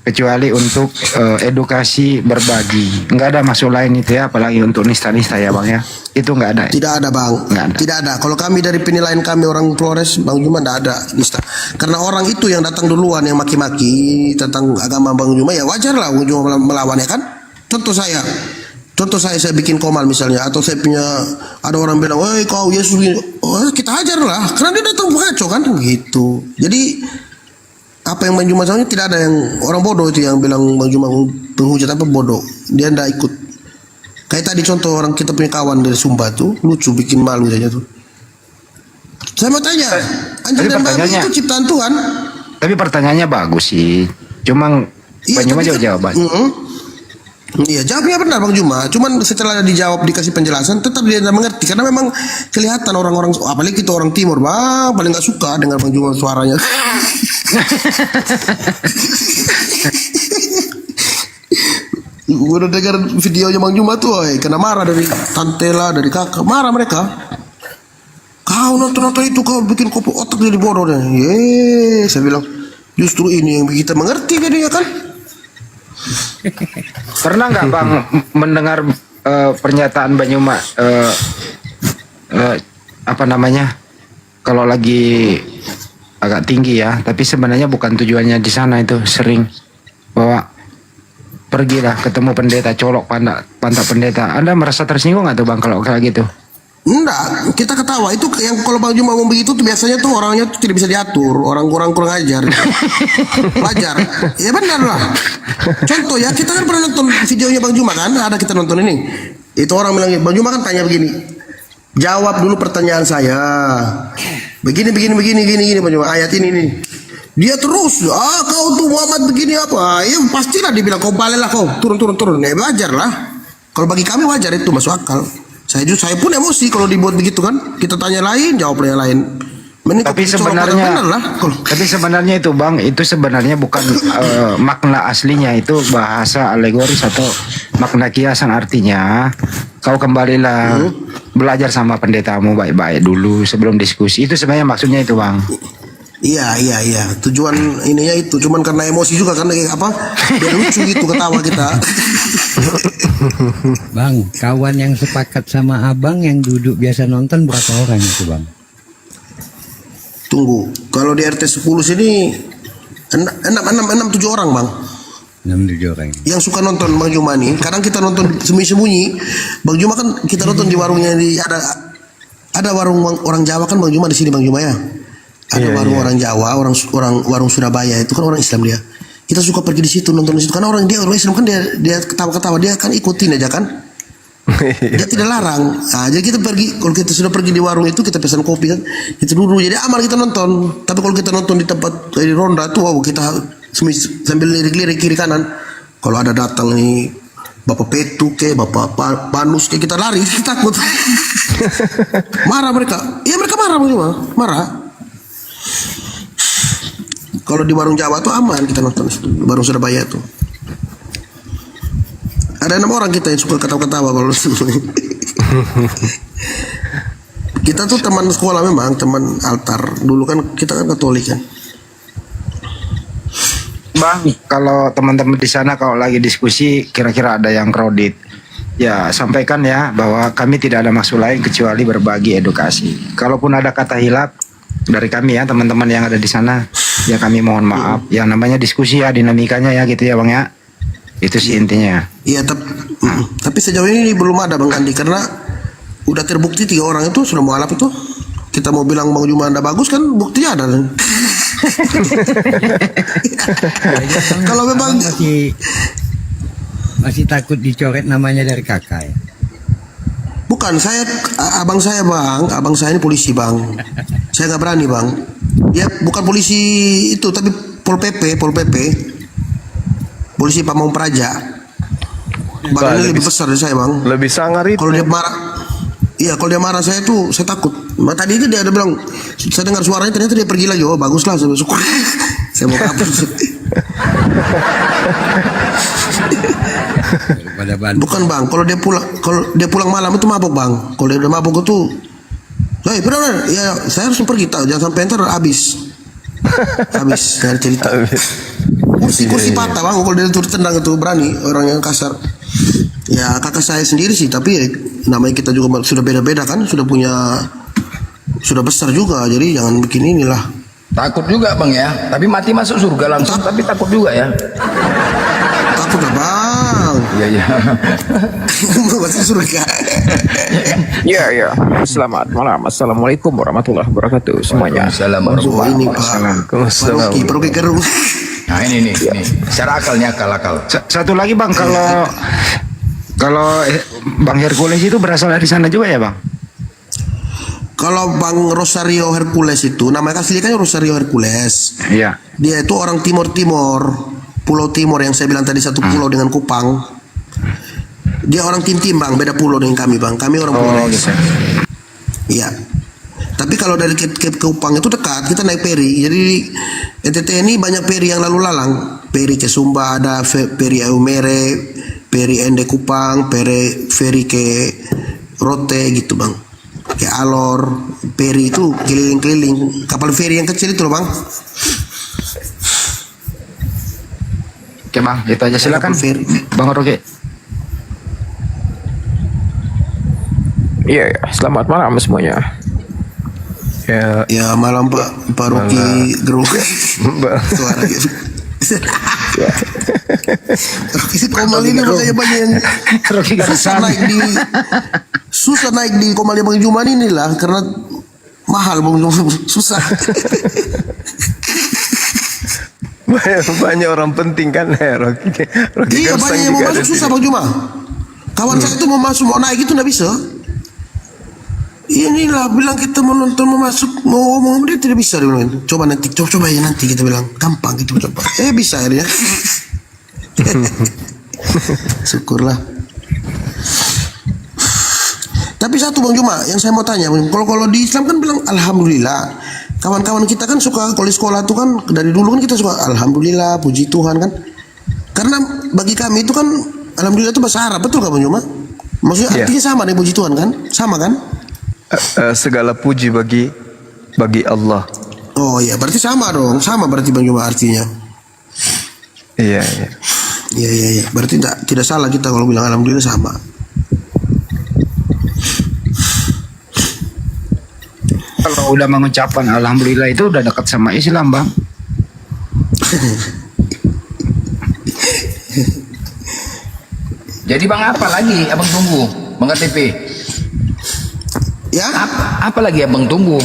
kecuali untuk edukasi berbagi. Nggak ada masuk lain itu ya, apalagi untuk nista-nista ya bang ya. Itu nggak ada. Tidak ada bang, tidak ada. Kalau kami dari penilaian kami orang Flores, Bang Juma tidak ada nista. Karena orang itu yang datang duluan yang maki-maki tentang agama Bang Juma, ya wajar lah Bang Juma melawan ya kan. Contoh saya bikin komal misalnya, atau saya punya ada orang bilang, woi kau Yesus, kita hajar lah, karena dia datang mengaco kan, gitu. Jadi apa yang Bang Juma soalnya tidak ada yang orang bodoh itu yang bilang Bang Juma penghujat apa bodoh, dia tidak ikut. Kayak tadi contoh orang kita punya kawan dari Sumba tuh lucu, bikin malu saja tuh. Saya mau tanya, anjing dan babi itu ciptaan Tuhan. Tapi pertanyaannya bagus sih, cuma Bang Juma jawab. Iya, jawabnya benar Bang Juma. Cuman setelah dijawab dikasih penjelasan tetap dia tidak mengerti karena memang kelihatan orang-orang, apalagi kita orang timur, bang, paling nggak suka dengar Bang Juma suaranya. Gue udah dengar videonya Bang Juma tuh, kena marah dari tantela, dari kakak, marah mereka. Kau nonton itu kau bikin kopi otak jadi bodoh deh. Saya bilang justru ini yang kita mengerti jadinya kan. Pernah nggak bang mendengar pernyataan Bang Juma apa namanya, kalau lagi agak tinggi ya, tapi sebenarnya bukan tujuannya di sana, itu sering bahwa pergilah ketemu pendeta, colok pantat pendeta. Anda merasa tersinggung nggak tuh bang kalau kayak gitu? Enggak, kita ketawa. Itu yang kalau Bang Juma ngomong begitu tuh biasanya tuh orangnya tuh tidak bisa diatur, orang kurang ajar. Wajar. Ya benar lah. Contoh ya, kita kan pernah nonton videonya Bang Juma kan, ada kita nonton ini. Itu orang bilang, Bang Juma kan tanya begini, jawab dulu pertanyaan saya. Begini Bang Juma, ayat ini nih. Dia terus, kau tuh Muhammad begini apa? Ya pastilah dibilang kau balik lah kau, turun. Ya wajar lah. Kalau bagi kami wajar, itu masuk akal. Saya pun emosi kalau dibuat begitu kan. Kita tanya lain, jawabnya lain. Tapi sebenarnya itu bang, itu sebenarnya bukan makna aslinya, itu bahasa alegoris atau makna kiasan. Artinya kau kembalilah belajar sama pendetamu baik-baik dulu sebelum diskusi. Itu sebenarnya maksudnya itu bang. Iya. Tujuan ininya itu, cuman karena emosi juga karena apa? Biar lucu gitu ketawa kita. Bang, kawan yang sepakat sama abang yang duduk biasa nonton berapa orang itu bang? Tunggu, kalau di RT 10 sini 7 orang bang. 6-7 orang. Yang suka nonton Bang Juma nih, kadang kita nonton sembunyi-sembunyi. Bang Juma kan kita nonton di warungnya, ada warung orang Jawa kan Bang Juma di sini Bang Juma ya. Ada warung orang Jawa, warung Surabaya itu kan orang Islam dia. Kita suka pergi di situ, nonton di situ karena orang Islam kan dia ketawa-ketawa, dia kan ikutin aja kan. Dia tidak larang. Nah, jadi kita pergi, kalau kita sudah pergi di warung itu kita pesan kopi kan, kita duduk, jadi aman kita nonton. Tapi kalau kita nonton di tempat di ronda tuh, kita sambil lirik-lirik kiri kanan. Kalau ada datang nih Bapak Petu ke, Bapak Panus ke, kita lari, kita takut. Marah mereka. Iya mereka marah marah. Kalau di warung Jawa tuh aman kita nonton, warung Surabaya tuh. Ada 6 orang kita yang suka ketawa-ketawa kalau kita tuh teman sekolah, memang teman altar dulu kan, kita kan Katolik kan. Bang, kalau teman-teman di sana kalau lagi diskusi kira-kira ada yang crowded, ya sampaikan ya bahwa kami tidak ada maksud lain kecuali berbagi edukasi. Kalaupun ada kata hilaf dari kami ya teman-teman yang ada di sana, ya kami mohon maaf. Yang namanya diskusi ya, dinamikanya ya gitu ya bang ya. Itu sih intinya. Iya, tapi sejauh ini belum ada Bang Andi, karena udah terbukti 3 orang itu sudah mualaf itu. Kita mau bilang Bang Juma Anda bagus kan, buktinya ada. Kalau memang masih takut dicoret namanya dari kakak ya? Bukan, abang saya bang, abang saya ini polisi bang. Saya nggak berani bang. Dia bukan polisi itu, tapi Pol PP. Polisi Pamong Praja. Badannya lebih besar dari saya bang. Lebih sangar itu. Kalau dia marah, iya kalau dia marah saya tuh saya takut. Tadi itu dia ada bilang, saya dengar suaranya ternyata dia pergi lagi. Oh baguslah, saya syukur. Saya mau kabur. Bukan bang, kalau dia pulang malam itu mabuk bang. Kalau dia udah mabuk itu, benar. Ya saya harus pergi, jangan sampai ntar habis. Habis dari cerita. kursi patah bang, kalau dia turun tendang itu berani orang yang kasar. Ya kakak saya sendiri sih, tapi ya, namanya kita juga sudah beda-beda kan, sudah besar juga, jadi jangan bikin inilah. Takut juga bang ya, tapi mati masuk surga langsung, tapi takut juga ya. Takut lah bang. Iya. Masuk surga. Iya. Selamat malam. Assalamualaikum warahmatullahi wabarakatuh semuanya. Assalamualaikum Ini Pak Rocky Gerung. Nah ini secara akalnya akal. Satu lagi bang, kalau Bang Hercules itu berasal dari sana juga ya bang? Kalau Bang Rosario Hercules itu, namanya aslinya kan Rosario Hercules. Iya. Dia itu orang Timur, Pulau Timur yang saya bilang tadi, satu pulau dengan Kupang. Dia orang Tim bang, beda pulau dengan kami bang. Kami orang Flores. Gitu. Iya. Tapi kalau dari ke Kupang itu dekat, kita naik peri. Jadi NTT ini banyak peri yang lalu lalang. Peri ke Sumba ada, peri Eumere, peri Ende Kupang, peri ke Rote gitu bang. Ke Alor, peri itu keliling-keliling. Kapal feri yang kecil itu loh bang. Oke bang, itu aja silakan. Bang Rocky. Iya, selamat malam semuanya. Ya malam Pak Rocky Gerung. Suara gitu. Rocky Komal ini makanya banyak yang susah naik di Komal Bang Juman inilah karena mahal Bang Juman, susah. Banyak orang penting kan Rocky. Iya banyak yang mau masuk susah Bang Juma. Kawan saya itu mau naik itu nggak bisa. Inilah bilang kita mau nonton, mau masuk, mau ngomong, dia tidak bisa. Dia bilang, coba ya nanti kita bilang gampang gitu coba. Bisa akhirnya. Syukurlah. Tapi satu Bang Juma yang saya mau tanya, kalau di Islam kan bilang alhamdulillah. Kawan-kawan kita kan suka kalau di sekolah tuh kan dari dulu kan kita suka alhamdulillah, puji Tuhan kan. Karena bagi kami itu kan alhamdulillah itu bahasa Arab, betul kan Bang Juma? Maksudnya artinya sama dengan puji Tuhan kan? Sama kan? Segala puji bagi Allah. Oh iya, berarti sama dong. Sama berarti Bang Juma artinya. Iya. Berarti tidak salah kita kalau bilang alhamdulillah sama. Kalau udah mengucapkan alhamdulillah itu udah dekat sama Islam bang. Jadi bang apa lagi abang tunggu Bang KTP? Ya? Apa lagi abang tunggu?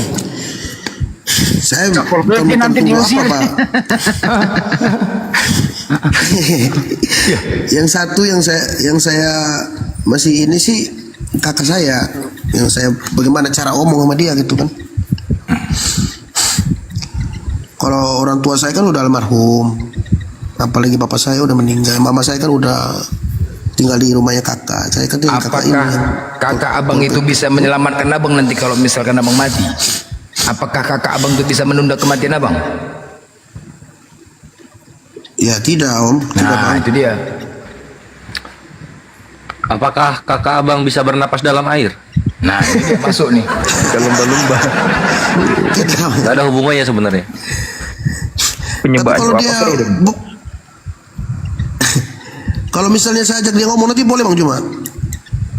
Saya nanti diusir. Pak. Yang satu yang saya masih ini sih kakak saya, yang saya bagaimana cara omong sama dia gitu kan. Kalau orang tua saya kan udah almarhum, apalagi bapak saya udah meninggal, mama saya kan udah tinggal di rumahnya kakak. Saya kan tinggal kakak ini. Kakak abang itu bisa menyelamatkan abang nanti kalau misalkan abang mati? Apakah kakak abang itu bisa menunda kematian abang? Ya tidak om. Nah itu dia. Apakah kakak abang bisa bernapas dalam air? Nah ini dia masuk nih. Ke lumba-lumba. Gak ada hubungannya sebenarnya. Tapi kalau dia kalau misalnya saya ajak dia ngomong nanti boleh Bang Juma.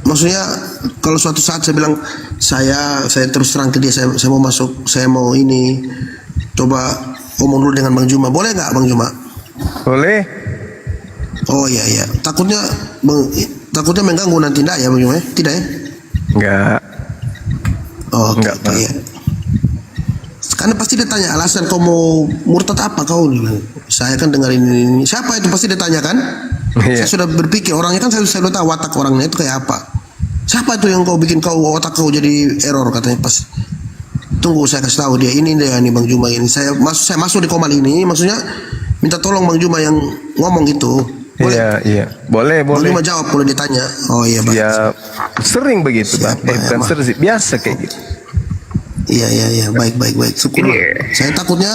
Maksudnya kalau suatu saat saya bilang saya terus terang ke dia, saya mau masuk, saya mau ini, coba ngomong dulu dengan Bang Juma, boleh nggak Bang Juma? Boleh. Oh iya. Takutnya mengganggu nanti enggak ya Bang Juma? Tidak ya? Enggak. Oh enggak Pak. Iya. Karena pasti dia tanya alasan kau mau murtad apa kau? Saya kan dengerin ini. Siapa itu pasti dia tanya kan? Saya sudah berpikir orangnya kan saya sudah tahu watak orangnya itu kayak apa. Siapa itu yang kau bikin kau otak kau jadi error katanya pas. Tunggu saya kasih tahu dia ini Bang Juma ini. Saya masuk di Komal ini maksudnya minta tolong Bang Juma yang ngomong gitu. Boleh? Iya. Boleh. Bang Juma jawab kalau ditanya. Oh iya Bang. Ya sering begitu Bang. Bukan sering, biasa kayak gitu. Iya. Baik. Syukur. Saya takutnya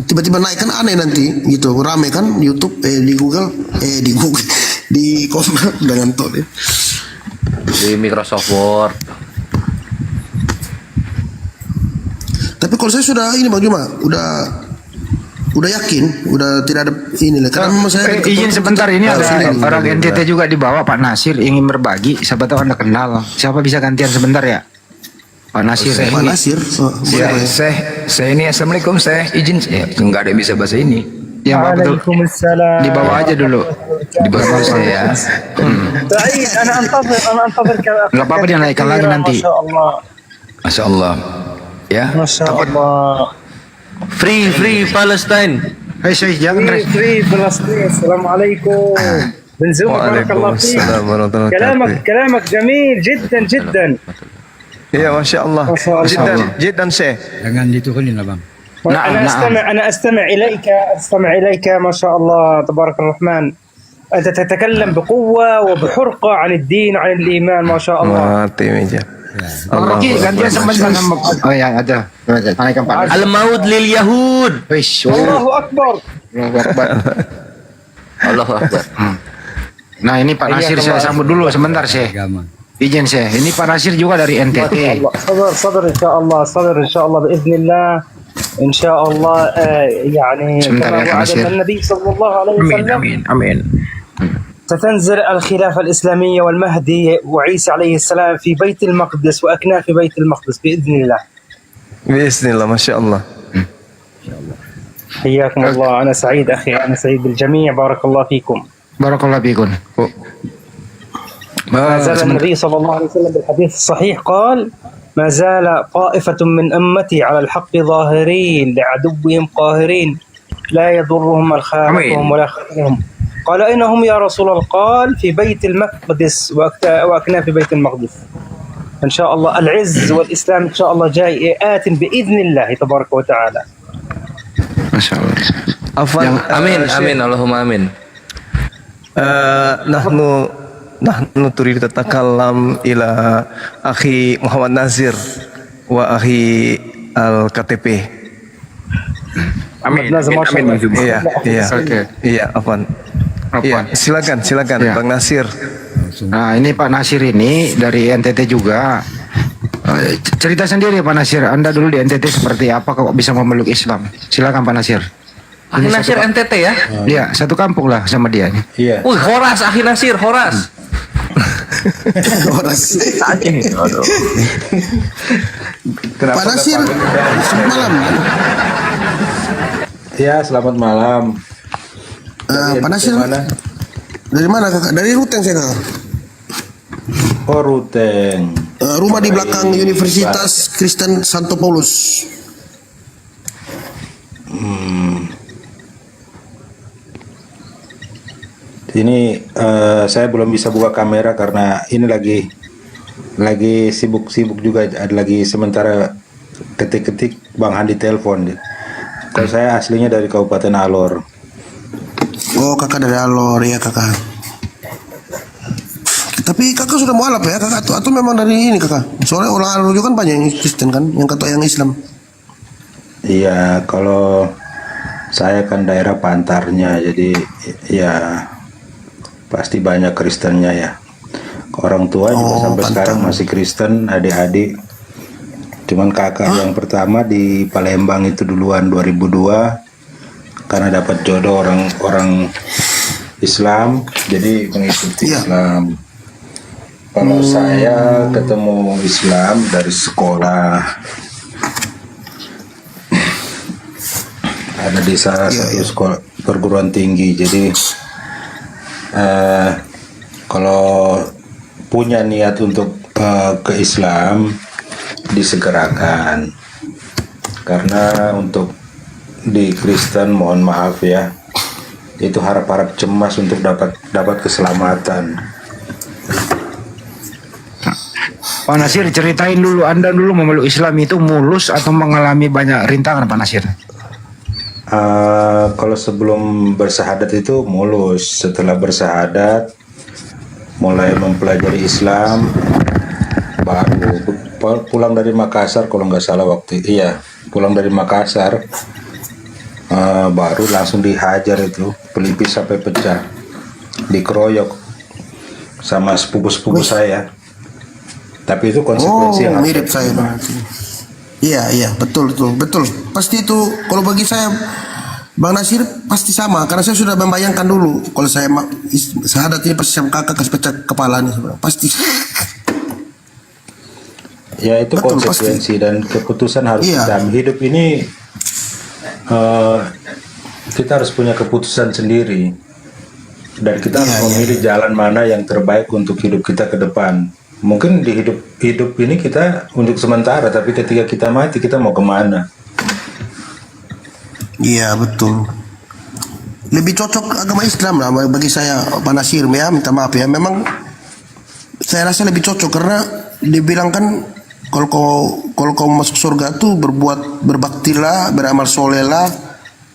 tiba-tiba naik kan aneh nanti gitu, rame kan YouTube di Google di Komal dengan ngantuk ya. Di Microsoft Word. Tapi kalau saya sudah ini Bang Juma, udah yakin, udah tidak ada ini lah. Karena memang saya izin sebentar, ini ada sini. orang NTT juga di bawah, Pak Nasir ingin berbagi. Siapa tahu Anda kenal. Siapa bisa gantian sebentar ya? Pak Nasir. Pak Nasir. Ya, saya ini assalamualaikum, saya izin. Enggak ada yang bisa bahasa ini. Yang Pak betul. Waalaikumsalam. Di bawah aja dulu. Di bawah saya ya. Baik, ana antazir Enggak apa-apa, dia naikkan lagi nanti. Masyaallah. Masya Allah. Ya. Masyaallah. Free Palestine. Hei Syekh, jangan Free Palestine. Assalamualaikum. بن زوما بارك الله فيك. Waalaikumsalam warahmatullahi wabarakatuh. كلامك جميل جدا جدا. Ya, Masya Allah. Jiddan Syekh. Jangan diturunin lah bang. أنا أستمع إليك ما شاء الله تبارك الرحمن. أنت تتكلم بقوة وبحرقة عن الدين وعن الإيمان ما شاء الله. Mati meja. Rocky, gantian sebentar sama. Oh ya, ada. Naikkan Pak Nasir. Al-maut lil Yahud. Allahu Akbar. Allahu Akbar. Nah, ini Pak Nasir saya sambut dulu sebentar, Syekh. Izin Syekh. Ini Pak Nasir juga dari NTT. صبر إن شاء الله بإذن الله إن شاء الله يعني كما وعدنا النبي صلى الله عليه وسلم. Amin. ستنزل الخلافة الإسلامية والمهدي وعيسى عليه السلام في بيت المقدس وأكناف بيت المقدس بإذن الله. بإذن الله ما شاء الله. حياكم الله. أنا سعيد أخي، أنا سعيد بالجميع. بارك الله فيكم. بارك الله فيكم. ما زال النبي صلى الله عليه وسلم بالحديث الصحيح قال: ما زال طائفة من أمتي على الحق ظاهرين لعدوهم قاهرين لا يضرهم من خالفهم ولا خذلهم. قال أين هم يا رسول الله؟ قال في بيت المقدس وأكناف في بيت المقدس. إن شاء الله العز والإسلام إن شاء الله جاي آت بإذن الله تبارك وتعالى. ما شاء الله. Amin. Allahumma amin. نحن تريد تتكلم إلى أخي محمد ناصر وأخي الKTP. Amin. Iya, Afwan. Iya, silakan Bang Nasir. Nah, ini Pak Nasir ini dari NTT juga. Cerita sendiri Pak Nasir, Anda dulu di NTT seperti apa kok bisa memeluk Islam? Silakan Pak Nasir. Akhi Nasir NTT ya? Iya, satu kampung lah sama dia. Iya. Horas Akhi Nasir, Horas. Horas. Aduh. Pak Nasir, selamat malam. Ya, selamat malam. Pak Nasir, dari mana kakak? Dari Ruteng saya kakak. Oh, Ruteng. Rumah di belakang Universitas Kristen Santo Paulus. Ini saya belum bisa buka kamera karena ini lagi sibuk juga, ada lagi sementara ketik Bang Handi telepon. Kalau saya aslinya dari Kabupaten Alor. Oh, kakak dari Alor ya kakak. Tapi kakak sudah mualaf ya kakak atau memang dari ini kakak? Soalnya orang Alor juga kan banyak yang Kristen kan, yang kata yang Islam. Iya, kalau saya kan daerah pantarnya, jadi ya pasti banyak Kristennya ya. Orang tua juga sampai sekarang masih Kristen, adik-adik. Cuman kakak yang pertama di Palembang itu duluan 2002 karena dapat jodoh orang Islam, jadi mengikuti Islam. Kalau saya ketemu Islam dari sekolah, ada di salah satu sekolah perguruan tinggi. Jadi kalau punya niat untuk ke Islam disegerakan, karena untuk di Kristen mohon maaf ya, itu harap-harap cemas untuk dapat keselamatan. Pak Nasir, ceritain dulu, Anda dulu memeluk Islam itu mulus atau mengalami banyak rintangan Pak Nasir? Kalau sebelum bersahadat itu mulus. Setelah bersahadat mulai mempelajari Islam, baru pulang dari Makassar kalau nggak salah pulang dari Makassar, baru langsung dihajar itu, pelipis sampai pecah, dikeroyok sama sepupu-sepupu saya. Tapi itu konsekuensi yang mirip saya berarti. Iya, betul. Pasti itu kalau bagi saya Bang Nasir pasti sama, karena saya sudah membayangkan dulu kalau saya syahadat ini pasti sama kakak kasih pecah kepala nih, pasti. Ya itu Betul, konsekuensi dan keputusan harus Iya. kita ambil. Hidup ini kita harus punya keputusan sendiri dan kita harus memilih jalan mana yang terbaik untuk hidup kita ke depan. Mungkin di hidup ini kita untuk sementara, tapi ketika kita mati kita mau kemana? Iya betul. Lebih cocok agama Islam lah bagi saya, Pak Nasir ya, minta maaf ya. Memang saya rasa lebih cocok karena dibilang kan kalau kau masuk surga tuh berbaktilah, beramal soleh lah,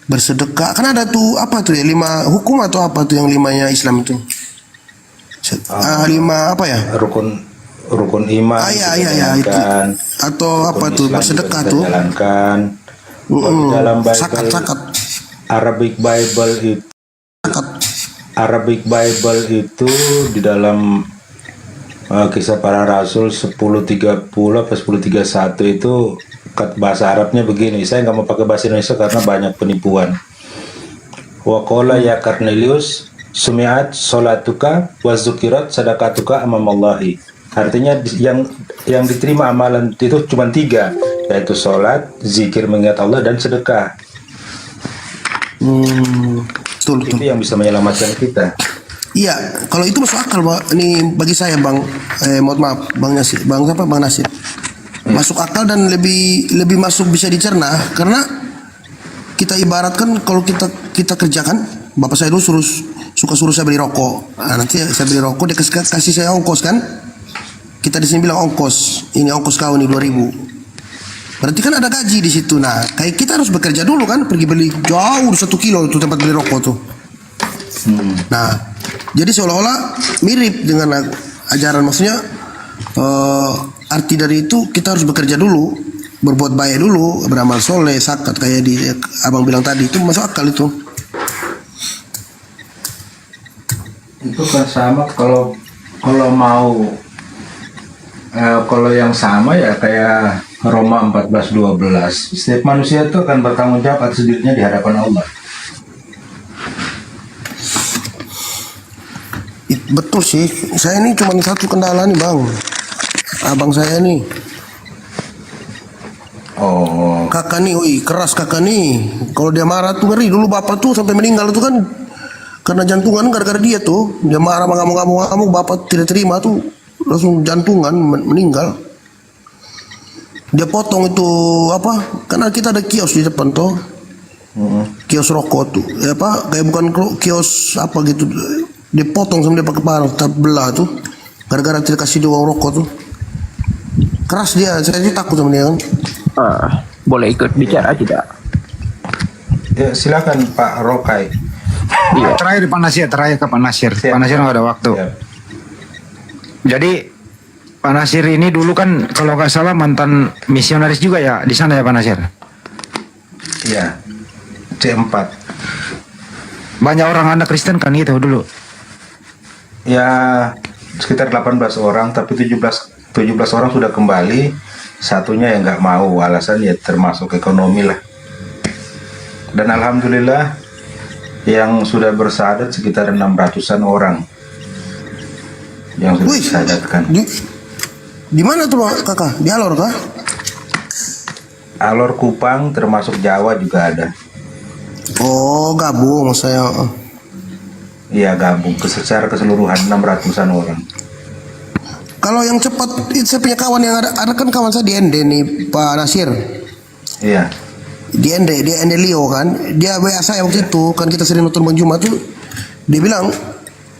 bersedekah. Kan ada tuh apa tuh ya 5 hukum atau apa tuh yang 5-nya Islam itu? 5 apa ya? Rukun iman. Iya itu. Atau apa tuh bersedekah tuh? Jalankan. Dalam Bible, Zakat. Arabic Bible itu di dalam kisah para rasul 10:30 apa 10:31 itu bahasa Arabnya begini. Saya nggak mau pakai bahasa Indonesia karena banyak penipuan. Wa qala ya Cornelius sumi'at salatuka wa zukirat sadaqatuka amamallahi. Artinya yang diterima amalan itu cuma 3, yaitu sholat, zikir mengingat Allah, dan sedekah. Betul. Itu yang bisa menyelamatkan kita. Iya, kalau itu masuk akal, Pak. Ini bagi saya, Bang. Mohon maaf, Bang Nasir. Bang siapa? Bang Nasir. Masuk akal dan lebih masuk bisa dicerna karena kita ibaratkan kalau kita kerjakan, bapak saya dulu suruh saya beli rokok. Nah, nanti saya beli rokok, dia kasih saya ongkos kan? Kita di sini bilang ongkos. Ini ongkos kau nih 2.000. Berarti kan ada gaji di situ. Nah, kayak kita harus bekerja dulu kan, pergi beli jauh 1 kilo tuh tempat beli rokok tuh. Nah, jadi seolah-olah mirip dengan ajaran, maksudnya arti dari itu kita harus bekerja dulu, berbuat baik dulu, beramal soleh, zakat kayak di abang bilang tadi, itu masuk akal itu. Itu kan sama kalau mau kalau yang sama ya kayak Roma 14:12. Setiap manusia itu akan bertanggung jawab atas dirinya di hadapan Allah. Betul sih, saya ini cuma satu kendala nih bang, abang saya nih. Oh. Kakak nih, keras kakak nih. Kalau dia marah tuh ngeri. Dulu bapak tuh sampai meninggal tuh kan karena jantungan gara-gara dia tuh. Dia marah ngamuk-ngamuk, bapak tidak terima tuh langsung jantungan meninggal. Dia potong itu apa? Karena kita ada kios di depan tuh. Kios rokok tuh. Ya apa? Kayak bukan kios apa gitu. Dia potong sama dia pakai parang terbelah tuh. Gara-gara tidak kasih dia uang rokok tuh. Keras dia, saya sih takut sama dia kan. Boleh ikut bicara tidak? Ya, silakan Pak Rokai. Iya. Terakhir Pak Nasir, Pak Nasir. Pak Nasir nggak ada waktu. Siap. Jadi Pak Nasir ini dulu kan kalau nggak salah mantan misionaris juga ya di sana ya Pak Nasir. Iya. C4. Banyak orang anak Kristen kan gitu dulu. Ya sekitar 18 orang, tapi 17 orang sudah kembali, satunya yang nggak mau, alasan ya termasuk ekonomi lah. Dan alhamdulillah yang sudah bersahadat sekitar 600-an orang yang sudah disahadatkan. Di mana tuh kakak? Di Alor kah? Alor, Kupang, termasuk Jawa juga ada. Oh gabung saya. Iya gabung secara keseluruhan 600-an orang. Kalau yang cepat, saya punya kawan yang ada kan kawan saya di Ende nih Pak Nasir. Iya. Di Ende Leo kan, dia WA saya waktu itu kan kita sering nonton Bang Juma tuh. Dia bilang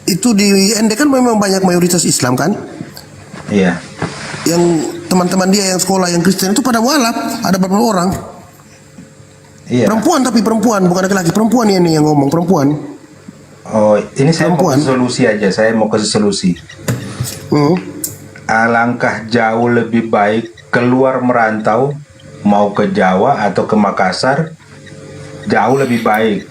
itu di Ende kan memang banyak mayoritas Islam kan. Iya. Yang teman-teman dia yang sekolah yang Kristen itu pada mualaf, ada beberapa orang. Iya. Perempuan tapi perempuan bukan laki-laki, perempuan ya nih yang ngomong perempuan. Oh ini saya mau kasih solusi aja, saya mau kasih solusi. Alangkah jauh lebih baik keluar merantau, mau ke Jawa atau ke Makassar, jauh lebih baik.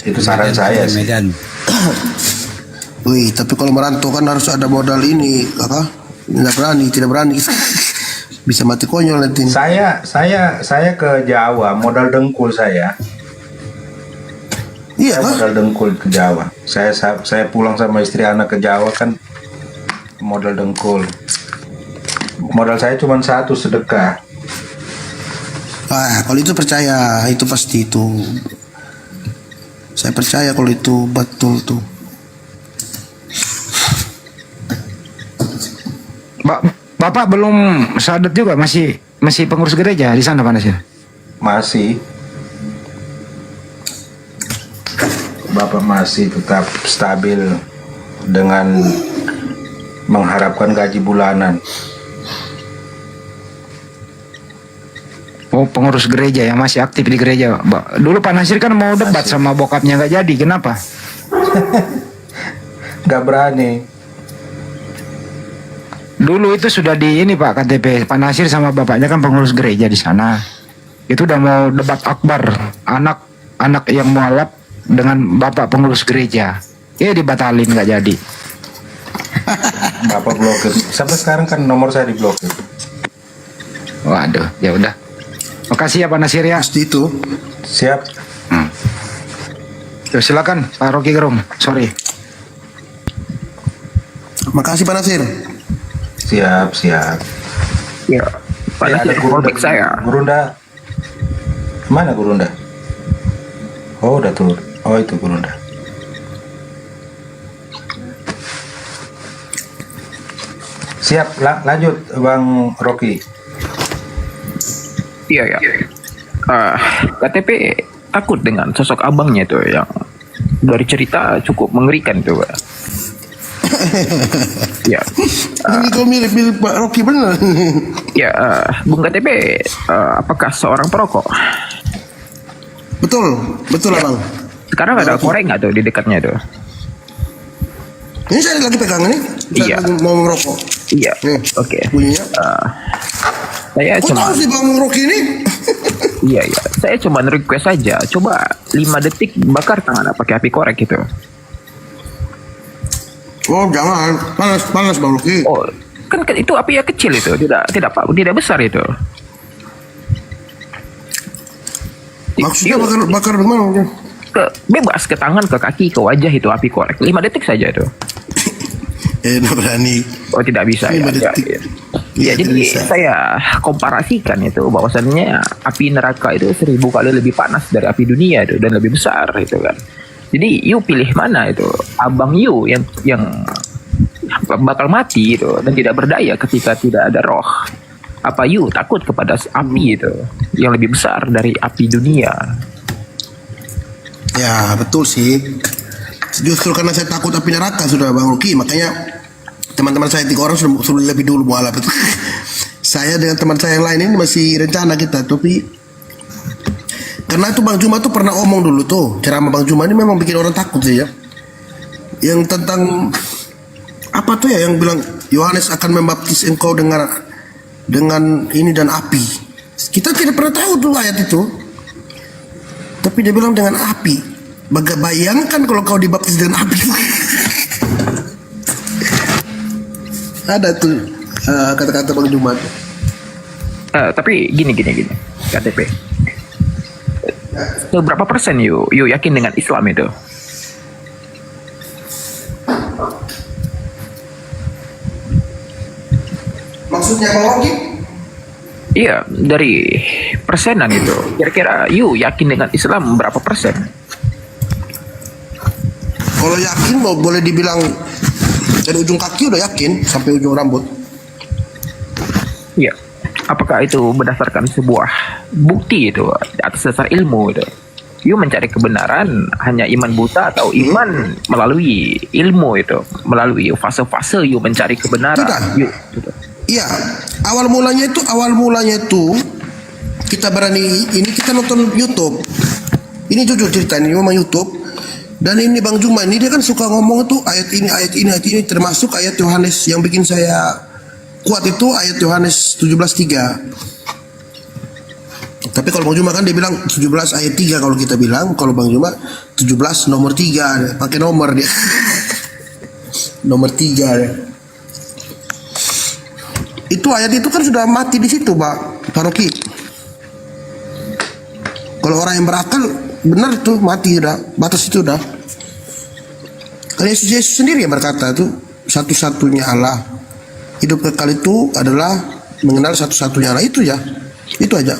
Itu saran saya sih. Wih, tapi kalau merantau kan harus ada modal ini, kakak. Tidak berani. Bisa mati konyol nanti. Saya ke Jawa, modal dengkul saya. Iya, saya modal dengkul ke Jawa. Saya pulang sama istri anak ke Jawa kan modal dengkul. Modal saya cuma satu, sedekah. Kalau itu percaya, itu pasti itu. Saya percaya kalau itu betul tuh. Bapak belum syahadat juga, masih pengurus gereja di sana Pak Nasir? Masih. Bapak masih tetap stabil dengan mengharapkan gaji bulanan. Oh, pengurus gereja ya, masih aktif di gereja. Dulu Pak Nasir kan mau debat sama bokapnya, nggak jadi. Kenapa? Nggak berani. Dulu itu sudah di ini Pak KTP, Pak Nasir sama bapaknya kan pengurus gereja di sana. Itu udah mau debat akbar, anak yang mualaf dengan bapak pengurus gereja. Ya dibatalin, nggak jadi. Bapak blokir. Sampai sekarang kan nomor saya diblokir. Waduh, ya udah. Makasih ya Pak Nasir ya. Pasti itu. Siap. Tuh, silakan Pak Rocky Gerung. Sorry. Makasih Pak Nasir. Siap. Ya, Pak Nasir, callback saya. Gurunda. Mana Gurunda? Oh, udah turun. Oh, itu Gurunda. Siap, lanjut Bang Rocky. Iya ya. KTP takut dengan sosok abangnya itu yang dari cerita cukup mengerikan itu, Pak. Ya. Ini kau mirip Pak Rocky bener. Ya, Bung KTP, apakah seorang perokok? Betul ya. Abang. Sekarang ada koreng nggak tuh di dekatnya tuh? Ini saya lagi pegang ini. Iya. Saya mau merokok. Iya. Oke. Bunyinya. Saya Kok cuma. tahu sih Bang Rocky ini? Iya. Saya cuma request saja. Coba 5 detik bakar tangan pakai api korek gitu. Oh jangan, panas Bang Rocky. Oh, kan itu api yang kecil itu, tidak besar itu. Maksudnya bakar bagaimana? Bebas ke tangan, ke kaki, ke wajah itu api korek. 5 detik saja itu. Tidak berani. Oh tidak bisa ya. Ya, jadi saya komparasikan itu bahwasannya api neraka itu 1000 kali lebih panas dari api dunia itu dan lebih besar itu kan. Jadi you pilih mana itu? Abang you yang bakal mati itu dan tidak berdaya ketika tidak ada roh. Apa you takut kepada api itu yang lebih besar dari api dunia? Ya betul sih. Justru karena saya takut api neraka sudah Bang Rocky, makanya teman-teman saya 3 orang sudah lebih dulu mualaf itu. Saya dengan teman saya yang lain ini masih rencana kita, tapi karena itu Bang Juma tuh pernah omong dulu tuh, ceramah Bang Juma ini memang bikin orang takut sih ya. Yang tentang apa tuh ya, yang bilang Yohanes akan membaptis engkau dengan ini dan api. Kita tidak pernah tahu tuh ayat itu. Tapi dia bilang dengan api. Bayangkan kalau kau dibaptis dengan api. Ada tuh kata-kata Bang Juma. Tapi gini KTP. Berapa persen you yakin dengan Islam itu? Maksudnya Bang Rocky? Iya, dari persenan itu. Kira-kira you yakin dengan Islam berapa persen? Kalau yakin boleh dibilang dari ujung kaki udah yakin sampai ujung rambut. Iya. Apakah itu berdasarkan sebuah bukti itu atas dasar ilmu itu? You mencari kebenaran hanya iman buta atau iman melalui ilmu itu, melalui fase-fase you mencari kebenaran? Iya, awal mulanya itu kita berani ini, kita nonton YouTube. Ini jujur cerita, ini memang YouTube. Dan ini Bang Juma ini dia kan suka ngomong tuh ayat ini termasuk ayat Yohanes yang bikin saya kuat itu ayat Yohanes 17:3. Tapi kalau Bang Juma kan dia bilang 17 ayat 3 kalau kita bilang, kalau Bang Juma 17 nomor 3, pakai nomor dia. Nomor 3 dia. Itu Itu ayat itu kan sudah mati di situ, Pak Rocky. Kalau orang yang berakal benar tuh mati udah, batas itu udah. Karena Yesus sendiri yang berkata itu satu-satunya Allah. Hidup kekal itu adalah mengenal satu-satunya Allah, itu ya. Itu aja.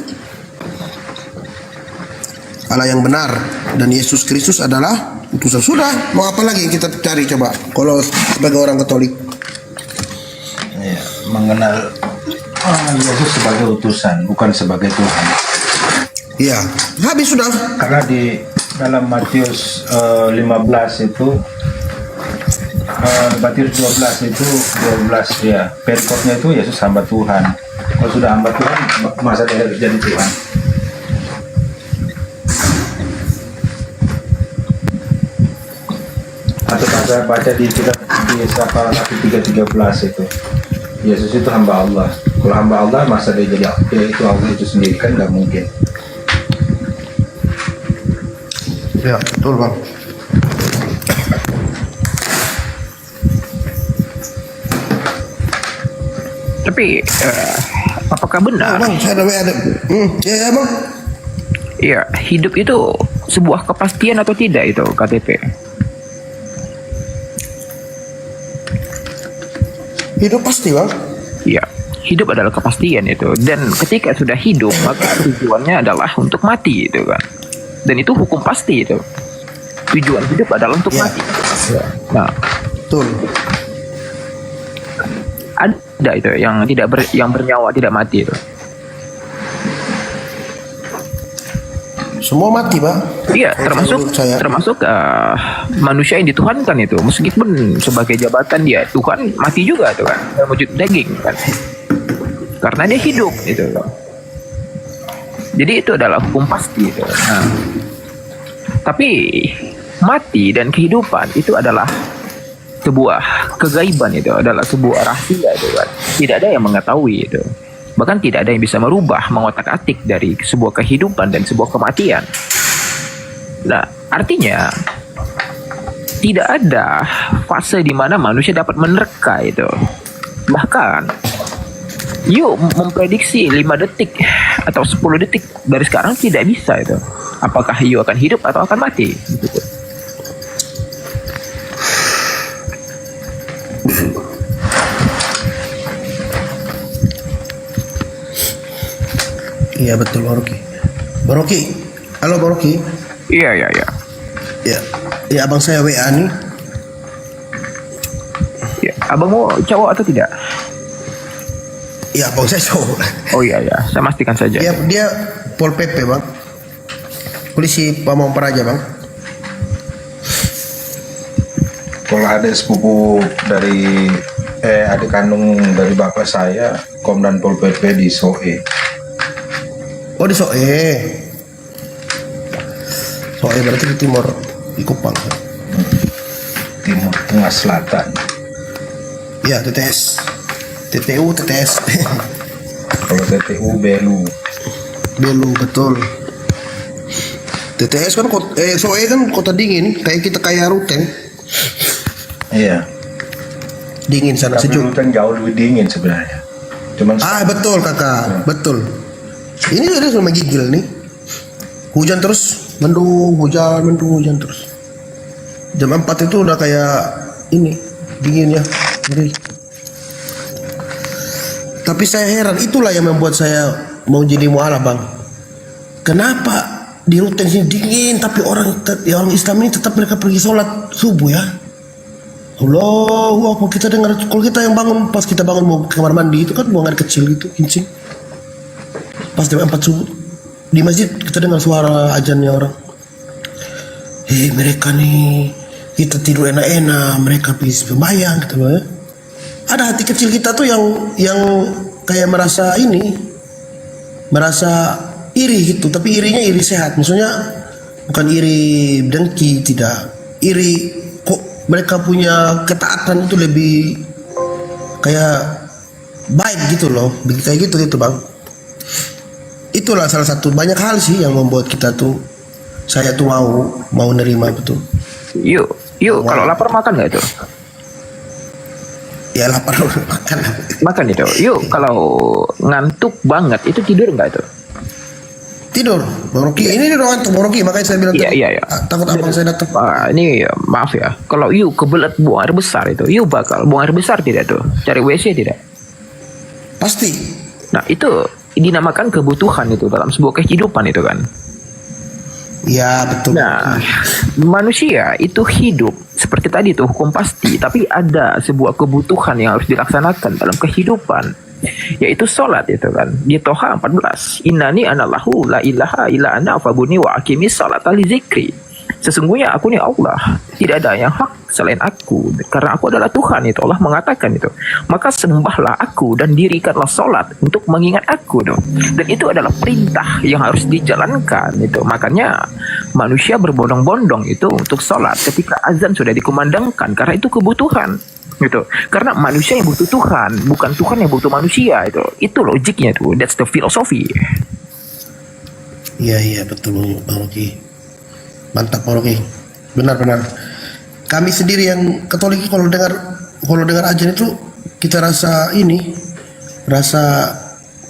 Allah yang benar dan Yesus Kristus adalah utusan. Sudah, mau apa lagi yang kita cari coba? Kalau sebagai orang Katolik. Ya, mengenal Yesus sebagai utusan, bukan sebagai Tuhan. Iya, habis sudah. Karena di dalam Matius 15 itu Matius 12 itu 12 ya, perikopnya itu Yesus hamba Tuhan. Kalau sudah hamba Tuhan, masa dia jadi Tuhan? Atau baca di kitab di Sapa 3:13 itu, Yesus itu hamba Allah. Kalau hamba Allah, masa dia jadi itu Allah itu sendiri, kan nggak mungkin. Ya, betul Bang. Tapi apakah benar? Bang, saya ada. Ya, Bang. Iya, hidup itu sebuah kepastian atau tidak itu KTP? Hidup pasti, Bang. Iya, hidup adalah kepastian itu. Dan ketika sudah hidup, maka tujuannya adalah untuk mati itu kan. Dan itu hukum pasti itu. Tujuan hidup adalah untuk mati. Nah, betul. Ada itu yang yang bernyawa tidak mati itu. Semua mati, Pak. Iya, termasuk manusia yang dituhankan itu. Meskipun sebagai jabatan dia Tuhan, mati juga tuh kan, dalam wujud daging kan. Karena dia hidup itu loh. Jadi itu adalah hukum pasti itu. Nah, tapi mati dan kehidupan itu adalah sebuah kegaiban, itu adalah sebuah rahasia itu kan. Tidak ada yang mengetahui itu. Bahkan tidak ada yang bisa merubah, mengotak-atik dari sebuah kehidupan dan sebuah kematian. Nah, artinya tidak ada fase di mana manusia dapat menerka itu. Bahkan, yuk memprediksi 5 detik atau 10 detik dari sekarang tidak bisa itu. Apakah yuk akan hidup atau akan mati? Gitu. Iya betul, Baroki. Baroki, halo Baroki. Iya. Ya abang saya WA nih. Ya, abangmu cowok atau tidak? Iya, abang saya cowok. Oh iya, saya pastikan saja. Dia Pol PP, Bang. Polisi Pamong Praja, Bang. Kalau ada sepupu dari adik kandung dari bapak saya, Komandan Pol PP di Soe. Oh, di Soe. Soe berarti di timur, di Kupang. Timur Tengah Selatan. Iya, TTS. TTU, TTS. Kalau TTU Belu. Belu, betul. TTS kan Soe kan kota dingin, kayak kita kayak Ruteng. Iya. Dingin sana, Tapi sejuk. Ruteng jauh lebih dingin sebenarnya. Cuman betul kakak, betul. Ini udah sama gigil nih. Hujan terus, mendung, hujan terus. Jam 4 itu udah kayak ini, dingin ya. Ngeri. Tapi saya heran, itulah yang membuat saya mau jadi mualaf, Bang. Kenapa di Ruteng sini dingin, tapi orang Islam ini tetap mereka pergi sholat subuh ya? Allah, kita dengar, kalau kita yang bangun, pas kita bangun mau ke kamar mandi, itu kan buang air kecil gitu, kincing. Pas jam 4 subuh, di masjid kita dengar suara ajannya orang. Mereka nih, kita tidur enak-enak, mereka pergi sembahyang gitu loh ya. Ada hati kecil kita tuh yang kayak merasa iri gitu, tapi irinya iri sehat. Maksudnya bukan iri dengki, tidak. Iri kok mereka punya ketaatan itu lebih kayak baik gitu loh, kayak gitu Bang. Itulah salah satu banyak hal sih yang membuat saya tuh mau nerima betul. Yuk, kalau lapar makan nggak itu? Ya lapar makan. Makan itu. Yuk, kalau ngantuk banget itu tidur nggak itu? Tidur, Bang Rocky. Ini dia ngantuk Bang Rocky, makanya saya bilang tadi, Iya. takut abang saya datang. Ini maaf ya. Kalau yuk kebelet buang air besar itu, yuk bakal buang air besar tidak tuh? Cari WC tidak? Pasti. Nah itu dinamakan kebutuhan itu dalam sebuah kehidupan itu kan. Ya betul. Nah, manusia itu hidup seperti tadi itu hukum pasti, tapi ada sebuah kebutuhan yang harus dilaksanakan dalam kehidupan, yaitu sholat itu kan. Di Toha 14, Innani anallahu la ilaha illa ana fabuni wa aqimis salata li zikri. Sesungguhnya aku ni Allah, tidak ada yang hak selain aku, karena aku adalah Tuhan itu. Allah mengatakan itu, maka sembahlah aku dan dirikanlah solat untuk mengingat aku dong. Dan itu adalah perintah yang harus dijalankan itu. Makanya manusia berbondong-bondong itu untuk solat ketika azan sudah dikumandangkan, karena itu kebutuhan gitu. Karena manusia yang butuh Tuhan, bukan Tuhan yang butuh manusia itu. Itu logiknya tuh. That's the philosophy. Iya betul Bang Rocky. Mantap Bang Rocky. Benar. Kami sendiri yang Katolik kalau dengar ajan itu kita rasa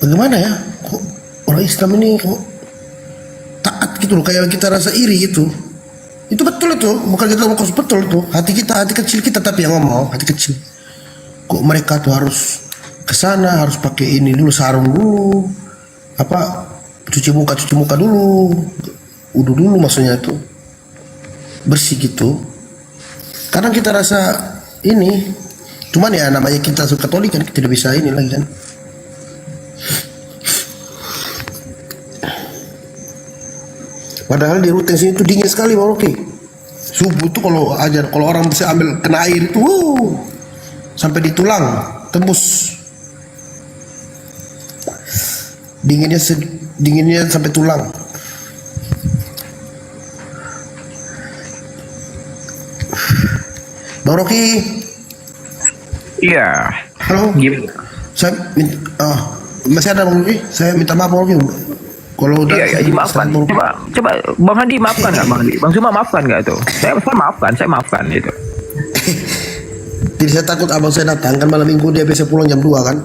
bagaimana ya? Kok orang Islam ini kok taat gitu loh, kayak kita rasa iri gitu. Itu betul itu, bukan kita ngomong betul itu. Hati kecil kita tapi yang ngomong, hati kecil. Kok mereka tuh harus ke sana, harus pakai ini dulu, sarung dulu. Cuci muka dulu. Udah dulu maksudnya itu. Bersih gitu. Kadang kita rasa ini, cuman ya namanya kita Katolik kan, kita tidak bisa ini lagi kan. Padahal di rutin sini itu dingin sekali Bang Rocky. Subuh tuh kalau orang bisa ambil kena air itu, sampai di tulang tembus. Dinginnya sampai tulang. Bang Rocky. Iya. Halo. Gimana? Saya masih ada Bang Rocky. Saya minta maaf Bang Rocky. Kalau udah dimaafkan. Coba Bang Hadi maafkan nggak Bang Hadi? Bang Zuma maafkan nggak itu? Saya maafkan itu. Jadi saya takut abang saya datang kan malam minggu, dia biasa pulang jam 2 kan.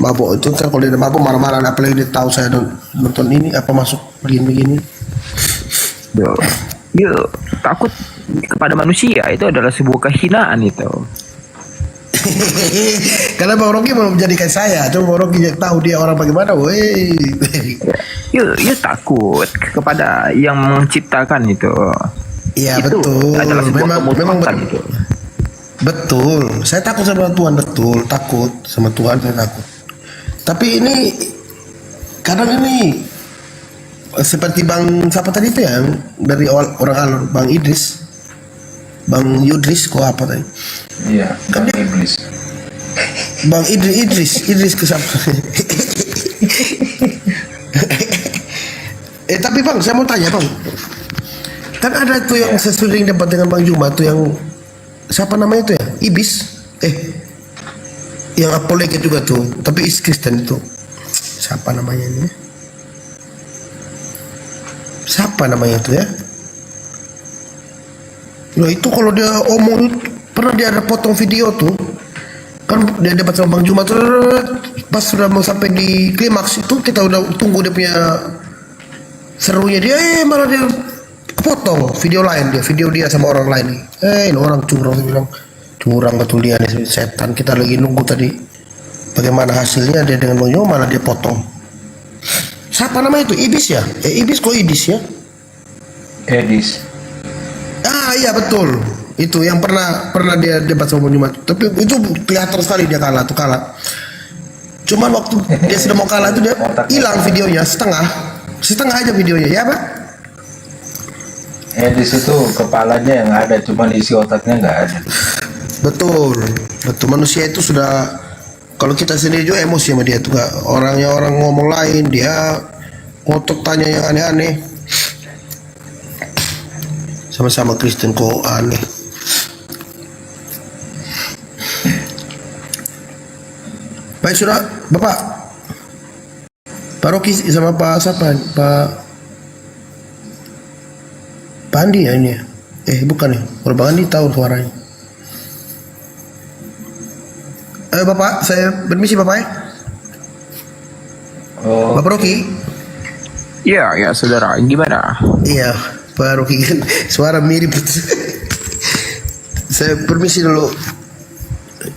Mabuk itu kan, kalau dia mabuk marah-marah, apalagi dia tahu saya nonton ini masuk begini. Yuk, takut kepada manusia itu adalah sebuah kehinaan itu. Karena Bang Rocky mau menjadikan saya, coba Bang Rocky tahu dia orang bagaimana, woi. Yuk takut kepada yang menciptakan itu. Iya itu betul. Adalah sebuah memang itu. Betul. Saya takut sama Tuhan, betul. Takut sama Tuhan, saya takut. Tapi ini kadang ini seperti Bang siapa tadi itu ya, dari orang Alor, Bang Yudris kok apa tadi? Iya, Bang Iblis. Bang Idris ke siapa? Tapi Bang, saya mau tanya Bang. Kan ada tuh yang saya sering dapat dengan Bang Juma tuh yang siapa namanya itu ya? Ibis. Yang apologet juga tuh, tapi Kristen itu. Siapa namanya ini? Siapa namanya itu ya? Loh itu kalau dia omong, pernah dia ada potong video tuh, kan dia debat sama Bang Juma tuh, pas sudah mau sampai di klimaks itu kita udah tunggu dia punya serunya, dia malah dia potong video dia sama orang lain nih. Ini orang curang, dia bilang curang betul dia nih, setan. Kita lagi nunggu tadi bagaimana hasilnya, dia dengan Bang Juma malah dia potong. Siapa namanya itu? Ibis ya? Ibis kok Idis ya? Edis. Iya betul. Itu yang pernah dia debat sama Bang Juma. Tapi itu kelihatan sekali dia kalah. Cuman waktu dia sudah mau kalah itu dia hilang videonya setengah aja videonya ya Pak. Edis itu kepalanya yang ada, cuman isi otaknya nggak ada. Betul. Manusia itu sudah, kalau kita sendiri juga emosi sama dia tuh, nggak orang ngomong lain dia ngotot tanya yang aneh-aneh. Sama-sama Kristen kok aneh. Baik sudah Bapak Pak Rocky sama Pak siapa? Pak Andi ya ini ya? Bukan ya, kalau Bang Andi tahu suaranya. Bapak, saya permisi Bapak ya. Bapak Rocky. Iya, ya saudara, gimana? Iya, Pak Rocky kan suara mirip. Saya permisi dulu.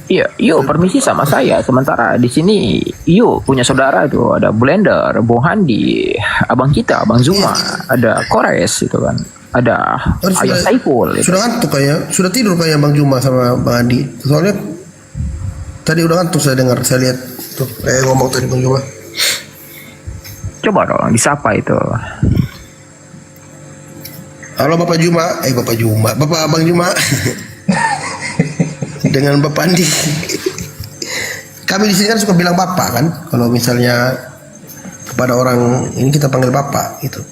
Iya, yuk permisi sama saya. Sementara di sini, yuk punya saudara itu ada Blender, Bung Handi, abang kita, Abang Zuma, ada Kores itu kan, ada Ayah Saiful. Sudah ngantuk kayak, sudah tidur kayak Bang Juma sama Bang Andi. Soalnya tadi udah ngantuk saya dengar, saya lihat tuh ngomong tadi Bang Juma. Coba dong disapa itu. Halo Bapak Juma, Bapak Abang Juma. Dengan Bapak Andi. Kami di sini kan suka bilang Bapak kan, kalau misalnya kepada orang ini kita panggil Bapak gitu.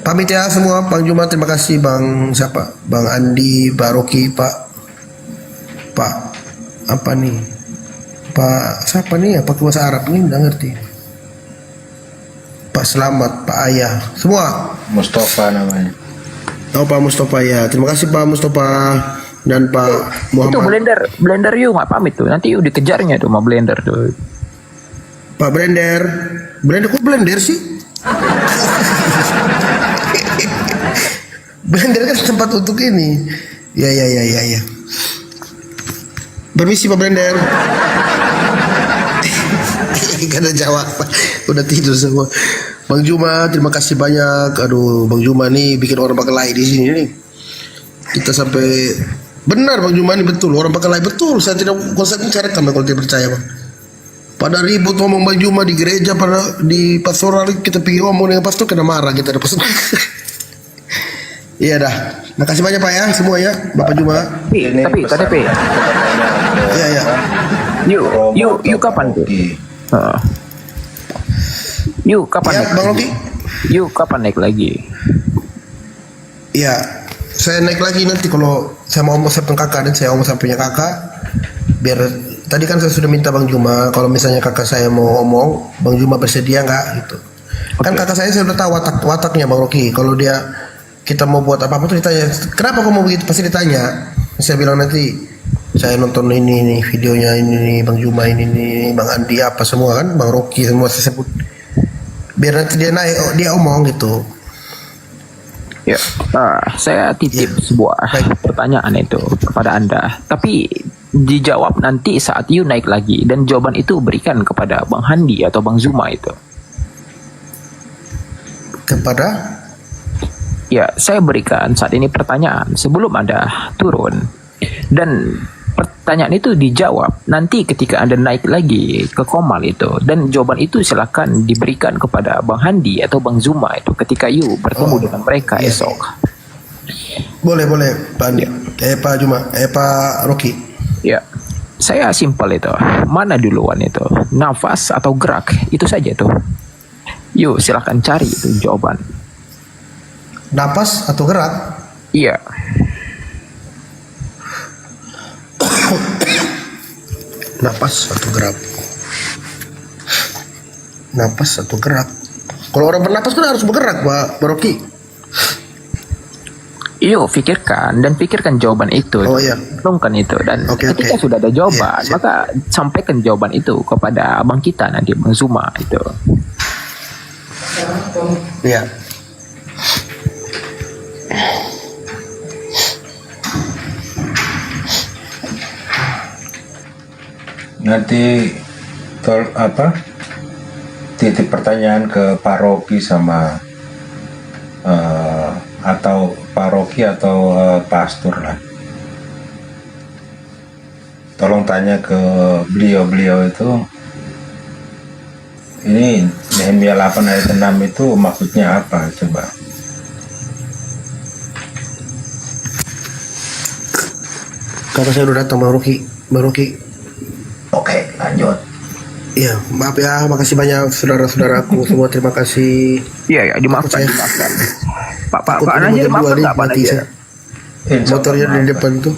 Pamit ya semua, Bang Juma terima kasih, Bang siapa? Bang Andi, Pak Rocky, Pak apa nih? Pak siapa nih? Apa bahasa Arab ini nggak ngerti. Pak Selamat, Pak Ayah, semua. Mustafa namanya. Oh Pak Mustafa ya, terima kasih Pak Mustafa dan Pak Muhammad. Itu Blender yuk nggak pamit tuh, nanti yuk dikejarnya tuh sama Blender tuh. Pak Blender kok Blender sih? Blender kan tempat untuk ini. Ya. Permisi Pak Blender. Gak ada jawab, udah tidur semua. Bang Juma, terima kasih banyak. Aduh, Bang Juma nih bikin orang Pakalai di sini nih. Kita sampai benar Bang Juma ini betul orang Pakalai betul. Saya tidak mencarikan kalau tidak percaya Bang. Pada ribut ngomong Bang Juma di gereja, pada di pastoral kita pergi ngomong dengan pastor kena marah kita ada pastor. Iya dah. Makasih banyak Pak ya semua ya, Bapak Juma. Tapi KTP. Iya. Yuk kapan tuh? Yuk kapan naik? Bang Rocky? Yuk kapan naik lagi? Iya, saya naik lagi nanti kalau saya mau sama kakak dan saya mau sampainya kakak. Biar tadi kan saya sudah minta Bang Juma kalau misalnya kakak saya mau ngomong, Bang Juma bersedia nggak gitu. Kan kakak saya udah tahu wataknya Bang Rocky. Kalau dia kita mau buat apa tuh ditanya, kenapa kamu mau begitu? Pasti ditanya. Saya bilang nanti saya nonton ini videonya ini Bang Juma ini Bang Andi apa semua kan, Bang Rocky semua saya sebut. Biar nanti dia naik, dia omong gitu. Ya, saya titip sebuah pertanyaan itu kepada Anda. Tapi dijawab nanti saat you naik lagi dan jawaban itu berikan kepada Bang Handi atau Bang Zuma itu. Kepada? Ya, saya berikan saat ini pertanyaan sebelum Anda turun. Dan pertanyaan itu dijawab nanti ketika Anda naik lagi ke Komal itu. Dan jawaban itu silakan diberikan kepada Bang Handi atau Bang Zuma itu ketika you bertemu dengan mereka esok. Boleh Pak Andi. Pak Juma, Pak Rocky. Ya, saya simpel itu. Mana duluan itu? Nafas atau gerak? Itu saja tuh. Yuk silakan cari itu jawaban. Napas atau gerak? Iya. Napas atau gerak? Napas atau gerak? Kalau orang bernapas kan harus bergerak, Pak Rocky. Yuk pikirkan jawaban itu. Oh iya. Tungkan itu dan ketika sudah ada jawaban, maka sampaikan jawaban itu kepada abang kita nanti Bang Zuma itu. Iya. Nanti titip pertanyaan ke Pak Rocky sama atau Pak Rocky atau pastor lah. Tolong tanya ke beliau itu. Ini Nehemia 8 ayat 6 itu maksudnya apa coba? Kakak saya udah datang Bang Rocky. Oke, lanjut. Iya, maaf ya, makasih banyak saudara-saudaraku semua, terima kasih. Iya, dimaafkan. Pak Ananya dimaafkan nggak Pak Ananya? Motornya di depan tuh.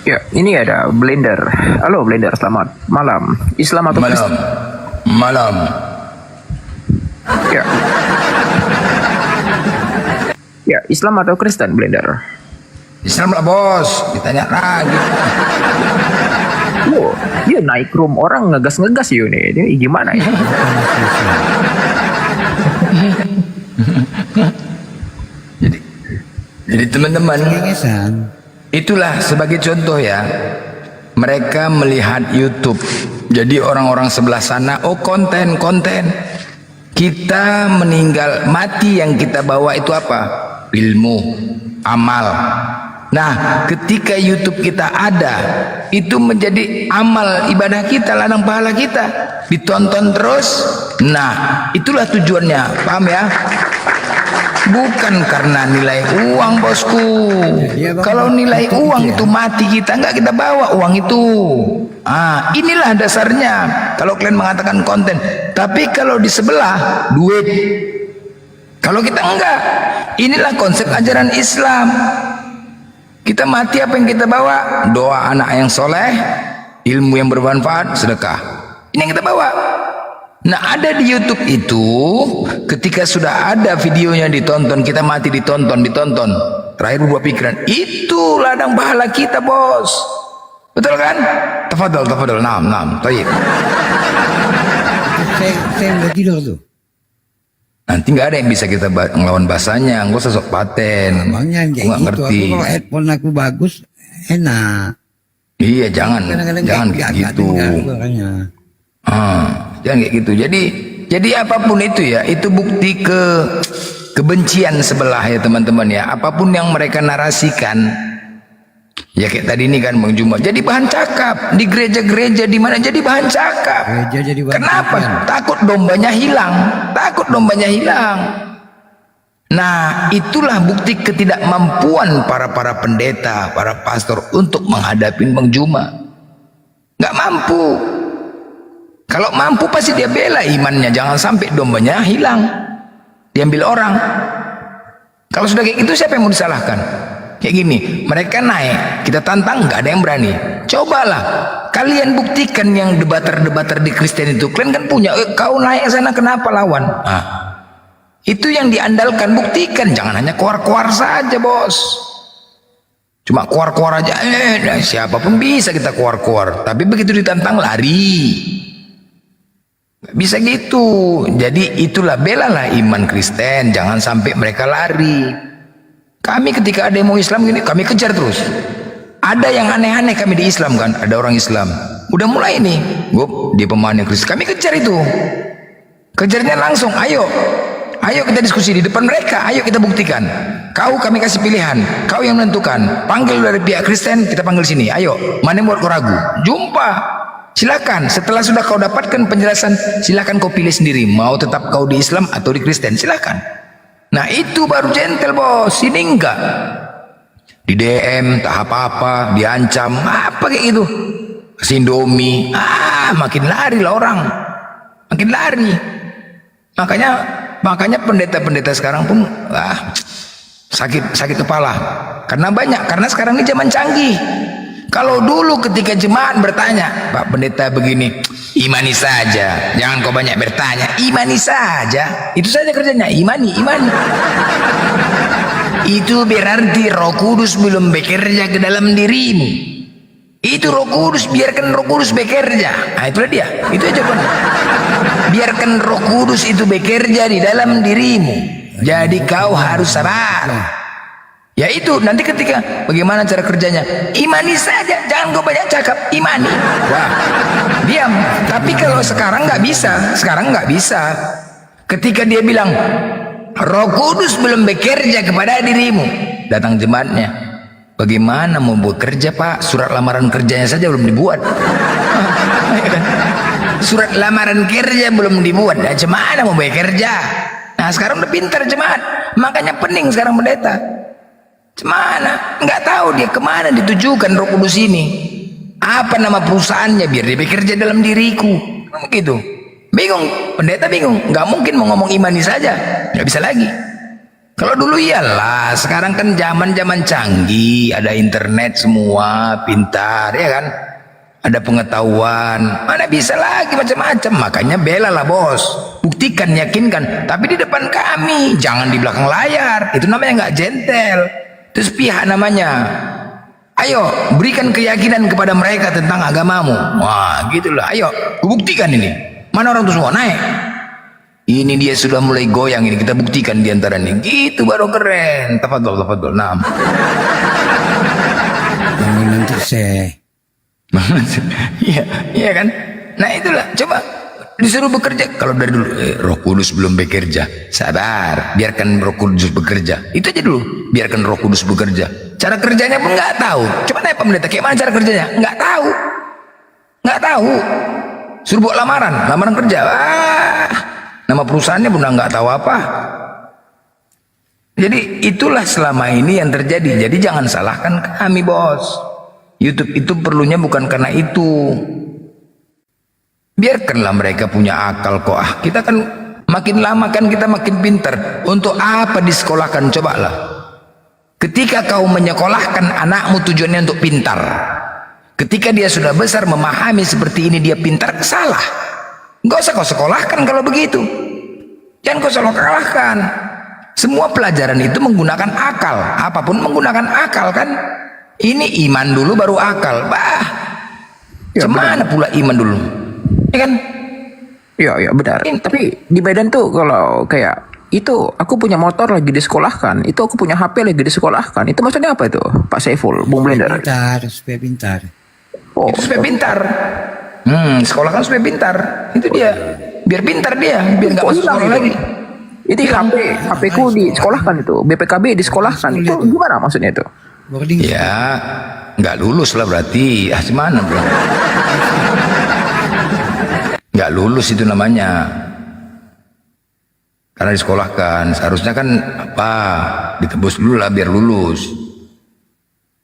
Ya, ini ada Blender. Halo Blender, selamat malam. Islam atau Kristen? Malam. Ya. Ya, Islam atau Kristen, Blender? Islam lah bos, ditanya lagi. Wow, dia naik room orang ngegas-ngegas ya nih. Ini gimana ya? Jadi teman-teman, itulah sebagai contoh ya. Mereka melihat YouTube. Jadi orang-orang sebelah sana, oh konten. Kita meninggal, mati yang kita bawa itu apa? Ilmu, amal. Nah, ketika YouTube kita ada, itu menjadi amal ibadah kita, ladang pahala kita. Ditonton terus. Nah, itulah tujuannya. Paham ya? Bukan karena nilai uang, bosku. Kalau nilai uang itu mati kita, enggak kita bawa uang itu. Inilah dasarnya. Kalau kalian mengatakan konten, tapi kalau di sebelah duit. Kalau kita enggak, inilah konsep ajaran Islam. Kita mati apa yang kita bawa? Doa anak yang soleh, ilmu yang bermanfaat, sedekah. Ini yang kita bawa. Nah, ada di YouTube itu, ketika sudah ada videonya ditonton, kita mati ditonton. Terakhir berubah pikiran, itu ladang pahala kita, bos. Betul kan? Tafadhol. Naam. Baik. Saya udah tidur tuh. Nanti nggak ada yang bisa kita ngelawan bahasanya, nggak usah sok paten. Abangnya Aku nggak ngerti. Aku kalau headphone aku bagus, enak. Iya, jangan kayak gitu. Jangan kayak gitu. Jadi apapun itu ya, itu bukti kebencian sebelah ya teman-teman ya. Apapun yang mereka narasikan, ya kayak tadi ini kan Bang Juma, jadi bahan cakap di gereja-gereja di mana jadi bahan cakap. Kenapa? Takut dombanya hilang. Nah, itulah bukti ketidakmampuan para pendeta, para pastor untuk menghadapi Bang Juma. Nggak mampu. Kalau mampu pasti dia bela imannya, jangan sampai dombanya hilang, diambil orang. Kalau sudah kayak gitu siapa yang mau disalahkan? Kayak gini, mereka naik, kita tantang, nggak ada yang berani. Cobalah, kalian buktikan yang debater di Kristen itu. Kalian kan punya, kau naik ke sana kenapa lawan? Itu yang diandalkan, buktikan. Jangan hanya kuar-kuar saja, bos. Cuma kuar-kuar aja, siapapun bisa kita kuar-kuar. Tapi begitu ditantang lari. Bisa gitu. Jadi itulah, belalah iman Kristen, jangan sampai mereka lari. Kami ketika ada yang mau Islam gini, kami kejar terus. Ada yang aneh-aneh kami di Islam kan, ada orang Islam udah mulai nih, dia pemahaman yang Kristen, kami kejar itu. Kejarnya langsung, ayo kita diskusi di depan mereka, ayo kita buktikan. Kami kasih pilihan, kau yang menentukan. Panggil dari pihak Kristen, kita panggil sini, ayo, mana yang buat kau ragu? Jumpa. Silakan, setelah sudah kau dapatkan penjelasan, silakan kau pilih sendiri, mau tetap kau di Islam atau di Kristen, silakan. Nah, itu baru gentle, bos. Ini enggak. Di DM, tak apa-apa, diancam, apa kayak gitu. Kasih Indomie, makin lari lah orang. Makin lari. Makanya pendeta-pendeta sekarang pun sakit kepala. Karena sekarang ini zaman canggih. Kalau dulu ketika jemaat bertanya, Pak Pendeta begini, imani saja, jangan kau banyak bertanya, imani saja, itu saja kerjanya, imani. Itu berarti Roh Kudus belum bekerja ke dalam dirimu. Itu Roh Kudus, biarkan Roh Kudus bekerja. Nah, itulah dia, itu aja pun. Biarkan Roh Kudus itu bekerja di dalam dirimu. Jadi kau harus sabar. Ya itu, nanti ketika bagaimana cara kerjanya, imani saja, jangan kau banyak cakap, imani. Wah, diam. Tapi kalau sekarang nggak bisa. Ketika dia bilang Roh Kudus belum bekerja kepada dirimu, datang jemaatnya, bagaimana mau bekerja, Pak? Surat lamaran kerjanya saja belum dibuat. Surat lamaran kerja belum dibuat, nah, gimana mau bekerja? Nah, sekarang udah pintar jemaat, makanya pening sekarang pendeta. Cemana? Nggak tahu dia kemana ditujukan Roh Kudus ini. Apa nama perusahaannya biar dia bekerja dalam diriku. Begitu. Bingung, pendeta bingung. Nggak mungkin mau ngomong imani saja. Nggak bisa lagi. Kalau dulu iyalah, sekarang kan zaman canggih, ada internet semua, pintar, ya kan? Ada pengetahuan, mana bisa lagi macam-macam. Makanya bela lah bos, buktikan, yakinkan, tapi di depan kami, jangan di belakang layar. Itu namanya nggak gentle, itu sepihak namanya. Ayo berikan keyakinan kepada mereka tentang agamamu. Wah gitulah, ayo buktikan ini. Mana orang itu semua naik? Ini dia sudah mulai goyang ini, kita buktikan di antara ini. Gitu baru keren. Tafadhol. Naam. Nanti saya. Iya kan? Nah itulah, coba disuruh bekerja. Kalau dari dulu, Roh Kudus belum bekerja. Sabar, biarkan Roh Kudus bekerja. Itu aja dulu, biarkan Roh Kudus bekerja. Cara kerjanya pun nggak tahu. Coba nanya Pak Pendeta, kayak mana cara kerjanya? Nggak tahu. Suruh buat lamaran kerja. Nama perusahaannya pun nggak tahu apa. Jadi itulah selama ini yang terjadi. Jadi jangan salahkan kami bos. YouTube itu perlunya bukan karena itu. Biarkanlah mereka punya akal kok. Kita kan makin lama kan kita makin pintar. Untuk apa disekolahkan? Cobalah. Ketika kau menyekolahkan anakmu tujuannya untuk pintar. Ketika dia sudah besar memahami seperti ini dia pintar, salah. Nggak usah kau sekolahkan kalau begitu. Jangan kau sekolahkan. Semua pelajaran itu menggunakan akal. Apapun menggunakan akal kan. Ini iman dulu baru akal. Cemana pula iman dulu? Ya kan? Ya benar. Tapi di Medan tuh kalau kayak itu aku punya motor lagi disekolahkan, itu aku punya HP lagi disekolahkan. Itu maksudnya apa itu, Pak Saiful, Bung Blender? Supaya pintar. Oh, itu supaya pintar. Sekolah kan supaya pintar. Itu dia. Biar pintar dia, biar nggak masuk sekolah lagi. Itu HP ku disekolahkan itu, BPKB disekolahkan. Itu gimana maksudnya itu? Ya, nggak lulus lah berarti. Gimana bro? Nggak lulus itu namanya. Karena disekolahkan, seharusnya kan apa? Ditebus dulu lah biar lulus.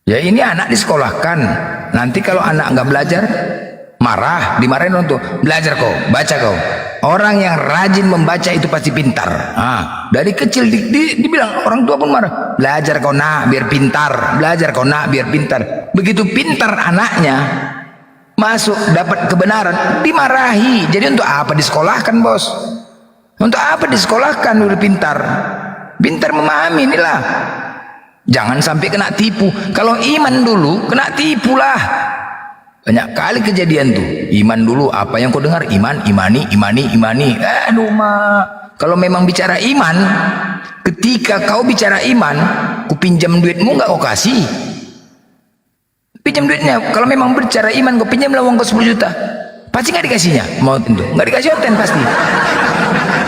Ya ini anak disekolahkan. Nanti kalau anak nggak belajar, marah, dimarahin orang tua. Belajar kau, baca kau. Orang yang rajin membaca itu pasti pintar. Dari kecil dibilang orang tua pun marah. Belajar kau nak biar pintar. Belajar kau nak biar pintar. Begitu pintar anaknya, masuk dapat kebenaran, dimarahi. Jadi untuk apa disekolahkan bos? Untuk apa disekolahkan udah pintar? Pintar memahami inilah. Jangan sampai kena tipu. Kalau iman dulu kena tipu lah. Banyak kali kejadian tuh. Iman dulu, apa yang kau dengar? Imani. Aduh mak. Kalau memang bicara iman, ketika kau bicara iman, ku pinjam duitmu nggak kau kasih? Pinjam duitnya. Kalau memang bicara iman, kau pinjam lah uang kau 10 juta. Pasti nggak dikasihnya. Mau tentu nggak dikasih hoten pasti.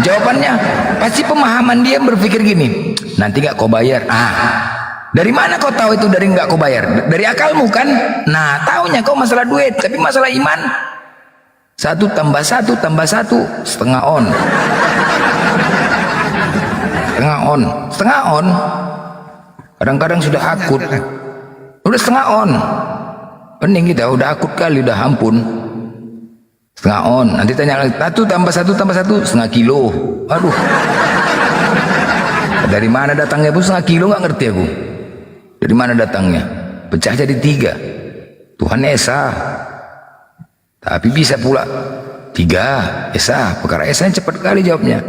Jawabannya pasti pemahaman dia berpikir gini. Nanti nggak kau bayar. Dari mana kau tahu itu dari nggak kau bayar? Dari akalmu kan? Nah, taunya kau masalah duit, tapi masalah iman 1 tambah 1 tambah 1 setengah on. Setengah on. Kadang-kadang sudah akut. Udah setengah on. Pening kita udah akut kali, udah ampun. Setengah on. Nanti tanya lagi 1 tambah 1 tambah 1 setengah kilo. Aduh. Dari mana datangnya pun setengah kilo nggak ngerti aku. Dari mana datangnya? Pecah jadi 3. Tuhan Esa. Tapi bisa pula 3 Esa. Perkara Esa yang cepat kali jawabnya.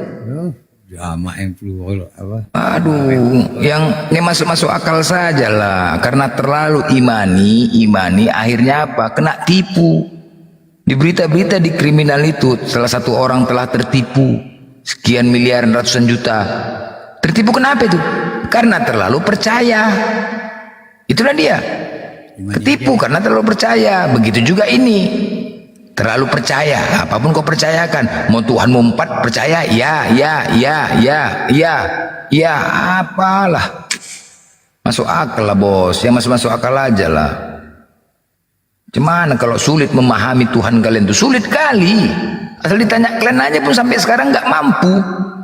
Jama yang perlu apa? Aduh, yang masuk akal saja lah. Karena terlalu imani akhirnya apa? Kena tipu. Di berita-berita di kriminal itu salah satu orang telah tertipu sekian miliar ratusan juta. Tertipu kenapa itu? Karena terlalu percaya. Itulah dia. Ketipu karena terlalu percaya. Begitu juga ini. Terlalu percaya. Apapun kau percayakan. Mau Tuhan mau 4 percaya. Ya. Apalah. Masuk akal lah bos. Ya masuk akal aja lah. Gimana kalau sulit memahami Tuhan kalian itu? Sulit kali. Asal ditanya kalian aja pun sampai sekarang nggak mampu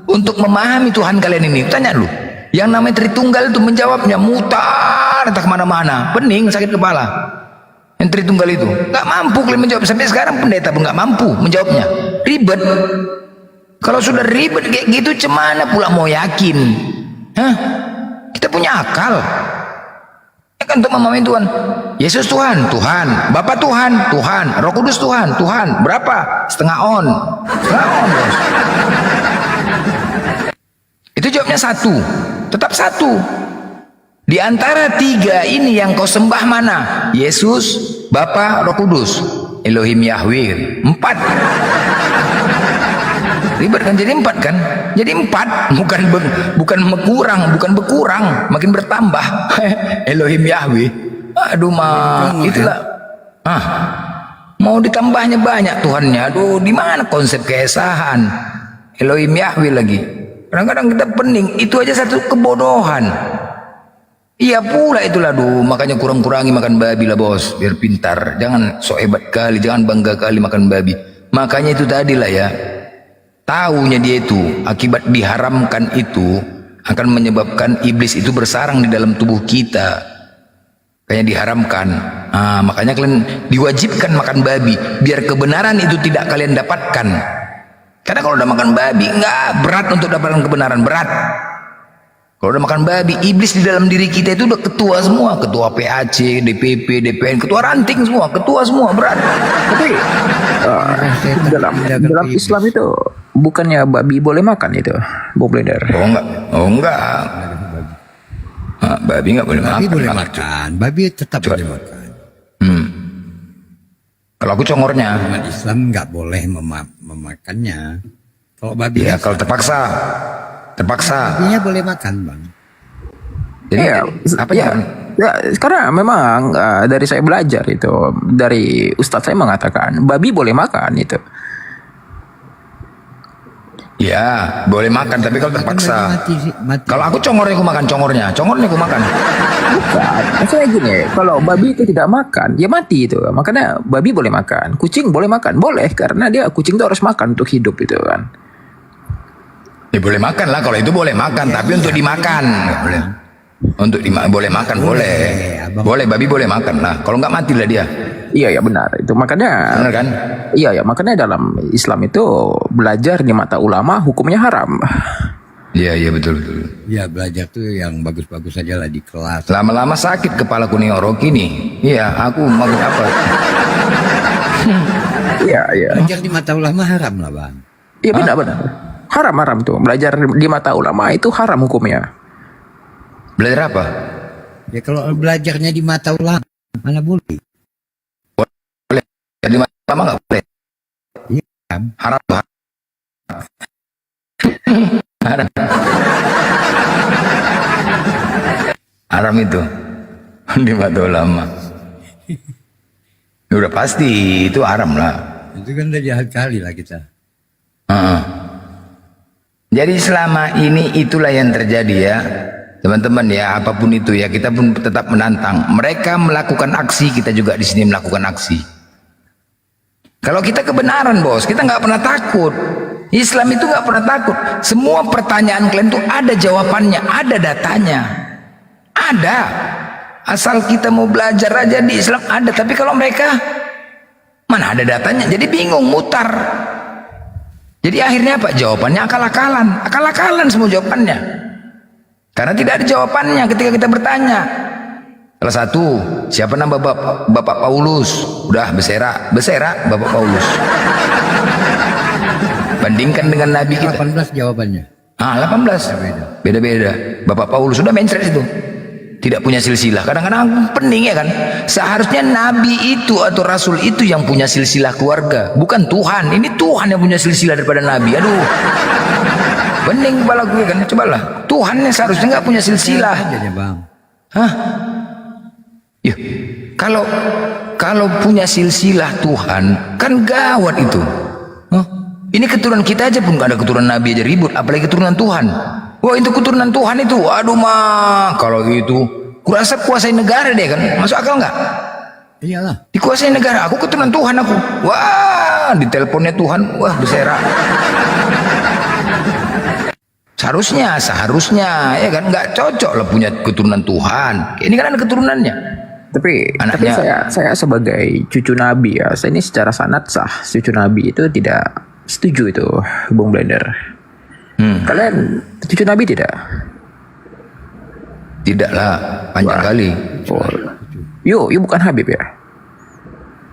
untuk memahami Tuhan kalian ini. Tanya lu. Yang namanya Tritunggal itu menjawabnya mutar entah kemana-mana, pening, sakit kepala. Yang Tritunggal itu nggak mampu kalian menjawab. Sampai sekarang pendeta pun nggak mampu menjawabnya. Ribet. Kalau sudah ribet kayak gitu, cemana pula mau yakin? Hah? Kita punya akal. Ya kan untuk memahami Tuhan. Yesus Tuhan, Tuhan. Bapa Tuhan, Tuhan. Roh Kudus Tuhan, Tuhan. Berapa? Setengah on. Setengah on, bos. Itu jawabnya satu. Tetap satu. Di antara tiga ini yang kau sembah mana? Yesus, Bapa, Roh Kudus. Elohim Yahweh. 4. Ribet kan, jadi 4 kan? Jadi 4, bukan berkurang, makin bertambah. Elohim Yahweh. Aduh itulah. Mau ditambahnya banyak Tuhannya. Aduh, di mana konsep keesahan? Elohim Yahweh lagi. Kadang-kadang kita pening, itu aja satu kebodohan. Iya pula itulah, makanya kurang-kurangi makan babi lah bos, biar pintar. Jangan sok hebat kali, jangan bangga kali makan babi. Makanya itu tadilah ya. Taunya dia itu akibat diharamkan itu akan menyebabkan iblis itu bersarang di dalam tubuh kita. Kayaknya diharamkan. Makanya kalian diwajibkan makan babi biar kebenaran itu tidak kalian dapatkan. Karena kalau udah makan babi enggak berat untuk dapatkan kebenaran, berat. Kalau udah makan babi, iblis di dalam diri kita itu udah ketua semua, ketua PAC, DPP, DPN, ketua ranting semua, ketua semua, berat. Tapi dalam Islam itu bukannya babi boleh makan itu, Bung Blender? Oh enggak. Babi enggak boleh makan. Babi boleh makan, babi tetap boleh makan. Kalau aku congornya. Umat Islam nggak boleh memakannya. Kalau babi ya kalau terpaksa. Babinya boleh makan, Bang. Jadi karena memang dari saya belajar itu, dari Ustadz saya mengatakan babi boleh makan itu. Ya, boleh makan, tapi kalau terpaksa. Kalau aku congornya aku makan congornya aku makan. Bukan, maksudnya gini, kalau babi itu tidak makan, ya mati itu. Makanya babi boleh makan, kucing boleh makan, boleh karena dia kucing itu harus makan untuk hidup itu kan. Ya boleh makan lah, kalau itu boleh makan, tapi untuk dimakan nggak boleh. Untuk boleh makan boleh. Boleh babi boleh makan lah. Kalau nggak mati lah dia. Iya benar itu, makanya benar kan? Iya makanya dalam Islam itu belajar di mata ulama hukumnya haram. Iya betul. Iya belajar tuh yang bagus-bagus aja lah di kelas. Lama-lama sakit kepala kuning oroki nih. Iya aku mau apa? Iya. Belajar di mata ulama haram lah bang. Iya benar. Haram tuh. Belajar di mata ulama itu haram hukumnya. Belajar apa? Ya kalau belajarnya di mata ulama mana boleh? Boleh. Di mata ulama nggak boleh. Iya. Haram. Haram itu di mata ulama. Udah pasti itu haram lah. Itu kan udah jahat kali lah kita. Jadi selama ini itulah yang terjadi ya teman-teman ya, apapun itu ya, kita pun tetap menantang. Mereka melakukan aksi, kita juga di sini melakukan aksi. Kalau kita kebenaran bos, kita nggak pernah takut. Islam itu nggak pernah takut. Semua pertanyaan kalian tuh ada jawabannya, ada datanya, ada. Asal kita mau belajar aja di Islam ada. Tapi kalau mereka mana ada datanya, jadi bingung, mutar. Jadi akhirnya apa? Jawabannya akal-akalan semua jawabannya. Karena tidak ada jawabannya ketika kita bertanya. Salah satu, siapa nama Bapak Paulus? Udah bersera Bapak Paulus. Bandingkan dengan Nabi kita. 18 jawabannya. 18. Beda-beda. Bapak Paulus sudah mencret itu. Tidak punya silsilah. Kadang-kadang pening ya kan. Seharusnya Nabi itu atau Rasul itu yang punya silsilah keluarga, bukan Tuhan. Ini Tuhan yang punya silsilah daripada Nabi. Aduh, pening kepala gue kan. Cobalah, Tuhan yang seharusnya nggak punya silsilah. Ya, kalau punya silsilah Tuhan kan gawat itu. Ini keturunan kita aja pun gak ada keturunan Nabi aja ribut, apalagi keturunan Tuhan. Wah itu keturunan Tuhan itu, aduh kalau gitu, kurasa kuasai negara deh kan, masuk akal nggak? Iyalah. Dikuasai negara, aku keturunan Tuhan aku. Wah, di teleponnya Tuhan, wah bersera. Seharusnya, ya kan, nggak cocok lah punya keturunan Tuhan. Ini kan ada keturunannya. Tapi saya sebagai cucu Nabi ya, saya ini secara sanad sah, cucu Nabi itu tidak setuju itu, Bung Blender. Kalian cucu Nabi tidak? Tidaklah, panjang kali. Yuk bukan Habib ya?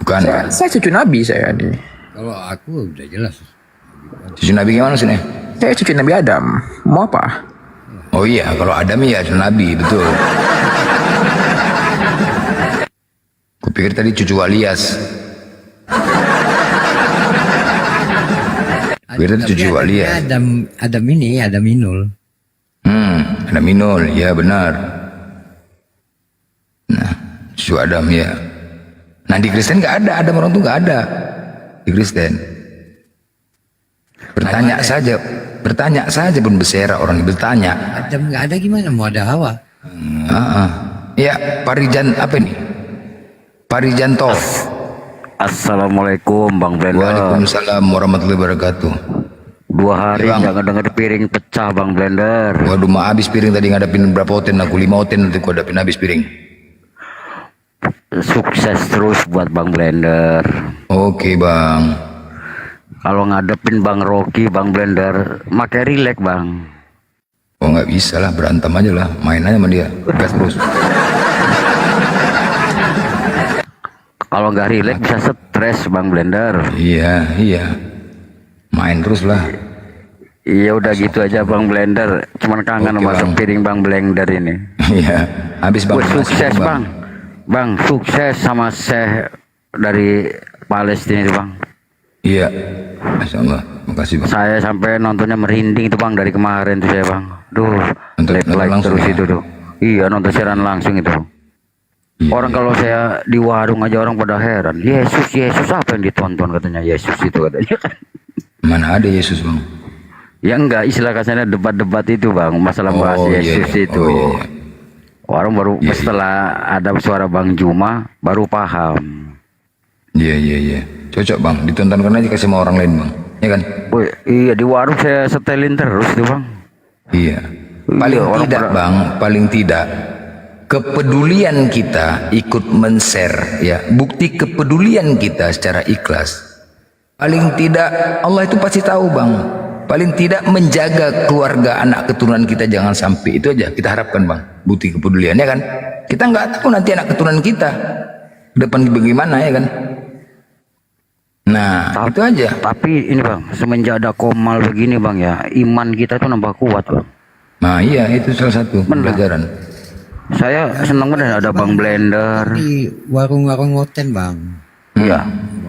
Bukan. Saya cucu Nabi saya nih. Kalau aku udah jelas. Cucu Nabi gimana sini? Saya cucu Nabi Adam. Mau apa? Oh iya, kalau Adam ya cucu Nabi, betul. Kupikir tadi cucu Walias. Kupikir tadi cucu Walias. Adam ini, Adam Inul. Adam Inul, ya benar. Nah, cucu Adam ya. Nah di Kristen nggak ada, Adam orang tuh nggak ada di Kristen. Bertanya saja pun bersera orang bertanya. Adam nggak ada gimana? Mau ada Hawa? Ya, Parijan apa ini? Parijanto. Assalamualaikum Bang Blender. Waalaikumsalam warahmatullahi wabarakatuh. 2 hari nggak ngedenger piring pecah Bang Blender. Waduh, mah habis piring tadi ngadapin berapa oten aku 5 oten nanti aku hadapin habis piring. Sukses terus buat Bang Blender. Oke Bang. Kalau ngadepin Bang Rocky, Bang Blender, make rileks Bang. Oh nggak bisa lah, berantem aja lah, main aja sama dia, gas terus. Kalau nggak rileks bisa stres Bang Blender. Iya, main terus lah. Iya udah gitu aja Bang Blender, cuman kangen sama piring Bang Blender ini. Iya, habis Bang. Sukses Bang. Bang, sukses sama Syekh dari Palestina itu Bang. Iya, Masya Allah, makasih Bang. Saya sampai nontonnya merinding itu Bang dari kemarin tuh saya Bang. Duh, like terus itu tuh. Iya, nonton siaran langsung itu. Orang kalau saya di warung aja orang pada heran. Yesus apa yang ditonton katanya Yesus itu katanya. Mana ada Yesus Bang? Ya enggak, istilah kasarnya debat-debat itu Bang, masalah bahas Yesus itu. Iya. Orang baru setelah ada suara Bang Juma baru paham. Iya. Cocok Bang, ditontonkan aja ke semua orang lain Bang. Ya kan? Iya, di warung saya setelin terus tuh Bang. Iya. Paling tidak kepedulian kita ikut men-share ya. Bukti kepedulian kita secara ikhlas. Paling tidak Allah itu pasti tahu Bang. Paling tidak menjaga keluarga anak keturunan kita jangan sampai, itu aja kita harapkan Bang, bukti kepeduliannya kan. Kita nggak tahu nanti anak keturunan kita ke depan bagaimana ya kan. Nah itu aja. Tapi ini Bang, semenjak ada Komal begini Bang ya, iman kita tuh nambah kuat Bang. Nah iya, itu salah satu pelajaran. Saya seneng banget ada Bang Blender di warung-warung hotel Bang. Iya,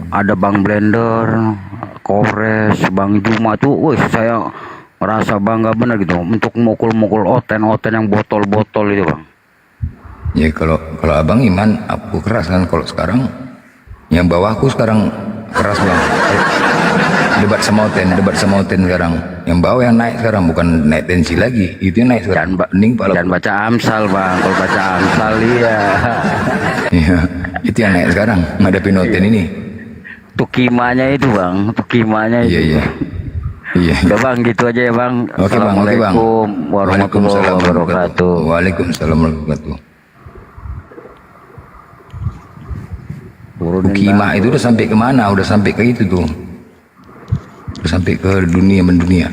ada Bang Blender, Kores, Bang Juma tuh, saya merasa bangga bener gitu untuk mukul-mukul oten yang botol-botol itu Bang. Ya kalau abang iman aku keras kan, kalau sekarang yang bawahku sekarang keras Bang. Debat sama oten sekarang. Yang bawah yang naik sekarang, bukan naik tensi lagi, itu yang naik sekarang. Dan baca Amsal Bang, kalau baca Amsal iya. Iya, itu yang naik sekarang ngadepin oten ini. Tukimanya itu Bang, tukimanya itu. Iya. Udah Bang, gitu aja ya Bang. Oke Bang, Assalamualaikum warahmatullahi wabarakatuh. Waalaikumsalam warahmatullahi wabarakatuh. Tukima itu udah sampai kemana? Udah sampai ke itu tuh. Udah sampai ke dunia mendunia.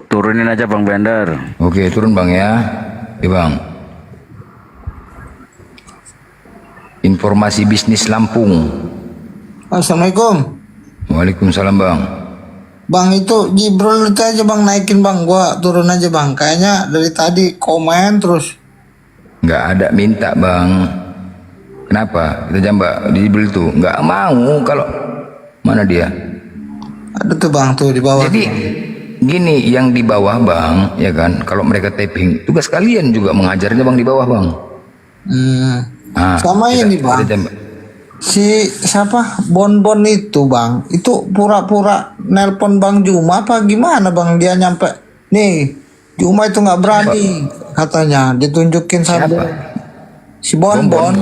Turunin aja Bang Blender. Oke, turun Bang ya. Oke Bang. Informasi bisnis Lampung. Assalamualaikum. Waalaikumsalam Bang. Bang itu Jibril itu aja Bang, naikin Bang, gua turun aja Bang. Kayaknya dari tadi komen terus. Nggak ada minta Bang. Kenapa? Kita jambak di Jibril tuh nggak mau. Kalau mana dia? Ada tuh Bang tuh di bawah. Jadi gini, yang di bawah Bang, ya kan? Kalau mereka taping, tugas kalian juga mengajarnya Bang di bawah Bang. Nah, sama ini Bang. Si siapa? Bonbon itu Bang. Itu pura-pura nelpon Bang Juma apa gimana Bang? Dia nyampe nih. Juma itu nggak berani katanya. Ditunjukin sambil si Bonbon.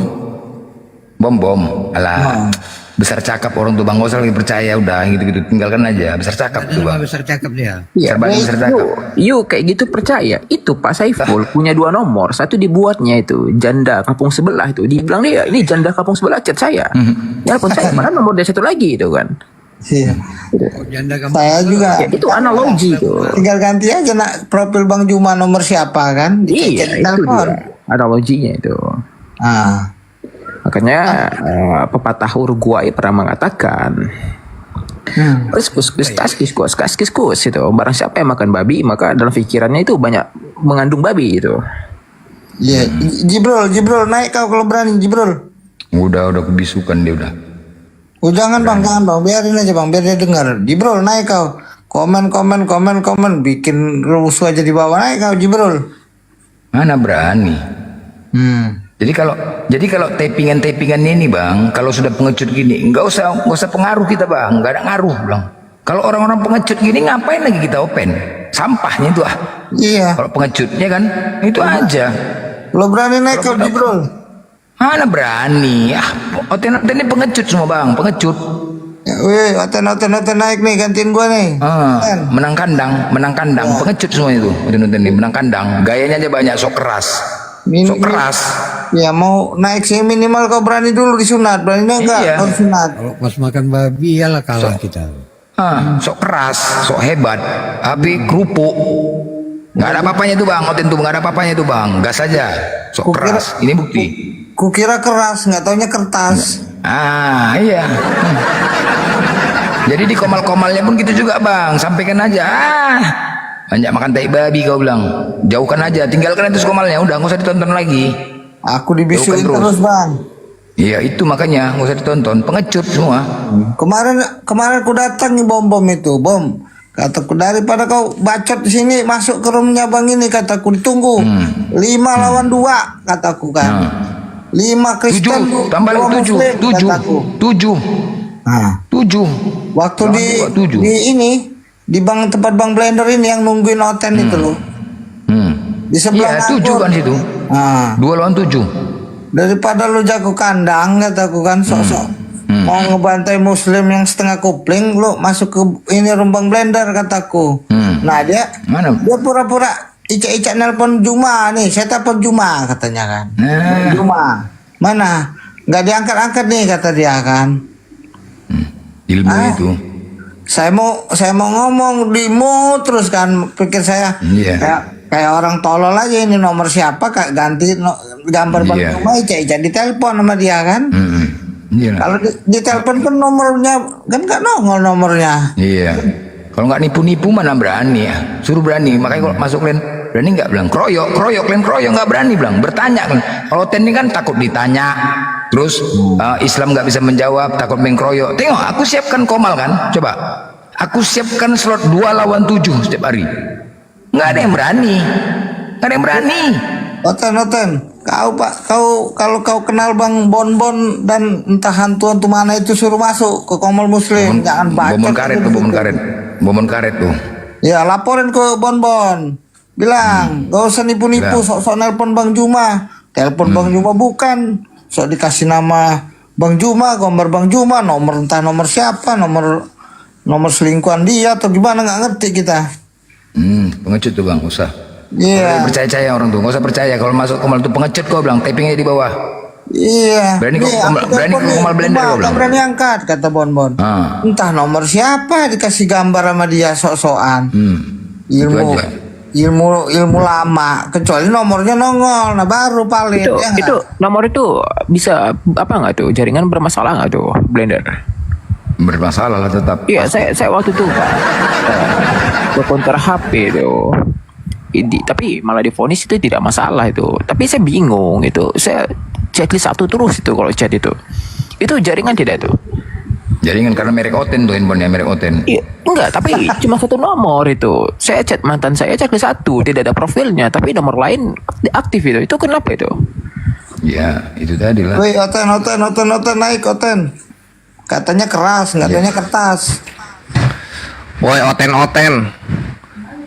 Bom. Alah. Besar cakap orang tuh Bang, gak usah lagi percaya, udah gitu-gitu tinggalkan aja. Besar cakap tuh Bang. Besar cakap dia. Iya, besar cakap. Yuk kayak gitu percaya. Itu Pak Saiful punya 2 nomor. Satu dibuatnya itu janda kampung sebelah itu. Dibilang dia ini janda kampung sebelah, chat saya. Ya pun saya mana nomor dia satu lagi itu kan. Iya. Janda gambar. Saya juga. Ya, itu analogi tuh. Tinggal ganti aja nak profil Bang Juma nomor siapa kan? Iya, itu telepon. dia. Analoginya itu. Ah. Makanya pepatah Uruguay pernah mengatakan Kus itu barang siapa yang makan babi maka dalam pikirannya itu banyak mengandung babi itu. Iya, Jibril naik kau kalau berani Jibril. Udah kebisukan dia udah. Oh jangan bang, biarin aja bang, biar dia dengar. Jibril naik kau, komen, bikin rusuh aja di bawah, naik kau Jibril. Mana berani. Jadi kalau tapingan ini bang, kalau sudah pengecut gini, nggak usah pengaruh kita bang, nggak ada ngaruh bang. Kalau orang-orang pengecut gini ngapain lagi kita open? Sampahnya itu Iya. Kalau pengecutnya kan itu aja. Lo berani naik kau Jibril? Mana berani? Oten ini pengecut semua bang, pengecut. Wih, oten naik nih, gantiin gua nih. Menang kandang, pengecut semua itu. Oten ini menang kandang, gayanya aja banyak, sok keras. Keras. Ya mau naik sih minimal kau berani dulu disunat, berani enggak? Iya. Harus sunat. Kalau pas makan babi ya lah kalah kita. Sok keras, sok hebat, tapi kerupuk. Nggak ada apa-apanya tuh bang, Oten tuh nggak ada apa-apanya tuh bang, gas aja. Sok keras, ini bukti. Kukira keras, nggak taunya kertas. Iya. Jadi di komal-komalnya pun gitu juga bang, sampaikan aja. Banyak makan tai babi kau bilang, jauhkan aja, tinggalkan itu komalnya, udah nggak usah ditonton lagi. Aku dibisuin terus bang. Iya itu makanya nggak usah ditonton, pengecut semua. Kemarin aku datang nih bom itu, bom. Kataku daripada kau bacot di sini masuk ke roomnya bang ini, kataku ditunggu 5 lawan 2 kataku kan. 5 Kristen 7 tambah lagi 7. Waktu di ini di tempat bang Blender ini yang nungguin Oten itu loh. Di sebelah 7 kan situ. 2 lawan 7. Daripada lu jago kandang kataku kan, sok-sok mau ngebantai muslim yang setengah kupling, lu masuk ke ini rumbang Blender kataku. Nah dia pura-pura icak-icak nelpon Juma nih, saya telepon Juma katanya kan. Juma mana nggak diangkat-angkat nih kata dia kan. Ilmu itu saya mau ngomong dimu terus kan, pikir saya kayak orang tolol aja, ini nomor siapa kak, ganti gambar bang Juma, icak-icak ditelepon sama dia kan. Kalau di telepon kan nomornya kan nggak nongol nomornya. Iya. Kalau nggak nipu-nipu mana berani ya. Suruh berani. Makanya kalau masuk kalian berani nggak bilang kroyok kalian nggak berani bilang. Bertanya kan. Kalau Ten ini kan takut ditanya. Terus Islam nggak bisa menjawab, takut main kroyok. Tengok, aku siapkan komal kan. Coba. Aku siapkan slot 2 lawan 7 setiap hari. Nggak ada yang berani. Oten. Kalau kau kenal Bang Bonbon dan entah hantu mana itu, suruh masuk ke Komol Muslim, jangan baca. Bomon karet tuh. Ya laporin ke Bonbon, bilang gak usah nipu-nipu, sok-sok nelpon Bang Juma, telepon Bang Juma bukan, sok dikasih nama Bang Juma, gambar Bang Juma, entah nomor siapa, nomor selingkuhan dia atau gimana, nggak ngerti kita. Pengecut tuh bang, usah. Iya. Percaya orang tuh, nggak usah percaya. Kalau masuk komal itu pengecut kau bilang, tapingnya di bawah. Iya. Berani komal Blender kau bilang. Berani angkat kata Bonbon. Entah nomor siapa, dikasih gambar sama dia sok-sokan. Ilmu lama, kecuali nomornya nongol, nah baru paling. Itu nomor itu bisa apa nggak tuh? Jaringan bermasalah nggak tuh Blender? Bermasalah lah tetap. Iya, saya waktu itu ke konter HP tuh. Tapi malah divonis itu tidak masalah itu. Tapi saya bingung itu. Saya checklist satu terus itu kalau chat itu. Itu jaringan tidak itu? Jaringan karena merek Oten tuh, handphonenya merek Oten. Iya, enggak, tapi cuma satu nomor itu. Saya chat mantan saya checklist satu, tidak ada profilnya, tapi nomor lain aktif itu. Itu kenapa itu? Ya, itu tadi lah. Woi, Oten naik Oten. Katanya keras, nggak tanya kertas. Woi, Oten.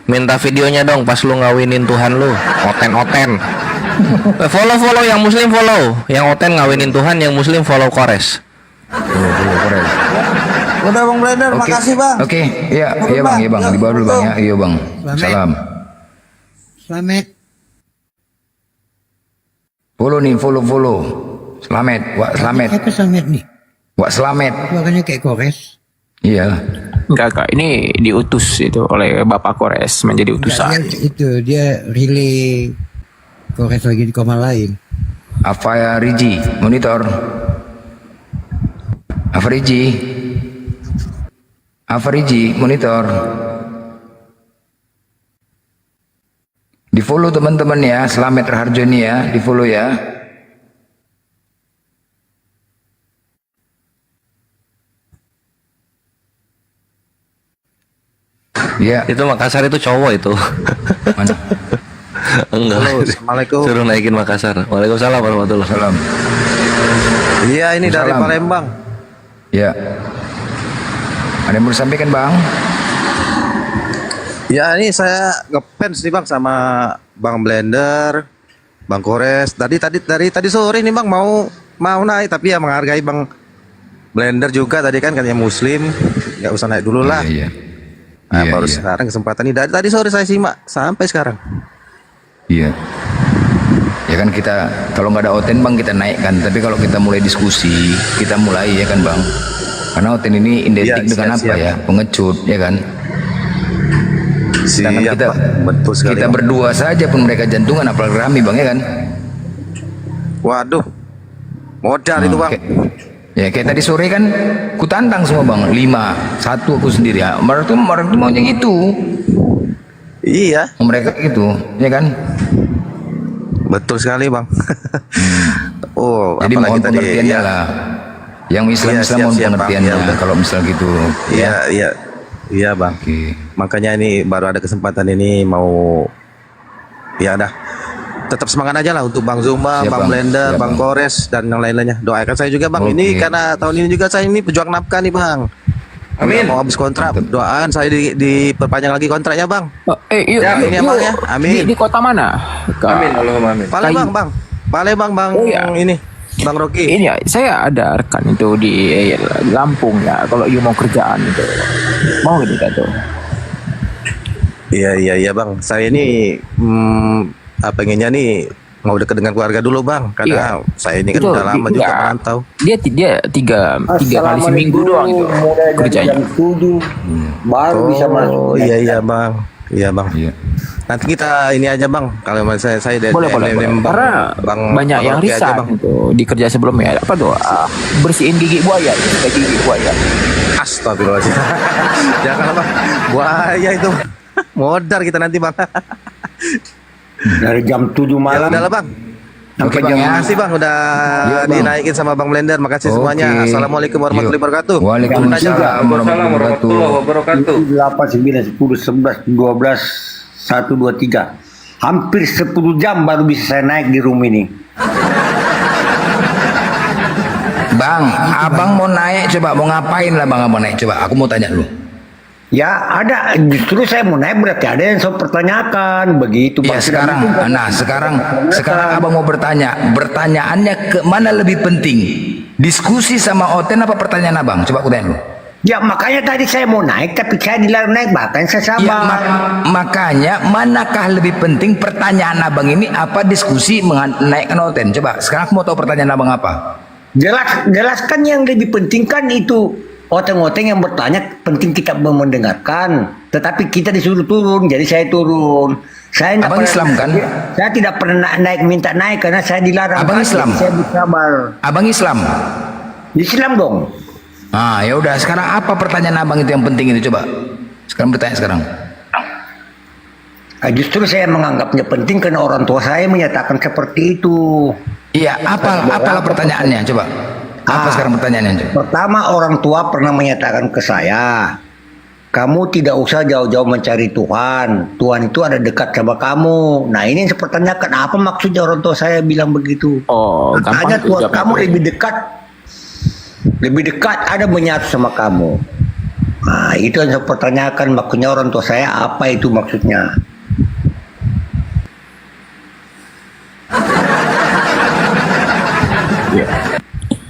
Minta videonya dong pas lu ngawinin Tuhan lu. Oten. Follow yang muslim follow. Yang Oten ngawinin Tuhan, yang muslim follow Kores. Kores. Udah Bang Blender, makasih Bang. Oke, iya bang. Di bawah dulu bang ya. Iya bang. Salam. Selamat. Follow. Selamat. Wak selamat. Apa selamat nih? Wak selamat. Suaranya kayak Kores. Iya. Enggak, ini diutus itu oleh Bapak Kores menjadi utusan. Dia relay Kores lagi di koma lain. Apa Riji monitor? Afriji monitor. Di follow teman-teman ya, Slamet Raharjo ini ya, di follow ya. Iya. Itu Makassar itu cowok itu. Mana? Enggak. Halo, Assalamualaikum. Suruh naikin Makassar. Waalaikumsalam warahmatullahi wabarakatuh. Iya, ini dari Palembang. Ya. Ada yang mau disampaikan, Bang? Ya, ini saya ngefans nih Bang sama Bang Blender, Bang Kores. Tadi sore nih Bang mau naik, tapi ya menghargai Bang Blender juga tadi kan katanya Muslim, nggak usah naik dulu lah. Iya. Nah, baru sekarang kesempatan ini. Dari tadi sore saya simak sampai sekarang. Iya. Ya kan kita kalau nggak ada Oten Bang kita naikkan, tapi kalau kita mulai diskusi, kita mulai ya kan Bang. Karena Oten ini identik dengan apa ya? Pengecut ya kan. Sedangkan kita betul sekali, kita Bang. berdua saja pun mereka jantungan apalagi Rami Bang ya kan. Waduh. Modal itu Bang. Ya kayak tadi sore kan ku tantang semua Bang, 5-1 aku sendiri ya. Mereka tuh maunya gitu. Iya. Mereka gitu, ya kan? Betul sekali Bang. Oh, jadi mohon pengertiannya ya. lah. Yang Islam Iya, Islam mohon siap, pengertiannya Bang. Ya, kalau misal gitu. Iya Bang. Makanya ini baru ada kesempatan ini mau ya dah. Tetap semangat aja lah untuk Bang Zuma, Siap, Bang Bang. Blender, Siap, Bang Kores dan yang lain-lainnya. Doakan saya juga Bang. Ini karena tahun ini juga saya ini pejuang nafkah nih Bang. Amin. Mau habis kontrak, doaan saya diperpanjang lagi kontraknya Bang. Yuk, Amin ya Bang ya. Amin. Di kota mana? Amin, Allahumma amin. Palembang Bang. Palembang Bang. Ini Bang Rocky. Ini ya, saya ada rekan itu di Lampung ya. Kalau you mau kerjaan itu, mau gitu kan tuh. Iya Bang. Saya ini pengennya nih mau dekat dengan keluarga dulu Bang. Karena saya ini kan Itu, udah lama juga merantau. Dia tiga kali seminggu doang itu kerjanya. Jam 7 baru bisa masuk. Iya Bang. Iya Bang. Nanti kita ini aja Bang. Kalau saya Boleh. Karena banyak yang resign itu di kerja sebelumnya. Apa tuh? Bersihin gigi buaya, gigi buaya. Astagfirullahaladzim. Jangan Bang. Buaya itu. Modar kita nanti Bang. Dari jam 7 malam. Ya udah lah Bang. Oke Bang, makasih Bang udah dinaikin sama Bang Blender. Makasih semuanya. Assalamualaikum warahmatullahi wabarakatuh. Waalaikumsalam warahmatullahi wabarakatuh. 8, 9, 10, 11, 12, 1, 2, 3. Hampir 10 jam baru bisa saya naik di room ini. Bang, abang mau naik coba, mau ngapain lah bang abang naik coba? Aku mau tanya dulu. Ya ada, justru saya mau naik berarti ada yang saya pertanyakan begitu. Ya sekarang, sekarang abang mau bertanya, pertanyaannya ke mana lebih penting? Diskusi sama Oten apa pertanyaan abang? Coba aku tanya dulu. Ya makanya tadi saya mau naik tapi saya dilarang naik, bahkan saya sabar. Ya, makanya manakah lebih penting pertanyaan abang ini apa diskusi menaikkan Oten? Coba sekarang aku mau tahu pertanyaan abang apa? Jelaskan yang lebih penting kan itu. Oteng-oteng yang bertanya penting kita mendengarkan, tetapi kita disuruh turun, jadi saya turun. Saya abang Islam kan? Saya tidak pernah minta naik karena saya dilarang. Abang Islam? Saya bersabar. Abang Islam? Islam dong. Ah ya udah, sekarang apa pertanyaan abang itu yang penting itu coba? Sekarang bertanya sekarang. Justru saya menganggapnya penting karena orang tua saya menyatakan seperti itu. Iya, apalah pertanyaannya coba? Apa sekarang pertanyaannya? Pertama, orang tua pernah menyatakan ke saya, kamu tidak usah jauh-jauh mencari Tuhan. Tuhan itu ada dekat sama kamu. Nah ini yang saya pertanyakan, apa maksudnya orang tua saya bilang begitu? Katanya Tuhan kamu lebih dekat, ada menyatu sama kamu. Nah itu yang saya pertanyakan, maksudnya orang tua saya apa itu maksudnya?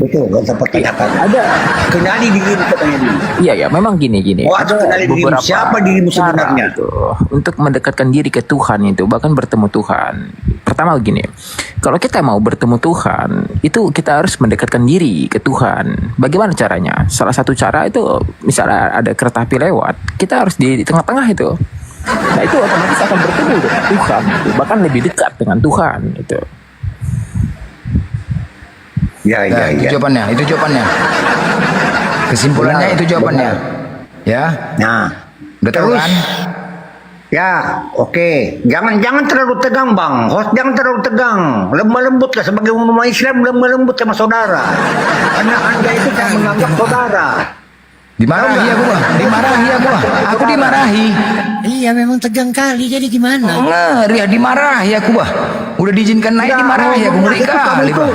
Betul, gak usah pertanyakan. Ada. Kenali dirimu katanya dulu. Iya ya, memang gini. Oh, harus kenali dirimu. Siapa dirimu sebenarnya? Itu, untuk mendekatkan diri ke Tuhan itu, bahkan bertemu Tuhan. Pertama gini, kalau kita mau bertemu Tuhan, itu kita harus mendekatkan diri ke Tuhan. Bagaimana caranya? Salah satu cara itu, misalnya ada kereta api lewat, kita harus di tengah-tengah itu. Nah itu otomatis akan bertemu dengan Tuhan, gitu. Bahkan lebih dekat dengan Tuhan itu. Ya. Itu jawabannya. Kesimpulannya itu jawabannya. Ya. Nah, udah tahu kan? Ya, oke. Jangan terlalu tegang, Bang. Host jangan terlalu tegang. Lemah lembutlah sebagai umat Islam, lemah lembut sama saudara. Karena Anda itu tak menganggap saudara. Dimarahi aku, Bang. Aku dimarahi. Iya, memang tegang kali. Jadi gimana? Ngeri, dimarahi aku, Bang. Udah diizinkan naik dimarahi aku, ngeri kali, Bang.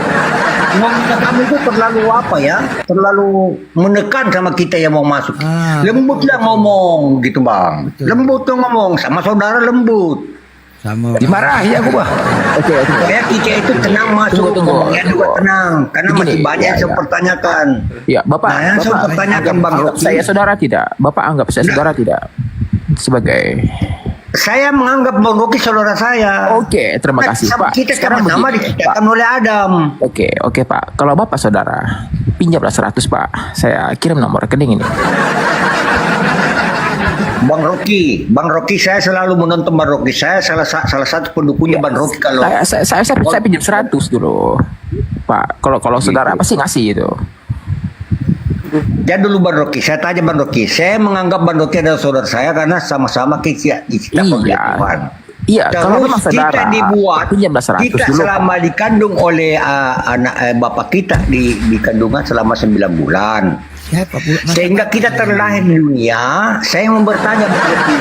Ngomongnya kamu itu terlalu apa ya? Terlalu menekan sama kita yang mau masuk. Lembutlah ngomong gitu, Bang. Lembut tuh ngomong sama saudara, lembut. Sama dimarahi aku, Bang. Oke. Supaya kita itu tenang masuk, ngomongnya juga tenang. Karena masih banyak yang saya pertanyakan. Ya, Bapak. Nah, yang saya pertanyakan, Bang. Saya saudara tidak? Bapak anggap saya saudara tidak? Sebagai saya menganggap Bang Rocky saudara saya. Oke, terima kasih Pak. Kita sama-sama diciptakan oleh Adam. Oke Pak. Kalau Bapak saudara, pinjamlah 100 Pak. Saya kirim nomor rekening ini. Bang Rocky, saya selalu menonton Bang Rocky. Saya salah satu pendukungnya Bang Rocky kalau. Saya pinjam 100 dulu, Pak. Kalau saudara pasti ngasih itu. Ya dulu Bang Rocky, saya tanya Bang Rocky. Saya menganggap Bang Rocky adalah saudara saya karena sama-sama kita Tuhan. Iya, kalau memang Terus saudara, kita dibuat, pinjamlah 100 kita dulu, selama Pak. dikandung oleh bapak kita di kandungan selama 9 bulan. Sehingga kita terlahir di dunia. Saya mau bertanya Bang Rocky,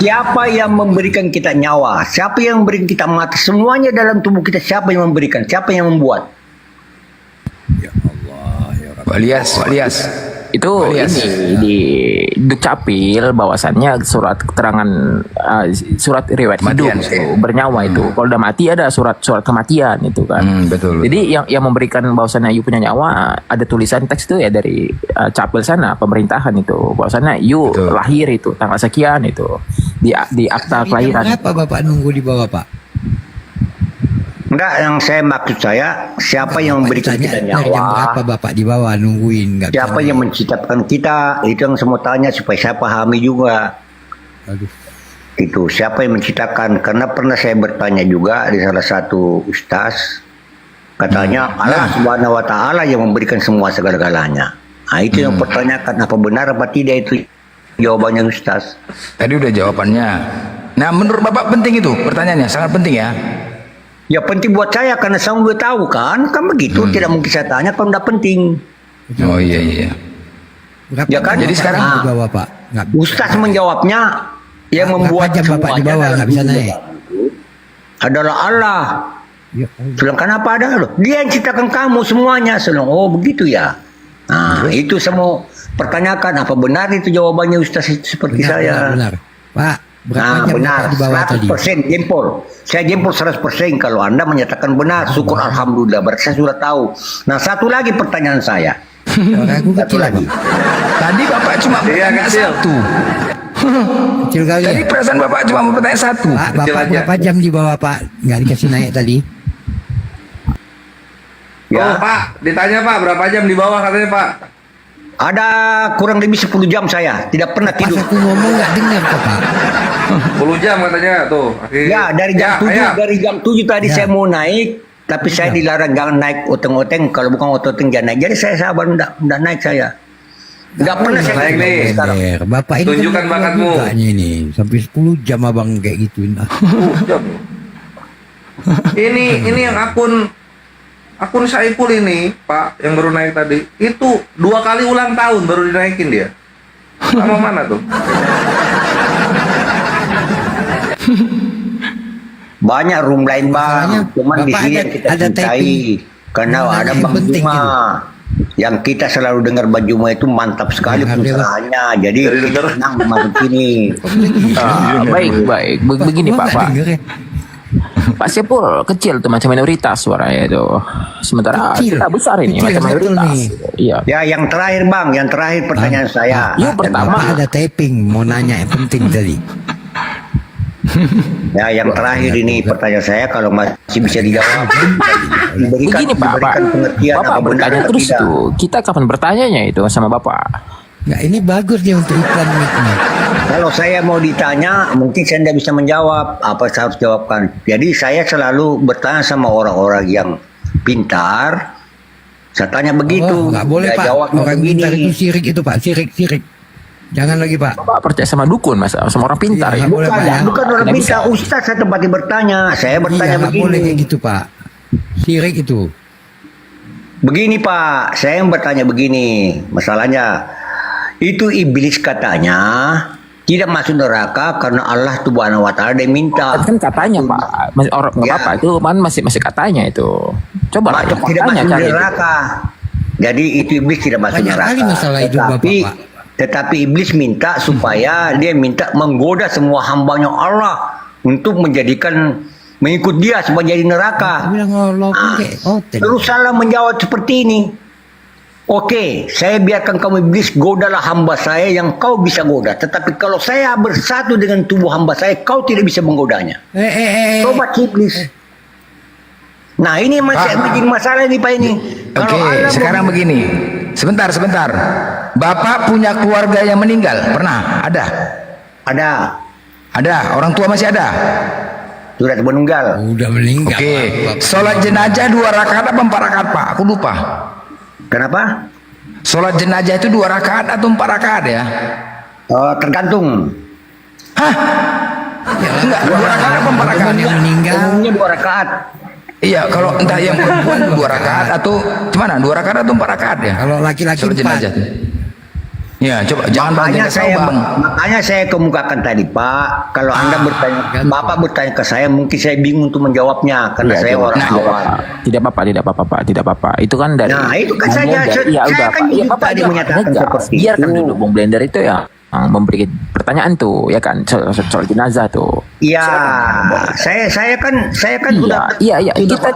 siapa yang memberikan kita nyawa? Siapa yang memberikan kita mata? Semuanya dalam tubuh kita siapa yang memberikan? Siapa yang membuat? Walias. Itu ini di Dukcapil bahwasannya surat keterangan surat riwayat hidup itu, bernyawa itu. Kalau udah mati ada surat kematian itu kan. Betul. Jadi yang memberikan bahwasannya you punya nyawa ada tulisan teks itu ya dari Capil sana pemerintahan itu. Bahwasannya you lahir itu tanggal sekian itu di akta kelahiran. Kenapa Bapak nunggu di bawah, Pak? Enggak, yang saya maksud saya siapa yang memberikan kita Dari jam nyawa? berapa Bapak di bawah nungguin? Nggak Siapa yang menciptakan kita? Itu yang semua tanya supaya saya pahami juga. Itu siapa yang menciptakan? Karena pernah saya bertanya juga di salah satu ustaz, katanya Allah Subhanahu Wa Taala yang memberikan semua segala-galanya. Nah itu yang pertanyakan, apa benar apa tidak itu jawabannya ustaz? Tadi udah jawabannya. Nah menurut Bapak penting itu pertanyaannya, sangat penting ya. Ya penting buat saya karena saya udah tahu kan begitu, tidak mungkin saya tanya kalau tidak penting. Oh iya. Ya kan? Jadi sekarang Nah, di bawah, Pak. Ustaz menjawabnya yang membuat jam Bapak di bawah nggak bisa naik adalah Allah. Sedangkan apa ada loh? Dia yang ciptakan kamu semuanya. Oh begitu ya. Nah itu semua pertanyakan apa benar itu jawabannya Ustaz seperti saya. Benar. Pak, berapa jam benar. Bapak di bawah tadi? 100% jempol. Saya jempol 100% kalau Anda menyatakan benar. Syukur alhamdulillah. Berarti saya sudah tahu. Nah satu lagi pertanyaan saya. Satu lagi. Tadi Bapak cuma bertanya satu. Kecil kali. Tadi perasaan Bapak cuma mau bertanya satu. Pak, Bapak berapa jam di bawah, Pak? Nggak dikasih naik tadi? Ya. Pak, ditanya Pak, berapa jam di bawah katanya Pak? Ada kurang lebih 10 jam saya. Tidak pernah tidur. Pas aku ngomong nggak dengar kok, Pak. 10 jam katanya tuh. Ya dari jam 7 tadi saya mau naik, tapi saya dilarang jangan naik oteng-oteng. Kalau bukan oteng jangan naik. Jadi saya sabar udah naik saya. Nggak pernah saya naik nih. Bapak ini tunjukkan bakatmu. Ini sampai 10 jam abang kayak gituin. Ini yang akun Saiful ini Pak yang baru naik tadi itu 2 kali ulang tahun baru dinaikin dia. Sama mana tuh? Banyak room lain bang, cuman di sini yang kita cintai karena ada Bang Juma yang kita selalu dengar Bang Juma itu mantap sekali pencerahannya, jadi kita senang masuk sini. Baik begini Pak. Pak Sepul kecil tuh macam minoritas suaranya itu. Sementara kita besar ini macam mayoritas. Iya. Ya, yang terakhir Bang, yang terakhir pertanyaan saya. Yuk pertama Bapak ada taping mau nanya yang penting tadi. Ya, yang terakhir ini pertanyaan saya kalau masih bisa dijawab. Begini Pak, pengertian Bapak apa benar bertanya atau terus tidak. tuh. Kita kapan bertanyanya itu sama Bapak? Nggak, ini bagus dia untuk iklan mic-nya. Kalau saya mau ditanya, mungkin saya tidak bisa menjawab apa saya harus jawabkan. Jadi saya selalu bertanya sama orang-orang yang pintar. Saya tanya begitu. Oh, nggak boleh Dia Pak. jawabnya Orang begini. pintar itu sirik itu Pak, sirik. Jangan lagi Pak. Bapak percaya sama dukun mas, sama orang pintar Iya, ya? nggak boleh, Pak, ya. Bukan orang Tidak pintar, bisa. Ustaz saya tempatnya bertanya. Saya bertanya Iya, nggak boleh begini. kayak gitu Pak. Sirik itu. Begini Pak, saya yang bertanya begini. Masalahnya, itu iblis katanya tidak masuk neraka karena Allah Subhanahu wa taala dia minta. Kan katanya Pak, masih orang nggak apa-apa itu kan masih katanya itu. Coba lah tidak faktanya masuk cari itu. neraka. Jadi itu iblis tidak masuk Banyak neraka. kali masalah itu Bapak. Tetapi iblis minta supaya dia minta menggoda semua hambanya Allah untuk mengikut dia supaya jadi neraka. Bilang Allah kayak hotel. Terus salah menjawab seperti ini. Oke, saya biarkan kamu iblis, godalah hamba saya yang kau bisa goda. Tetapi kalau saya bersatu dengan tubuh hamba saya, kau tidak bisa menggodanya. Coba iblis. Nah ini masih bikin masalah nih Pak ini. Oke, sekarang begini. Sebentar. Bapak punya keluarga yang meninggal? Pernah? Ada? Ada. Orang tua masih ada? Sudah meninggal. Udah meninggal. Oke. Sholat jenazah 2 rakaat apa 4 rakaat Pak? Aku lupa. Kenapa? Sholat jenazah itu 2 rakaat atau 4 rakaat ya? Tergantung. Hah? Enggak, 2 rakaat apa 4 rakaat? Yang meninggal. Umumnya 2 rakaat. Iya, kalau entah yang perempuan 2 rakaat atau gimana? 2 rakaat atau 4 rakaat ya? Kalau laki-laki sholat 4. jenazah. Ya, coba jangan banyak Bang. Makanya saya kemukakan tadi Pak, kalau Anda bertanya, Bapak bertanya ke saya, mungkin saya bingung untuk menjawabnya karena saya orang awam. Tidak apa-apa. Itu kan dari. Nah, itu kan saja. Ya Saya udah kan Pak. Ya juga Bapak tadi jangan menyatakan aja. seperti Biarkan itu. dulu Bung Blender itu ya memberi pertanyaan tuh, ya kan soal jenazah tuh. Iya, saya kan sudah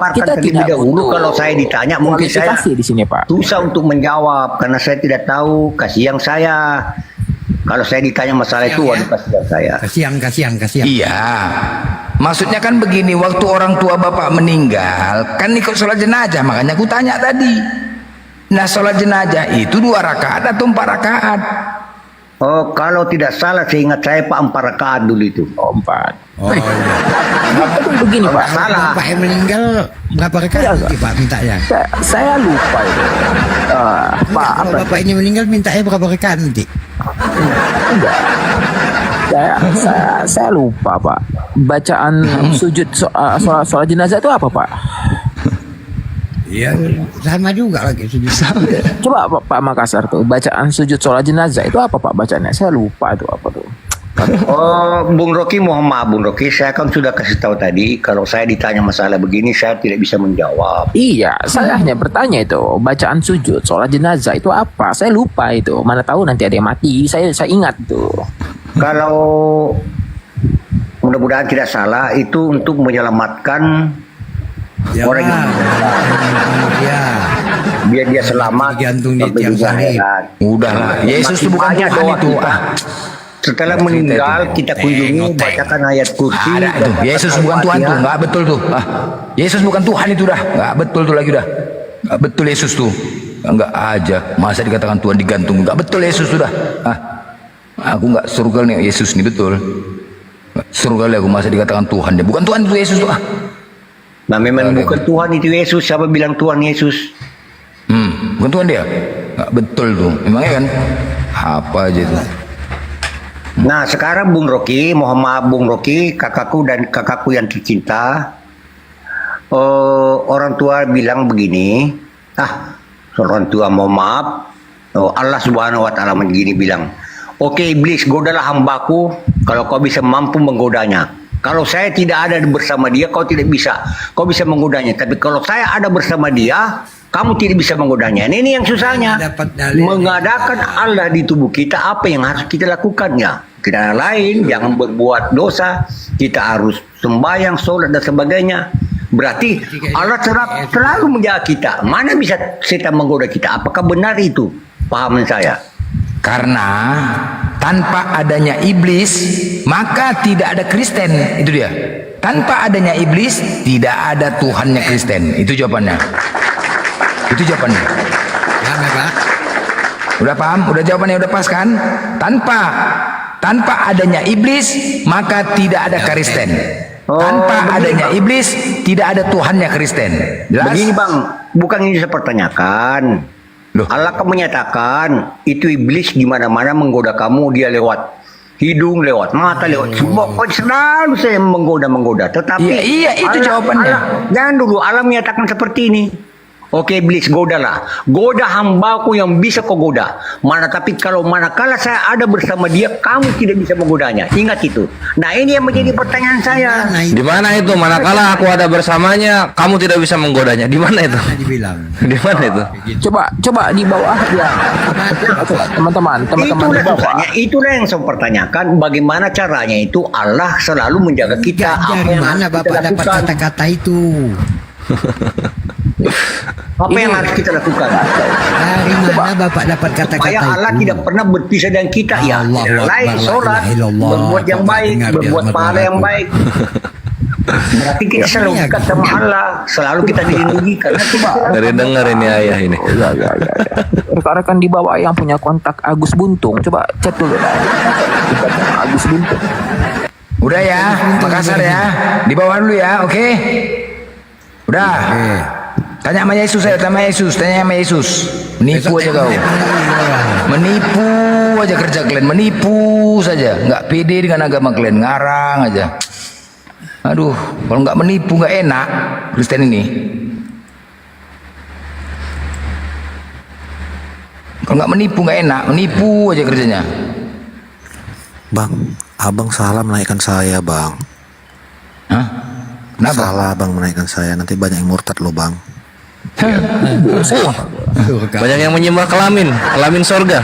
kita terlebih tidak dahulu. butuh Kalau saya ditanya mungkin saya kualifikasi di sini Pak. susah untuk menjawab karena saya tidak tahu. Kasihan saya. Kalau saya ditanya masalah itu, waduh kasihan saya. Kasihan. Iya. Maksudnya kan begini, waktu orang tua Bapak meninggal, kan ikut sholat jenazah, makanya aku tanya tadi. Nah, sholat jenazah itu 2 rakaat atau 4 rakaat? Oh, kalau tidak salah seingat saya Pak 4 rakaat dulu itu. Oh, 4. Oh iya. Begini Pak. Salah. Bapak yang meninggal berapa rakaat nanti Pak mintanya? Saya lupa itu. Pak, Kalau Bapak ini meninggal mintanya berapa rakaat nanti? Enggak. Saya lupa Pak. Bacaan sujud sholat jenazah itu apa Pak? Iya, sama juga lagi sujud. Coba Pak Makassar tuh bacaan sujud sholat jenazah itu apa Pak bacaannya? Saya lupa itu apa tuh. Oh, Bung Rocky, mohon maaf Bung Rocky, saya kan sudah kasih tahu tadi kalau saya ditanya masalah begini saya tidak bisa menjawab. Iya, saya hanya bertanya itu bacaan sujud sholat jenazah itu apa? Saya lupa itu. Mana tahu nanti ada yang mati. Saya ingat tuh. Kalau mudah-mudahan tidak salah itu untuk menyelamatkan orang yang biar dia selamat gantung di sampai tiang juga salib. akhirat. Udahlah, Yesus itu bukan Banyak Tuhan doa itu. kita. Setelah meninggal kita kunjungi bacakan ayat kursi. Ada itu. Yesus bukan Tuhan tuh, nggak betul tuh. Yesus bukan Tuhan itu dah, nggak betul tuh lagi dah. Nggak betul Yesus tuh, nggak aja. Masa dikatakan Tuhan digantung, nggak betul Yesus sudah. Aku nggak seru kali nih Yesus nih betul. Seru kali aku masa dikatakan Tuhan dia, bukan Tuhan itu Yesus tuh. Nah memang bukan Tuhan itu Yesus. Siapa bilang Tuhan Yesus? Bukan Tuhan dia, nggak betul tuh. Memangnya kan apa aja tuh. Nah sekarang Bung Rocky, mohon maaf Bung Rocky, kakakku dan kakakku yang tercinta, orang tua bilang begini, orang tua mohon maaf, Allah Subhanahu Wa Taala begini bilang, oke iblis, godalah hambaku kalau kau bisa mampu menggodanya. Kalau saya tidak ada bersama dia, kau tidak bisa, kau bisa menggodanya. Tapi kalau saya ada bersama dia, kamu tidak bisa menggodanya. Ini yang susahnya. Mengadakan Allah di tubuh kita, apa yang harus kita lakukan ya? Tidak ada lain, jangan berbuat dosa, kita harus sembahyang, sholat dan sebagainya. Berarti Allah selalu menjaga kita. Mana bisa setan menggoda kita? Apakah benar itu pahaman saya? Karena tanpa adanya iblis maka tidak ada Kristen, itu dia. Tanpa adanya iblis tidak ada Tuhannya Kristen. Itu jawabannya. Itu jawabannya. Udah paham? Udah jawabannya udah pas kan? Tanpa adanya iblis maka tidak ada Kristen. Tanpa adanya iblis tidak ada Tuhannya Kristen. Jelas? Begini Bang, bukan ini saya pertanyakan. Allah kan menyatakan itu iblis di mana-mana menggoda kamu, dia lewat hidung, lewat mata, lewat pokoknya selalu saya menggoda. Tetapi iya itu jawabannya. Jangan dulu Allah menyatakan seperti ini. Oke iblis, godalah. Goda hambaku yang bisa kau goda. Tapi kalau manakala saya ada bersama dia, kamu tidak bisa menggodanya. Ingat itu. Nah ini yang menjadi pertanyaan saya. Di mana itu? Manakala aku ada bersamanya, kamu tidak bisa menggodanya. Di mana itu? Dibilang. Di mana itu? Coba di bawah ya. Teman-teman di bawah. Itulah yang saya pertanyakan. Bagaimana caranya itu Allah selalu menjaga kita. Dari mana Bapak dapat kata-kata itu? Apa yang harus kita lakukan? Dari mana Bapak dapat kata-kata supaya Allah itu? tidak pernah berpisah dengan kita. Ya, lain sholat, berbuat yang baik, berbuat pahala yang baik. Berarti kita selalu dekat sama Allah, selalu kita dilindungi karena coba. Dari dengar ini ayah ini. Rekan-rekan di bawah yang punya kontak Agus Buntung, coba chat dulu. Agus Buntung. Udah ya, Makassar ya. Di bawah dulu ya, oke? Udah. Tanya sama Yesus saya, tanya sama Yesus. Menipu aja kau. Menipu aja kerja kalian, menipu saja. Nggak pede dengan agama kalian, ngarang aja. Aduh, kalau nggak menipu nggak enak Kristen ini. Kalau nggak menipu nggak enak, menipu aja kerjanya. Bang, abang salah menaikkan saya, Bang. Hah? Kenapa? Salah abang menaikkan saya, nanti banyak yang murtad loh, Bang. Banyak yang menyembah kelamin sorga.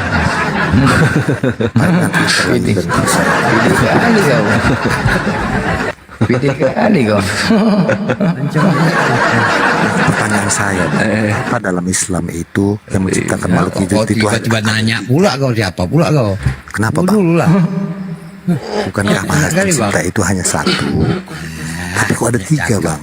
Kali kau. Pertanyaan saya, apa dalam Islam itu yang menciptakan makhluk hidup itu? Tiba-tiba nanya pula kau, siapa pula kau? Kenapa Bang? Dulu lah. Bukankah makhluk pencipta itu hanya satu? Tapi kok ada tiga Bang?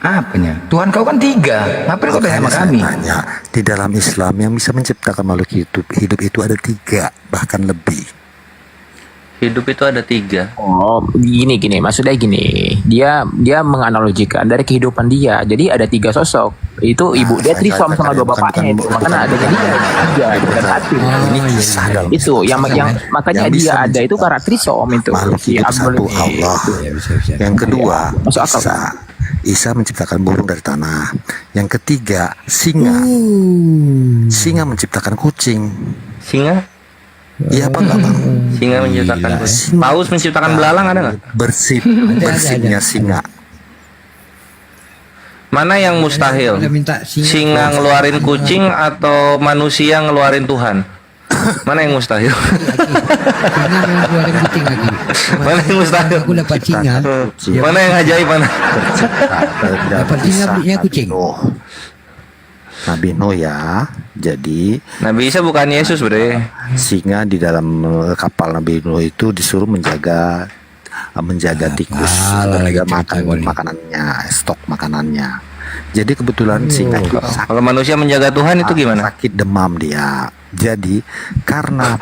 Apanya? Tuhan kau kan tiga. Apa kau tanya sama kami? Tanya, di dalam Islam yang bisa menciptakan makhluk hidup itu ada tiga, bahkan lebih. Hidup itu ada tiga. Oh, gini, maksudnya gini. Dia menganalogikan dari kehidupan dia. Jadi ada tiga sosok. Itu ibu dia trisom sama dua bapaknya itu. Makanya ada dia tiga, bukan satu. Ini kisah dalam itu yang makanya yang dia ada itu karena trisom itu. Makhluk hidup satu Allah. Yang kedua, Isa menciptakan burung dari tanah. Yang ketiga, singa. Singa menciptakan kucing. Singa? Iya apa enggak Bang? Singa menciptakan kucing. Paus menciptakan belalang ada nggak? Bersihnya singa. Mana yang mustahil? Singa ngeluarin kucing atau manusia ngeluarin Tuhan? Mana yang mustahil? Mana yang mustahil? Aku dapat singa. Mana yang ajaib mana? Dapat singa punya kucing. Nabi Nuh ya. Jadi Nabi Isa bukan Yesus, Bre. Singa di dalam kapal Nabi Nuh itu disuruh menjaga tikus, makanannya, stok makanannya. Jadi kebetulan singa itu kalau manusia menjaga Tuhan itu gimana? Sakit demam dia. Jadi karena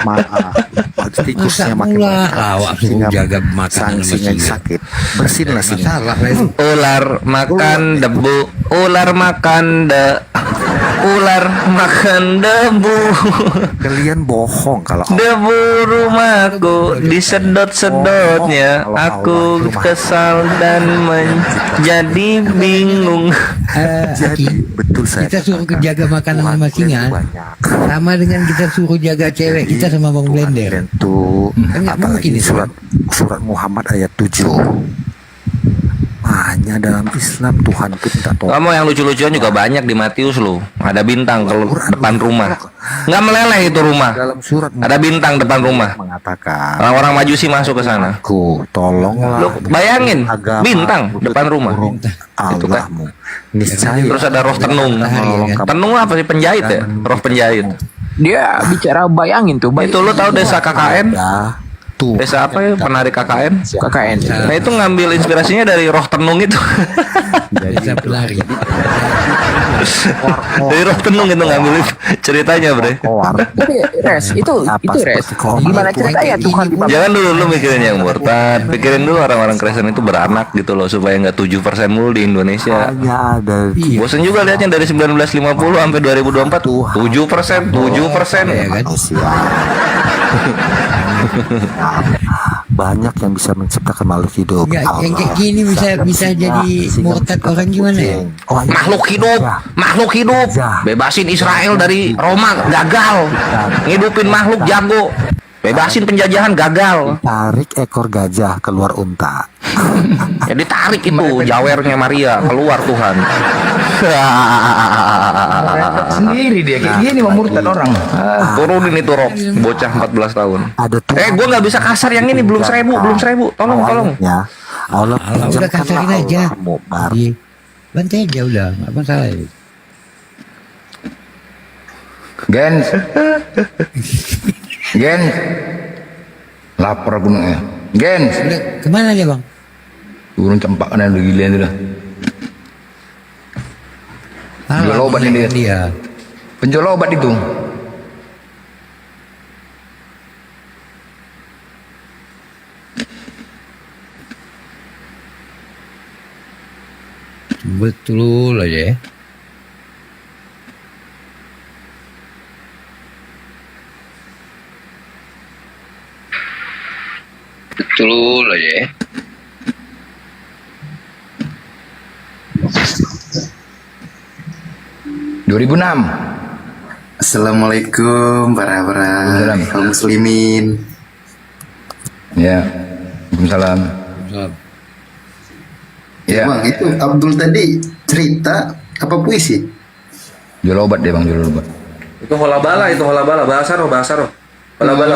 tikusnya makin banyak, singa sakit. Bersihinlah singa. Ular makan debu, ular makan debu. Kalian bohong kalau debu rumahku disedot-sedotnya. Aku kesal dan menjadi bingung. Jadi betul saya. Kita suruh jaga makanan sama singa, sama dengan kita suruh jaga cewek kita sama Bang Blender. Itu apalagi surat Muhammad ayat 7. Hanya dalam Islam Tuhan itu minta tolong. Kamu yang lucu-lucuan juga banyak di Matius lu. Ada bintang kalau depan rumah. Nggak meleleh itu rumah. Dalam surat Ada bintang depan rumah. mengatakan, Orang-orang Majusi masuk ke sana. tolonglah. Lu bayangin bintang depan rumah. Itu kan. Niscaya. Terus ada roh tenung. Tenung apa sih, penjahit ya? Roh penjahit. Dia bicara bayangin tuh. Itu lu tahu desa KKN? Desa apa ya, penari KKN? KKN. Nah itu ngambil inspirasinya dari roh tenung itu. Desa pelari. Dari roh tenung itu ngambil ceritanya, Bre. Tapi Res, itu Res. Gimana ceritanya Tuhan di Jangan dulu lu mikirin yang murtad, pikirin dulu orang-orang Kristen itu beranak gitu loh, supaya nggak 7% mulu di Indonesia. Hanya ada. Bosan juga lihatnya dari 1950 sampai 2024 7%. Banyak yang bisa menciptakan makhluk hidup. Enggak, yang kayak gini bisa jadi murtad orang gimana ya? Makhluk hidup. Bebasin Israel dari Roma gagal. Ngidupin makhluk jago. Bebasin penjajahan gagal. Tarik ekor gajah keluar unta. Ya ditarik itu jawernya Maria keluar Tuhan. Sendiri dia kayak gini mau murtad orang. Turunin itu rok bocah 14 tahun. Gue nggak bisa kasar yang ini, belum 1000. Tolong. Ya, Allah Udah kasarin aja. Iya. Bantai aja udah, nggak masalah. Gens. Lapar gunungnya. Gens. Udah kemana dia bang? Turun cempak kan udah gila itu dah. Penjual obat ini dia. Penjual obat itu. Betul aja ya. Betul aja ya. Assalamualaikum para kaum muslimin. Ya, Waalaikumsalam. Ya bang, itu Abdul tadi cerita apa puisi? Jual obat dia bang, jual obat. Itu hola bala, bahasa roh. Hola bala.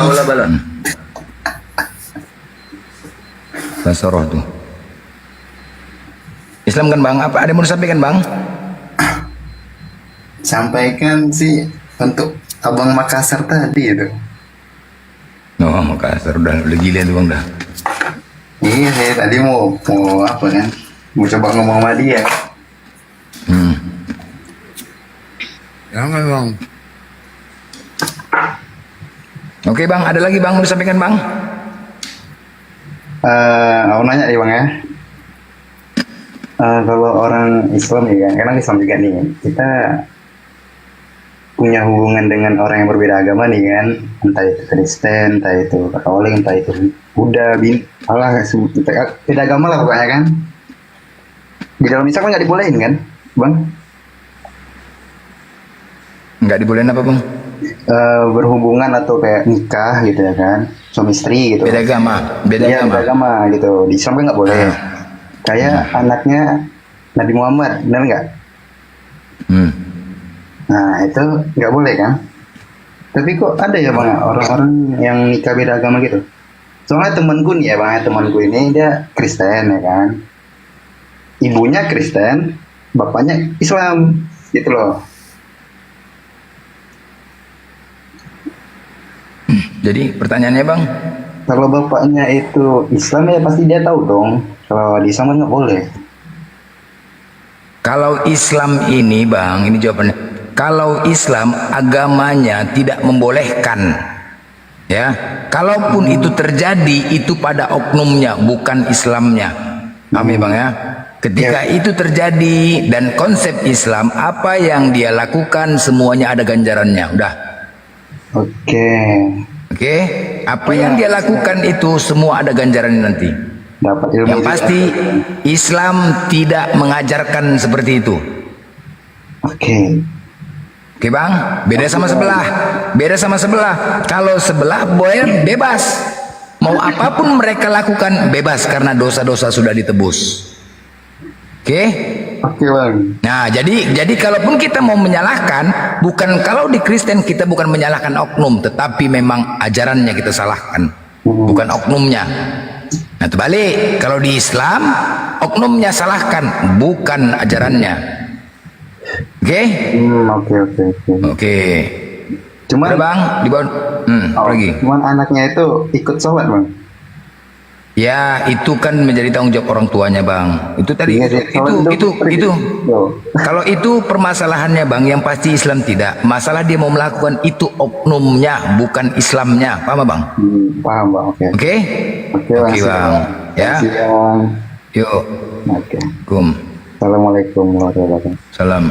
Bahasa roh tuh. Islam kan bang, apa ada yang mau disampaikan bang? Sampaikan sih untuk abang Makassar tadi itu. Oh Makassar udah gila tuh bang dah. Iya saya tadi mau apa kan? Mau coba ngomong sama dia. Jangan bang. Oke bang, ada lagi bang mau disampaikan bang? Aku nanya nih bang ya. Kalau orang Islam ya kan, karena Islam juga nih, kita punya hubungan dengan orang yang berbeda agama nih kan, entah itu Kristen, entah itu Katolik, entah itu Buddha, beda agama lah pokoknya kan. Di dalam Islam kan nggak dibolehin kan, bang? Nggak dibolehin apa bang? Berhubungan atau kayak nikah gitu ya kan, suami istri gitu. Beda agama, beda agama gitu. Di Islam kan nggak boleh. Kayak anaknya Nabi Muhammad, benar nggak? Nah itu nggak boleh kan? Tapi kok ada ya bang orang-orang yang nikah beda agama gitu? Soalnya temanku nih ya bang, temanku ini dia Kristen ya kan, ibunya Kristen, bapaknya Islam gitu loh. Jadi pertanyaannya bang? Kalau bapaknya itu Islam ya pasti dia tahu dong. Kalau di Islam kan nggak boleh. Kalau Islam ini bang, ini jawabannya. Kalau Islam agamanya tidak membolehkan, ya. Kalaupun itu terjadi, itu pada oknumnya, bukan Islamnya. Paham ya bang ya? Ketika itu terjadi dan konsep Islam, apa yang dia lakukan semuanya ada ganjarannya. Udah. Oke. Apa yang dia lakukan itu semua ada ganjarannya nanti. Yang pasti Islam tidak mengajarkan seperti itu. Oke bang, beda sama sebelah. Kalau sebelah boleh bebas, mau apapun mereka lakukan bebas karena dosa-dosa sudah ditebus. Oke? Oke bang. Nah, jadi kalaupun kita mau menyalahkan, bukan kalau di Kristen kita bukan menyalahkan oknum, tetapi memang ajarannya kita salahkan, bukan oknumnya. Nah, terbalik, kalau di Islam oknumnya salahkan, bukan ajarannya. Oke? Oke. Cuman udah bang, di bawah, lagi. Cuman anaknya itu ikut sholat bang. Ya, itu kan menjadi tanggung jawab orang tuanya, Bang. Itu tadi itu. Kalau itu permasalahannya, Bang, yang pasti Islam tidak. Masalah dia mau melakukan itu oknumnya, bukan Islamnya. Paham, Bang? Paham, Bang. Oke, Bang. Ya. Yuk. Oke. Assalamualaikum warahmatullahi wabarakatuh. Salam.